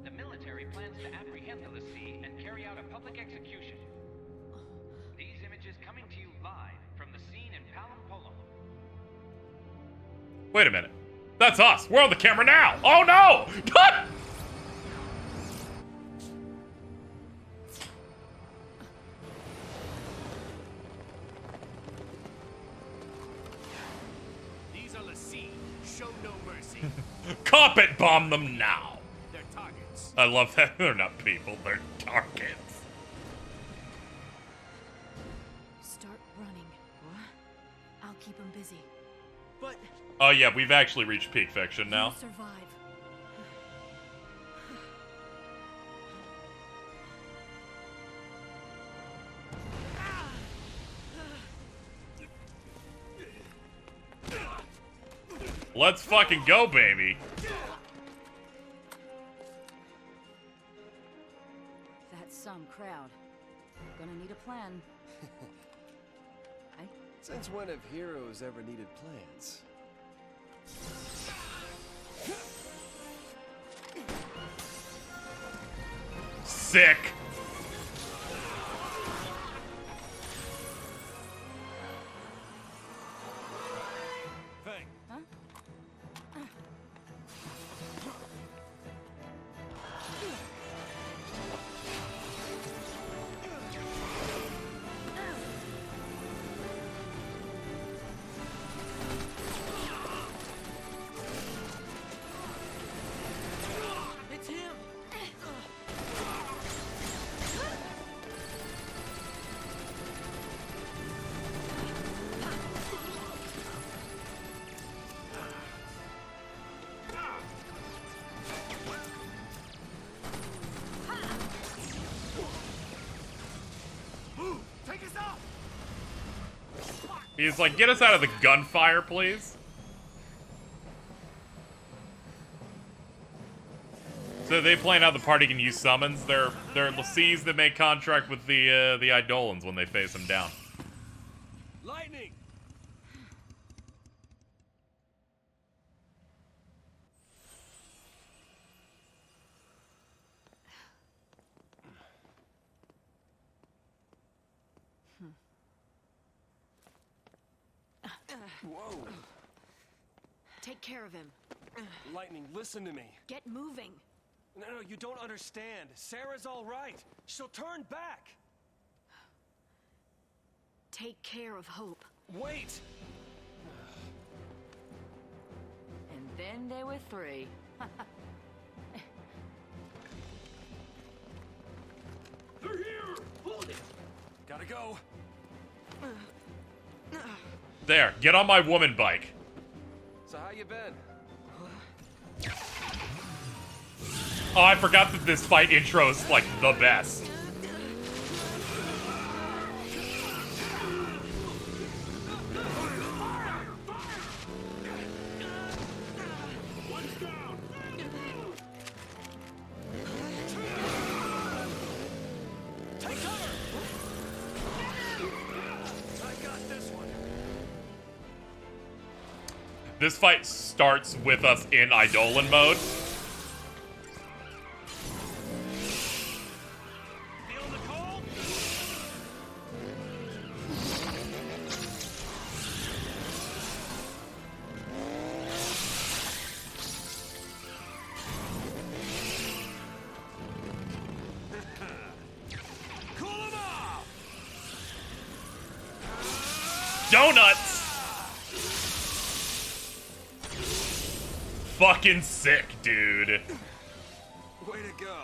The military plans to apprehend the Lessee and carry out a public execution. These images coming to you live from the scene in Palumpolum. Wait a minute. That's us. We're on the camera now. Oh no! These are Lessee. Show no mercy. Carpet bomb them now. They're targets. I love that. They're not people. They're targets. Start running. What? I'll keep him busy. But Oh yeah, we've actually reached peak fiction now. He'll survive. Let's fucking go, baby. That's some crowd. Gonna need a plan. Since when have heroes ever needed plans? Sick. Fang. Huh? it's him. Take us out. He's like, get us out of the gunfire, please. So they plan how the party can use summons. They're Lessees that make contract with the Eidolons when they face them down. Lightning. Whoa. Take care of him. Lightning, listen to me. Get moving. No, you don't understand. Sarah's all right. She'll turn back. Take care of Hope. Wait. And then there were three. They're here! Hold it! Gotta go. There, get on my woman bike. So how you been? Oh, I forgot that this fight intro is like the best. Take cover. I got this one. This fight starts with us in Eidolon mode. Feel the cold? Cool 'em off. Donuts! Fucking sick, dude. Way to go.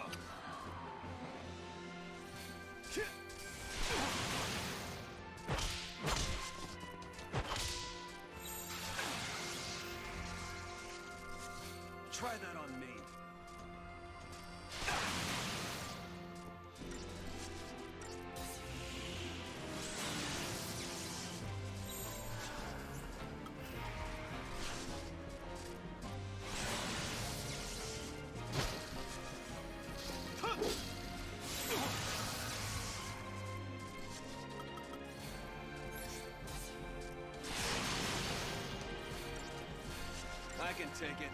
take it.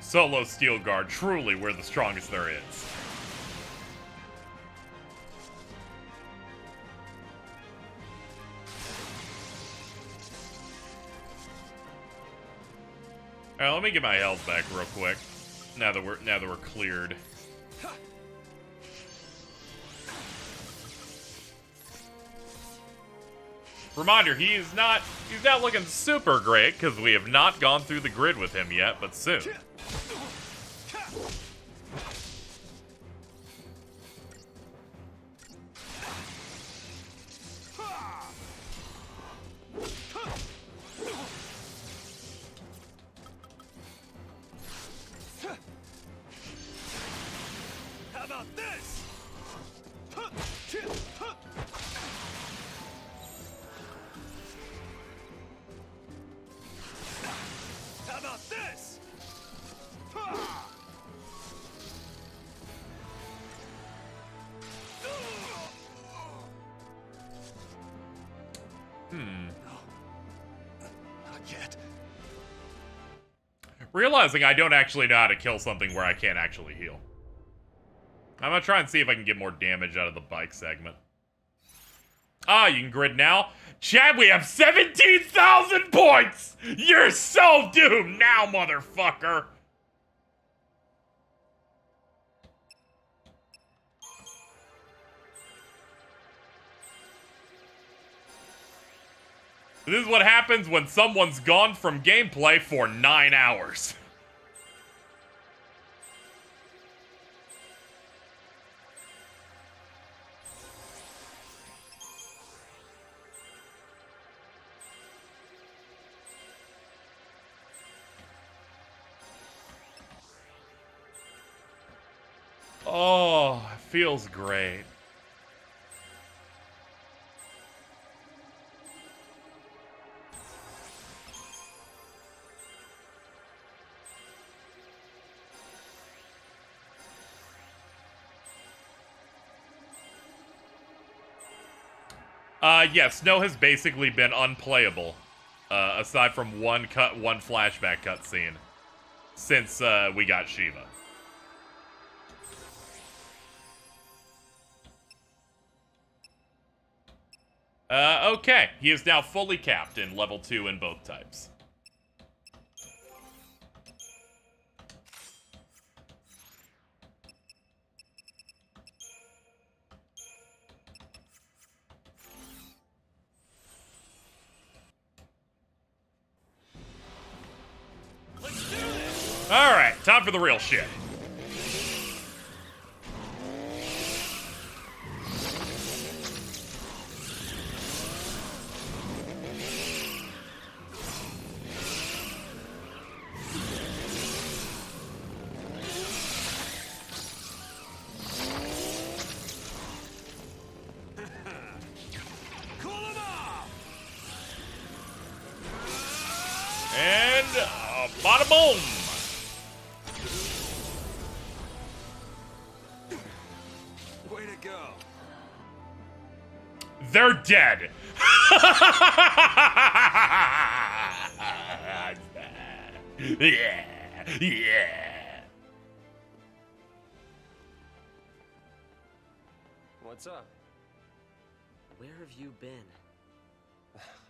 Solo Steel Guard, truly we're the strongest there is. Alright, let me get my health back real quick. Now that we're cleared. Reminder, he's not looking super great because we have not gone through the grid with him yet, but soon. How about this? How about this? Not yet. Realizing I don't actually know how to kill something where I can't actually heal. I'm gonna try and see if I can get more damage out of the bike segment. Ah, you can grid now? Chad, we have 17,000 points! You're so doomed now, motherfucker! This is what happens when someone's gone from gameplay for 9 hours. Oh, it feels great. Yeah, Snow has basically been unplayable, aside from one flashback cutscene, since we got Shiva. Okay, he is now fully capped in level 2 in both types. Alright, time for the real shit. And bada boom! Way to go. They're dead. Yeah, yeah. What's up? Where have you been?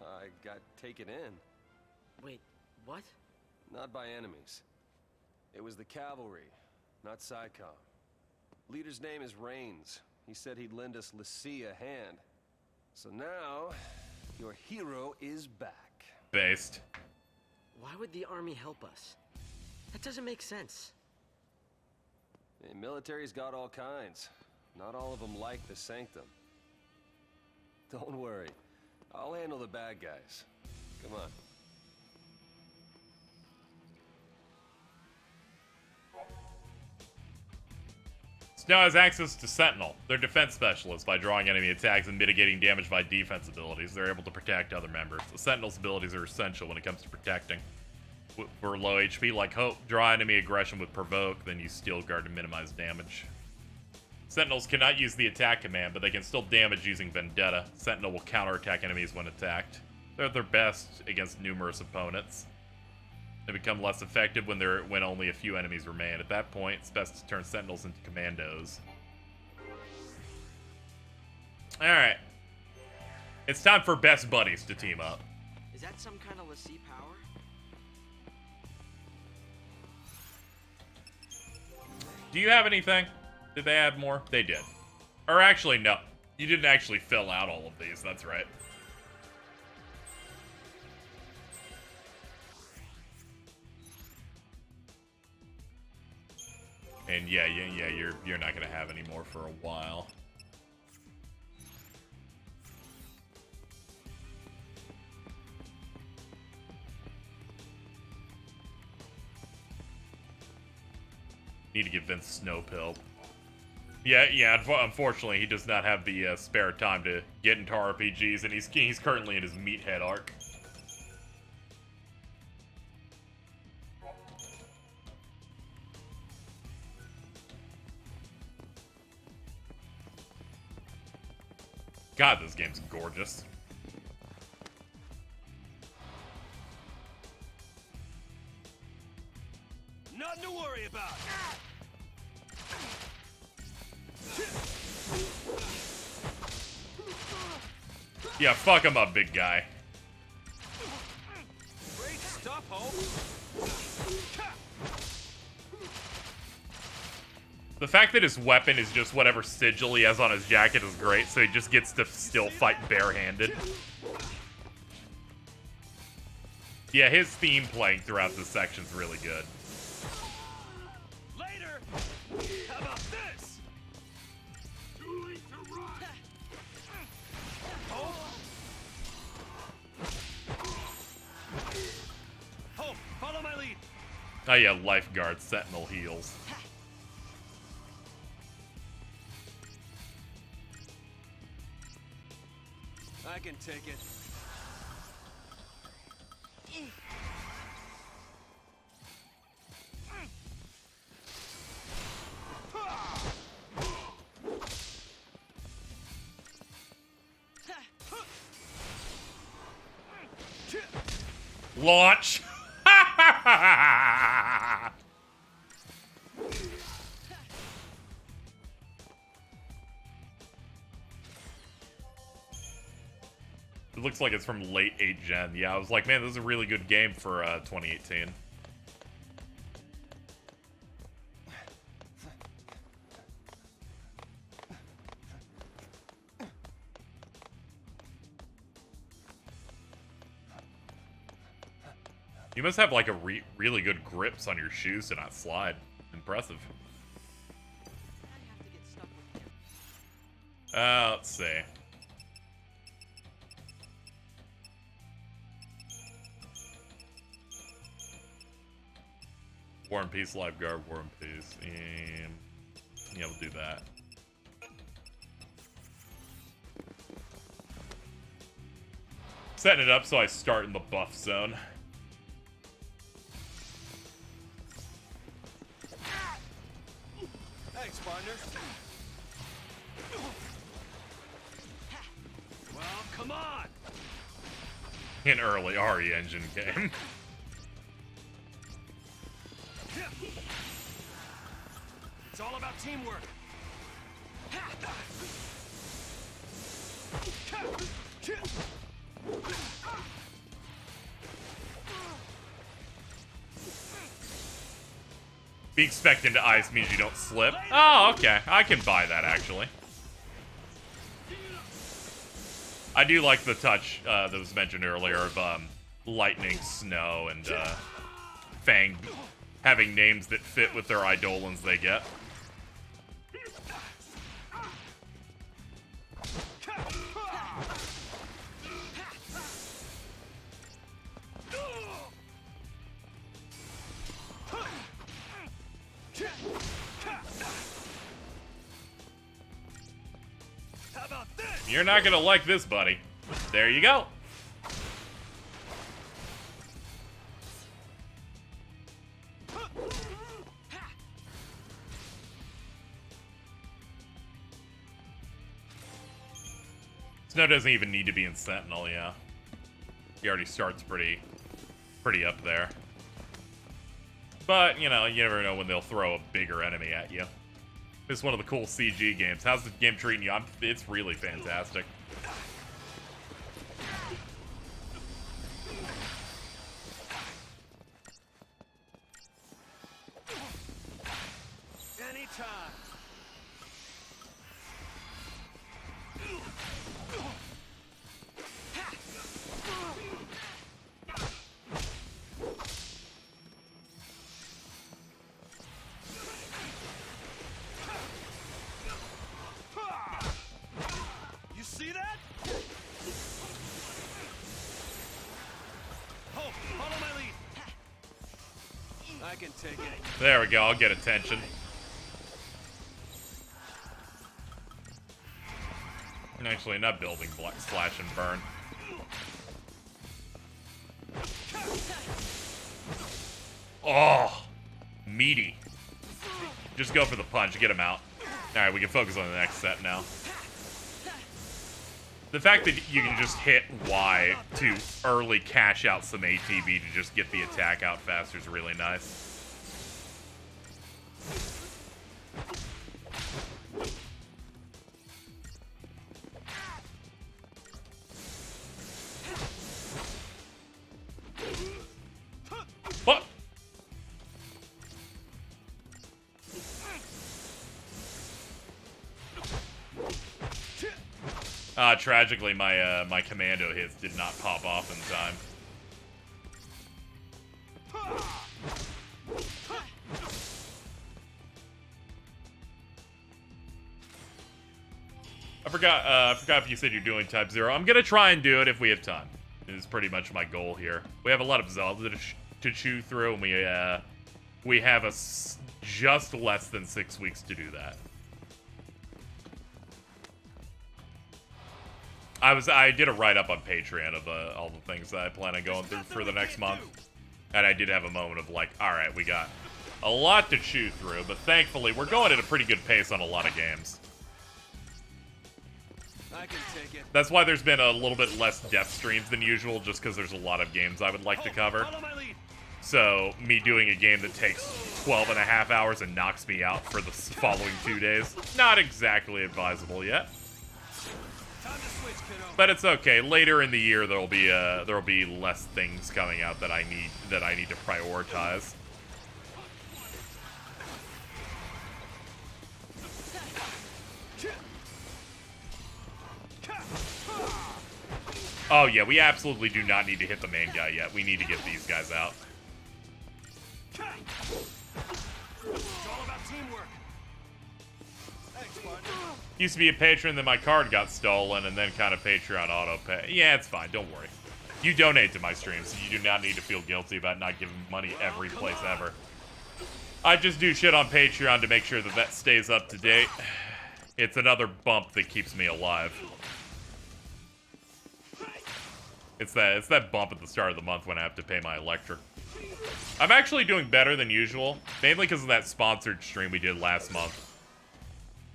I got taken in. Wait, what? Not by enemies. It was the cavalry, not SciComm. Leader's name is Rains. He said he'd lend us l'Cie a hand. So now, your hero is back. Based. Why would the army help us? That doesn't make sense. The military's got all kinds. Not all of them like the Sanctum. Don't worry. I'll handle the bad guys. Come on. Snow has access to Sentinel, their defense specialist. By drawing enemy attacks and mitigating damage by defense abilities, they're able to protect other members. The Sentinel's abilities are essential when it comes to protecting. For low HP, like Hope, draw enemy aggression with Provoke, then use Steel Guard to minimize damage. Sentinels cannot use the attack command, but they can still damage using Vendetta. Sentinel will counterattack enemies when attacked. They're their best against numerous opponents. They become less effective when only a few enemies remain. At that point, it's best to turn sentinels into commandos. Alright. It's time for best buddies to team up. Is that some kind of Lassie power? Do you have anything? Did they add more? They did. Or actually, no. You didn't actually fill out all of these, that's right. And yeah, you're not gonna have any more for a while. Need to give Vince Snow Pill. Yeah, unfortunately, he does not have the spare time to get into RPGs, and he's currently in his Meathead arc. God, this game's gorgeous. Nothing to worry about. Yeah, fuck him up, big guy. Great stuff, Hope. The fact that his weapon is just whatever sigil he has on his jacket is great, so he just gets to still fight barehanded. Yeah, his theme playing throughout this section's really good. Later. How about this? Too late to run. Hope, follow my lead. Oh yeah, lifeguard, sentinel heals. I can take it. Launch! It looks like it's from late 8th gen. Yeah, I was like, man, this is a really good game for 2018. You must have like a really good grips on your shoes to not slide. Impressive. Let's see. War and Peace, Lifeguard, War and Peace. Yeah, we'll do that. Setting it up so I start in the buff zone. Thanks, partner. Well, come on. An early RE Engine game. It's all about teamwork. Being specced into ice means you don't slip. Oh, okay. I can buy that, actually. I do like the touch that was mentioned earlier of lightning, snow, and Fang having names that fit with their Eidolons they get. How about this? You're not gonna like this, buddy. There you go. Snow doesn't even need to be in Sentinel, yeah. He already starts pretty up there. But, you know, you never know when they'll throw a bigger enemy at you. It's one of the cool CG games. How's the game treating you? It's really fantastic. Anytime. You see that? Oh, follow my lead. I can take it. There we go. I'll get attention. Actually, not building block, slash and burn. Oh, meaty. Just go for the punch, get him out. Alright, we can focus on the next set now. The fact that you can just hit Y to early cash out some ATB to just get the attack out faster is really nice. What? Tragically, my commando hits did not pop off in time. I forgot if you said you're doing Type 0. I'm gonna try and do it if we have time. It is pretty much my goal here. We have a lot of Zelda to chew through, and we have just less than 6 weeks to do that. I did a write-up on Patreon of all the things that I plan on going through for the next month. And I did have a moment of like, alright, we got a lot to chew through, but thankfully we're going at a pretty good pace on a lot of games. I can take it. That's why there's been a little bit less depth streams than usual, just because there's a lot of games I would like to cover. So, me doing a game that takes 12.5 hours and knocks me out for the following 2 days, not exactly advisable yet. But it's okay. Later in the year, there'll be less things coming out that I need to prioritize. Oh yeah, we absolutely do not need to hit the main guy yet. We need to get these guys out. It's all about teamwork. Thanks, partner. Used to be a patron, then my card got stolen, and then kind of Patreon auto pay. Yeah, it's fine. Don't worry. You donate to my streams, so you do not need to feel guilty about not giving money every place ever. I just do shit on Patreon to make sure that that stays up to date. It's another bump that keeps me alive. It's that bump at the start of the month when I have to pay my electric. I'm actually doing better than usual, mainly because of that sponsored stream we did last month.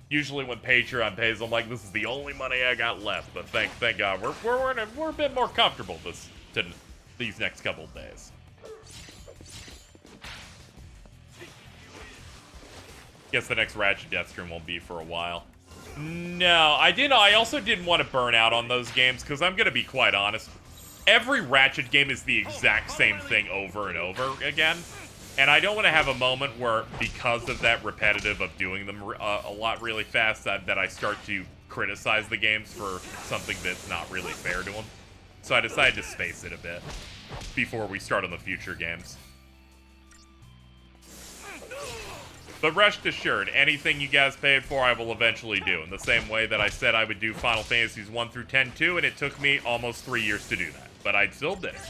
Usually when Patreon pays, I'm like, this is the only money I got left. But thank God, we're a bit more comfortable these next couple of days. Guess the next Ratchet Death stream won't be for a while. No, I also didn't want to burn out on those games, because I'm going to be quite honest. Every Ratchet game is the exact same thing over and over again. And I don't want to have a moment where, because of that repetitive of doing them a lot really fast, that I start to criticize the games for something that's not really fair to them. So I decided to space it a bit before we start on the future games. But rest assured, anything you guys paid for, I will eventually do. In the same way that I said I would do Final Fantasies 1 through 10 too, and it took me almost 3 years to do that. But I still did it.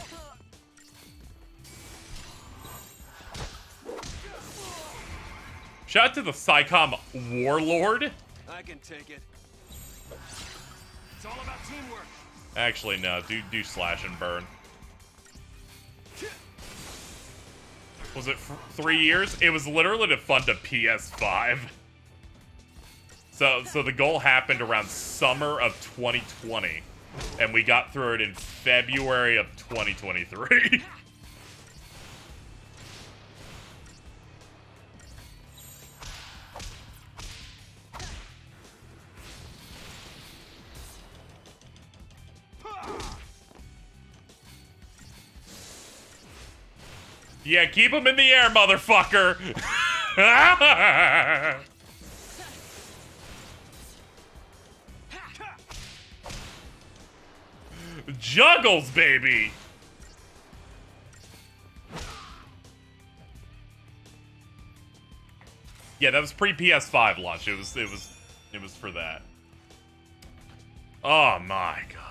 Shout out to the SciComm Warlord. I can take it. It's all about teamwork. Actually, no. Do slash and burn. Was it 3 years? It was literally to fund a PS5. So the goal happened around summer of 2020. And we got through it in February of 2023. Yeah, keep him in the air, motherfucker! Juggles, baby! Yeah, that was pre-PS5 launch. It was for that. Oh my god.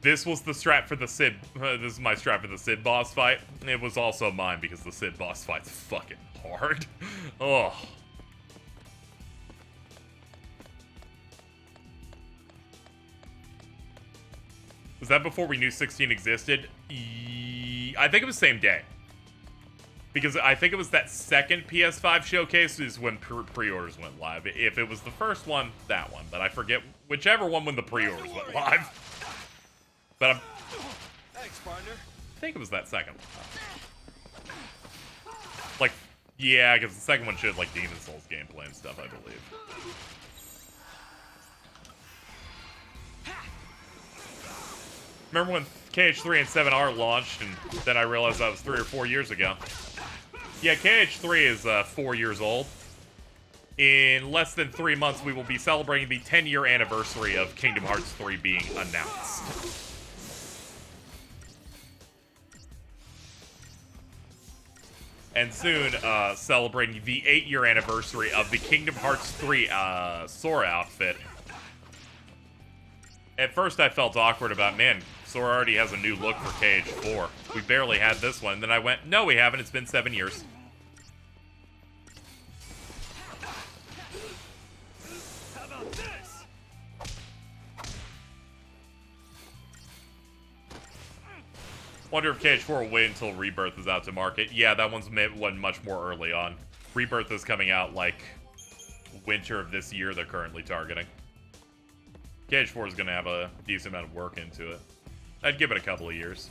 This was the strat for the Sid. This is my strat for the Sid boss fight. It was also mine because the Sid boss fight's fucking hard. Oh. Was that before we knew 16 existed? I think it was same day. Because I think it was that second PS5 showcase is when pre-orders went live. If it was the first one, that one. But I forget whichever one when the pre-orders went live. But Thanks, partner. I think it was that second one. Like, yeah, because the second one showed, like, Demon Souls gameplay and stuff, I believe. Remember when KH3 and 7R launched, and then I realized that was 3 or 4 years ago. Yeah, KH3 is 4 years old. In less than 3 months, we will be celebrating the 10-year anniversary of Kingdom Hearts 3 being announced. And soon, celebrating the 8-year anniversary of the Kingdom Hearts 3 Sora outfit. At first, I felt awkward about, man, Sora already has a new look for KH4. We barely had this one. And then I went, no, we haven't. It's been 7 years. How about this? Wonder if KH4 will wait until Rebirth is out to market. Yeah, that one's one much more early on. Rebirth is coming out, like, winter of this year they're currently targeting. KH4 is going to have a decent amount of work into it. I'd give it a couple of years.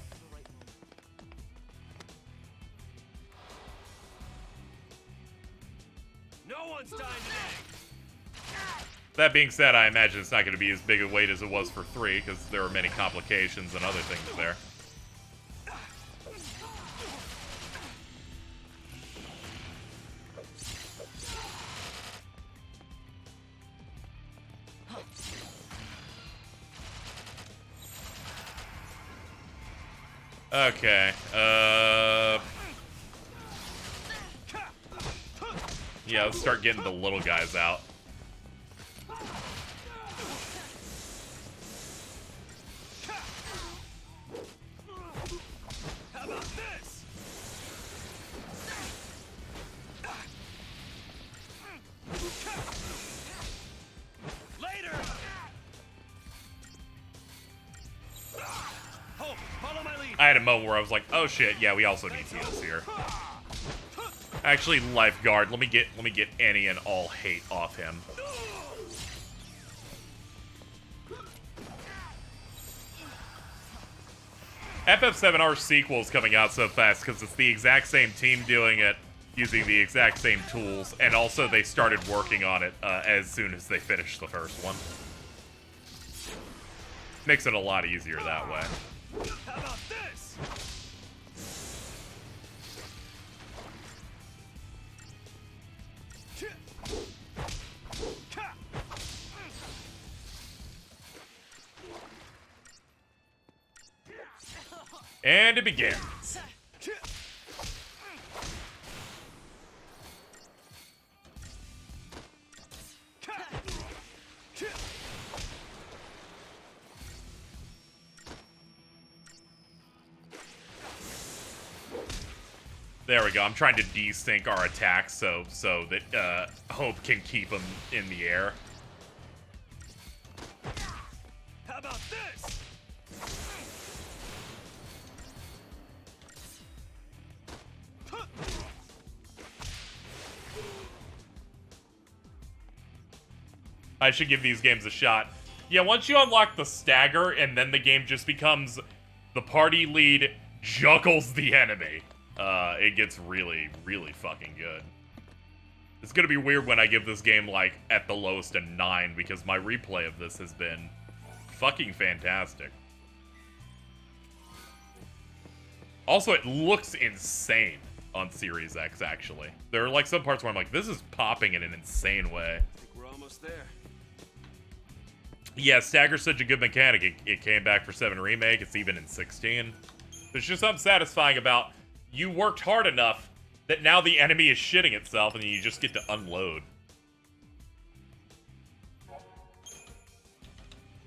No one's dying today. That being said, I imagine it's not going to be as big a wait as it was for 3, because there were many complications and other things there. Okay, yeah, let's start getting the little guys out. How about this? Later. Hope, follow my lead. I had a moment where I was like, oh shit, yeah, we also need heals here. Actually, Lifeguard, let me get any and all hate off him. FF7R sequel is coming out so fast because it's the exact same team doing it, using the exact same tools, and also they started working on it as soon as they finished the first one. Makes it a lot easier that way. How about this? And it begins. There we go. I'm trying to desync our attacks so that Hope can keep them in the air. How about this? I should give these games a shot. Yeah, once you unlock the stagger, and then the game just becomes the party lead juggles the enemy. It gets really, really fucking good. It's gonna be weird when I give this game, like, at the lowest a 9, because my replay of this has been fucking fantastic. Also, it looks insane on Series X, actually. There are, like, some parts where I'm like, this is popping in an insane way. I think we're almost there. Yeah, stagger's such a good mechanic. It came back for 7 Remake. It's even in 16. There's just something satisfying about you worked hard enough that now the enemy is shitting itself and then you just get to unload.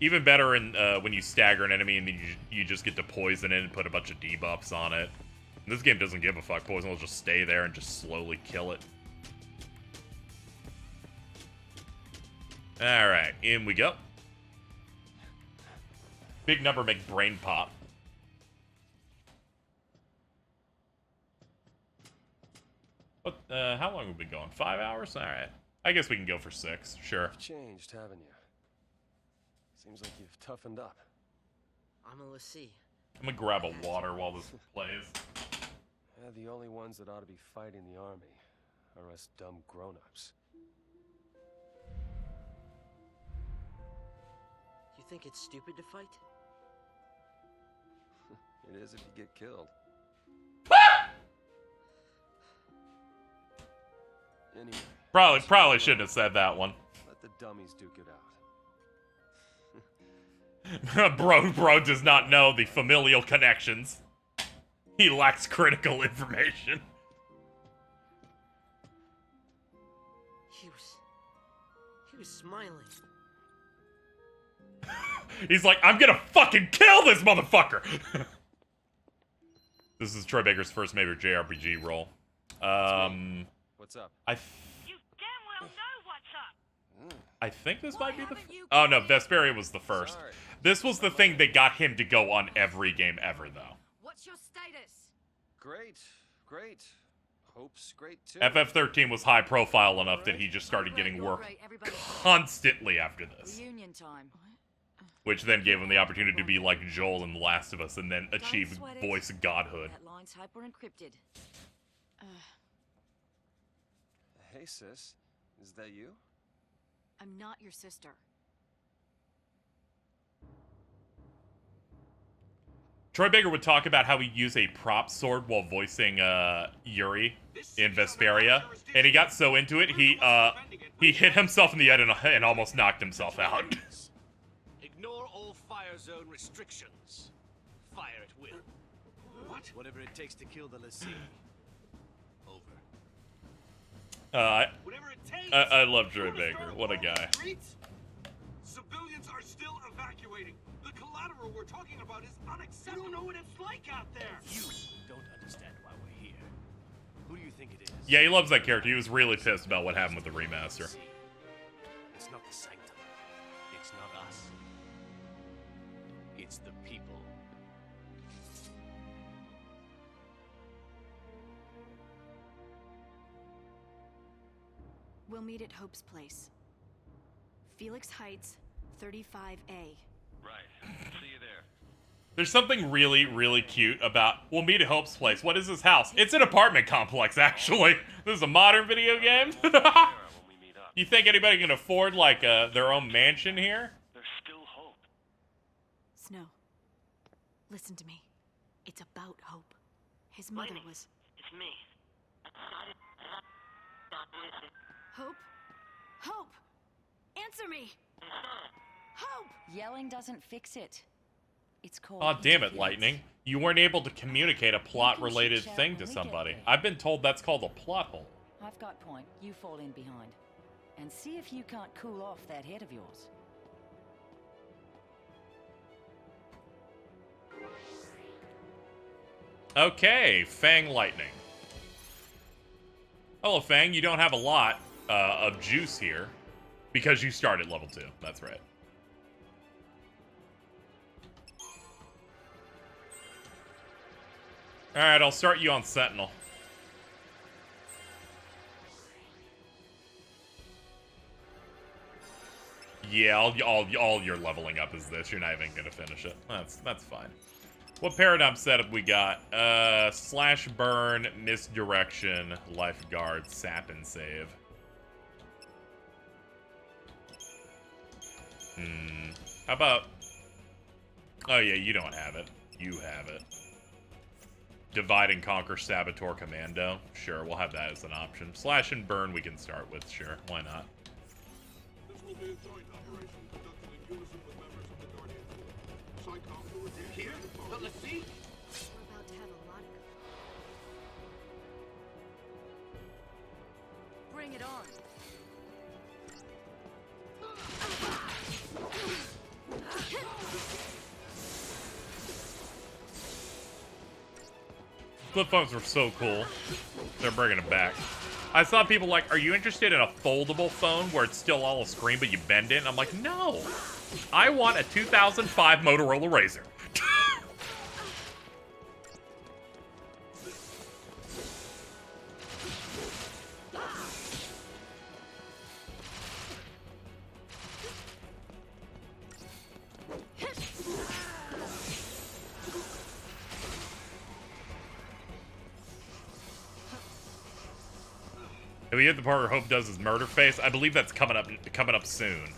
Even better in when you stagger an enemy and then you just get to poison it and put a bunch of debuffs on it. And this game doesn't give a fuck. Poison will just stay there and just slowly kill it. Alright, in we go. Big number make brain pop. What, how long have we been going? 5 hours? Alright. I guess we can go for 6. Sure. You've changed, haven't you? Seems like you've toughened up. I'm a l'Cie. I'm gonna grab a water while this plays. Yeah, the only ones that ought to be fighting the army are us dumb grown-ups. You think it's stupid to fight? It is if you get killed. Anyway. Probably shouldn't have said that one. Let the dummies duke it out. Bro does not know the familial connections. He lacks critical information. He was smiling. He's like, I'm gonna fucking kill this motherfucker! This is Troy Baker's first major JRPG role. What's up? You damn well know what's up. I think this might be the... Oh, no, Vesperia was the first. Sorry. This was the thing that got him to go on every game ever, though. What's your status? Great. Hope's great, too. FF13 was high profile enough that he just started getting work constantly after this. Reunion time. Which then gave him the opportunity to be like Joel in The Last of Us and then achieve voice godhood. That line's hyper encrypted. Hey, sis. Is that you? I'm not your sister. Troy Baker would talk about how he used a prop sword while voicing Yuri in Vesperia, and he got so into it, he hit himself in the head and almost knocked himself out. Ignore all fire zone restrictions. Fire at will. What? Whatever it takes to kill the l'Cie. Over. I love Troy Baker. What a guy. Civilians are still evacuating. The collateral we're talking about is unacceptable. You don't know what it's like out there. You don't understand why we're here. Who do you think it is? Yeah, he loves that character. He was really pissed about what happened with the remaster. It's not the sanctum. It's not us. It's the people. We'll meet at Hope's place. Felix Heights, 35A. Right. See you there. There's something really, really cute about... We'll meet at Hope's place. What is this house? It's an apartment complex, actually. This is a modern video game. You think anybody can afford, like, their own mansion here? There's still hope. Snow, listen to me. It's about Hope. His mother was... It's me. Hope? Hope! Answer me! Hope! Yelling doesn't fix it. It's called... Aw, damn it, Lightning. You weren't able to communicate a plot-related thing to somebody. I've been told that's called a plot hole. I've got point. You fall in behind. And see if you can't cool off that head of yours. Okay, Fang Lightning. Hello, Fang. You don't have a lot of juice here because you started level 2. That's right. Alright, I'll start you on Sentinel. Yeah, all your leveling up is this. You're not even gonna finish it. That's fine. What paradigm setup we got? Slash burn, misdirection, lifeguard, sap and save. How about... Oh yeah, you don't have it. You have it. Divide and conquer saboteur commando. Sure, we'll have that as an option. Slash and burn we can start with, sure. Why not? This will be a joint operation conducted in unison with members of the Guardian Corps. SciComm will review Here? But let's see. We're about to have a lot of... Bring it on. Flip phones were so cool. They're bringing it back. I saw people like, are you interested in a foldable phone where it's still all a screen but you bend it? And I'm like, no. I want a 2005 Motorola Razr. Have we hit the part where Hope does his murder face? I believe that's coming up soon.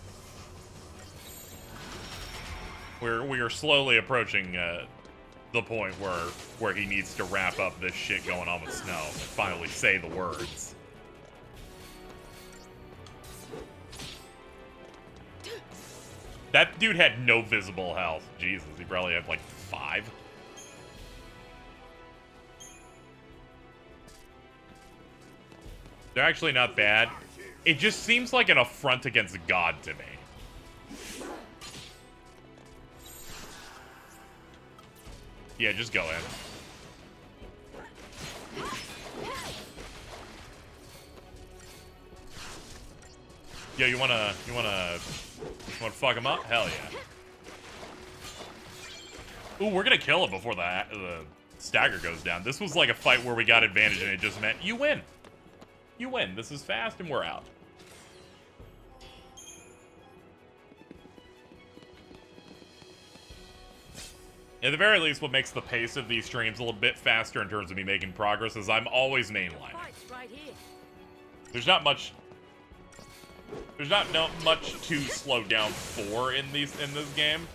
We are slowly approaching the point where he needs to wrap up this shit going on with Snow and finally say the words. That dude had no visible health. Jesus, he probably had like 5. They're actually not bad. It just seems like an affront against God to me. Yeah, just go in. Yo, you wanna fuck him up? Hell yeah. Ooh, we're gonna kill it before the stagger goes down. This was like a fight where we got advantage and it just meant you win. You win. This is fast and we're out. At the very least, what makes the pace of these streams a little bit faster in terms of me making progress is I'm always mainlining. There's not much to slow down for in this game,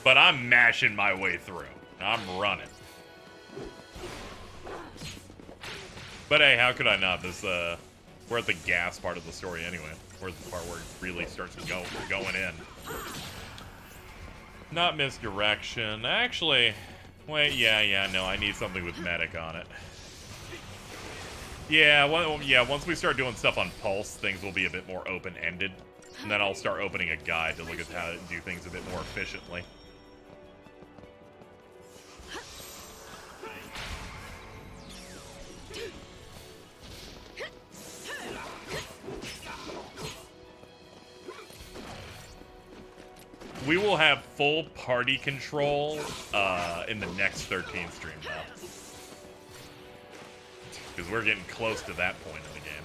but I'm mashing my way through. I'm running. But hey, how could I not? We're at the gas part of the story anyway. Where's the part where it really starts to going in? Not misdirection. Actually, wait, yeah, no, I need something with medic on it. Yeah, once we start doing stuff on Pulse, things will be a bit more open-ended. And then I'll start opening a guide to look at how to do things a bit more efficiently. We will have full party control in the next 13 stream now. Because we're getting close to that point in the game.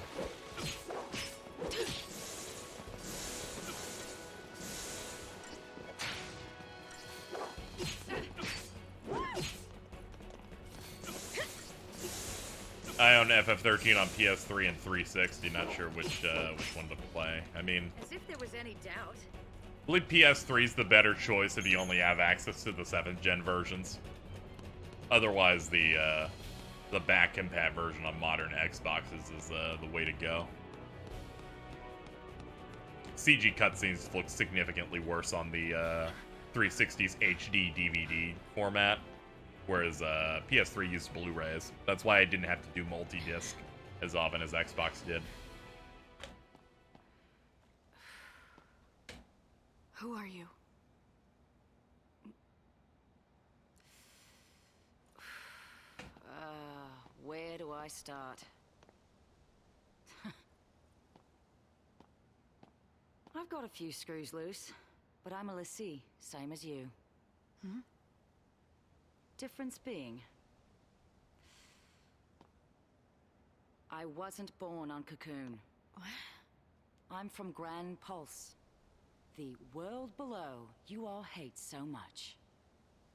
I own FF13 on PS3 and 360. Not sure which one to play. I mean, as if there was any doubt. I believe PS3 is the better choice if you only have access to the 7th gen versions. Otherwise, the back compat version on modern Xboxes is the way to go. CG cutscenes look significantly worse on the 360's HD DVD format, whereas PS3 used Blu-rays. That's why I didn't have to do multi-disc as often as Xbox did. Who are you? Where do I start? I've got a few screws loose, but I'm a l'Cie, same as you. Hmm? Difference being, I wasn't born on Cocoon. What? I'm from Grand Pulse. The world below you all hate so much.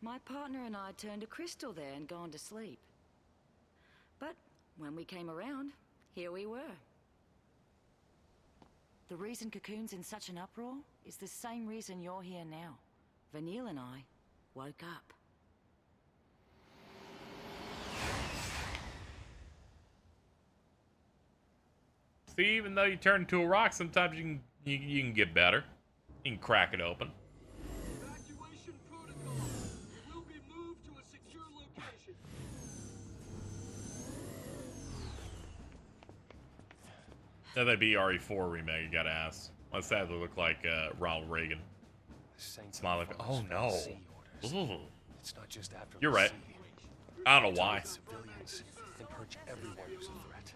My partner and I turned a crystal there and gone to sleep. But when we came around, here we were. The reason Cocoon's in such an uproar is the same reason you're here now. Vanille and I woke up. See, even though you turn into a rock, sometimes you can get better. You can crack it open. Evacuation protocol. You will be moved to a secure location. Now that'd be RE4 remake, you gotta ask. Why sadly look like Ronald Reagan. Smiling. Oh no. Ooh. It's not just after You're right. I don't know why. Civilians and purge everyone who's a threat.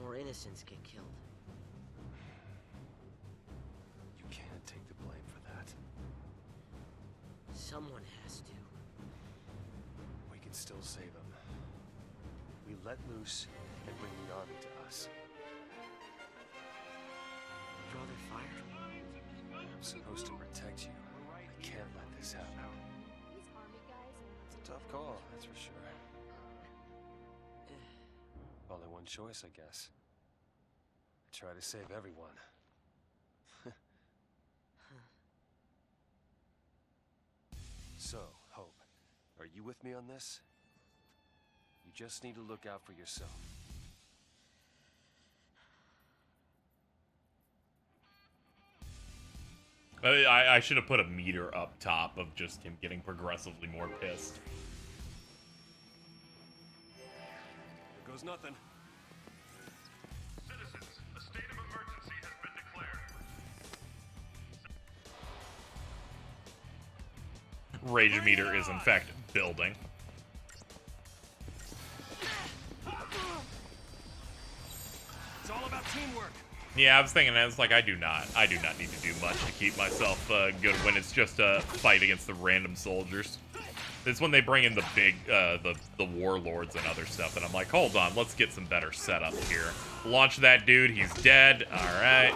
More innocents get killed. You can't take the blame for that. Someone has to. We can still save them. We let loose and bring the army to us. Draw their fire. I'm supposed to protect you. I can't let this happen. It's a tough call, that's for sure. Only one choice, I guess. Try to save everyone. So, Hope, are you with me on this? You just need to look out for yourself. I should have put a meter up top of just him getting progressively more pissed. Here goes nothing. Citizens, a state of emergency has been declared. Rage meter is in fact building. It's all about teamwork. Yeah, I was thinking that. It's like I do not need to do much to keep myself good when it's just a fight against the random soldiers. It's when they bring in the big, the warlords and other stuff, and I'm like, hold on, let's get some better setup here. Launch that dude, he's dead. All right.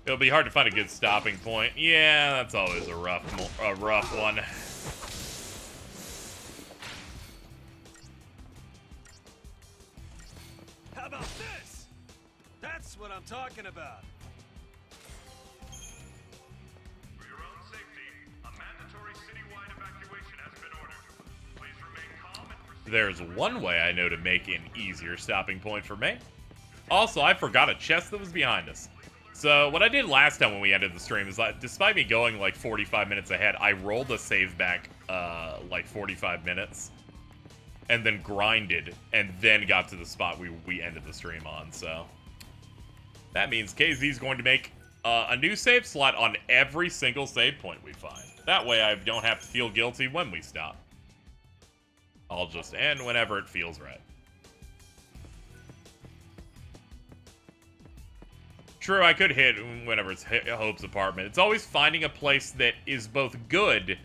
It'll be hard to find a good stopping point. Yeah, that's always a rough one. How about this? That's what I'm talking about. For your own safety, a mandatory citywide evacuation has been ordered. Please remain calm and proceed. There's one way I know to make an easier stopping point for me. Also, I forgot a chest that was behind us. So, what I did last time when we ended the stream is, like, despite me going, like, 45 minutes ahead, I rolled a save back, like, 45 minutes. And then grinded, and then got to the spot we ended the stream on, so. That means KZ's going to make a new save slot on every single save point we find. That way I don't have to feel guilty when we stop. I'll just end whenever it feels right. True, I could hit whenever it's Hope's apartment. It's always finding a place that is both good,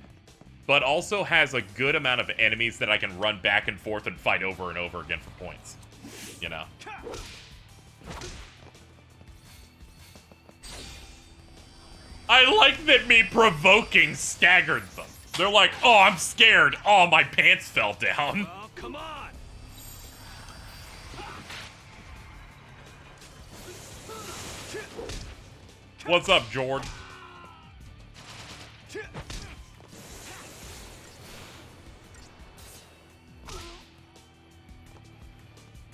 but also has a good amount of enemies that I can run back and forth and fight over and over again for points. You know? I like that me provoking staggered them. They're like, oh, I'm scared. Oh, my pants fell down. Oh, come on! What's up, Jordan?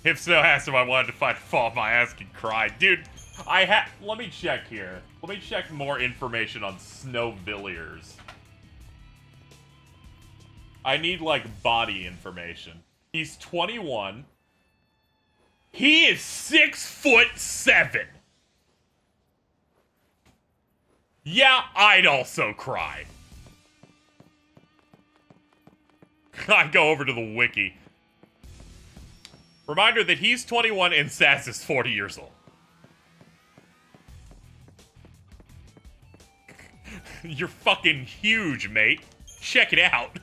If so, asked if I wanted to fight, fall on my ass and cry. Dude, let me check here. Let me check more information on Snowvilliers. I need, like, body information. He's 21. He is 6'7". Yeah, I'd also cry. I go over to the wiki. Reminder that he's 21 and Sass is 40 years old. You're fucking huge, mate. Check it out.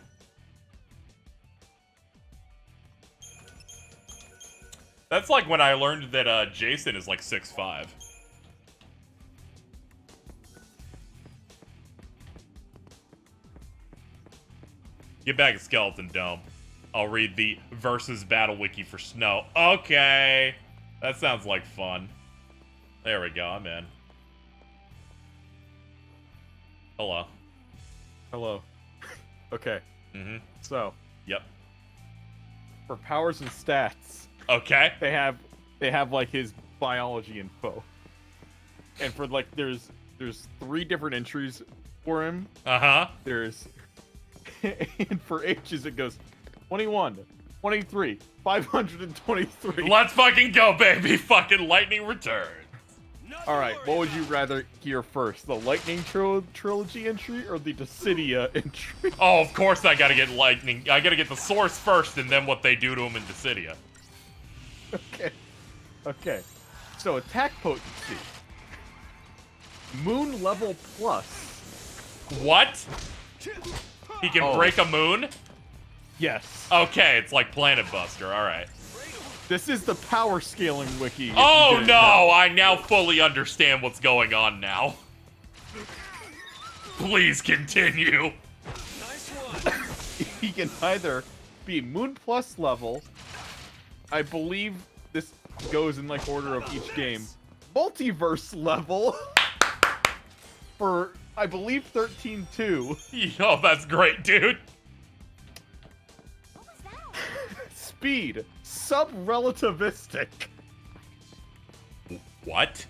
That's like when I learned that Jason is like 6'5". Get back a Skeleton Dome. I'll read the versus battle wiki for Snow. Okay. That sounds like fun. There we go, I'm in. Hello. Hello. Okay. Mm-hmm. So. Yep. For powers and stats. Okay. They have like his biology info. And for like there's 3 different entries for him. Uh-huh. There's and for ages it goes 21, 23, 523. Let's fucking go, baby. Fucking lightning returns. Alright, what would you rather hear first? The Lightning Trilogy entry or the Dissidia entry? Oh, of course I gotta get lightning. I gotta get the source first and then what they do to him in Dissidia. Okay. Okay. So attack potency. Moon level plus. What? He can break a moon? Yes. Okay, it's like Planet Buster, alright. This is the power scaling wiki. Oh no, I now fully understand what's going on now. Please continue. Nice one. He can either be Moon Plus level. I believe this goes in like order of each game. Multiverse level. For, I believe, 13-2. Yo, that's great, dude. Speed. Sub-relativistic. What?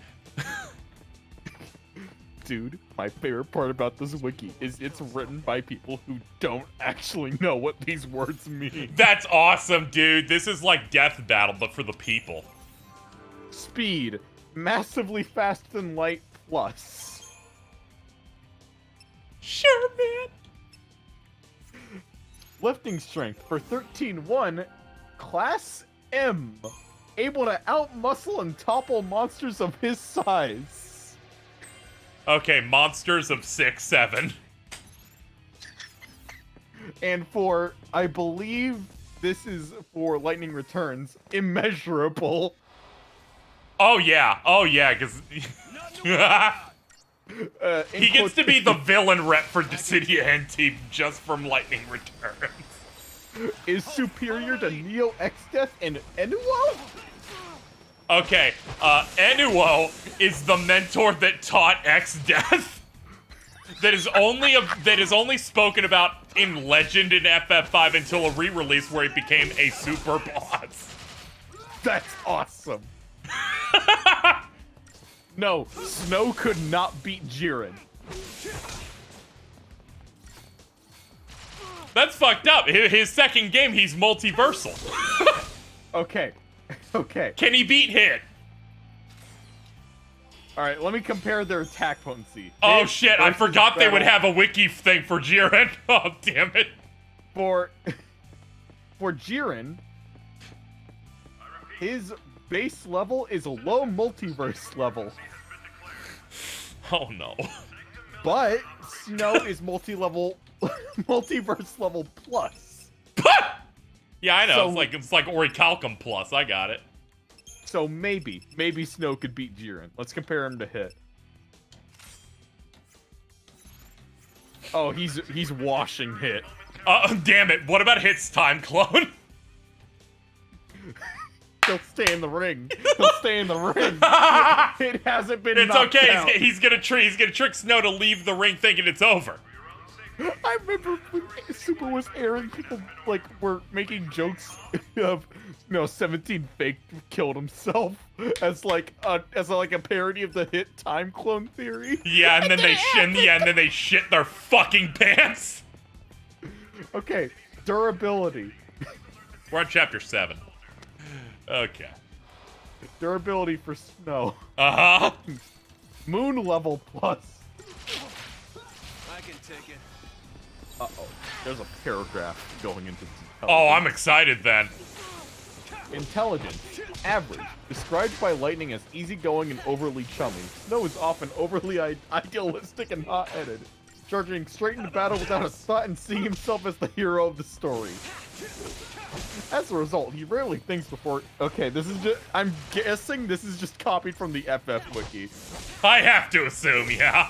Dude, my favorite part about this wiki is it's written by people who don't actually know what these words mean. That's awesome, dude. This is like Death Battle, but for the people. Speed. Massively faster than light plus. Sure, man. Lifting strength for 13-1, Class M. Able to outmuscle and topple monsters of his size. Okay, monsters of 6'7". And for, I believe this is for Lightning Returns, immeasurable. Oh yeah, because... he gets to be the villain rep for Dissidia NT just from Lightning Returns. Is superior to Neo X-Death and Enuo? Okay, Enuo is the mentor that taught X-Death. that is only spoken about in Legend in FF5 until a re-release where he became a super boss. That's awesome. No, Snow could not beat Jiren. That's fucked up. His second game, he's multiversal. Okay. Okay. Can he beat Hit? Alright, let me compare their attack potency. Oh shit, I forgot they would have a wiki thing for Jiren. Oh, damn it. For Jiren, his base level is a low multiverse level. Oh no. But Snow is multi-level, multiverse level plus. Yeah, I know. So, it's like Orichalcum plus. I got it. So maybe Snow could beat Jiren. Let's compare him to Hit. Oh, he's washing Hit. Damn it. What about Hit's time clone? He'll stay in the ring. He'll stay in the ring. It hasn't been. It's knocked okay. out. He's gonna trick Snow to leave the ring thinking it's over. I remember when Super was airing, people like were making jokes of 17 fake killed himself as like a parody of the Hit time clone theory. Yeah, and then they shit their fucking pants. Okay, durability. We're on chapter 7. Okay. Durability for Snow. Uh-huh. Moon level plus. I can take it. Uh-oh. There's a paragraph going into Oh, I'm excited then. Intelligence. Average. Described by Lightning as easygoing and overly chummy. Snow is often overly idealistic and hot-headed. charging straight into battle without a thought and seeing himself as the hero of the story. As a result, he rarely thinks before... Okay, this is just... I'm guessing this is just copied from the FF Wiki. I have to assume, yeah.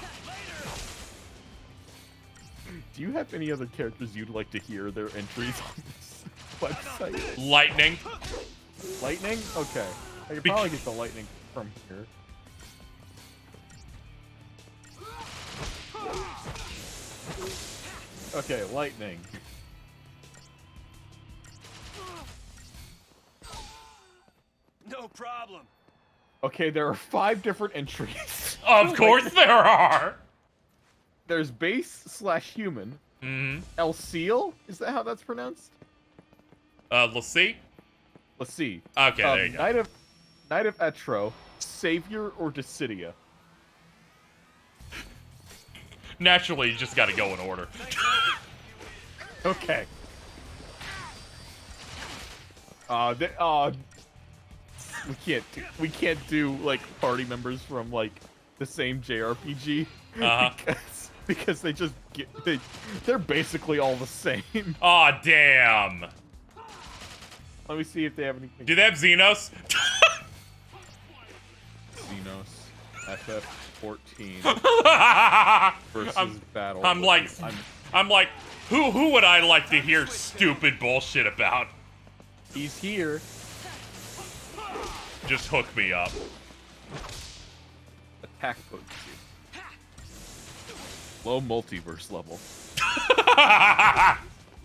Do you have any other characters you'd like to hear their entries on this website? Lightning. Lightning? Okay. I could probably get the lightning from here. Okay, lightning. No problem. Okay, there are 5 different entries. Of course there are! There's base/human. Mm-hmm. El Seal? Is that how that's pronounced? Let's see. Let's see. Okay, there you go. Knight of Etro, Savior, or Dissidia? Naturally, you just gotta go in order. Okay. We can't do like party members from like the same JRPG because they just they're basically all the same. Aw, damn. Let me see if they have anything. Do they have Xenos? Xenos FF14 versus battle. I'm like, who would I like to hear stupid bullshit about? He's here. Just hook me up. Attack potency. Low multiverse level.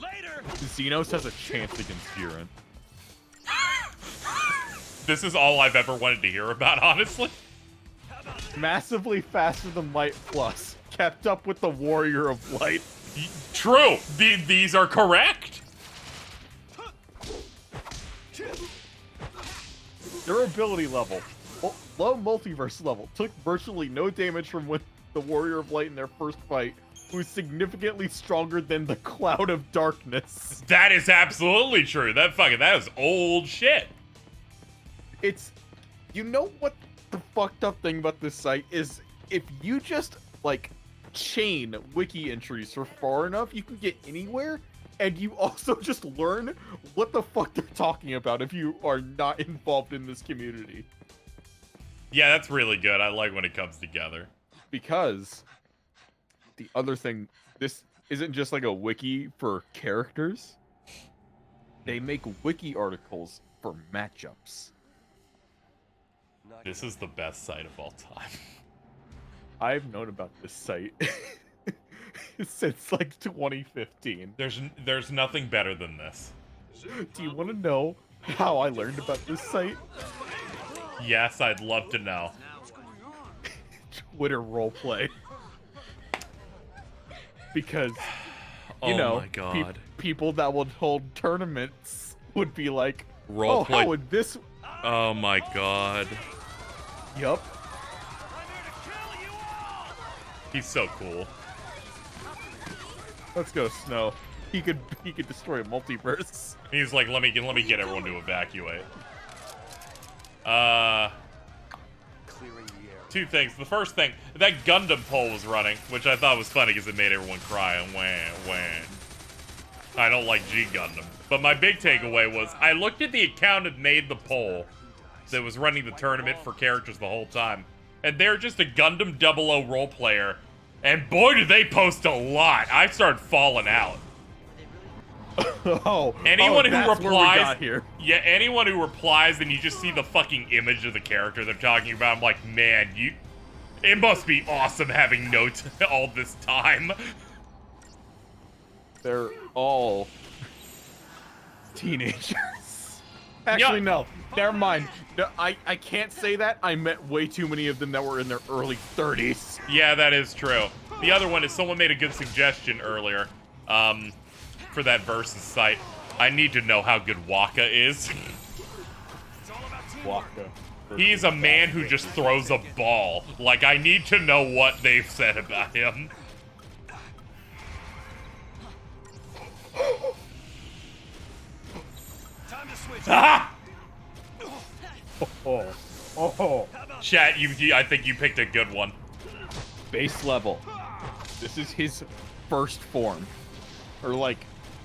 Later. Xenos has a chance against Viren. This is all I've ever wanted to hear about, honestly. Massively faster than Light Plus. Kept up with the Warrior of Light. True. These are correct. Durability level. Low multiverse level. Took virtually no damage from the Warrior of Light in their first fight, who's significantly stronger than the Cloud of Darkness. That is absolutely true. That is old shit. It's... You know what the fucked up thing about this site is? If you just, like, chain wiki entries for far enough, you can get anywhere, and you also just learn what the fuck they're talking about if you are not involved in this community. Yeah, that's really good. I like when it comes together. Because the other thing, this isn't just like a wiki for characters. They make wiki articles for matchups. This is the best site of all time. I've known about this site since like 2015. There's nothing better than this. Do you want to know how I learned about this site? Yes, I'd love to know. Twitter roleplay. Because, you oh know, my God. People that would hold tournaments would be like, roleplay. Oh, how would this... Oh my God. Yup. He's so cool. Let's go, Snow. He could destroy a multiverse. He's like, let me get everyone to evacuate. Two things. The first thing, that Gundam poll was running, which I thought was funny because it made everyone cry and whan. I don't like G Gundam. But my big takeaway was, I looked at the account that made the poll that was running the tournament for characters the whole time, and they're just a Gundam 00 role player, and boy do they post a lot. I started falling out. Anyone who replies, yeah, anyone who replies and you just see the fucking image of the character they're talking about, I'm like, man, it must be awesome having notes all this time. They're all teenagers. Actually, no. Never mind. No, I can't say that. I met way too many of them that were in their early 30s. Yeah, that is true. The other one is someone made a good suggestion earlier. For that versus site. I need to know how good Waka is. Waka. He's a man who just throws a ball. Like, I need to know what they've said about him. Time to switch. Ah! Oh. Chat, I think you picked a good one. Base level. This is his first form. Or, like,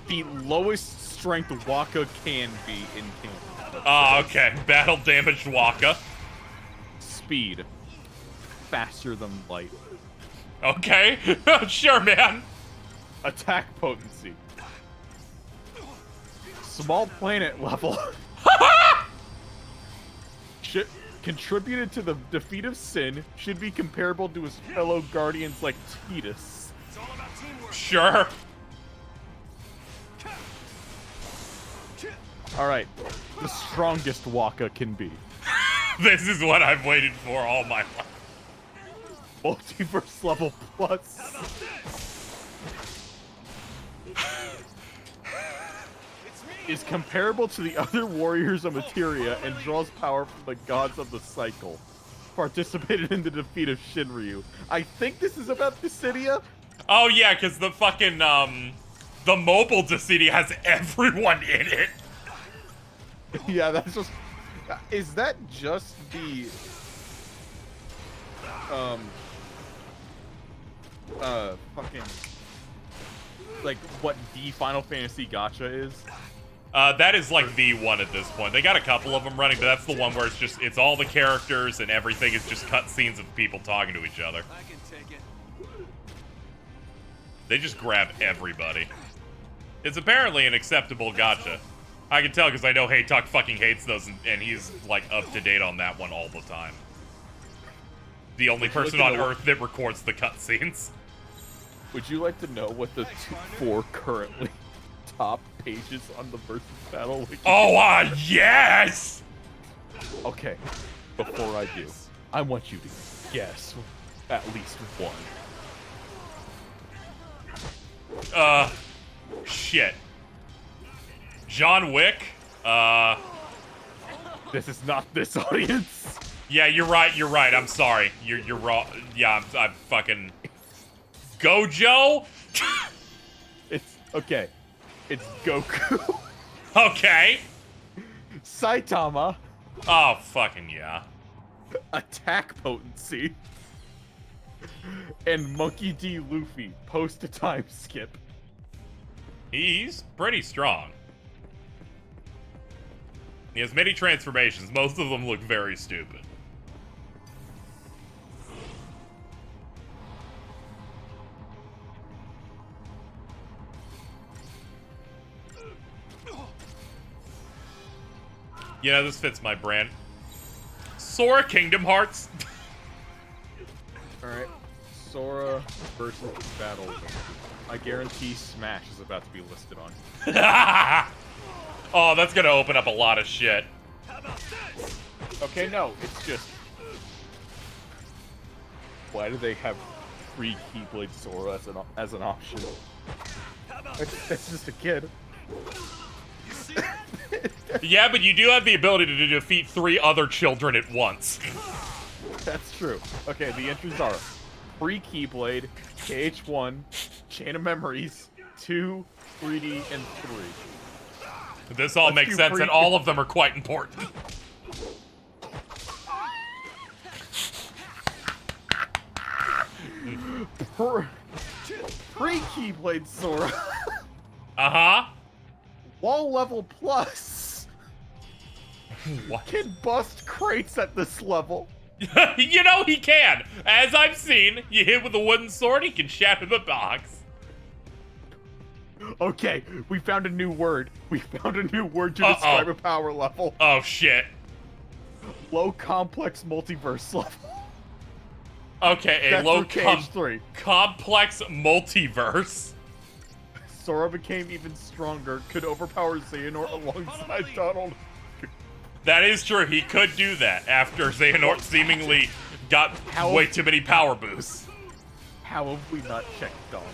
the lowest strength Waka can be in canon. Oh, okay. Battle damaged Waka. Speed. Faster than light. Okay. Sure, man. Attack potency. Small planet level. Should contributed to the defeat of Sin. Should be comparable to his fellow guardians like Tidus. Sure. Alright. The strongest Waka can be. This is what I've waited for all my life. Multiverse level plus. Is comparable to the other warriors of Materia and draws power from the gods of the cycle. Participated in the defeat of Shinryu. I think this is about Dissidia. Oh yeah, because the fucking the mobile Dissidia has everyone in it. Yeah, that's just. Is that just the fucking like what the Final Fantasy gacha is? That is like the one at this point. They got a couple of them running, but that's the one where it's all the characters and everything is just cutscenes of people talking to each other. I can take it. They just grab everybody. It's apparently an acceptable gacha. I can tell because I know Haytuck fucking hates those, and he's like up to date on that one all the time. The only person on Earth that records the cutscenes. Would you like to know what the 4 currently top pages on the Versus Battle Wiki? Oh, yes! Okay, before I do, I want you to guess at least one. Shit. John Wick? This is not this audience. Yeah, you're right, I'm sorry. You're wrong. Yeah, I'm fucking... Gojo? It's, okay. It's Goku. Okay. Saitama. Oh, fucking yeah. Attack potency. And Monkey D. Luffy, post a time skip. He's pretty strong. He has many transformations. Most of them look very stupid. Yeah, this fits my brand. Sora Kingdom Hearts. Alright. Sora versus Battle. I guarantee Smash is about to be listed on. Oh, that's gonna open up a lot of shit. Okay, no, it's just... Why do they have free Keyblade Sora as an option? That's just a kid. Yeah, but you do have the ability to defeat 3 other children at once. That's true. Okay, the entries are free Keyblade, KH1, Chain of Memories, 2, 3D, and 3. This all makes sense, and all of them are quite important. Pre-Keyblade Sora. Uh-huh. Wall level plus. What? Can bust crates at this level. You know he can. As I've seen, you hit with a wooden sword, he can shatter the box. Okay, we found a new word. We found a new word to describe a power level. Oh, shit. Low complex multiverse level. Okay, a low KH3. complex multiverse. Sora became even stronger, could overpower Xehanort alongside Donald. That is true, he could do that after Xehanort seemingly got way too many power boosts. How have we not checked Donald?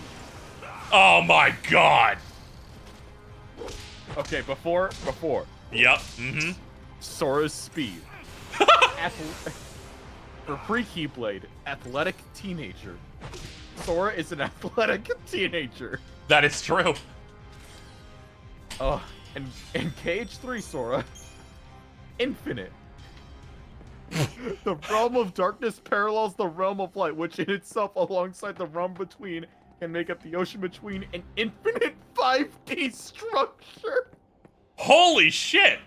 Oh my god! Okay, before. Yep, Sora's speed. For free Keyblade, athletic teenager. Sora is an athletic teenager. That is true. And KH3 Sora, infinite. The realm of darkness parallels the realm of light, which in itself, alongside the realm between, can make up the ocean between an infinite 5D structure. Holy shit!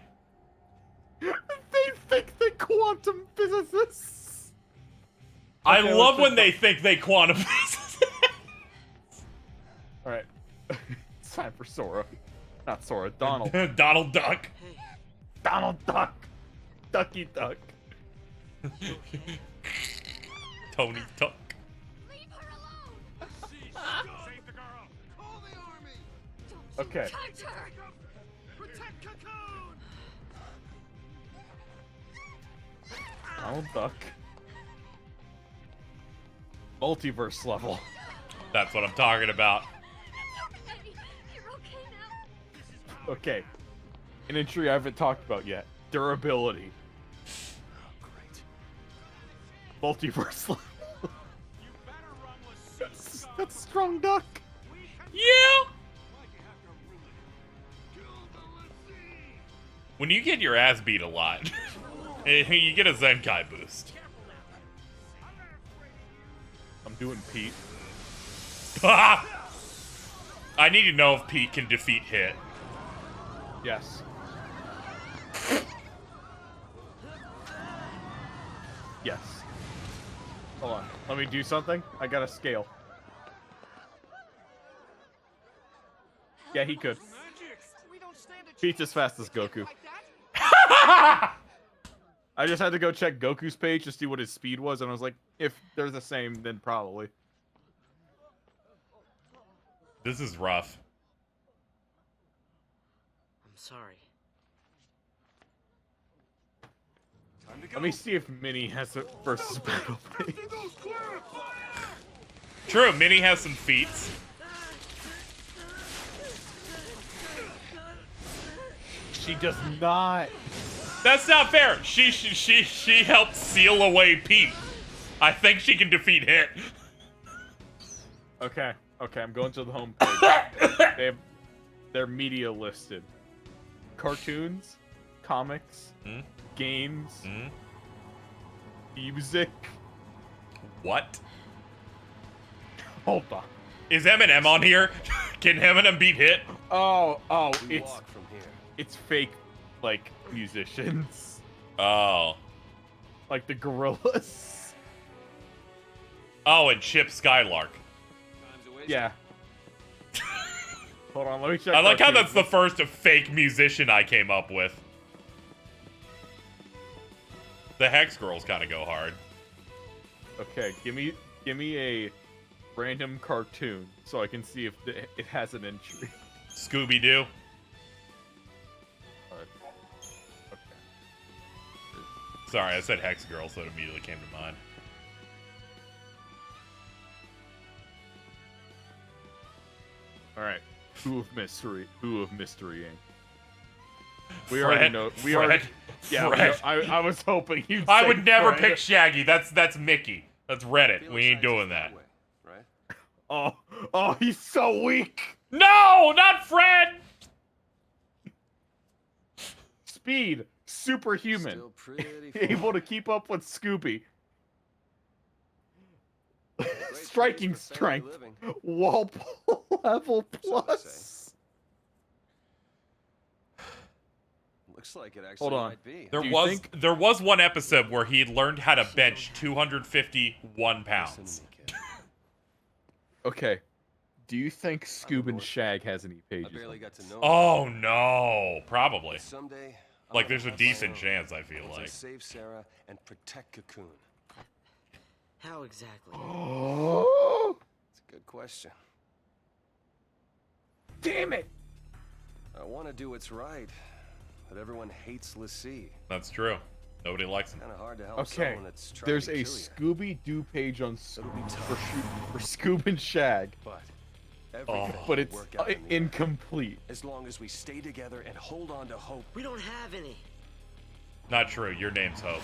They think they're quantum physicists. I Okay, love let's when they think they quantum physicists. All right, it's time for Sora. Not Sora, Donald. Donald Duck. Donald Duck. Ducky Duck. Tony Duck. Okay. Donald Duck. Multiverse level. That's what I'm talking about. Okay. An entry I haven't talked about yet. Durability. Multiverse level. That's strong duck. Yeah. When you get your ass beat a lot, you get a Zenkai boost. I'm doing Pete. I need to know if Pete can defeat Hit. Yes. Yes. Hold on. Let me do something. I got a scale. Yeah, he could. Pete's as fast as Goku. I just had to go check Goku's page to see what his speed was, and I was like, if they're the same, then probably. This is rough. I'm sorry. Let me see if Minnie has a versus battle page. True, Minnie has some feats. She does not. That's not fair. She helped seal away Pete. I think she can defeat Hit. Okay, I'm going to the home page. They're media listed. Cartoons, comics, games, music. What? Hold on. Is Eminem on here? Can Eminem beat Hit? Oh, We it's walk from here. it's fake, like, musicians. Oh. Like the Gorillas. Oh, and Chip Skylark. Yeah. Hold on, let me check. I like how cartoons. that's the first fake musician I came up with. The Hex Girls kind of go hard. Okay, give me a random cartoon so I can see if it has an entry. Scooby-Doo. Sorry, I said Hex Girl, so it immediately came to mind. Alright. Who of Mystery? Who of Mystery Inc. We Fred, already know. We Fred, already. Yeah, Fred. I was hoping you'd I say would never Fred. pick Shaggy. That's Mickey. That's Reddit. We ain't doing that. Oh, he's so weak. No, not Fred. Speed, superhuman, Still pretty able to keep up with Scooby. Striking strength, wall level plus. Looks like it actually Hold on. might be. There was one episode where he learned how to bench 251 pounds. Okay. Do you think Scoob and Shag has any pages? I barely got to know. Oh no, probably. Someday, Like there's a decent chance. I feel to like. save Sarah and protect Cocoon. How exactly? It's a good question. Damn it! I want to do what's right, but everyone hates LaCie. That's true. Nobody likes him. Kind of hard to help Okay, someone that's trying there's to a kill you. Scooby-Doo page on for Scoob and Shag, But everything but will it's work out in the end. incomplete. As long as we stay together and hold on to hope. We don't have any. Not true. Your name's Hope.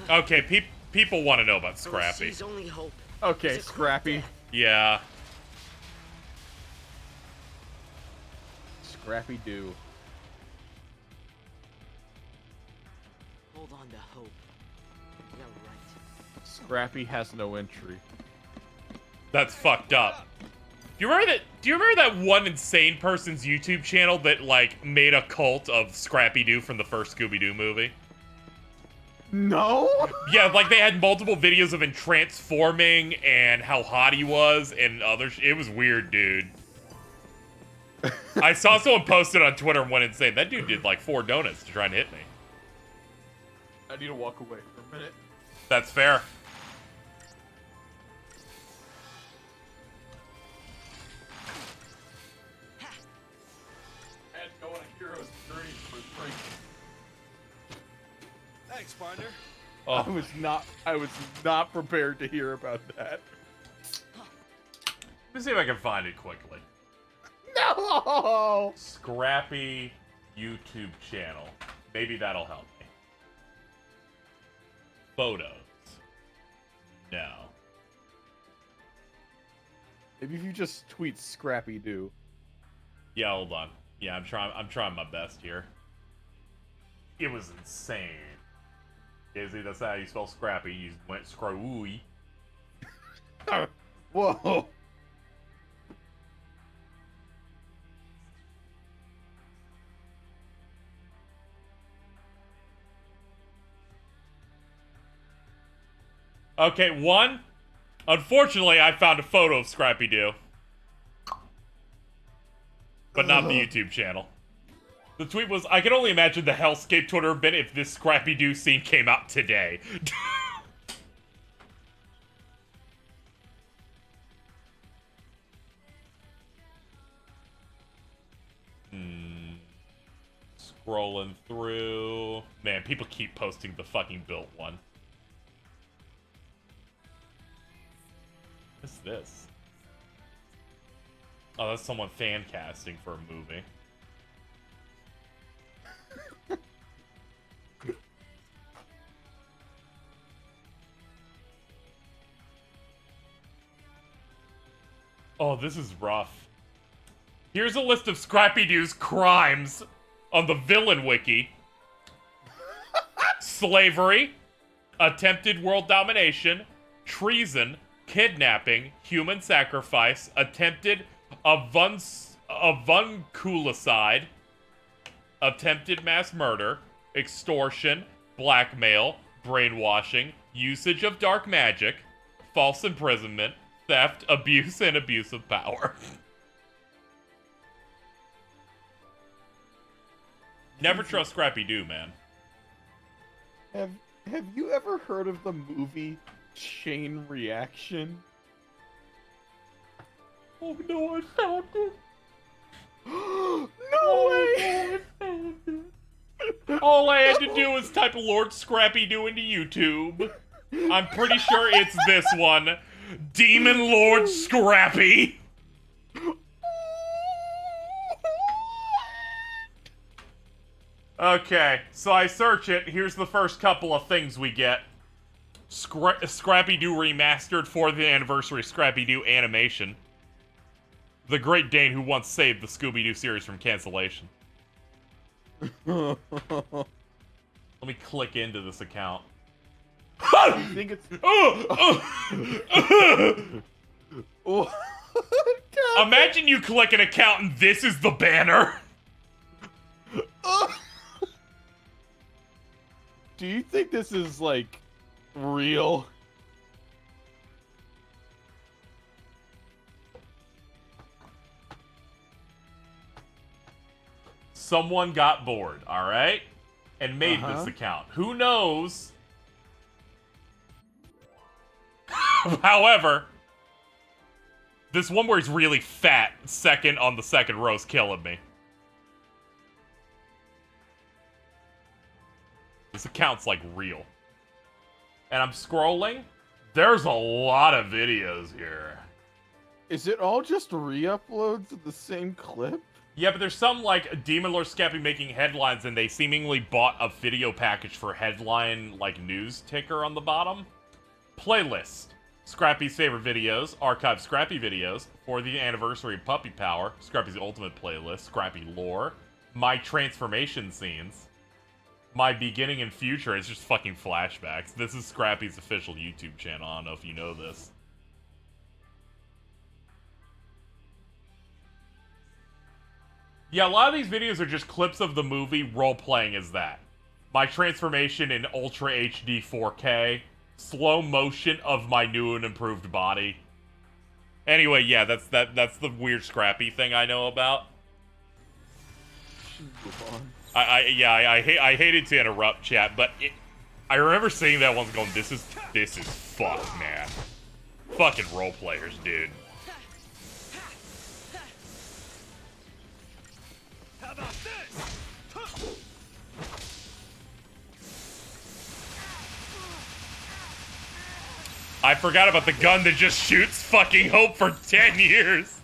Okay, people want to know about Scrappy. LaCie's only hope. Okay, is a quick Scrappy. death. Yeah. Scrappy Doo. Hold on to hope. You're right. Scrappy has no entry. That's fucked up. Do you remember that one insane person's YouTube channel that like made a cult of Scrappy Doo from the first Scooby-Doo movie? No. Yeah, like they had multiple videos of him transforming and how hot he was and other. It was weird, dude. I saw someone post it on Twitter and went insane. That dude did like 4 donuts to try and hit me. I need to walk away for a minute. That's fair. Had to go on a hero's journey for free. Thanks, partner. Oh. I was not prepared to hear about that. Let me see if I can find it quickly. No! Scrappy YouTube channel. Maybe that'll help me. Photos. No. Maybe if you just tweet Scrappy Doo. Yeah, hold on. Yeah, I'm trying my best here. It was insane. Izzy, that's how you spell Scrappy. You went screwy. Whoa. Okay, one. Unfortunately, I found a photo of Scrappy Doo. But not the YouTube channel. The tweet was, I can only imagine the hellscape Twitter would have been if this Scrappy Doo scene came out today. Scrolling through. Man, people keep posting the fucking built one. What's this? Oh, that's someone fan casting for a movie. Oh, this is rough. Here's a list of Scrappy Doo's crimes on the Villain Wiki. Slavery, attempted world domination, treason, kidnapping, human sacrifice, attempted avunculicide, attempted mass murder, extortion, blackmail, brainwashing, usage of dark magic, false imprisonment, theft, abuse, and abuse of power. Never trust Scrappy Doo, man. Have you ever heard of the movie Chain Reaction? Oh no, I found it. No way! All I had to do was type Lord Scrappy Doo into YouTube. I'm pretty sure it's this one. Demon Lord Scrappy. Okay, so I search it. Here's the first couple of things we get. Scrappy Doo remastered for the anniversary of Scrappy Doo animation. The Great Dane who once saved the Scooby-Doo series from cancellation. Let me click into this account. I think it's... Imagine you click an account and this is the banner. Do you think this is, like, real? Someone got bored, alright? And made this account. Who knows? However, this one where he's really fat, second on the second row, is killing me. This account's like real. And I'm scrolling. There's a lot of videos here. Is it all just re-uploads of the same clip? Yeah, but there's some like Demon Lord Scrappy making headlines and they seemingly bought a video package for headline like news ticker on the bottom. Playlist. Scrappy's favorite videos, archive Scrappy videos, for the anniversary of Puppy Power, Scrappy's ultimate playlist, Scrappy lore, my transformation scenes, my beginning and future. It's just fucking flashbacks. This is Scrappy's official YouTube channel. I don't know if you know this. Yeah, a lot of these videos are just clips of the movie role-playing as that. My transformation in Ultra HD 4K, slow motion of my new and improved body. Anyway, yeah, that's the weird Scrappy thing I know about. I hated to interrupt, chat, but I remember seeing that once going, this is fuck, man. Fucking role players, dude. How about this? I forgot about the gun that just shoots fucking hope for 10 years.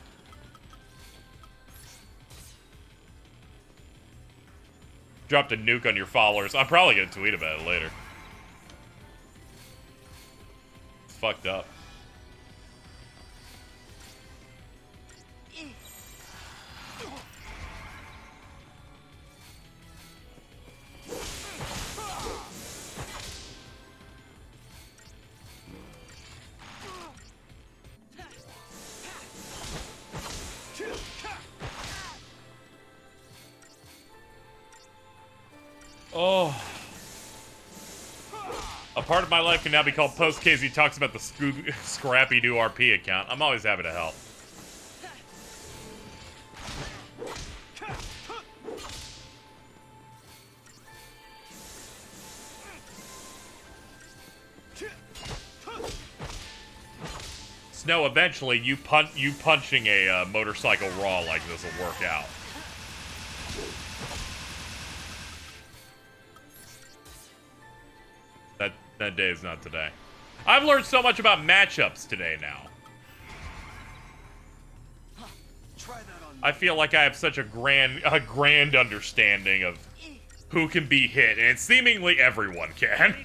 Dropped a nuke on your followers. I'm probably gonna tweet about it later. It's fucked up. Oh. A part of my life can now be called post-KZ talks about the Scrappy Do RP account. I'm always happy to help. Snow, eventually you punching a motorcycle raw like this will work out. That day is not today. I've learned so much about matchups today now. I feel like I have such a grand understanding of who can be hit, and seemingly everyone can.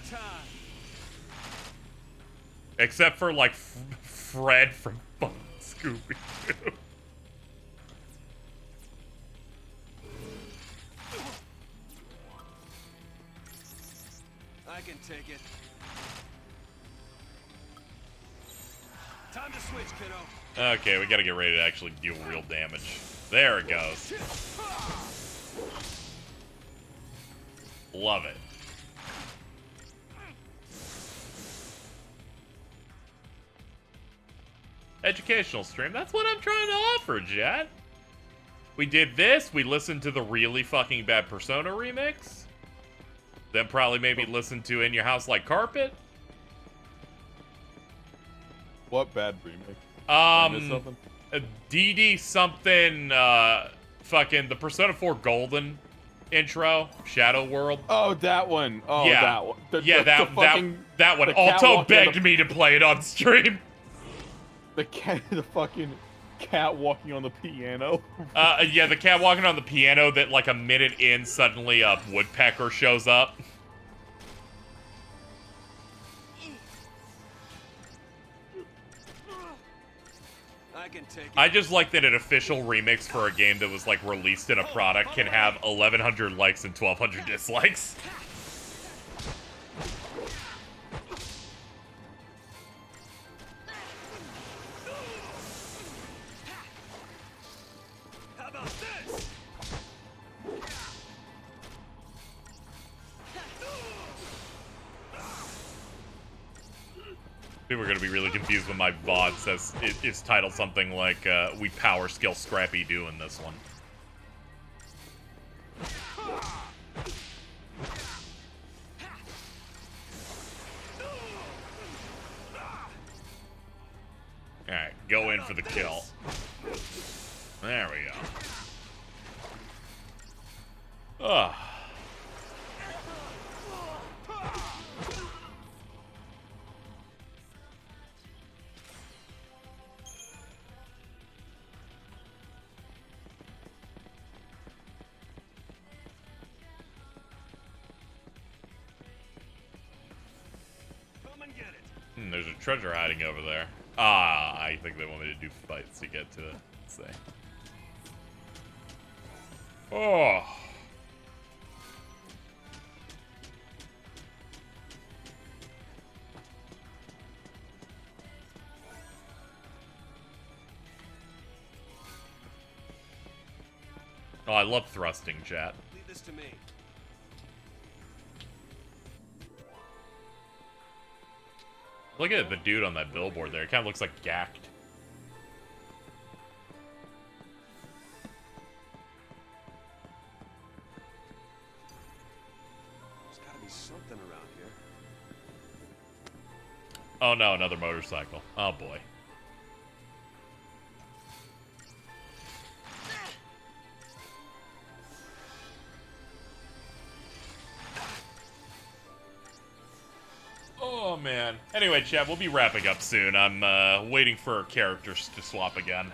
Except for, like, Fred from Scooby-Doo. I can take it. Time to switch, kiddo. Okay, we gotta get ready to actually deal real damage. There it goes. Love it. Educational stream. That's what I'm trying to offer, Jet. We did this. We listened to the really fucking bad Persona remix. Then probably maybe listen to In Your House Like Carpet. What bad remake? DD something, fucking the Persona 4 Golden intro, Shadow World. Oh, that one. Oh, yeah. that one. That one. Alto begged me to play it on stream. The fucking cat walking on the piano. Yeah, the cat walking on the piano that like a minute in, suddenly a woodpecker shows up. I just like that an official remix for a game that was like released in a product can have 1,100 likes and 1,200 dislikes. How about this? People are gonna be really confused when my VOD says it's titled something like "We Powerscale Scrappy Do" in this one. All right, go in for the kill. There we go. Ugh. There's a treasure hiding over there. Ah, I think they want me to do fights to get to it. Let's see. Oh. Oh, I love thrusting, chat. Leave this to me. Look at the dude on that billboard there. It kind of looks like Gacked. There's gotta be something around here. Oh no, another motorcycle. Oh boy. Oh man. Anyway, chat, we'll be wrapping up soon. I'm waiting for characters to swap again.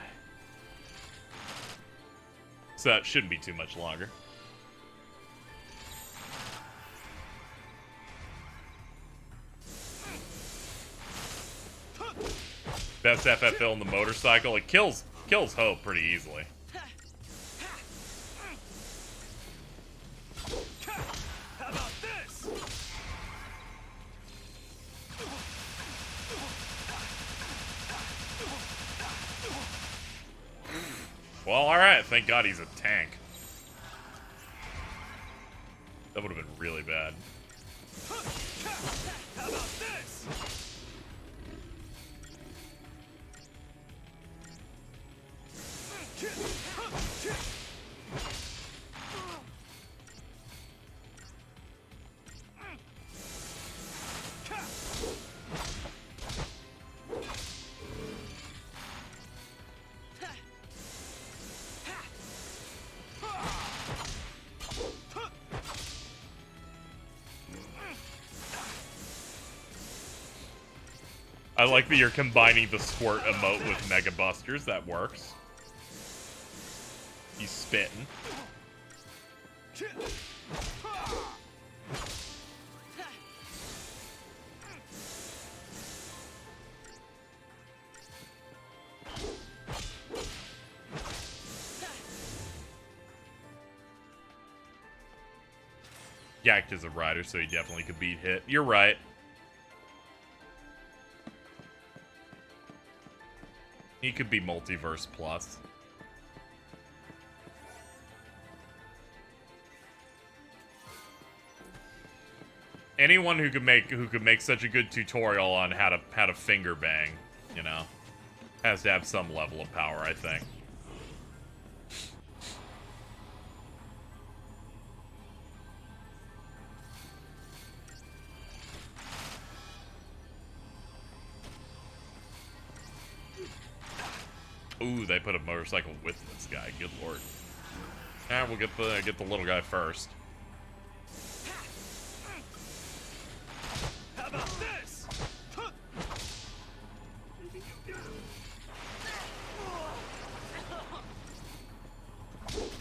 So it shouldn't be too much longer. Best FFL in the motorcycle. It kills Hope pretty easily. How about this? Well, alright. Thank God he's a tank. That would have been really bad. How about this? I like that you're combining the squirt emote with Mega Busters. That works. He's spitting. Yacked is a rider, so he definitely could beat Hit. You're right. He could be Multiverse Plus. Anyone who could make such a good tutorial on how to finger bang, you know, has to have some level of power, I think. Ooh, they put a motorcycle with this guy. Good lord. Ah, we'll get the little guy first. How about this?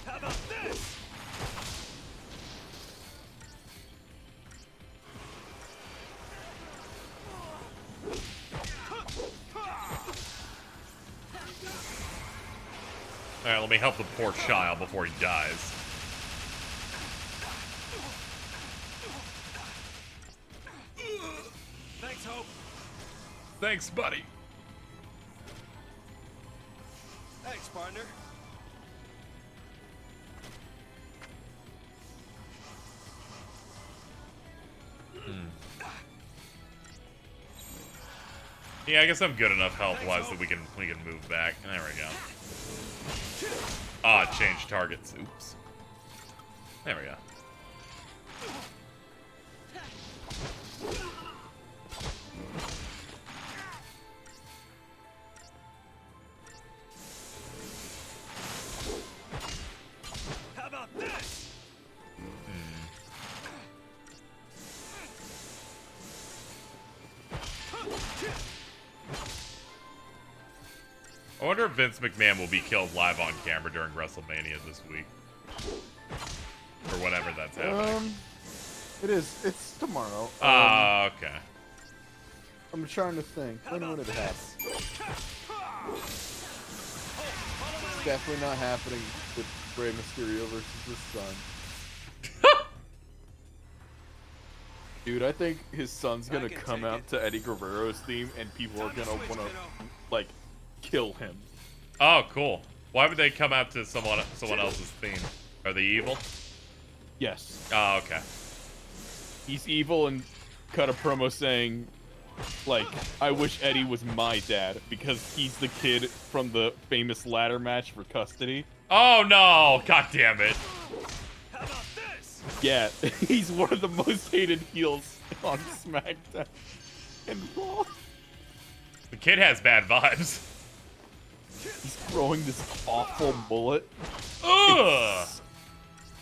How about this? Alright, let me help the poor child before he dies. Thanks, Hope. Thanks, buddy. Thanks, partner. Yeah, I guess I'm good enough health-wise that we can move back. There we go. Ah, change targets. Oops. There we go. How about this? I wonder if Vince McMahon will be killed live on camera during WrestleMania this week. Or whatever that's happening. It's tomorrow. Okay. I'm trying to think. When would it happen? It's definitely not happening with Rey Mysterio versus his son. Dude, I think his son's gonna come out to Eddie Guerrero's theme and people are gonna wanna, like, kill him. Oh, cool. Why would they come out to someone else's theme? Are they evil? Yes. Oh, okay. He's evil and cut a promo saying, like, I wish Eddie was my dad because he's the kid from the famous ladder match for custody. Oh no! God damn it! Yeah, he's one of the most hated heels on SmackDown and Raw. The kid has bad vibes. He's growing this awful mullet. Ugh!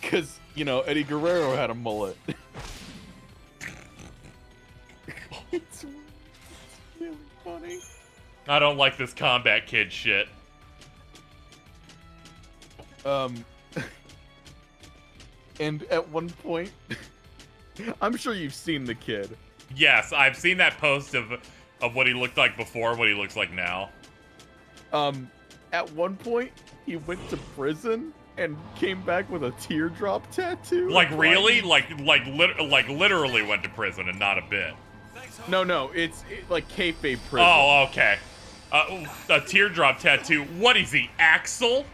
Because, you know, Eddie Guerrero had a mullet. It's really funny. I don't like this combat kid shit. And at one point, I'm sure you've seen the kid. Yes, I've seen that post of what he looked like before, what he looks like now. At one point, he went to prison and came back with a teardrop tattoo. Like really? Like literally went to prison and not a bit. No, it's like kayfabe prison. Oh, okay. A teardrop tattoo. What is he, Axel?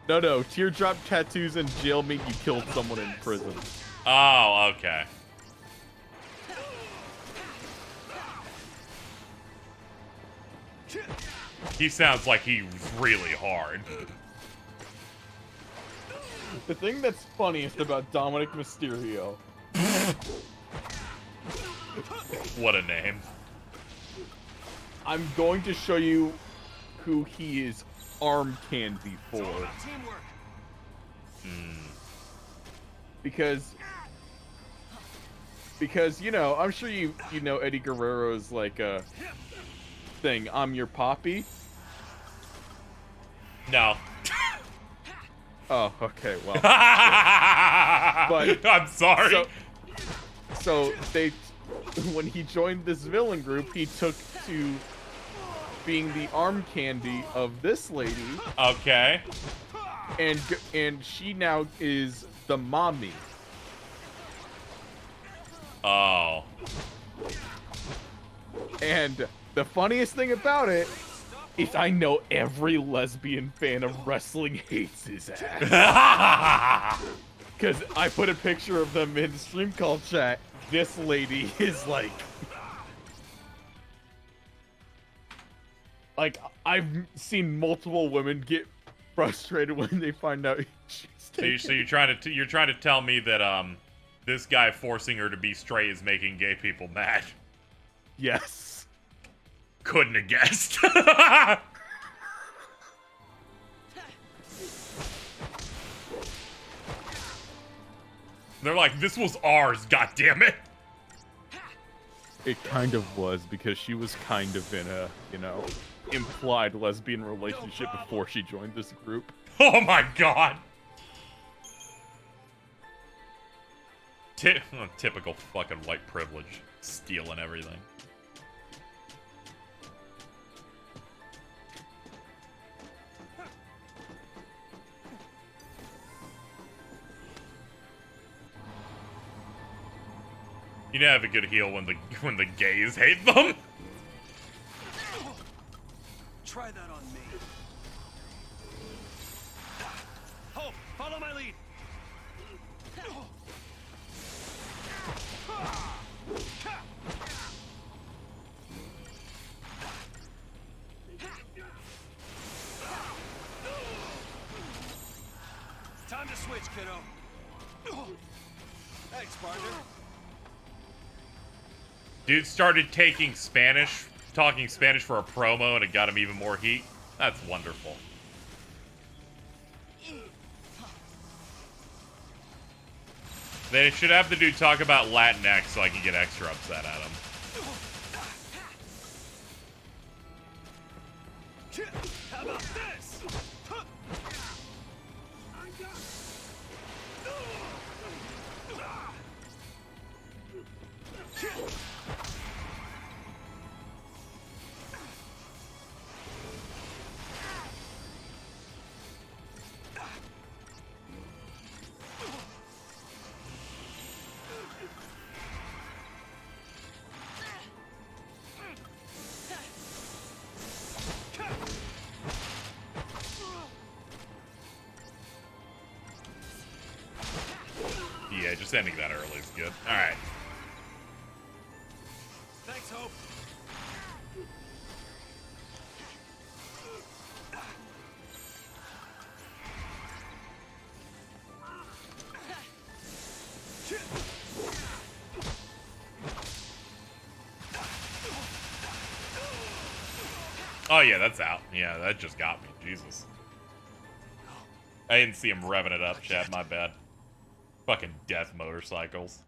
No, teardrop tattoos in jail mean you killed someone in prison. Oh, okay. He sounds like he's really hard. The thing that's funniest about Dominic Mysterio. What a name. I'm going to show you who he is arm candy for. Because you know, I'm sure you know Eddie Guerrero's like thing, I'm your poppy. No. Oh, okay, well. But I'm sorry. So they, when he joined this villain group, he took to being the arm candy of this lady. Okay. And she now is the mommy. Oh. And the funniest thing about it is I know every lesbian fan of wrestling hates his ass. Because I put a picture of them in stream call chat. This lady is like I've seen multiple women get frustrated when they find out she's taken. So you're trying to tell me that this guy forcing her to be straight is making gay people mad? Yes. Couldn't have guessed. They're like, this was ours, goddammit. It kind of was, because she was kind of in a, you know, implied lesbian relationship before she joined this group. Oh my god. Typical fucking white privilege. Stealing everything. You know, have a good heel when the gays hate them. Try that on me. Hope, follow my lead. Time to switch, kiddo. Thanks, partner. Dude started talking Spanish for a promo, and it got him even more heat. That's wonderful. They should have the dude talk about Latinx so I can get extra upset at him. How about this? just ending that early is good. Alright. Thanks, Hope. Oh yeah, that's out. Yeah, that just got me. Jesus. I didn't see him revving it up, chat. My bad. Fucking death motorcycles.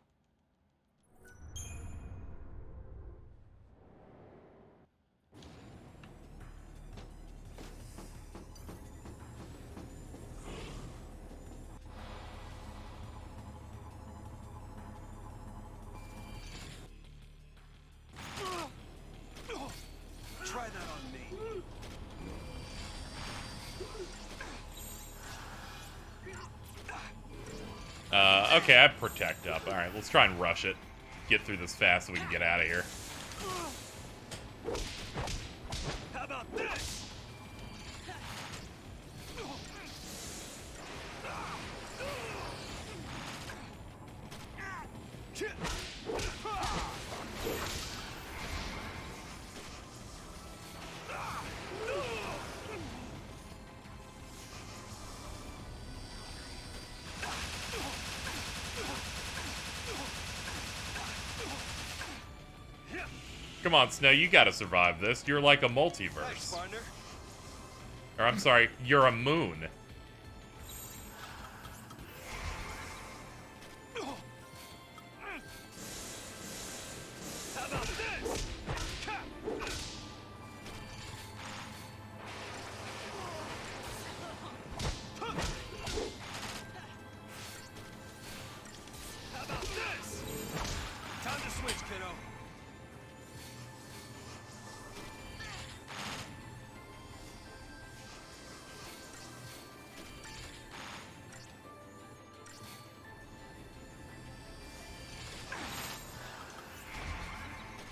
Try that on me. Okay, I have protect up. Alright, let's try and rush it. Get through this fast so we can get out of here. How about this? Come on, Snow, you gotta survive this. You're like a multiverse. Thanks, partner. Or, I'm sorry, you're a moon. How about this? How about this? Time to switch, kiddo.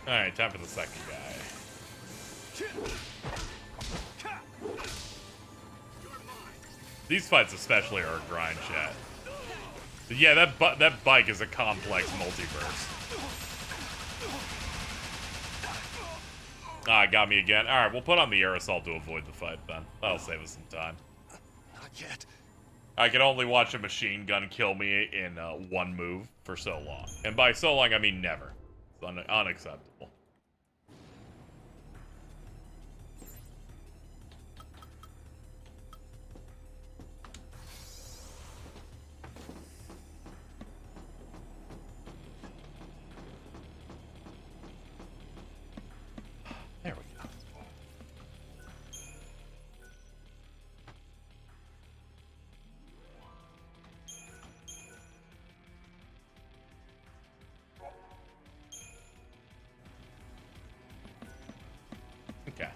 Alright, time for the second guy. These fights especially are a grind, chat. Yeah, that bike is a complex multiverse. Ah, got me again. Alright, we'll put on the aerosol to avoid the fight then. That'll save us some time. Not yet. I can only watch a machine gun kill me in one move for so long. And by so long, I mean never. It's unacceptable. There we go. Okay.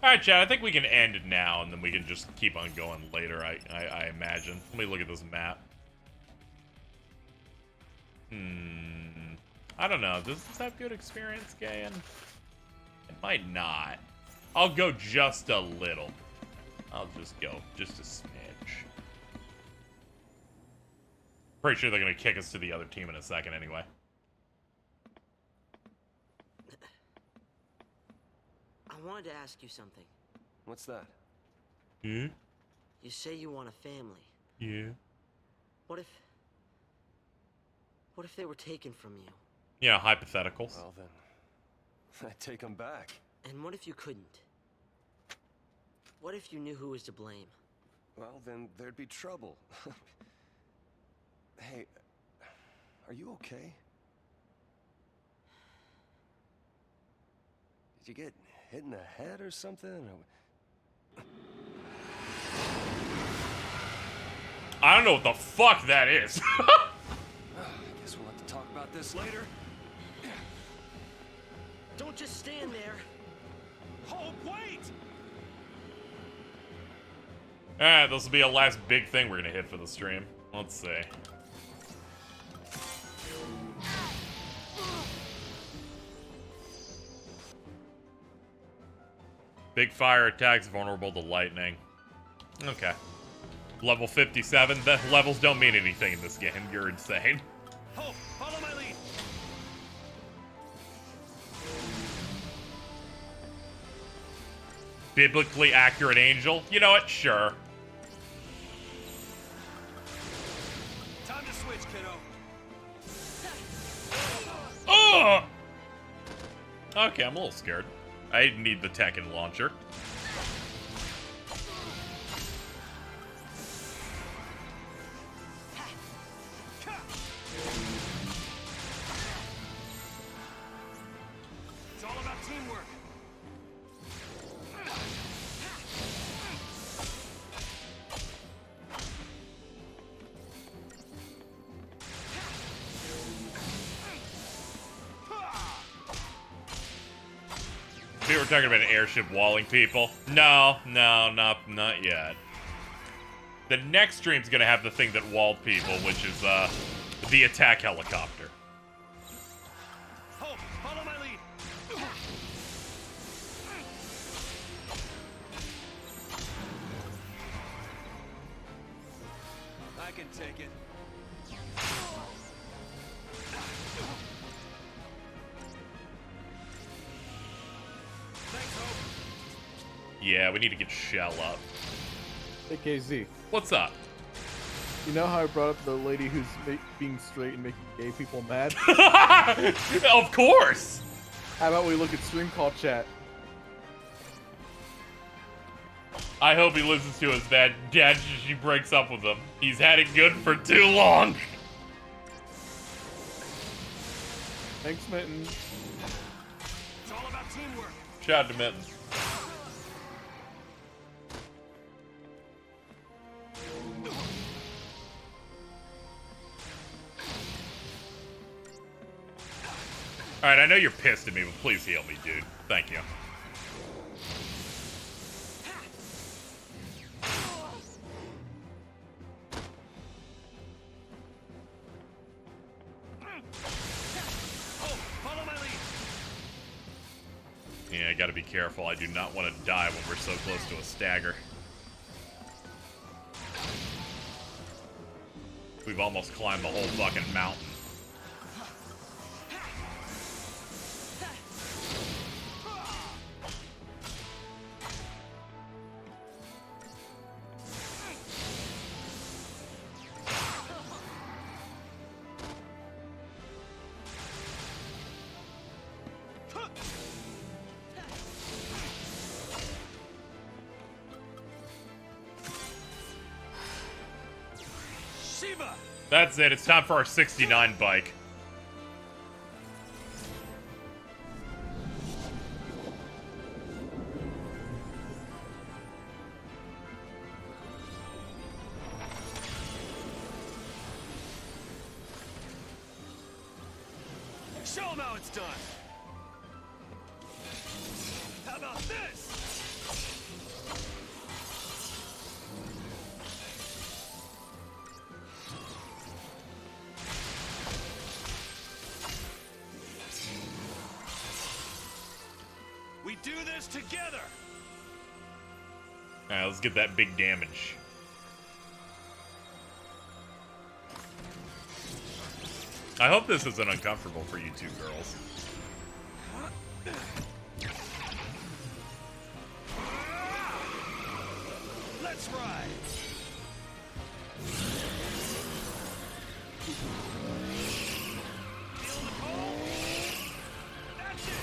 Alright, Chad, I think we can end it now, and then we can just keep on going later, I imagine. Let me look at this map. I don't know. Does this have good experience, Gayan? It might not. I'll go just a little. I'll just go just a smidge. Pretty sure they're going to kick us to the other team in a second anyway. I wanted to ask you something. What's that? Hmm? You say you want a family. Yeah. What if they were taken from you? Yeah, hypotheticals. Well then, I'd take them back. And what if you couldn't? What if you knew who was to blame? Well, then there'd be trouble. Hey, are you okay? Did you get hit in the head or something? I don't know what the fuck that is. Guess we'll have to talk about this later. Don't just stand there. Hope, wait! Alright, this will be a last big thing we're gonna hit for the stream. Let's see. Big fire attacks vulnerable to lightning. Okay. Level 57. The levels don't mean anything in this game. You're insane. Hope, follow my lead. Biblically accurate angel? You know what? Sure. Time to switch, kiddo. Oh! Okay, I'm a little scared. I need the Tekken launcher. It's all about teamwork. We were talking about an airship walling people. No, not yet. The next stream's gonna have the thing that walled people, which is the attack helicopter. Hope, follow my lead. I can take it. Thanks, Hope. Yeah, we need to get Shell up. Hey, KZ. What's up? You know how I brought up the lady who's being straight and making gay people mad? Of course! How about we look at stream call chat? I hope he listens to us, that dad she breaks up with him. He's had it good for too long. Thanks, Mitten. It's all about teamwork. Shout out to Mitten. Alright, I know you're pissed at me, but please heal me, dude. Thank you. Hope, follow my lead. Yeah, I gotta be careful. I do not want to die when we're so close to a stagger. We've almost climbed the whole fucking mountain. Shiva! That's it. It's time for our 69 bike. Show them how it's done. How about this? We do this together. Alright, let's get that big damage. I hope this isn't uncomfortable for you two girls. Let's ride. Feel the cold? That's it.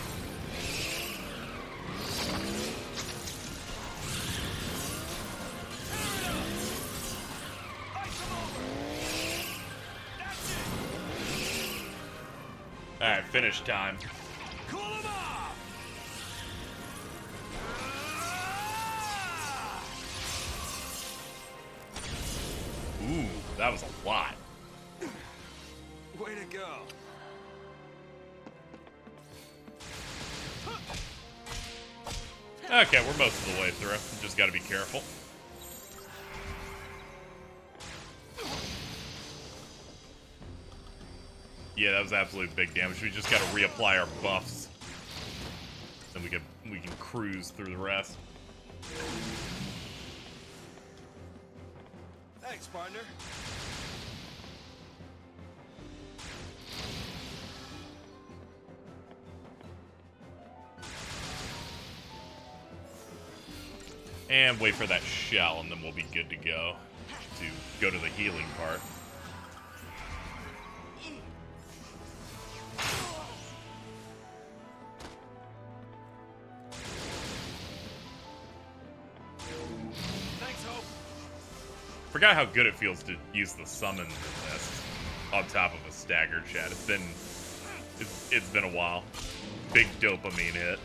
Tear it up. Ice them over. That's it. Alright, finish time. Cool them off. Ooh, that was a lot. Way to go. Okay, we're most of the way through. Just gotta be careful. Yeah, that was absolute big damage. We just gotta reapply our buffs. Then we can cruise through the rest. Thanks, partner. And wait for that shell, and then we'll be good to go to the healing part. Thanks, Hope. Forgot how good it feels to use the summon in this on top of a stagger, chat. It's been a while. Big dopamine hit.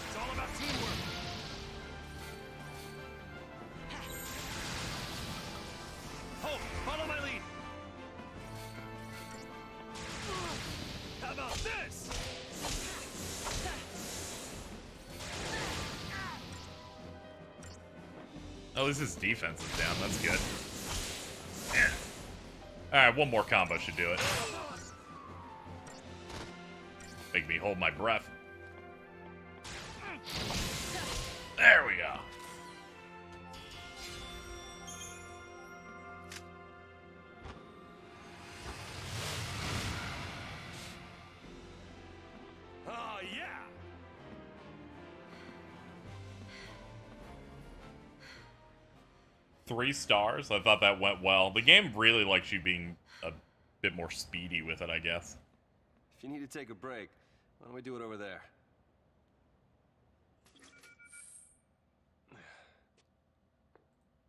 It's all about teamwork. Hope, follow my lead. How about this? At least his defense is down. That's good. Alright, one more combo should do it. Make me hold my breath. There we go. Oh, yeah. 3 stars. I thought that went well. The game really likes you being a bit more speedy with it, I guess. If you need to take a break, why don't we do it over there?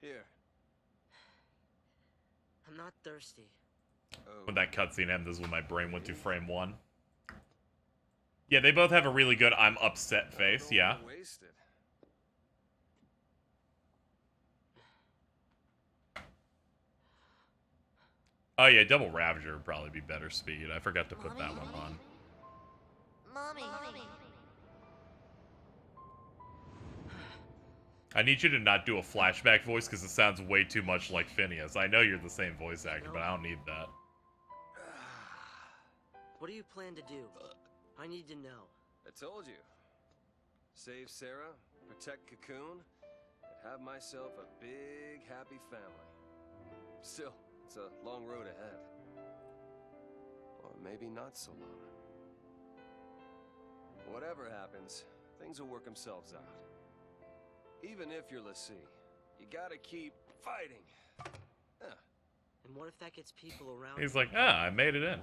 Here. I'm not thirsty. When that cutscene ended is when my brain went to frame 1. Yeah, they both have a really good I'm upset face, yeah. Wasted. Oh yeah, Double Ravager would probably be better speed. I forgot to put that one on. Mommy. I need you to not do a flashback voice because it sounds way too much like Phineas. I know you're the same voice actor, but I don't need that. What do you plan to do? I need to know. I told you. Save Sarah, protect Cocoon, and have myself a big, happy family. Still, it's a long road ahead. Or maybe not so long. Whatever happens, things will work themselves out. Even if you're l'Cie, you gotta keep fighting. And what if that gets people around? He's like, I made it in.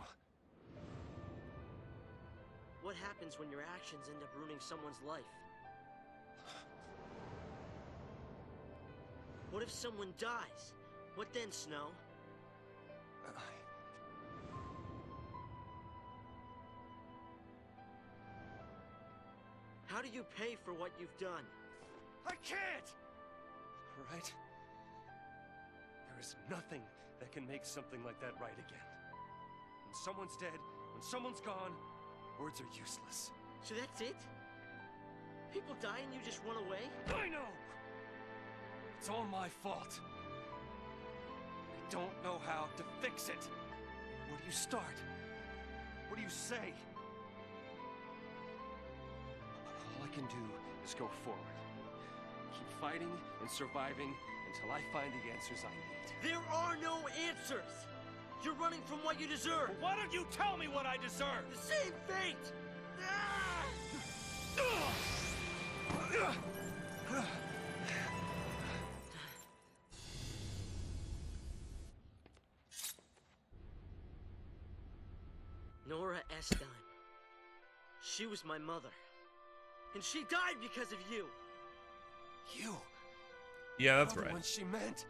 What happens when your actions end up ruining someone's life? What if someone dies? What then, Snow? How do you pay for what you've done? I can't! Right? There is nothing that can make something like that right again. When someone's dead, when someone's gone, words are useless. So that's it? People die and you just run away? I know! It's all my fault. I don't know how to fix it. Where do you start? What do you say? All I can do is go forward. Keep fighting and surviving until I find the answers I need. There are no answers! You're running from what you deserve! Why don't you tell me what I deserve? The same fate! Nora Estine. She was my mother. And she died because of you! You? Yeah, that's You're the right. one she meant.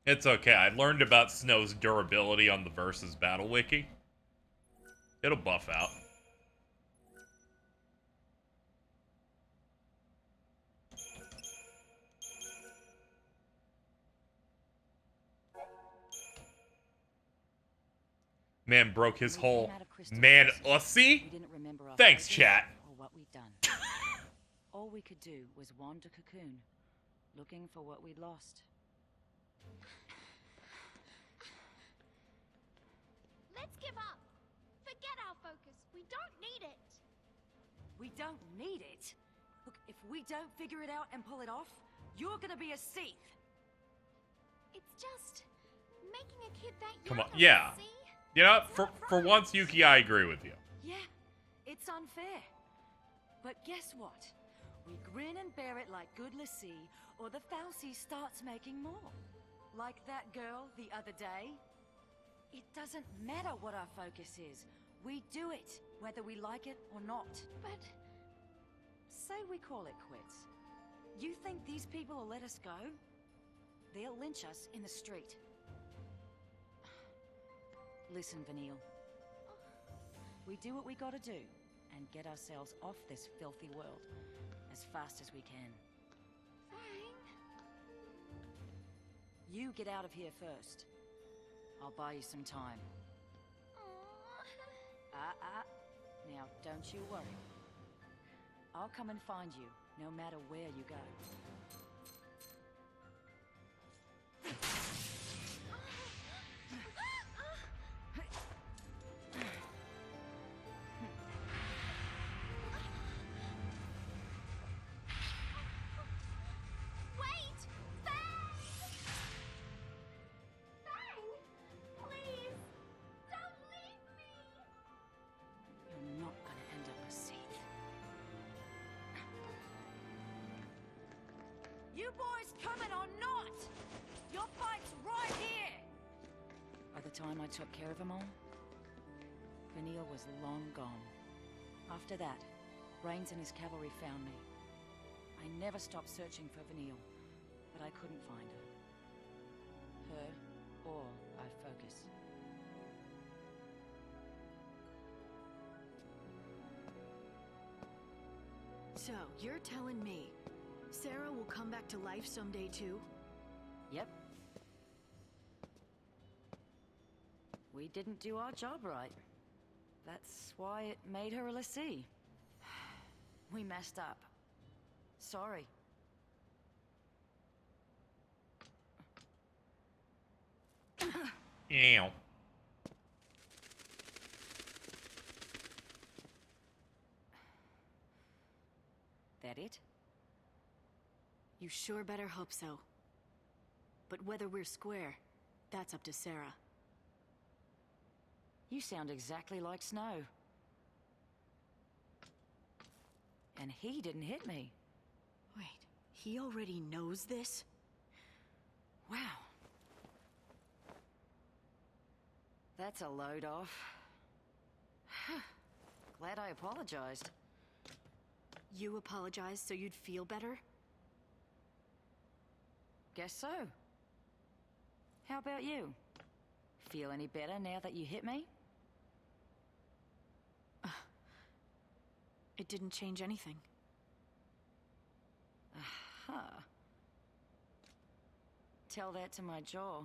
It's okay. I learned about Snow's durability on the Versus Battle Wiki. It'll buff out. Man broke his whole man ussy. Thanks, chat. Or what we've done. all we could do was wander Cocoon, looking for what we'd lost. Let's give up. Forget our focus. We don't need it. We don't need it? Look, if we don't figure it out and pull it off, you're gonna be a Sith. It's just making a kid that Come young on, of yeah. us, see? You know, for once, Yuki, I agree with you. Yeah, it's unfair. But guess what? We grin and bear it like good lassie, or the Falsey starts making more. Like that girl the other day. It doesn't matter what our focus is. We do it, whether we like it or not. But say we call it quits. You think these people will let us go? They'll lynch us in the street. Listen, Vanille. We do what we gotta do, and get ourselves off this filthy world as fast as we can. Fine. You get out of here first. I'll buy you some time. Now, don't you worry. I'll come and find you, no matter where you go. Wait! Fang! Fang! Please! Don't leave me! You're not gonna end up a Sith. You boys coming or not? Your fight's right here! By the time I took care of them all, Vanille was long gone. After that, Rains and his cavalry found me. I never stopped searching for Vanille, but I couldn't find her. Her or our focus. So, you're telling me Sarah will come back to life someday too? Yep. We didn't do our job right. That's why it made her a lessee. We messed up. Sorry. Ew. That it? You sure better hope so. But whether we're square, that's up to Sarah. You sound exactly like Snow. And he didn't hit me. Wait, he already knows this? Wow. That's a load off. Glad I apologized. You apologized so you'd feel better? Guess so. How about you? Feel any better now that you hit me? It didn't change anything. Aha. Tell that to my jaw.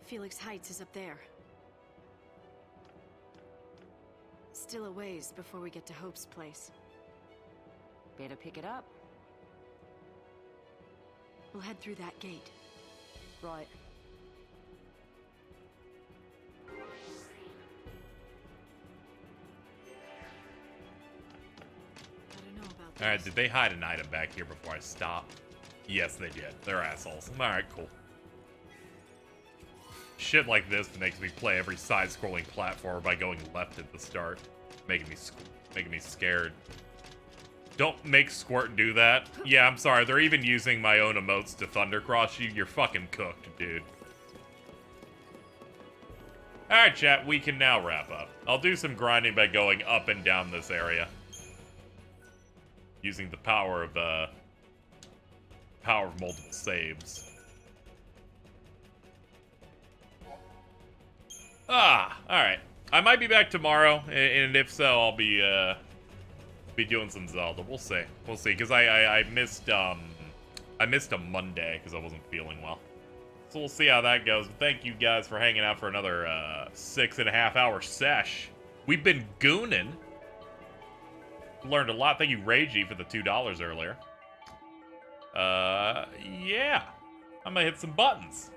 Felix Heights is up there. Still a ways before we get to Hope's place. Better pick it up. We'll head through that gate. Right. I don't know about this. Alright, did they hide an item back here before I stop? Yes, they did. They're assholes. Alright, cool. Shit like this makes me play every side-scrolling platform by going left at the start. Making me scared. Don't make Squirt do that. Yeah, I'm sorry. They're even using my own emotes to Thundercross you. You're fucking cooked, dude. Alright, chat. We can now wrap up. I'll do some grinding by going up and down this area. Using the power of multiple saves. Alright. I might be back tomorrow, and if so, I'll be doing some Zelda. We'll see. We'll see, because I missed a Monday, because I wasn't feeling well. So we'll see how that goes. But thank you guys for hanging out for another 6.5 hour sesh. We've been gooning. Learned a lot. Thank you, Reiji, for the $2 earlier. Yeah. I'm gonna hit some buttons.